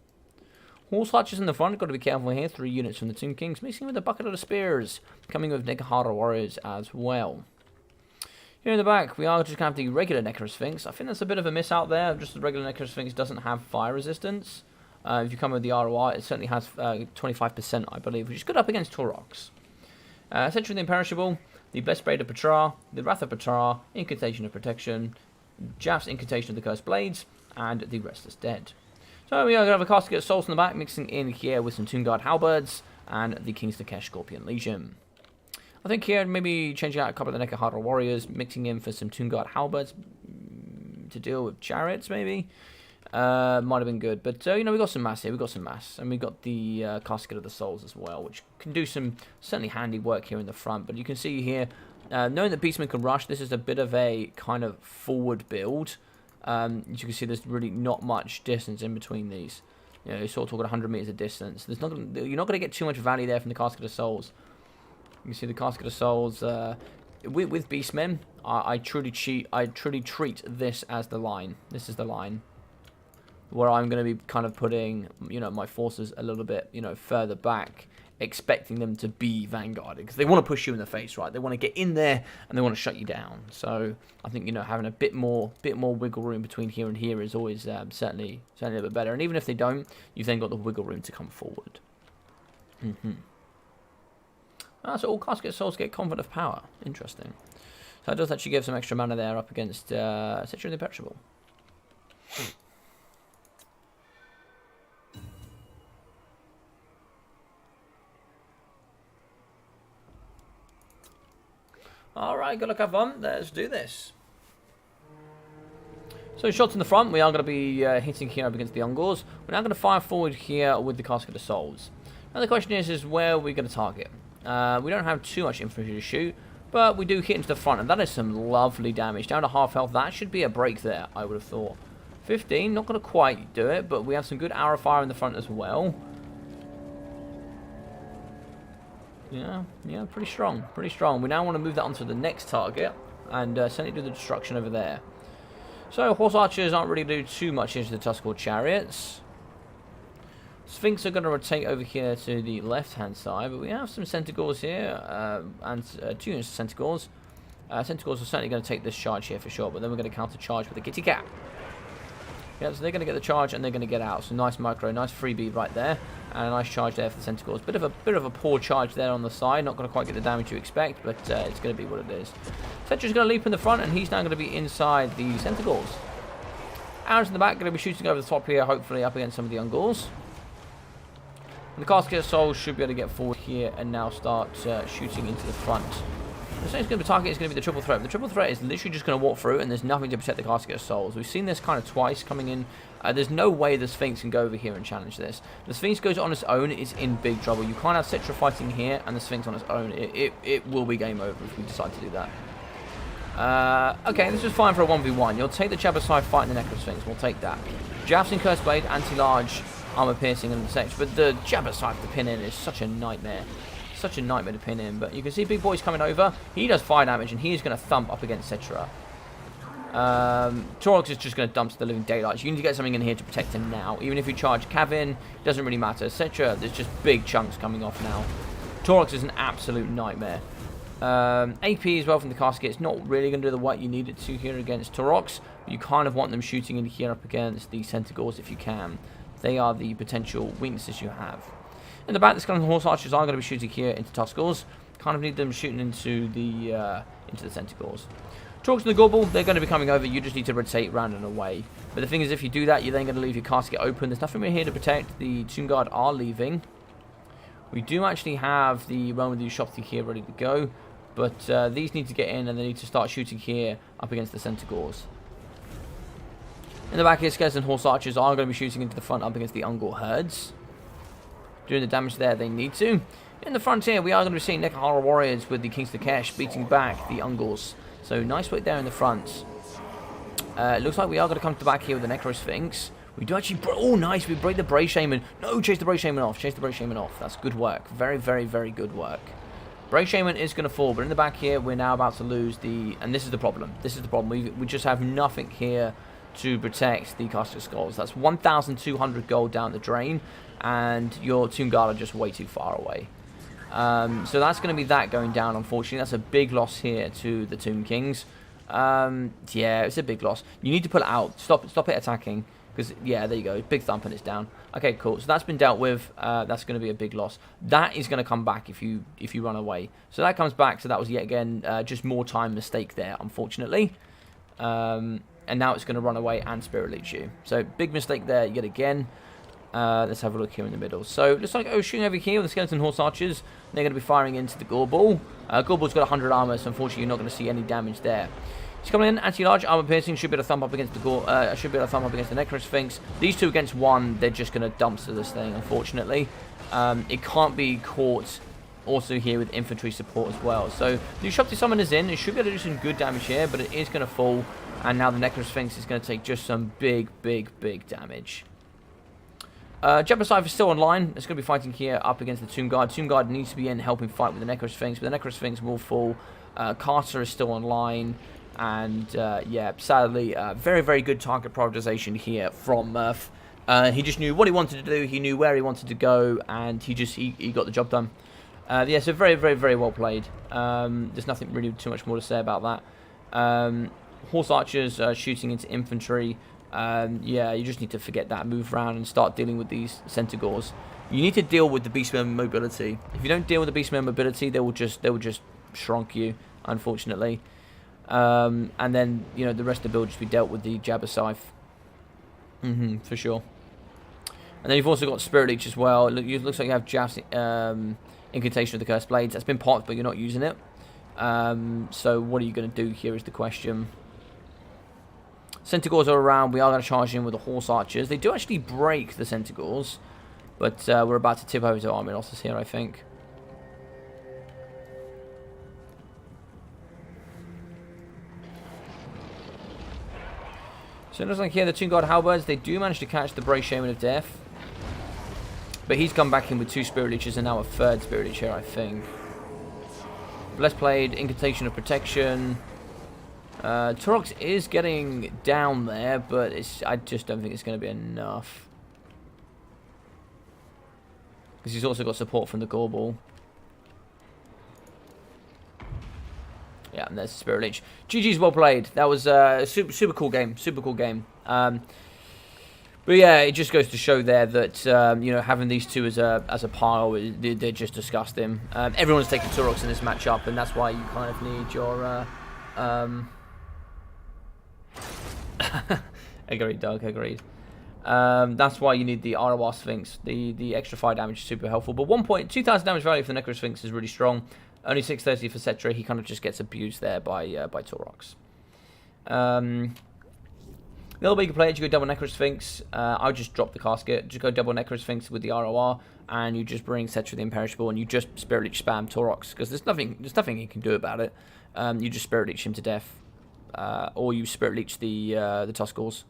Horse Hutches in the front, got to be careful here. 3 units from the Tomb Kings, mixing with a bucket of spears, coming with Nekahara Warriors as well. Here in the back, we are just going to have the regular Necrosphinx. I think that's a bit of a miss out there. Just the regular Necrosphinx doesn't have fire resistance. If you come with the ROR, it certainly has 25%, I believe, which is good up against Taurox. Essentially the Imperishable, the Blessed Blade of Petra, the Wrath of Petra, Incantation of Protection, Jaf's Incantation of the Cursed Blades, and the Restless Dead. So we are going to have a Casket of Souls in the back, mixing in here with some Tomb Guard Halberds and the King's Takesh Scorpion Legion. I think here maybe changing out a couple of the Nekahara Warriors, mixing in for some Tomb Guard Halberds to deal with Chariots maybe. Might have been good, but you know, we got some mass here, we got some mass, and we got the Casket of the Souls as well, which can do some certainly handy work here in the front. But you can see here, knowing that Beastmen can rush, this is a bit of a kind of forward build. As you can see, there's really not much distance in between these. You know, you're sort of talking 100 meters of distance. You're not going to get too much value there from the Casket of Souls. You can see the Casket of Souls with Beastmen. I truly treat this as the line. This is the line where I'm going to be kind of putting, you know, my forces a little bit, you know, further back, expecting them to be vanguarded, because they want to push you in the face, right? They want to get in there and they want to shut you down. So I think, you know, having a bit more wiggle room between here and here is always certainly a little bit better. And even if they don't, you've then got the wiggle room to come forward. So all Casket Souls get Convent of Power. Interesting. So that does actually give some extra mana there up against essentially the Imperishable. Alright, good luck, have fun. Let's do this. So shots in the front, we are going to be hitting here up against the Ungors. We're now going to fire forward here with the Casket of Souls. Now the question is where are we going to target? We don't have too much infantry to shoot, but we do hit into the front, and that is some lovely damage. Down to half health, that should be a break there, I would have thought. 15, not going to quite do it, but we have some good arrow fire in the front as well. Yeah, pretty strong, pretty strong. We now want to move that onto the next target and send it to the destruction over there. So, horse archers aren't really doing too much into the Tuskor chariots. Sphinx are going to rotate over here to the left-hand side, but we have some Centaurs here, and 2 units of Centaurs. Centaurs are certainly going to take this charge here for sure, but then we're going to counter-charge with a Kitty Cat. Yeah, so they're going to get the charge and they're going to get out. So nice micro, nice freebie right there, and a nice charge there for the Centaurs. Bit of a poor charge there on the side, not going to quite get the damage you expect, but it's going to be what it is. Tetra's going to leap in the front, and he's now going to be inside the Centaurs. Arrows in the back, going to be shooting over the top here, hopefully up against some of the Ungors. And the Casket of Souls should be able to get forward here and now start shooting into the front. The next going to be target is going to be the triple threat. The triple threat is literally just going to walk through, and there's nothing to protect the Casket of Souls. We've seen this kind of twice coming in. There's no way the Sphinx can go over here and challenge this. The Sphinx goes on its own, it's in big trouble. You can't have Citra fighting here and the Sphinx on its own. It will be game over if we decide to do that. Okay, this is fine for a 1v1. You'll take the Jabbersaw fighting the Necro Sphinx. We'll take that. Jabs Cursed Blade, anti-large, armor piercing and such, but the Jabbersaw to pin in is such a nightmare. Such a nightmare to pin in, but you can see Big Boy's coming over. He does fire damage, and he is going to thump up against Citra. Torox is just going to dump the living daylights. You need to get something in here to protect him now. Even if you charge Kavin, it doesn't really matter. Citra, there's just big chunks coming off now. Torox is an absolute nightmare. AP as well from the casket. It's not really going to do the work you need it to here against Torox, but you kind of want them shooting in here up against the Centaurs if you can. They are the potential weaknesses you have. In the back, the Skeleton Horse Archers are going to be shooting here into Tuskors. Kind of need them shooting into the Centaurs. Torox and the Gobble, they're going to be coming over. You just need to rotate round and away. But the thing is, if you do that, you're then going to leave your casket open. There's nothing really here to protect. The Tomb Guard are leaving. We do actually have the Realm of the Ushopti here ready to go. But these need to get in, and they need to start shooting here up against the Centaurs. In the back here, Skeleton Horse Archers are going to be shooting into the front up against the Ungor herds. Doing the damage there they need to. In the front here, we are going to be seeing Nekahara Warriors with the Kings Takesh beating back the Ungors. So nice work there in the front. It looks like we are going to come to the back here with the Necro Sphinx. We do actually... Oh, nice. We break the Bray Shaman. No, chase the Bray Shaman off. Chase the Bray Shaman off. That's good work. Very, very, very good work. Bray Shaman is going to fall. But in the back here, we're now about to lose the... And this is the problem. This is the problem. We just have nothing here to protect the Casket of Skulls. That's 1,200 gold down the drain. And your Tomb Guard are just way too far away. So that's going to be that going down, unfortunately. That's a big loss here to the Tomb Kings. Yeah, it's a big loss. You need to pull it out. Stop it attacking. Because, yeah, there you go. Big thump and it's down. Okay, cool. So that's been dealt with. That's going to be a big loss. That is going to come back if you run away. So that comes back. So that was yet again just more time mistake there, unfortunately. And now it's going to run away and Spirit Leech you. So big mistake there yet again. Let's have a look here in the middle. So, looks like shooting over here with the Skeleton Horse Archers. They're going to be firing into the Gorball. Gorball's got 100 armor, so unfortunately you're not going to see any damage there. He's coming in, anti-large, armor piercing, should be able to thump up against the Necro Sphinx. These two against one, they're just going to dumpster this thing, unfortunately. It can't be caught also here with infantry support as well. So, the Ushopti Summon is in. It should be able to do some good damage here, but it is going to fall. And now the Necro Sphinx is going to take just some big, big, big damage. Jabbersaw is still online. It's going to be fighting here up against the Tomb Guard. Tomb Guard needs to be in helping fight with the Necro Sphinx, but the Necro Sphinx will fall. Carter is still online. And, yeah, sadly, very, very good target prioritization here from Murph. He just knew what he wanted to do. He knew where he wanted to go. And he got the job done. Yeah, so very, very, very well played. There's nothing really too much more to say about that. Horse Archers shooting into infantry. Yeah, you just need to forget that, move around and start dealing with these Centaurs. You need to deal with the Beastmen mobility. If you don't deal with the Beastmen mobility, they will just shrunk you, unfortunately. And then, you know, the rest of the build will just be dealt with the Jabbersaw. For sure. And then you've also got Spirit Leech as well. It looks like you have Jab's Incantation of the Cursed Blades. That's been popped, but you're not using it. So what are you going to do here is the question. Centaurs are around. We are going to charge in with the Horse Archers. They do actually break the Centaurs, but we're about to tip over to army losses here, I think. So it looks like here the Tomb Guard Halberds, they do manage to catch the Brave Shaman of Death. But he's come back in with 2 Spirit Leeches and now a 3rd Spirit Leech here, I think. Blessed Blade, Incantation of Protection. Torox is getting down there, but I just don't think it's going to be enough. Because he's also got support from the Gorball. Yeah, and there's the Spirit Leech. GG's well played. That was a super cool game. Super cool game. But yeah, it just goes to show there that you know, having these two as a pile, they're just disgusting. Everyone's taking Torox in this matchup, and that's why you kind of need your. Agreed, Doug. Agreed. That's why you need the ROR Sphinx. The extra fire damage is super helpful. But 2,000 damage value for the Necro Sphinx is really strong. Only 630 for Cetra. He kind of just gets abused there by Torox. The other way you can play it, you go double Necro Sphinx. I would just drop the casket. Just go double Necro Sphinx with the ROR, and you just bring Cetra the Imperishable, and you just Spirit Leech spam Torox, because there's nothing you can do about it. You just Spirit Leech him to death, or you Spirit Leech the Tuskals.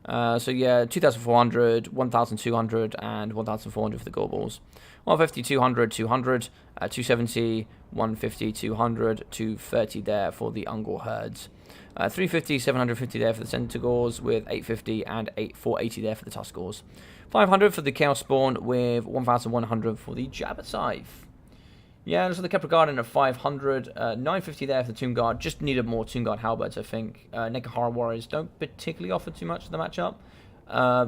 So yeah, 2,400, 1,200, and 1,400 for the Gorballs. 150, 200, 200, 270, 150, 200, 230 there for the Ungor Herds. 350, 750 there for the Centaurs with 850 and 480 there for the Tuskals. 500 for the Chaos Spawn with 1,100 for the Jabba Scythe. Yeah, so the Kepler Garden at 500, 950 there for the Tomb Guard. Just needed more Tomb Guard Halberds, I think. Nekahara Warriors don't particularly offer too much in the matchup.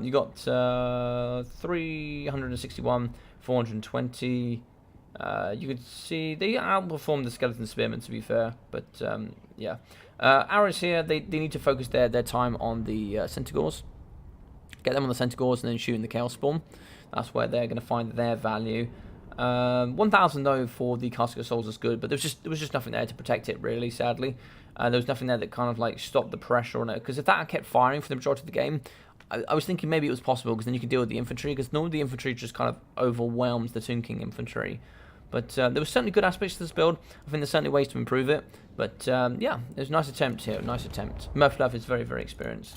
You got 361, 420. You could see they outperformed the Skeleton Spearmen, to be fair. But yeah, arrows here, they need to focus their time on the Centaurs. Get them on the Centaurs and then shooting the Chaos Spawn. That's where they're going to find their value. 1,000 though for the Casket of Souls is good, but there was just nothing there to protect it, really, sadly. There was nothing there that kind of like stopped the pressure on it, because if that kept firing for the majority of the game, I was thinking maybe it was possible, because then you could deal with the infantry, because normally the infantry just kind of overwhelms the Tomb King infantry. But there were certainly good aspects to this build. I think there's certainly ways to improve it, but yeah, there's a nice attempt here, nice attempt. Murphlove is very, very experienced.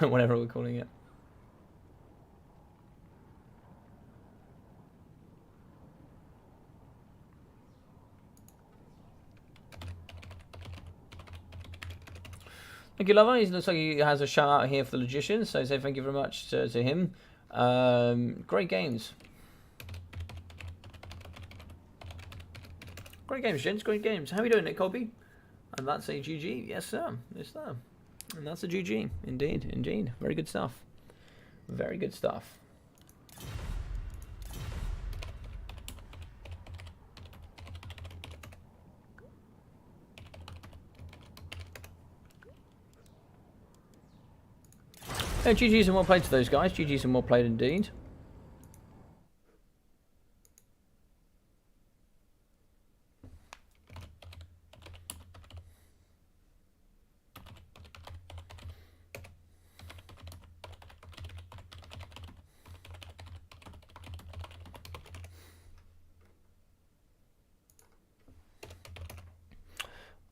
Whatever we're calling it. Thank you, Lover. He looks like he has a shout out here for the Logician, so say thank you very much to him. Great games. Great games, gents. Great games. How are you doing, Nick Colby? And that's a GG. Yes, sir. Yes, sir. And that's a GG. Indeed, indeed. Very good stuff. Very good stuff. Oh, GG's and well played to those guys. GG's and well played indeed.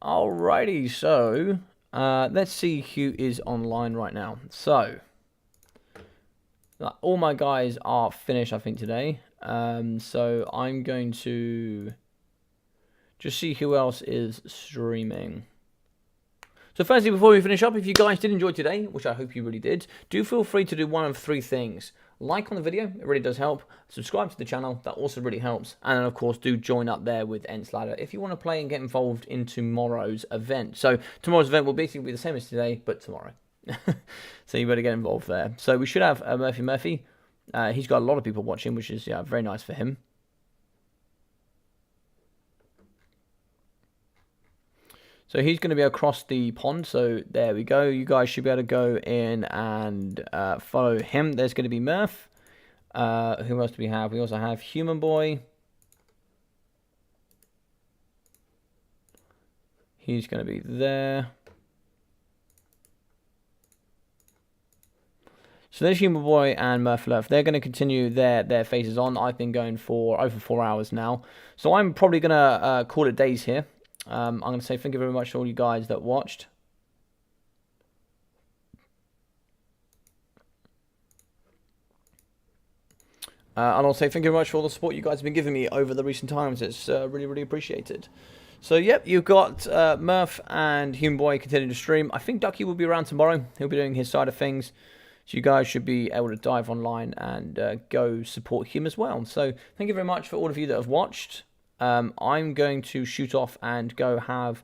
Alrighty, so let's see who is online right now. So all my guys are finished, I think, today. So I'm going to just see who else is streaming. So firstly, before we finish up, if you guys did enjoy today, which I hope you really did, do feel free to do one of 3 things. Like on the video, it really does help. Subscribe to the channel, that also really helps. And then, of course, do join up there with ENT's Ladder if you want to play and get involved in tomorrow's event. So tomorrow's event will basically be the same as today, but tomorrow. So you better get involved there. So we should have Murphy. He's got a lot of people watching, which is very nice for him. So he's going to be across the pond, so there we go. You guys should be able to go in and follow him. There's going to be Murph. Who else do we have? We also have Human Boy. He's going to be there. So there's Human Boy and Murph. They're going to continue their phases on. I've been going for over 4 hours now. So I'm probably going to call it days here. I'm going to say thank you very much to all you guys that watched. And I'll say thank you very much for all the support you guys have been giving me over the recent times. It's really, really appreciated. So, yep, you've got Murph and Human Boy continuing to stream. I think Ducky will be around tomorrow. He'll be doing his side of things. So you guys should be able to dive online and go support him as well. So thank you very much for all of you that have watched. I'm going to shoot off and go have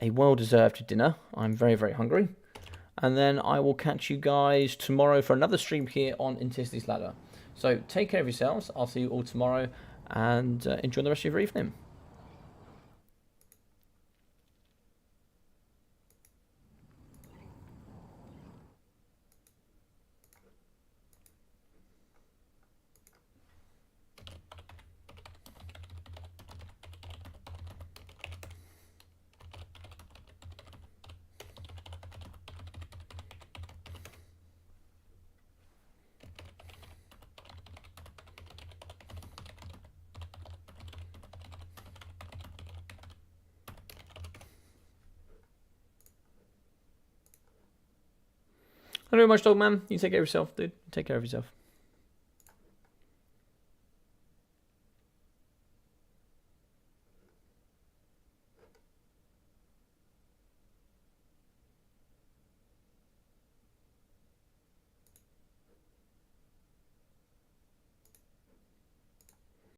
a well-deserved dinner. I'm very, very hungry. And then I will catch you guys tomorrow for another stream here on Inticity's Ladder. So take care of yourselves. I'll see you all tomorrow. And enjoy the rest of your evening. Thank you very much, dog man. You take care of yourself, dude. Take care of yourself.